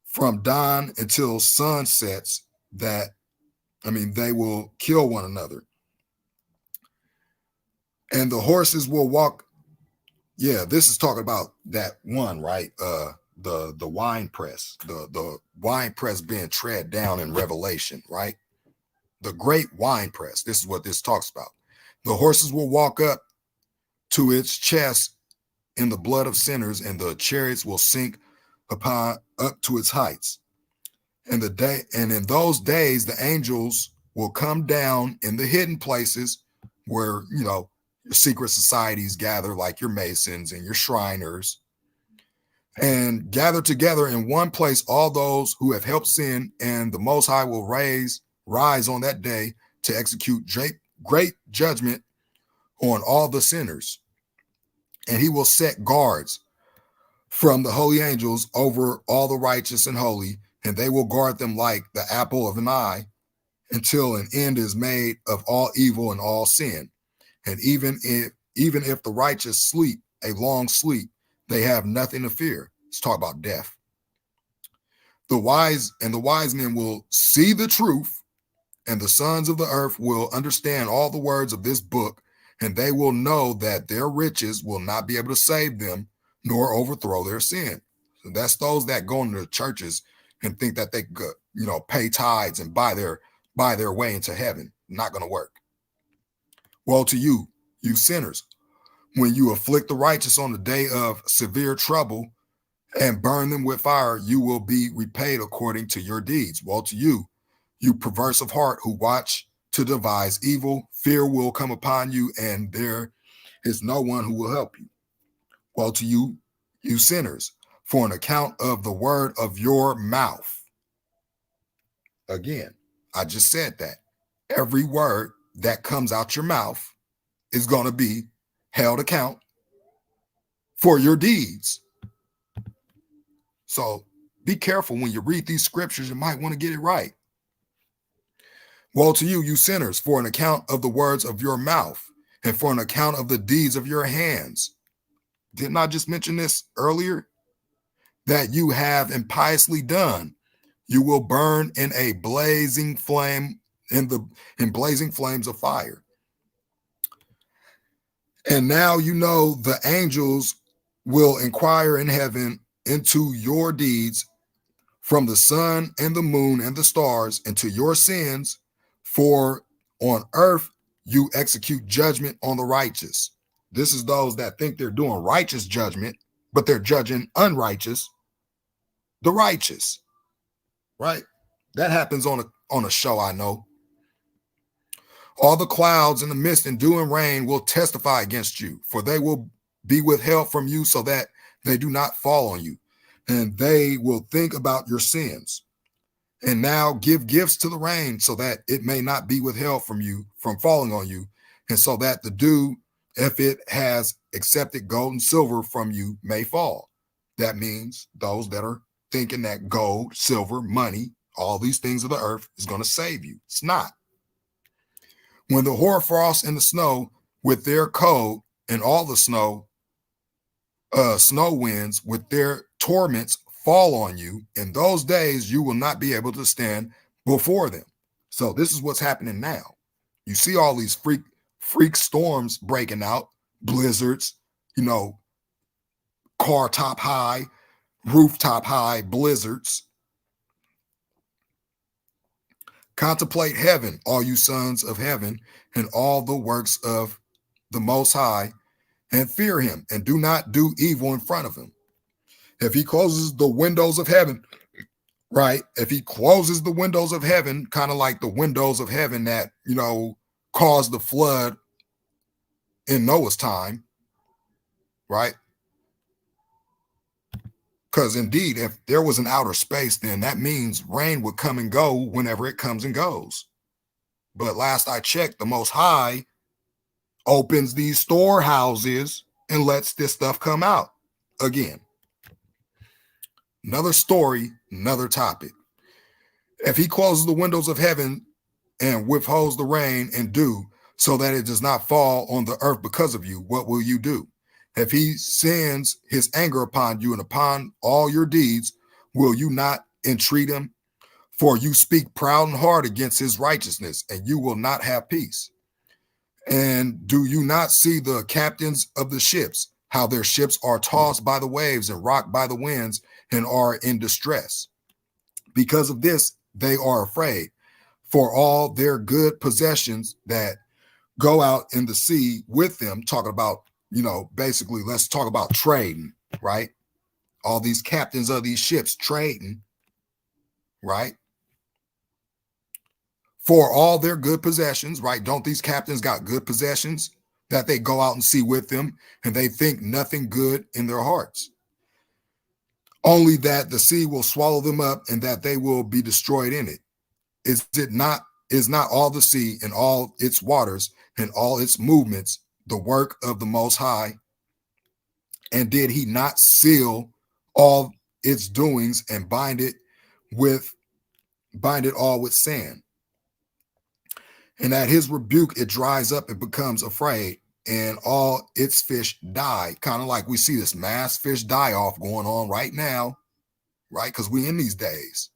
from dawn until sun sets, they will kill one another. And the horses will walk. Yeah, this is talking about that one, right? The wine press, the wine press being tread down in Revelation, right? The great wine press. This is what this talks about. The horses will walk up to its chest in the blood of sinners, and the chariots will sink up to its heights. And in those days, the angels will come down in the hidden places where, your secret societies gather, like your Masons and your Shriners, and gather together in one place all those who have helped sin, and the Most High will rise on that day to execute great judgment on all the sinners. And he will set guards from the holy angels over all the righteous and holy, and they will guard them like the apple of an eye, until an end is made of all evil and all sin. And even if the righteous sleep a long sleep, they have nothing to fear. Let's talk about death. The wise men will see the truth, and the sons of the earth will understand all the words of this book, and they will know that their riches will not be able to save them, nor overthrow their sin. So that's those that go into the churches and think that they could, pay tithes and buy their way into heaven. Not going to work. Woe to you, you sinners, when you afflict the righteous on the day of severe trouble and burn them with fire, you will be repaid according to your deeds. Woe to you, you perverse of heart who watch to devise evil. Fear will come upon you, and there is no one who will help you. Woe to you, you sinners, for an account of the word of your mouth. Again, I just said that. Every word that comes out your mouth is going to be held account for your deeds. So be careful when you read these scriptures. You might want to get it right. Woe to you, you sinners, for an account of the words of your mouth and for an account of the deeds of your hands. Didn't I just mention this earlier? That you have impiously done. You will burn in a blazing flame, in blazing flames of fire. And now you know the angels will inquire in heaven into your deeds from the sun and the moon and the stars into your sins, for on earth you execute judgment on the righteous. This is those that think they're doing righteous judgment, but they're judging unrighteous, the righteous, right? That happens on a show, I know. All the clouds and the mist and dew and rain will testify against you, for they will be withheld from you so that they do not fall on you, and they will think about your sins. And now give gifts to the rain so that it may not be withheld from you from falling on you, and so that the dew, if it has accepted gold and silver from you, may fall. That means those that are thinking that gold, silver, money, all these things of the earth is going to save you. It's not. When the hoarfrost and the snow with their cold and all the snow winds with their torments fall on you, in those days you will not be able to stand before them. So this is what's happening now. You see all these freak storms breaking out, blizzards, car top high, rooftop high blizzards. Contemplate heaven, all you sons of heaven, and all the works of the Most High, and fear him, and do not do evil in front of him. If he closes the windows of heaven, right? If he closes the windows of heaven, kind of like the windows of heaven that, caused the flood in Noah's time, right? Because indeed, if there was an outer space, then that means rain would come and go whenever it comes and goes. But last I checked, the Most High opens these storehouses and lets this stuff come out again. Another story, another topic. If he closes the windows of heaven and withholds the rain and dew so that it does not fall on the earth because of you, what will you do? If he sends his anger upon you and upon all your deeds, will you not entreat him? For you speak proud and hard against his righteousness, and you will not have peace. And do you not see the captains of the ships, how their ships are tossed by the waves and rocked by the winds and are in distress? Because of this, they are afraid, for all their good possessions that go out in the sea with them, talking about, basically, let's talk about trading, right? All these captains of these ships trading, right? For all their good possessions, right? Don't these captains got good possessions that they go out and see with them, and they think nothing good in their hearts? Only that the sea will swallow them up and that they will be destroyed in it. Is not all the sea and all its waters and all its movements the work of the Most High? And did he not seal all its doings and bind it all with sand? And at his rebuke, it dries up and becomes afraid, and all its fish die. Kind of like we see this mass fish die off going on right now, right? Because we in these days.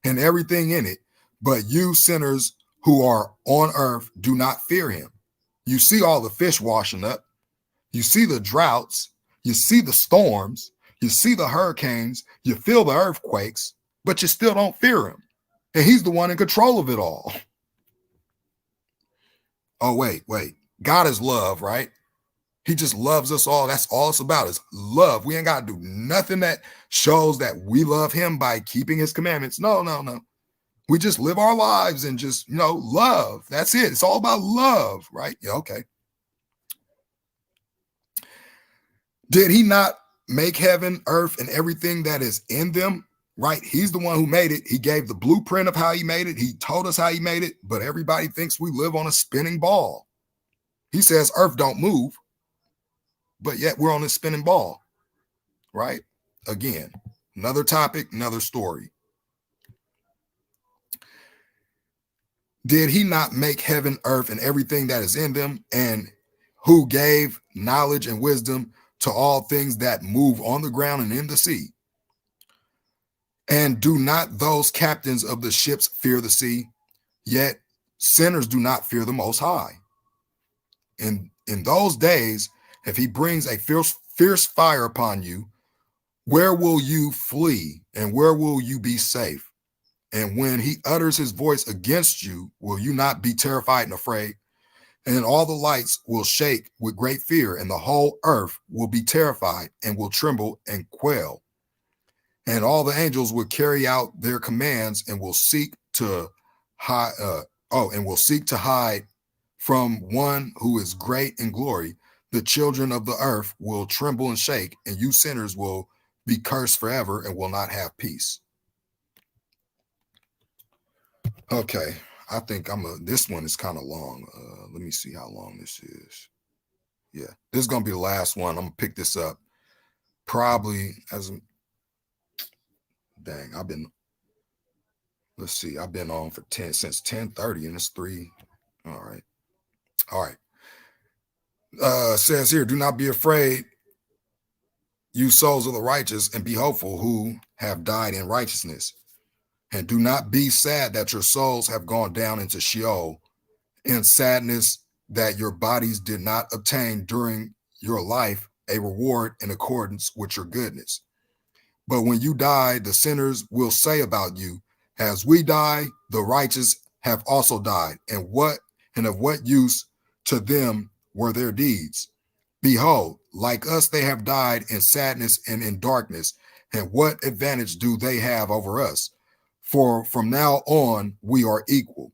And everything in it. But you sinners who are on earth do not fear him. You see all the fish washing up. You see the droughts. You see the storms, you see the hurricanes, you feel the earthquakes, but you still don't fear him. And he's the one in control of it all. Oh, wait. God is love, right? He just loves us all. That's all it's about is love. We ain't got to do nothing that shows that we love him by keeping his commandments. No. We just live our lives and just, love. That's it. It's all about love, right? Yeah, okay. Did he not make heaven, earth, and everything that is in them? Right? He's the one who made it. He gave the blueprint of how he made it. He told us how he made it, but everybody thinks we live on a spinning ball. He says earth don't move, but yet we're on a spinning ball, right? Again, another topic, another story. Did he not make heaven, earth, and everything that is in them, and who gave knowledge and wisdom to all things that move on the ground and in the sea? And do not those captains of the ships fear the sea? Yet sinners do not fear the Most High. In those days, if he brings a fierce fire upon you, where will you flee and where will you be safe? And when he utters his voice against you, will you not be terrified and afraid? And all the lights will shake with great fear, and the whole earth will be terrified and will tremble and quail. And all the angels will carry out their commands and will seek to hide. Hide from one who is great in glory. The children of the earth will tremble and shake, and you sinners will be cursed forever and will not have peace. Okay, I think this one is kind of long. Let me see how long this is. Yeah, this is gonna be the last one. I'm gonna pick this up probably I've been on for since 10:30 and it's 3. All right. Says here, do not be afraid, you souls of the righteous, and be hopeful who have died in righteousness. And do not be sad that your souls have gone down into Sheol, in sadness that your bodies did not obtain during your life a reward in accordance with your goodness. But when you die, the sinners will say about you, as we die, the righteous have also died. And of what use to them were their deeds? Behold, like us, they have died in sadness and in darkness. And what advantage do they have over us? For from now on, we are equal.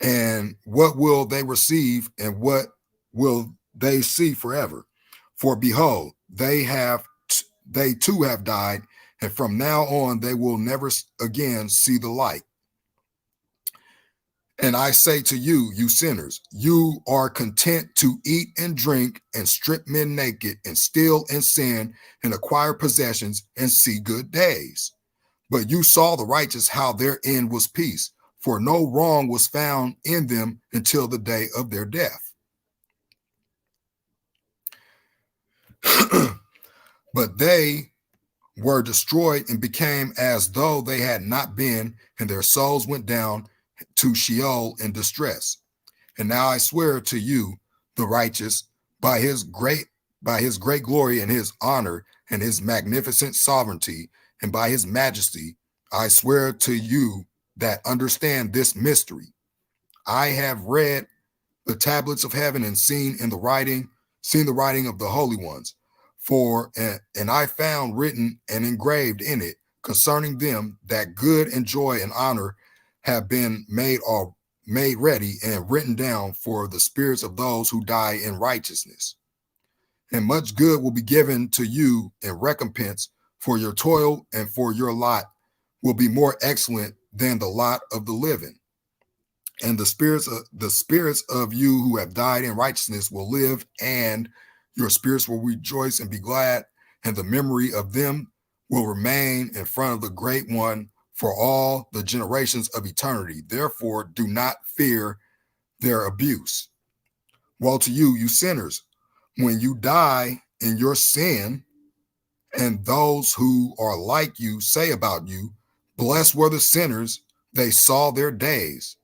And what will they receive and what will they see forever? For behold, they too have died, and from now on they will never again see the light. And I say to you, you sinners, you are content to eat and drink and strip men naked and steal and sin and acquire possessions and see good days. But you saw the righteous how their end was peace, for no wrong was found in them until the day of their death. But they were destroyed and became as though they had not been, and their souls went down to Sheol in distress. And now I swear to you, the righteous, by his great glory and his honor and his magnificent sovereignty, and by his majesty, I swear to you that understand this mystery. I have read the tablets of heaven and seen the writing of the holy ones. And I found written and engraved in it concerning them that good and joy and honor have been made ready and written down for the spirits of those who die in righteousness. And much good will be given to you in recompense, for your toil and for your lot will be more excellent than the lot of the living. And the spirits of you who have died in righteousness will live, and your spirits will rejoice and be glad, and the memory of them will remain in front of the great one for all the generations of eternity. Therefore, do not fear their abuse. Woe to you, you sinners, when you die in your sin, and those who are like you say about you, blessed were the sinners, they saw their days.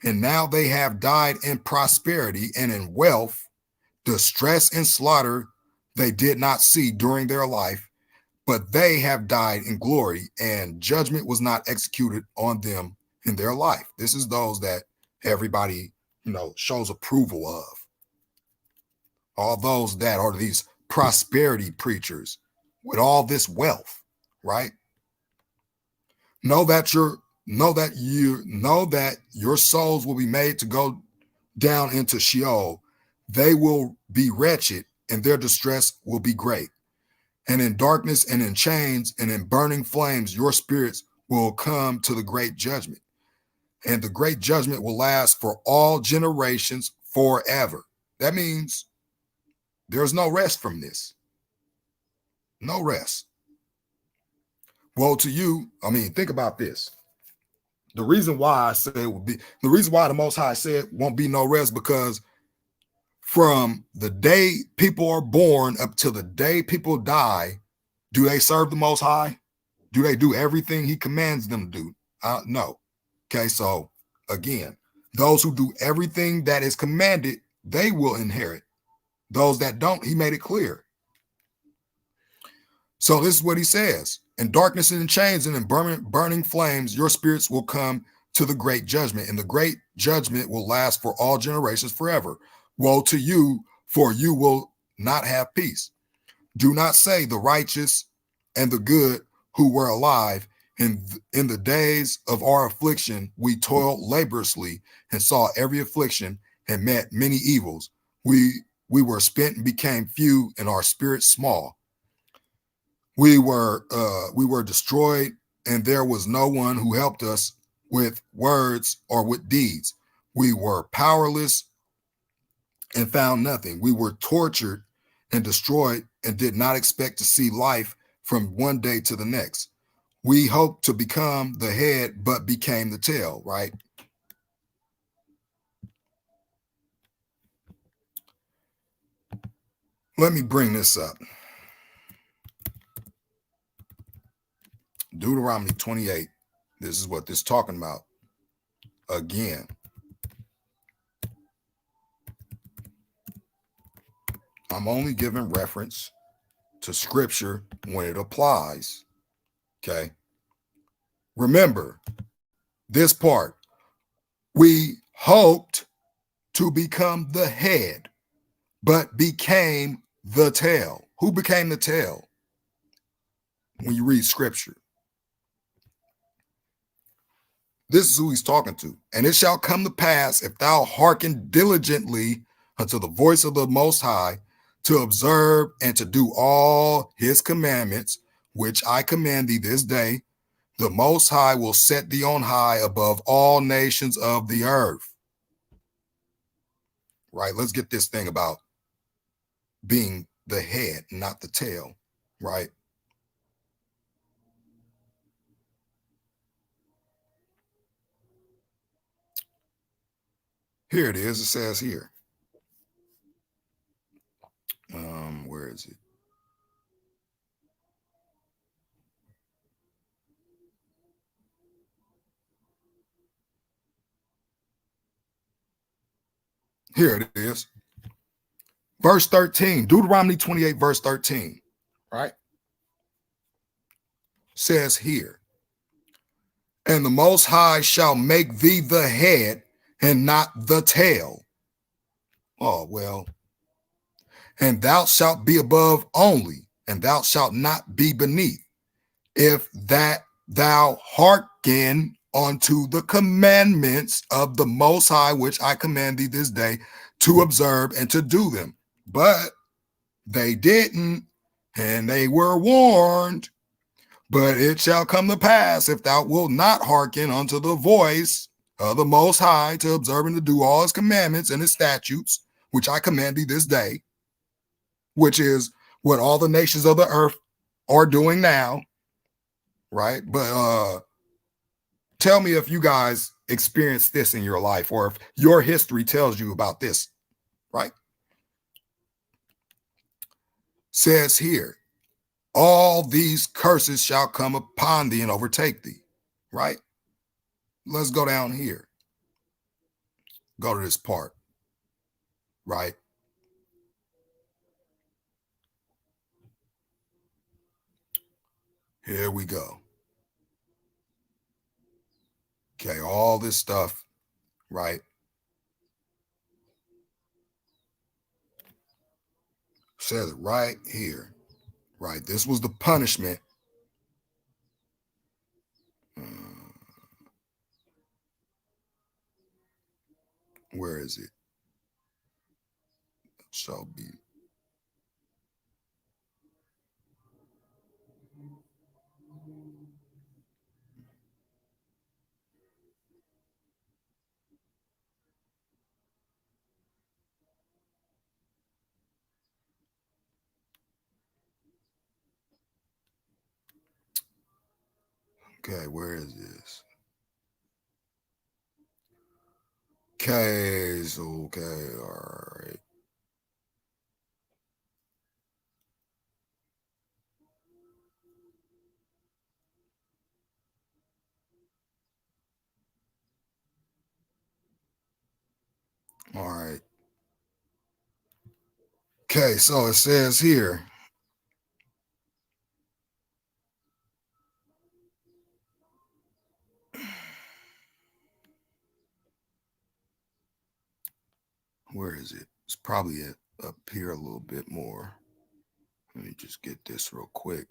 And now they have died in prosperity and in wealth, distress and slaughter, they did not see during their life, but they have died in glory, and judgment was not executed on them in their life. This is those that everybody, shows approval of. All those that are these prosperity preachers with all this wealth, right? Know that your souls will be made to go down into Sheol. They will be wretched, and their distress will be great. And in darkness and in chains and in burning flames, your spirits will come to the great judgment. And the great judgment will last for all generations forever. That means there's no rest from this. No rest. Woe to you. I mean, think about this. The reason why I say it would be, the reason why the Most High said won't be no rest, because from the day people are born up to the day people die, do they serve the Most High? Do they do everything he commands them to do? No. Okay, so again, those who do everything that is commanded, they will inherit. Those that don't, he made it clear. So this is what he says. In darkness and in chains and in burning flames, your spirits will come to the great judgment, and the great judgment will last for all generations forever. Woe to you, for you will not have peace. Do not say the righteous and the good who were alive in the days of our affliction, we toiled laboriously and saw every affliction and met many evils. We were spent and became few, and our spirits small. We were destroyed, and there was no one who helped us with words or with deeds. We were powerless and found nothing. We were tortured and destroyed and did not expect to see life from one day to the next. We hoped to become the head, but became the tail, right? Let me bring this up. Deuteronomy 28. This is what this is talking about. Again, I'm only giving reference to scripture when it applies. Okay. Remember this part. We hoped to become the head, but became the tail. Who became the tail? When you read scripture, this is who he's talking to. And it shall come to pass, if thou hearken diligently unto the voice of the Most High, to observe and to do all his commandments, which I command thee this day, the Most High will set thee on high above all nations of the earth. Right? Let's get this thing about being the head, not the tail, right? Here it is. It says here. Where is it? Here it is. Verse 13, Deuteronomy 28, verse 13, right? Says here, and the Most High shall make thee the head and not the tail. Oh, well, and thou shalt be above only, and thou shalt not be beneath, if that thou hearken unto the commandments of the Most High, which I command thee this day, to observe and to do them. But they didn't, and they were warned. But it shall come to pass, if thou wilt not hearken unto the voice of the Most High, to observe and to do all his commandments and his statutes, which I command thee this day, which is what all the nations of the earth are doing now, right? But tell me if you guys experienced this in your life, or if your history tells you about this, right? Says here, all these curses shall come upon thee and overtake thee, right? Let's go down here. Go to this part, right? Here we go. Okay, all this stuff, right? Says it right here, right? This was the punishment. Where is it? Shall be. Okay, where is this? Okay, so okay, all right. All right. Okay, so it says here. Where is it? It's probably up here a little bit more. Let me just get this real quick.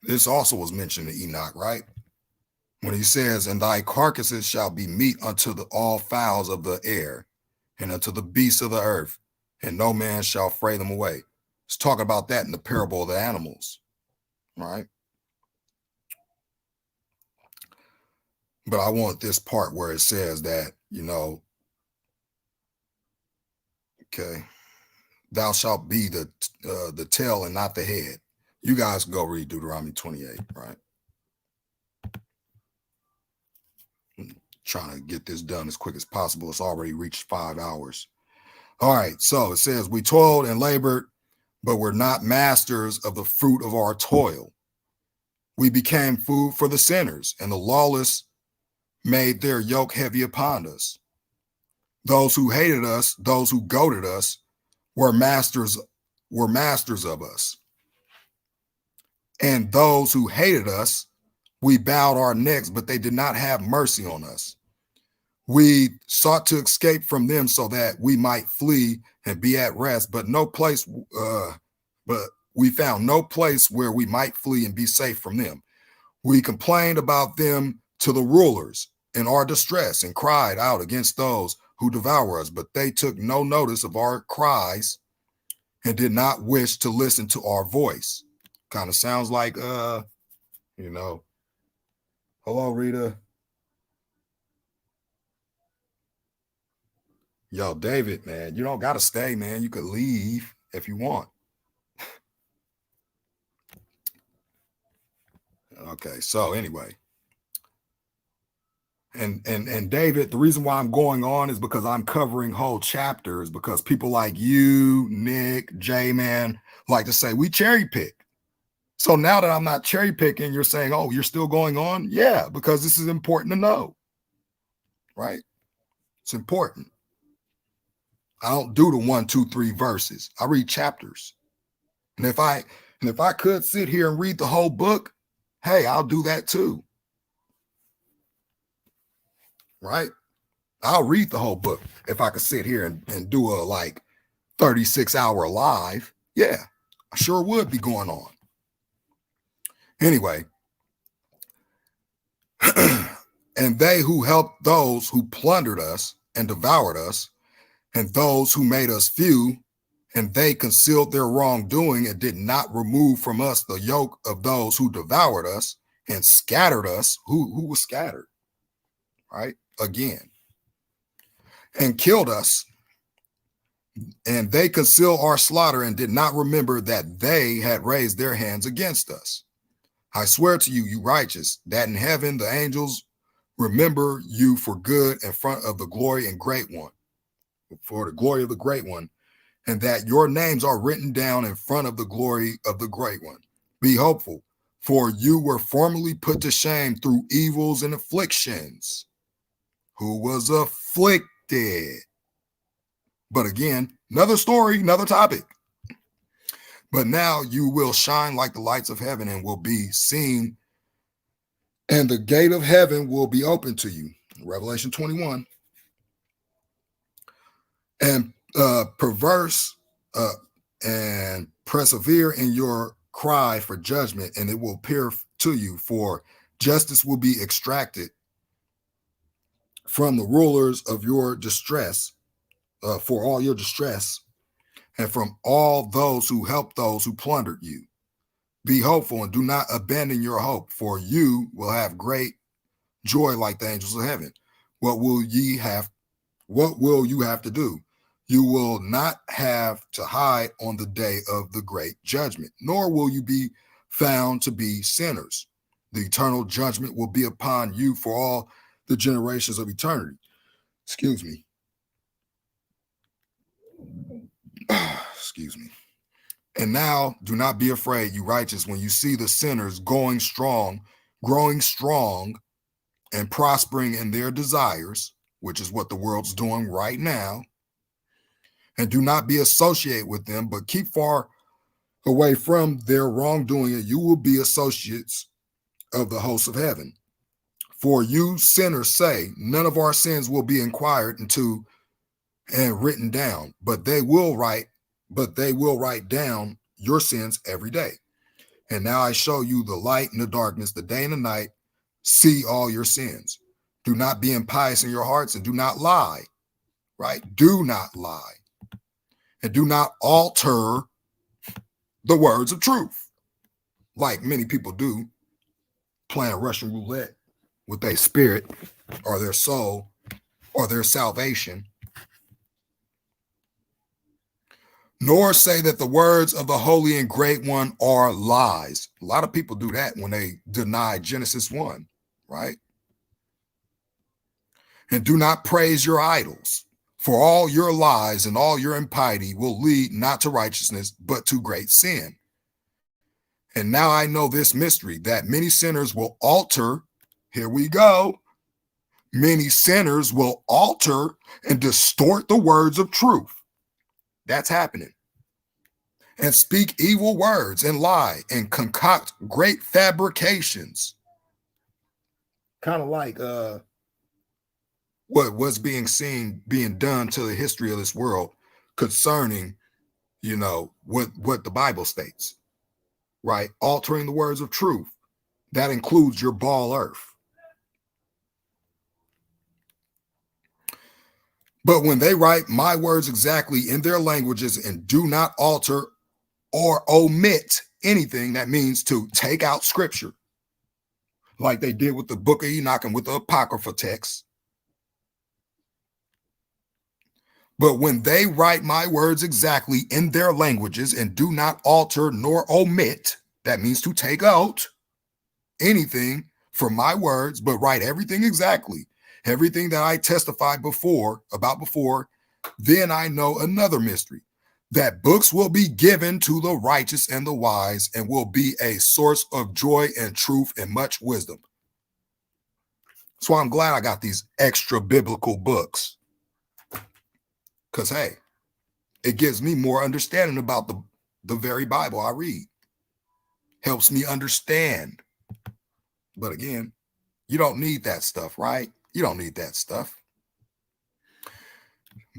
This also was mentioned in Enoch, right? When he says, "And thy carcasses shall be meat unto all fowls of the air, and unto the beasts of the earth, and no man shall fray them away." It's talking about that in the parable of the animals, right? But I want this part where it says that, okay, thou shalt be the tail and not the head. You guys go read Deuteronomy 28, right? Trying to get this done as quick as possible. It's already reached 5 hours. All right, so it says, "We toiled and labored, but we're not masters of the fruit of our toil. We became food for the sinners, and the lawless made their yoke heavy upon us. Those who hated us, those who goaded us, were masters of us. And those who hated us, we bowed our necks, but they did not have mercy on us. We sought to escape from them so that we might flee and be at rest, but we found no place where we might flee and be safe from them. We complained about them to the rulers in our distress and cried out against those who devour us, but they took no notice of our cries and did not wish to listen to our voice." Kind of sounds like, hello, Rita. Yo, David, man, you don't got to stay, man. You could leave if you want. Okay, so anyway. And David, the reason why I'm going on is because I'm covering whole chapters, because people like you, Nick, J-Man, like to say we cherry pick. So now that I'm not cherry picking, you're saying, oh, you're still going on? Yeah, because this is important to know, right? It's important. I don't do the 1, 2, 3 verses. I read chapters. And if I could sit here and read the whole book, hey, I'll do that too. Right? I'll read the whole book if I could sit here and do a 36-hour live. Yeah, I sure would be going on. Anyway, and they who helped those who plundered us and devoured us, and those who made us few, and they concealed their wrongdoing and did not remove from us the yoke of those who devoured us and scattered us. Who was scattered? Right? Again. And killed us. And they concealed our slaughter and did not remember that they had raised their hands against us. I swear to you, you righteous, that in heaven the angels remember you for good in front of the glory and great one, for the glory of the great one, and that your names are written down in front of the glory of the Great One. Be hopeful, for you were formerly put to shame through evils and afflictions. Who was afflicted? But again, another story, another topic. But now you will shine like the lights of heaven and will be seen, and the gate of heaven will be open to you. Revelation 21. And perverse and persevere in your cry for judgment, and it will appear to you, for justice will be extracted from the rulers of your distress, for all your distress, and from all those who help those who plundered you. Be hopeful and do not abandon your hope, for you will have great joy like the angels of heaven. What will you have to do? You will not have to hide on the day of the great judgment, nor will you be found to be sinners. The eternal judgment will be upon you for all the generations of eternity. Excuse me. Excuse me. And now do not be afraid, you righteous, when you see the sinners growing strong, and prospering in their desires, which is what the world's doing right now. And do not be associated with them, but keep far away from their wrongdoing, and you will be associates of the hosts of heaven. For you sinners say, none of our sins will be inquired into and written down, but they will write down your sins every day. And now I show you the light and the darkness, the day and the night. See all your sins. Do not be impious in your hearts, and do not lie, right? Do not lie. And do not alter the words of truth, like many people do, playing Russian roulette with their spirit or their soul or their salvation. Nor say that the words of the Holy and Great One are lies. A lot of people do that when they deny Genesis 1, right? And do not praise your idols, for all your lies and all your impiety will lead not to righteousness, but to great sin. And now I know this mystery, that many sinners will alter, here we go, many sinners will alter and distort the words of truth. That's happening. And speak evil words and lie and concoct great fabrications. Kind of like what was being done to the history of this world concerning, what the Bible states, right? Altering the words of truth. That includes your ball earth. But when they write my words exactly in their languages and do not alter or omit anything, that means to take out scripture, like they did with the book of Enoch and with the Apocrypha text. But when they write my words exactly in their languages and do not alter nor omit, that means to take out anything from my words, but write everything exactly, everything that I testified about before, then I know another mystery, that books will be given to the righteous and the wise and will be a source of joy and truth and much wisdom. So I'm glad I got these extra biblical books. Because, hey, it gives me more understanding about the very Bible I read. Helps me understand. But again, you don't need that stuff, right? You don't need that stuff.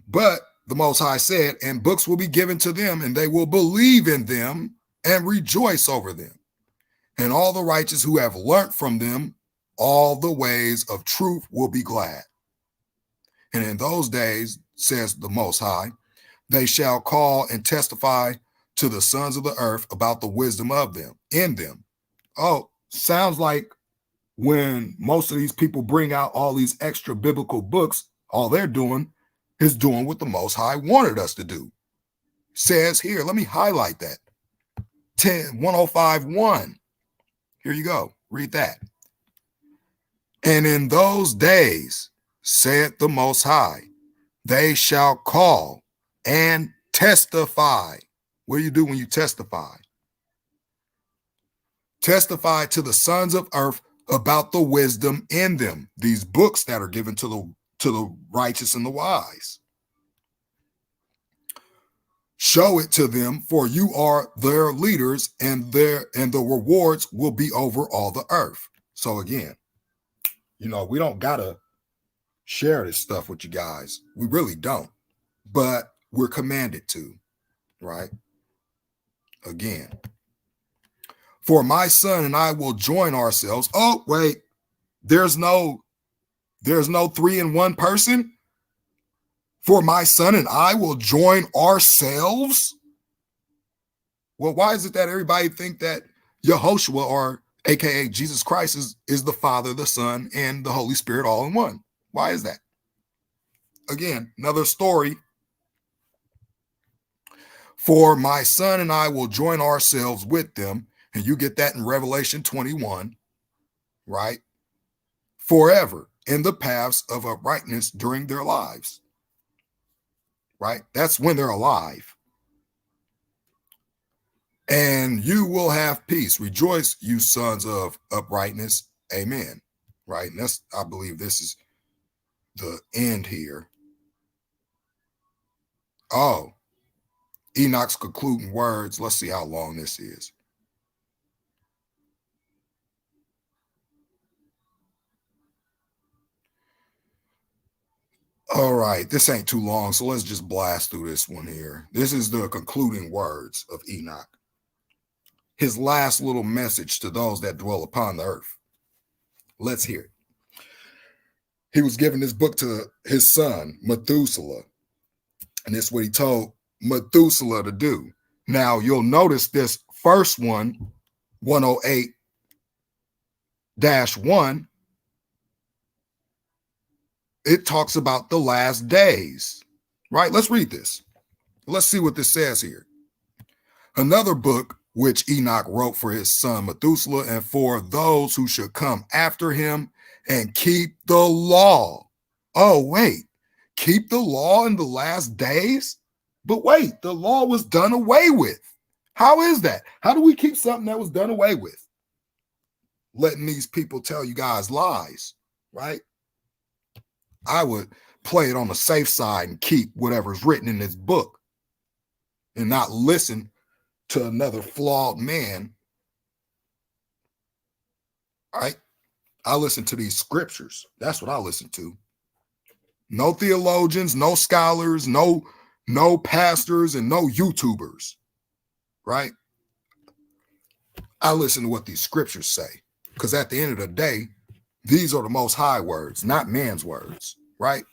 But the Most High said, and books will be given to them, and they will believe in them and rejoice over them. And all the righteous who have learnt from them all the ways of truth will be glad. And in those days, says the Most High, they shall call and testify to the sons of the earth about the wisdom of them, in them. Oh, sounds like when most of these people bring out all these extra biblical books, all they're doing is doing what the Most High wanted us to do. Says here, let me highlight that. 105:1. Here you go. Read that. And in those days, saith the Most High, they shall call and testify. What do you do when you testify? Testify to the sons of earth about the wisdom in them, these books that are given to the righteous and the wise. Show it to them, for you are their leaders, and the rewards will be over all the earth. So again, we don't gotta share this stuff with you guys. We really don't, but we're commanded to, right? Again, for my son and I will join ourselves. Oh, wait, there's no 3 in 1 person. For my son and I will join ourselves. Well, why is it that everybody think that Yehoshua, or AKA Jesus Christ, is the Father, the Son, and the Holy Spirit all in one? Why is that? Again, another story. For my son and I will join ourselves with them. And you get that in Revelation 21, right? Forever in the paths of uprightness during their lives. Right? That's when they're alive. And you will have peace. Rejoice, you sons of uprightness. Amen. Right? And I believe this is the end here. Oh, Enoch's concluding words. Let's see how long this is. All right, this ain't too long, so let's just blast through this one here. This is the concluding words of Enoch. His last little message to those that dwell upon the earth. Let's hear it. He was giving this book to his son, Methuselah. And this is what he told Methuselah to do. Now, you'll notice this first one, 108-1, it talks about the last days, right? Let's read this. Let's see what this says here. Another book which Enoch wrote for his son Methuselah and for those who should come after him and keep the law. Oh, wait, keep the law in the last days? But wait, the law was done away with. How is that? How do we keep something that was done away with? Letting these people tell you guys lies, right? I would play it on the safe side and keep whatever's written in this book and not listen to another flawed man. Right? I listen to these scriptures. That's what I listen to. No theologians, no scholars, no pastors, and no YouTubers. Right? I listen to what these scriptures say. Because at the end of the day, these are the most high words, not man's words, right?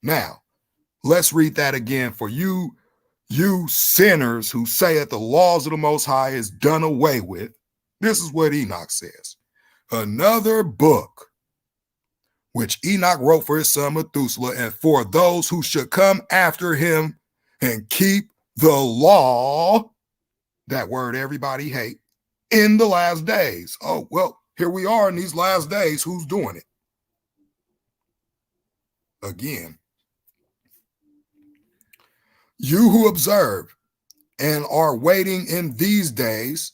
Now, let's read that again for you sinners who say that the laws of the Most High is done away with. This is what Enoch says. Another book which Enoch wrote for his son Methuselah and for those who should come after him and keep the law, that word everybody hate, in the last days. Oh, well, here we are in these last days. Who's doing it? Again, you who observe and are waiting in these days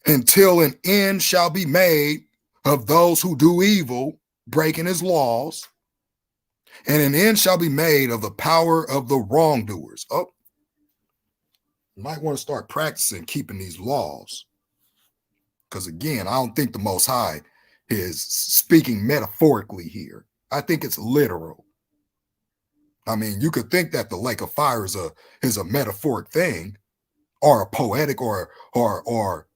until an end shall be made of those who do evil, breaking his laws, and an end shall be made of the power of the wrongdoers. Oh, you might want to start practicing keeping these laws. Because again, I don't think the Most High is speaking metaphorically here. I think it's literal. I mean, you could think that the lake of fire is a metaphoric thing, or a poetic, or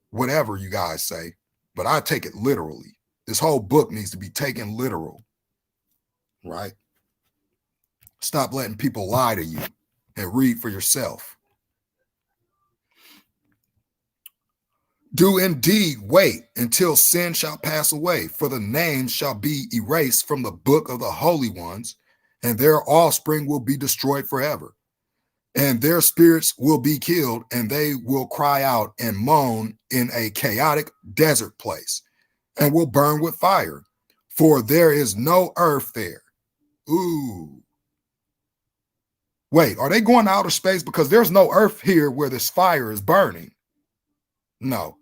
whatever you guys say, but I take it literally. This whole book needs to be taken literal, right? Stop letting people lie to you and read for yourself. Do indeed wait until sin shall pass away, for the names shall be erased from the book of the holy ones, and their offspring will be destroyed forever. And their spirits will be killed, and they will cry out and moan in a chaotic desert place, and will burn with fire, for there is no earth there. Ooh. Wait, are they going to outer space? Because there's no earth here where this fire is burning. No,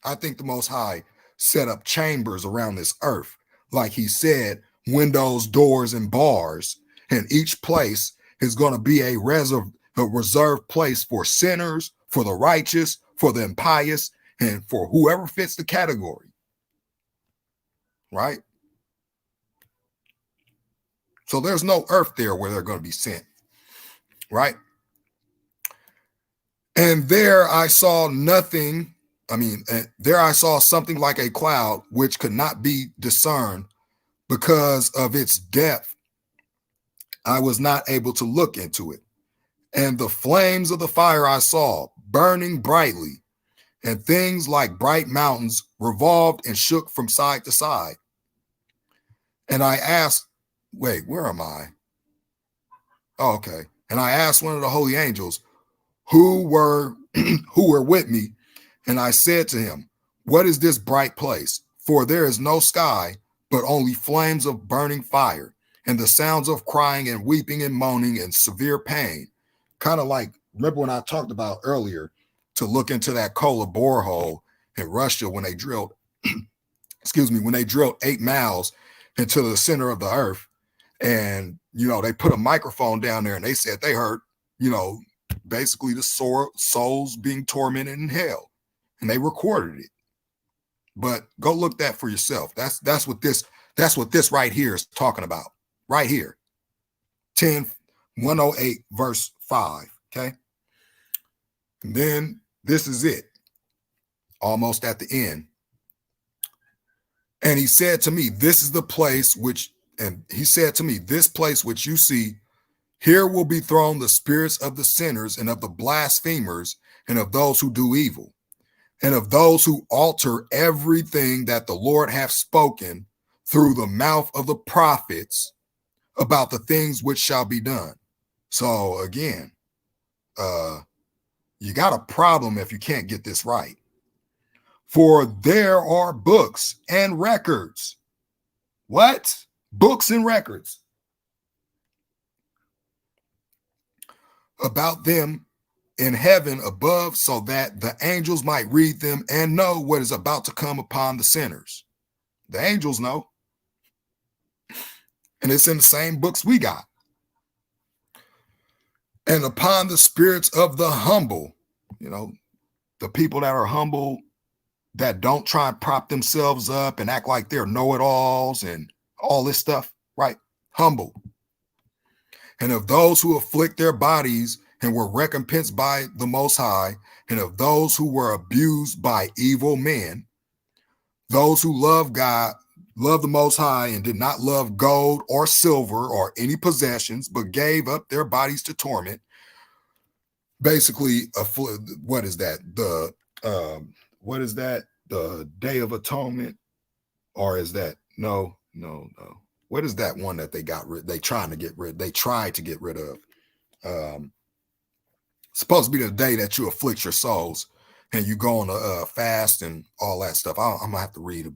I think the Most High set up chambers around this earth. Like he said, windows, doors, and bars. And each place is going to be a reserved place for sinners, for the righteous, for the impious, and for whoever fits the category. Right? So there's no earth there where they're going to be sent. Right? And there I saw nothing. There I saw something like a cloud, which could not be discerned because of its depth. I was not able to look into it. And the flames of the fire I saw burning brightly, and things like bright mountains revolved and shook from side to side. And I asked, wait, where am I? Oh, okay. And I asked one of the holy angels who were with me, and I said to him, what is this bright place? For there is no sky, but only flames of burning fire, and the sounds of crying and weeping and moaning and severe pain. Kind of like, remember when I talked about earlier to look into that Kola borehole in Russia when they drilled, when they drilled 8 miles into the center of the earth. And, they put a microphone down there and they said they heard, basically the souls being tormented in hell. And they recorded it. But go look that for yourself. That's what this right here is talking about. Right here. 108 verse 5. Okay. And then this is it. Almost at the end. And he said to me, this place which you see, here will be thrown the spirits of the sinners and of the blasphemers and of those who do evil and of those who alter everything that the Lord hath spoken through the mouth of the prophets about the things which shall be done. So again, you got a problem if you can't get this right. For there are books and records. What? Books and records about them in heaven above, so that the angels might read them and know what is about to come upon the sinners. The angels know. And it's in the same books we got. And upon the spirits of the humble, the people that are humble, that don't try and prop themselves up and act like they're know-it-alls and all this stuff, right? Humble. And of those who afflict their bodies and were recompensed by the Most High, and of those who were abused by evil men, those who love God, love the Most High, and did not love gold or silver or any possessions, but gave up their bodies to torment. Basically, what is that? The Day of Atonement? Or is that no. What is that one that they tried to get rid of? Supposed to be the day that you afflict your souls and you go on a fast and all that stuff. I'm gonna have to read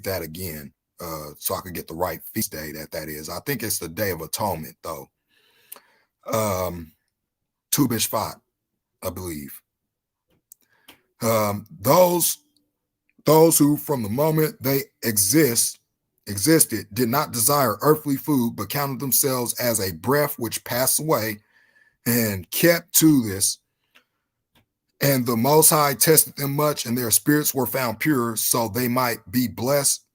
that again so I can get the right feast day that is. I think it's the Day of Atonement though. Tu B'Shvat, I believe. Those who from the moment they existed did not desire earthly food, but counted themselves as a breath which passed away, and kept to this. And the Most High tested them much, and their spirits were found pure, so they might be blessed.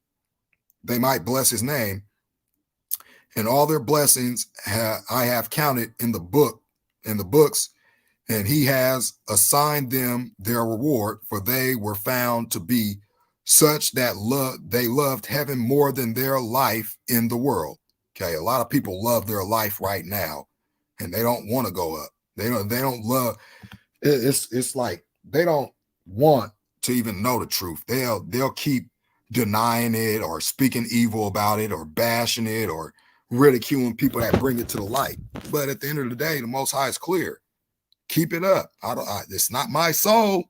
They might bless his name. And all their blessings I have counted in the books, and he has assigned them their reward, for they were found to be such that they loved heaven more than their life in the world. Okay, a lot of people love their life right now, and they don't want to go up. They don't love. It's like they don't want to even know the truth. They'll keep denying it or speaking evil about it or bashing it or ridiculing people that bring it to the light. But at the end of the day, the Most High is clear. Keep it up. It's not my soul.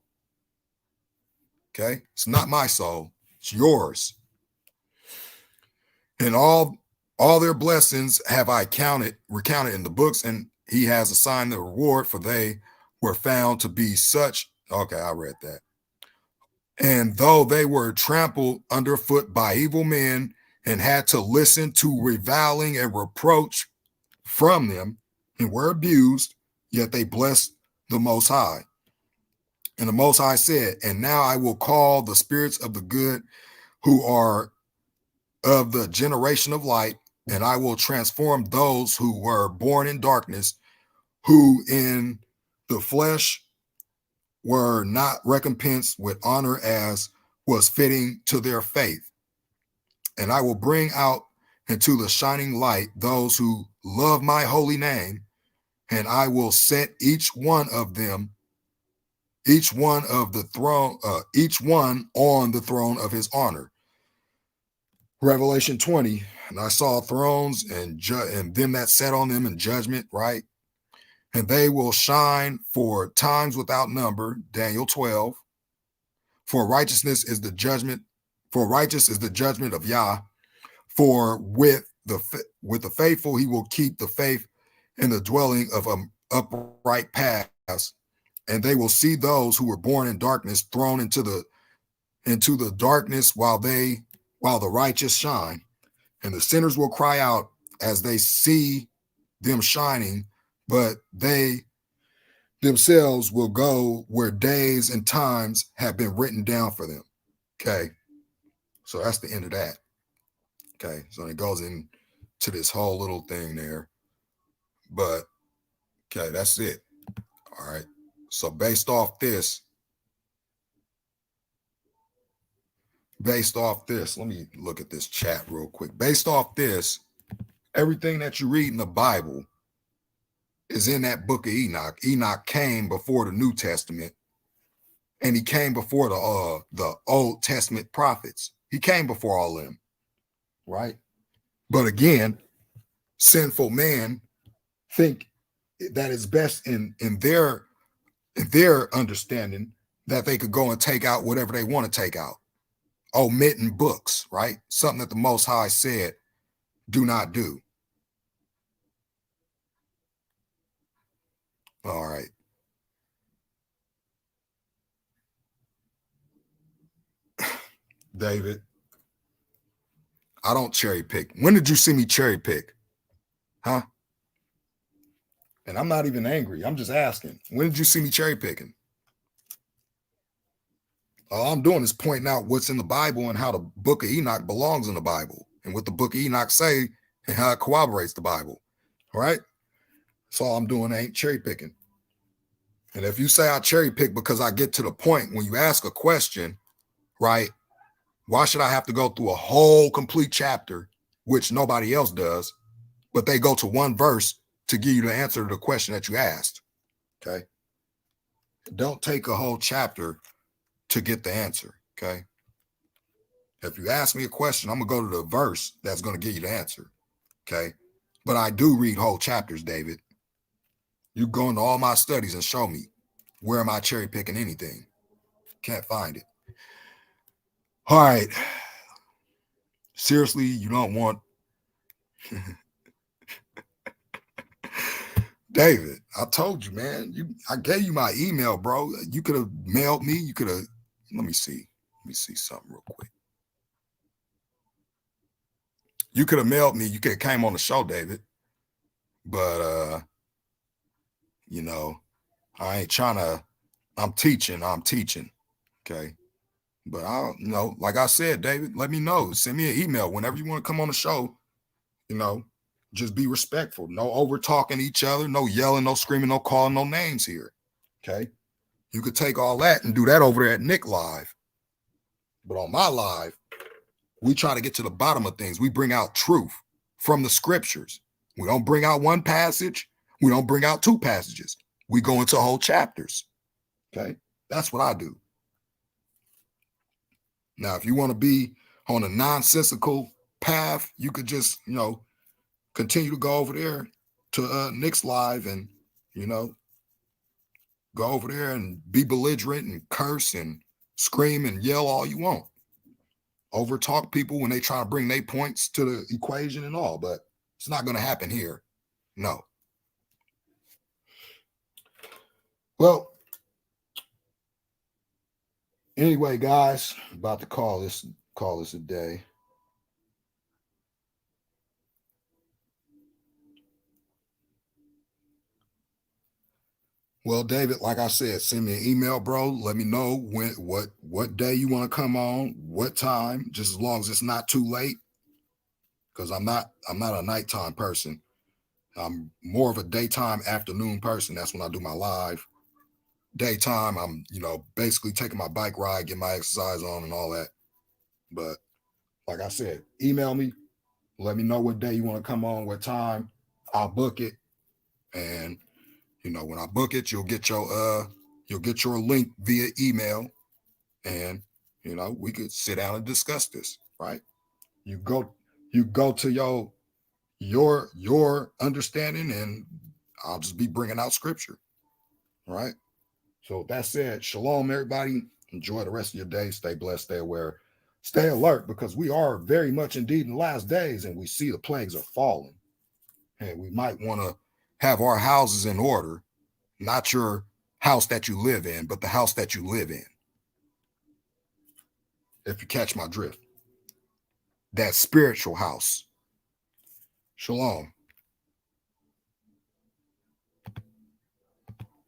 Okay, it's not my soul. It's yours. And all their blessings have I recounted in the books, and he has assigned the reward, for they were found to be such. Okay, I read that. And though they were trampled underfoot by evil men and had to listen to reviling and reproach from them and were abused, yet they blessed the Most High. And the Most High said, and now I will call the spirits of the good who are of the generation of light, and I will transform those who were born in darkness, who in the flesh were not recompensed with honor as was fitting to their faith. And I will bring out into the shining light those who love my holy name, and I will set each one of them, each one of the throne, each one on the throne of his honor. Revelation 20, and I saw thrones and them that sat on them in judgment, right? And they will shine for times without number, Daniel 12. For righteousness is the judgment, for righteous is the judgment of Yah. For with the faithful he will keep the faith in the dwelling of upright paths, and they will see those who were born in darkness thrown into the darkness while the righteous shine. And the sinners will cry out as they see them shining, but they themselves will go where days and times have been written down for them. Okay. So that's the end of that. Okay. So it goes into this whole little thing there. But okay, that's it. All right. So based off this, let me look at this chat real quick. Based off this, everything that you read in the Bible is in that book of Enoch. Enoch came before the New Testament, and he came before the Old Testament prophets. He came before all of them, right? But again, sinful men think that it's best in their understanding that they could go and take out whatever they want to take out, omitting books, right? Something that the Most High said, do not do. All right. David, I don't cherry pick. When did you see me cherry pick? Huh? And I'm not even angry. I'm just asking. When did you see me cherry picking? All I'm doing is pointing out what's in the Bible and how the book of Enoch belongs in the Bible and what the book of Enoch say and how it corroborates the Bible. All right? That's all I'm doing. I ain't cherry picking. And if you say I cherry pick because I get to the point when you ask a question, right? Why should I have to go through a whole complete chapter, which nobody else does, but they go to one verse to give you the answer to the question that you asked? Okay. Don't take a whole chapter to get the answer. Okay. If you ask me a question, I'm going to go to the verse that's going to give you the answer. Okay. But I do read whole chapters, David. You go into all my studies and show me where am I cherry picking anything. Can't find it. All right. Seriously, you don't want David, I told you, man. I gave you my email, bro. You could have mailed me. You could have. Let me see something real quick. You could have mailed me. You could have came on the show, David. But you know, I ain't trying to. I'm teaching. Okay. But I'll, like I said, David, let me know. Send me an email whenever you want to come on the show. Just be respectful. No over talking each other, no yelling, no screaming, no calling no names here. Okay. You could take all that and do that over there at Nick Live. But on my live, we try to get to the bottom of things. We bring out truth from the scriptures. We don't bring out one passage. We don't bring out two passages. We go into whole chapters. Okay. That's what I do. Now, if you want to be on a nonsensical path, you could just, continue to go over there to Nick's Live and, go over there and be belligerent and curse and scream and yell all you want. Over talk people when they try to bring their points to the equation and all, but it's not going to happen here. No. Well, anyway, guys, about to call this a day. Well, David, like I said, send me an email, bro. Let me know what day you want to come on, what time, just as long as it's not too late. Because I'm not a nighttime person. I'm more of a daytime, afternoon person. That's when I do my live. Daytime, I'm, basically taking my bike ride, get my exercise on and all that. But like I said, email me, let me know what day you want to come on, what time. I'll book it. And when I book it, you'll get your link via email, and we could sit down and discuss this, right? You go to your understanding, and I'll just be bringing out scripture, right? So with that said, shalom, everybody. Enjoy the rest of your day. Stay blessed, stay aware, stay alert, because we are very much indeed in the last days, and we see the plagues are falling. And we might want to have our houses in order, not your house that you live in, but the house that you live in. If you catch my drift, that spiritual house. Shalom.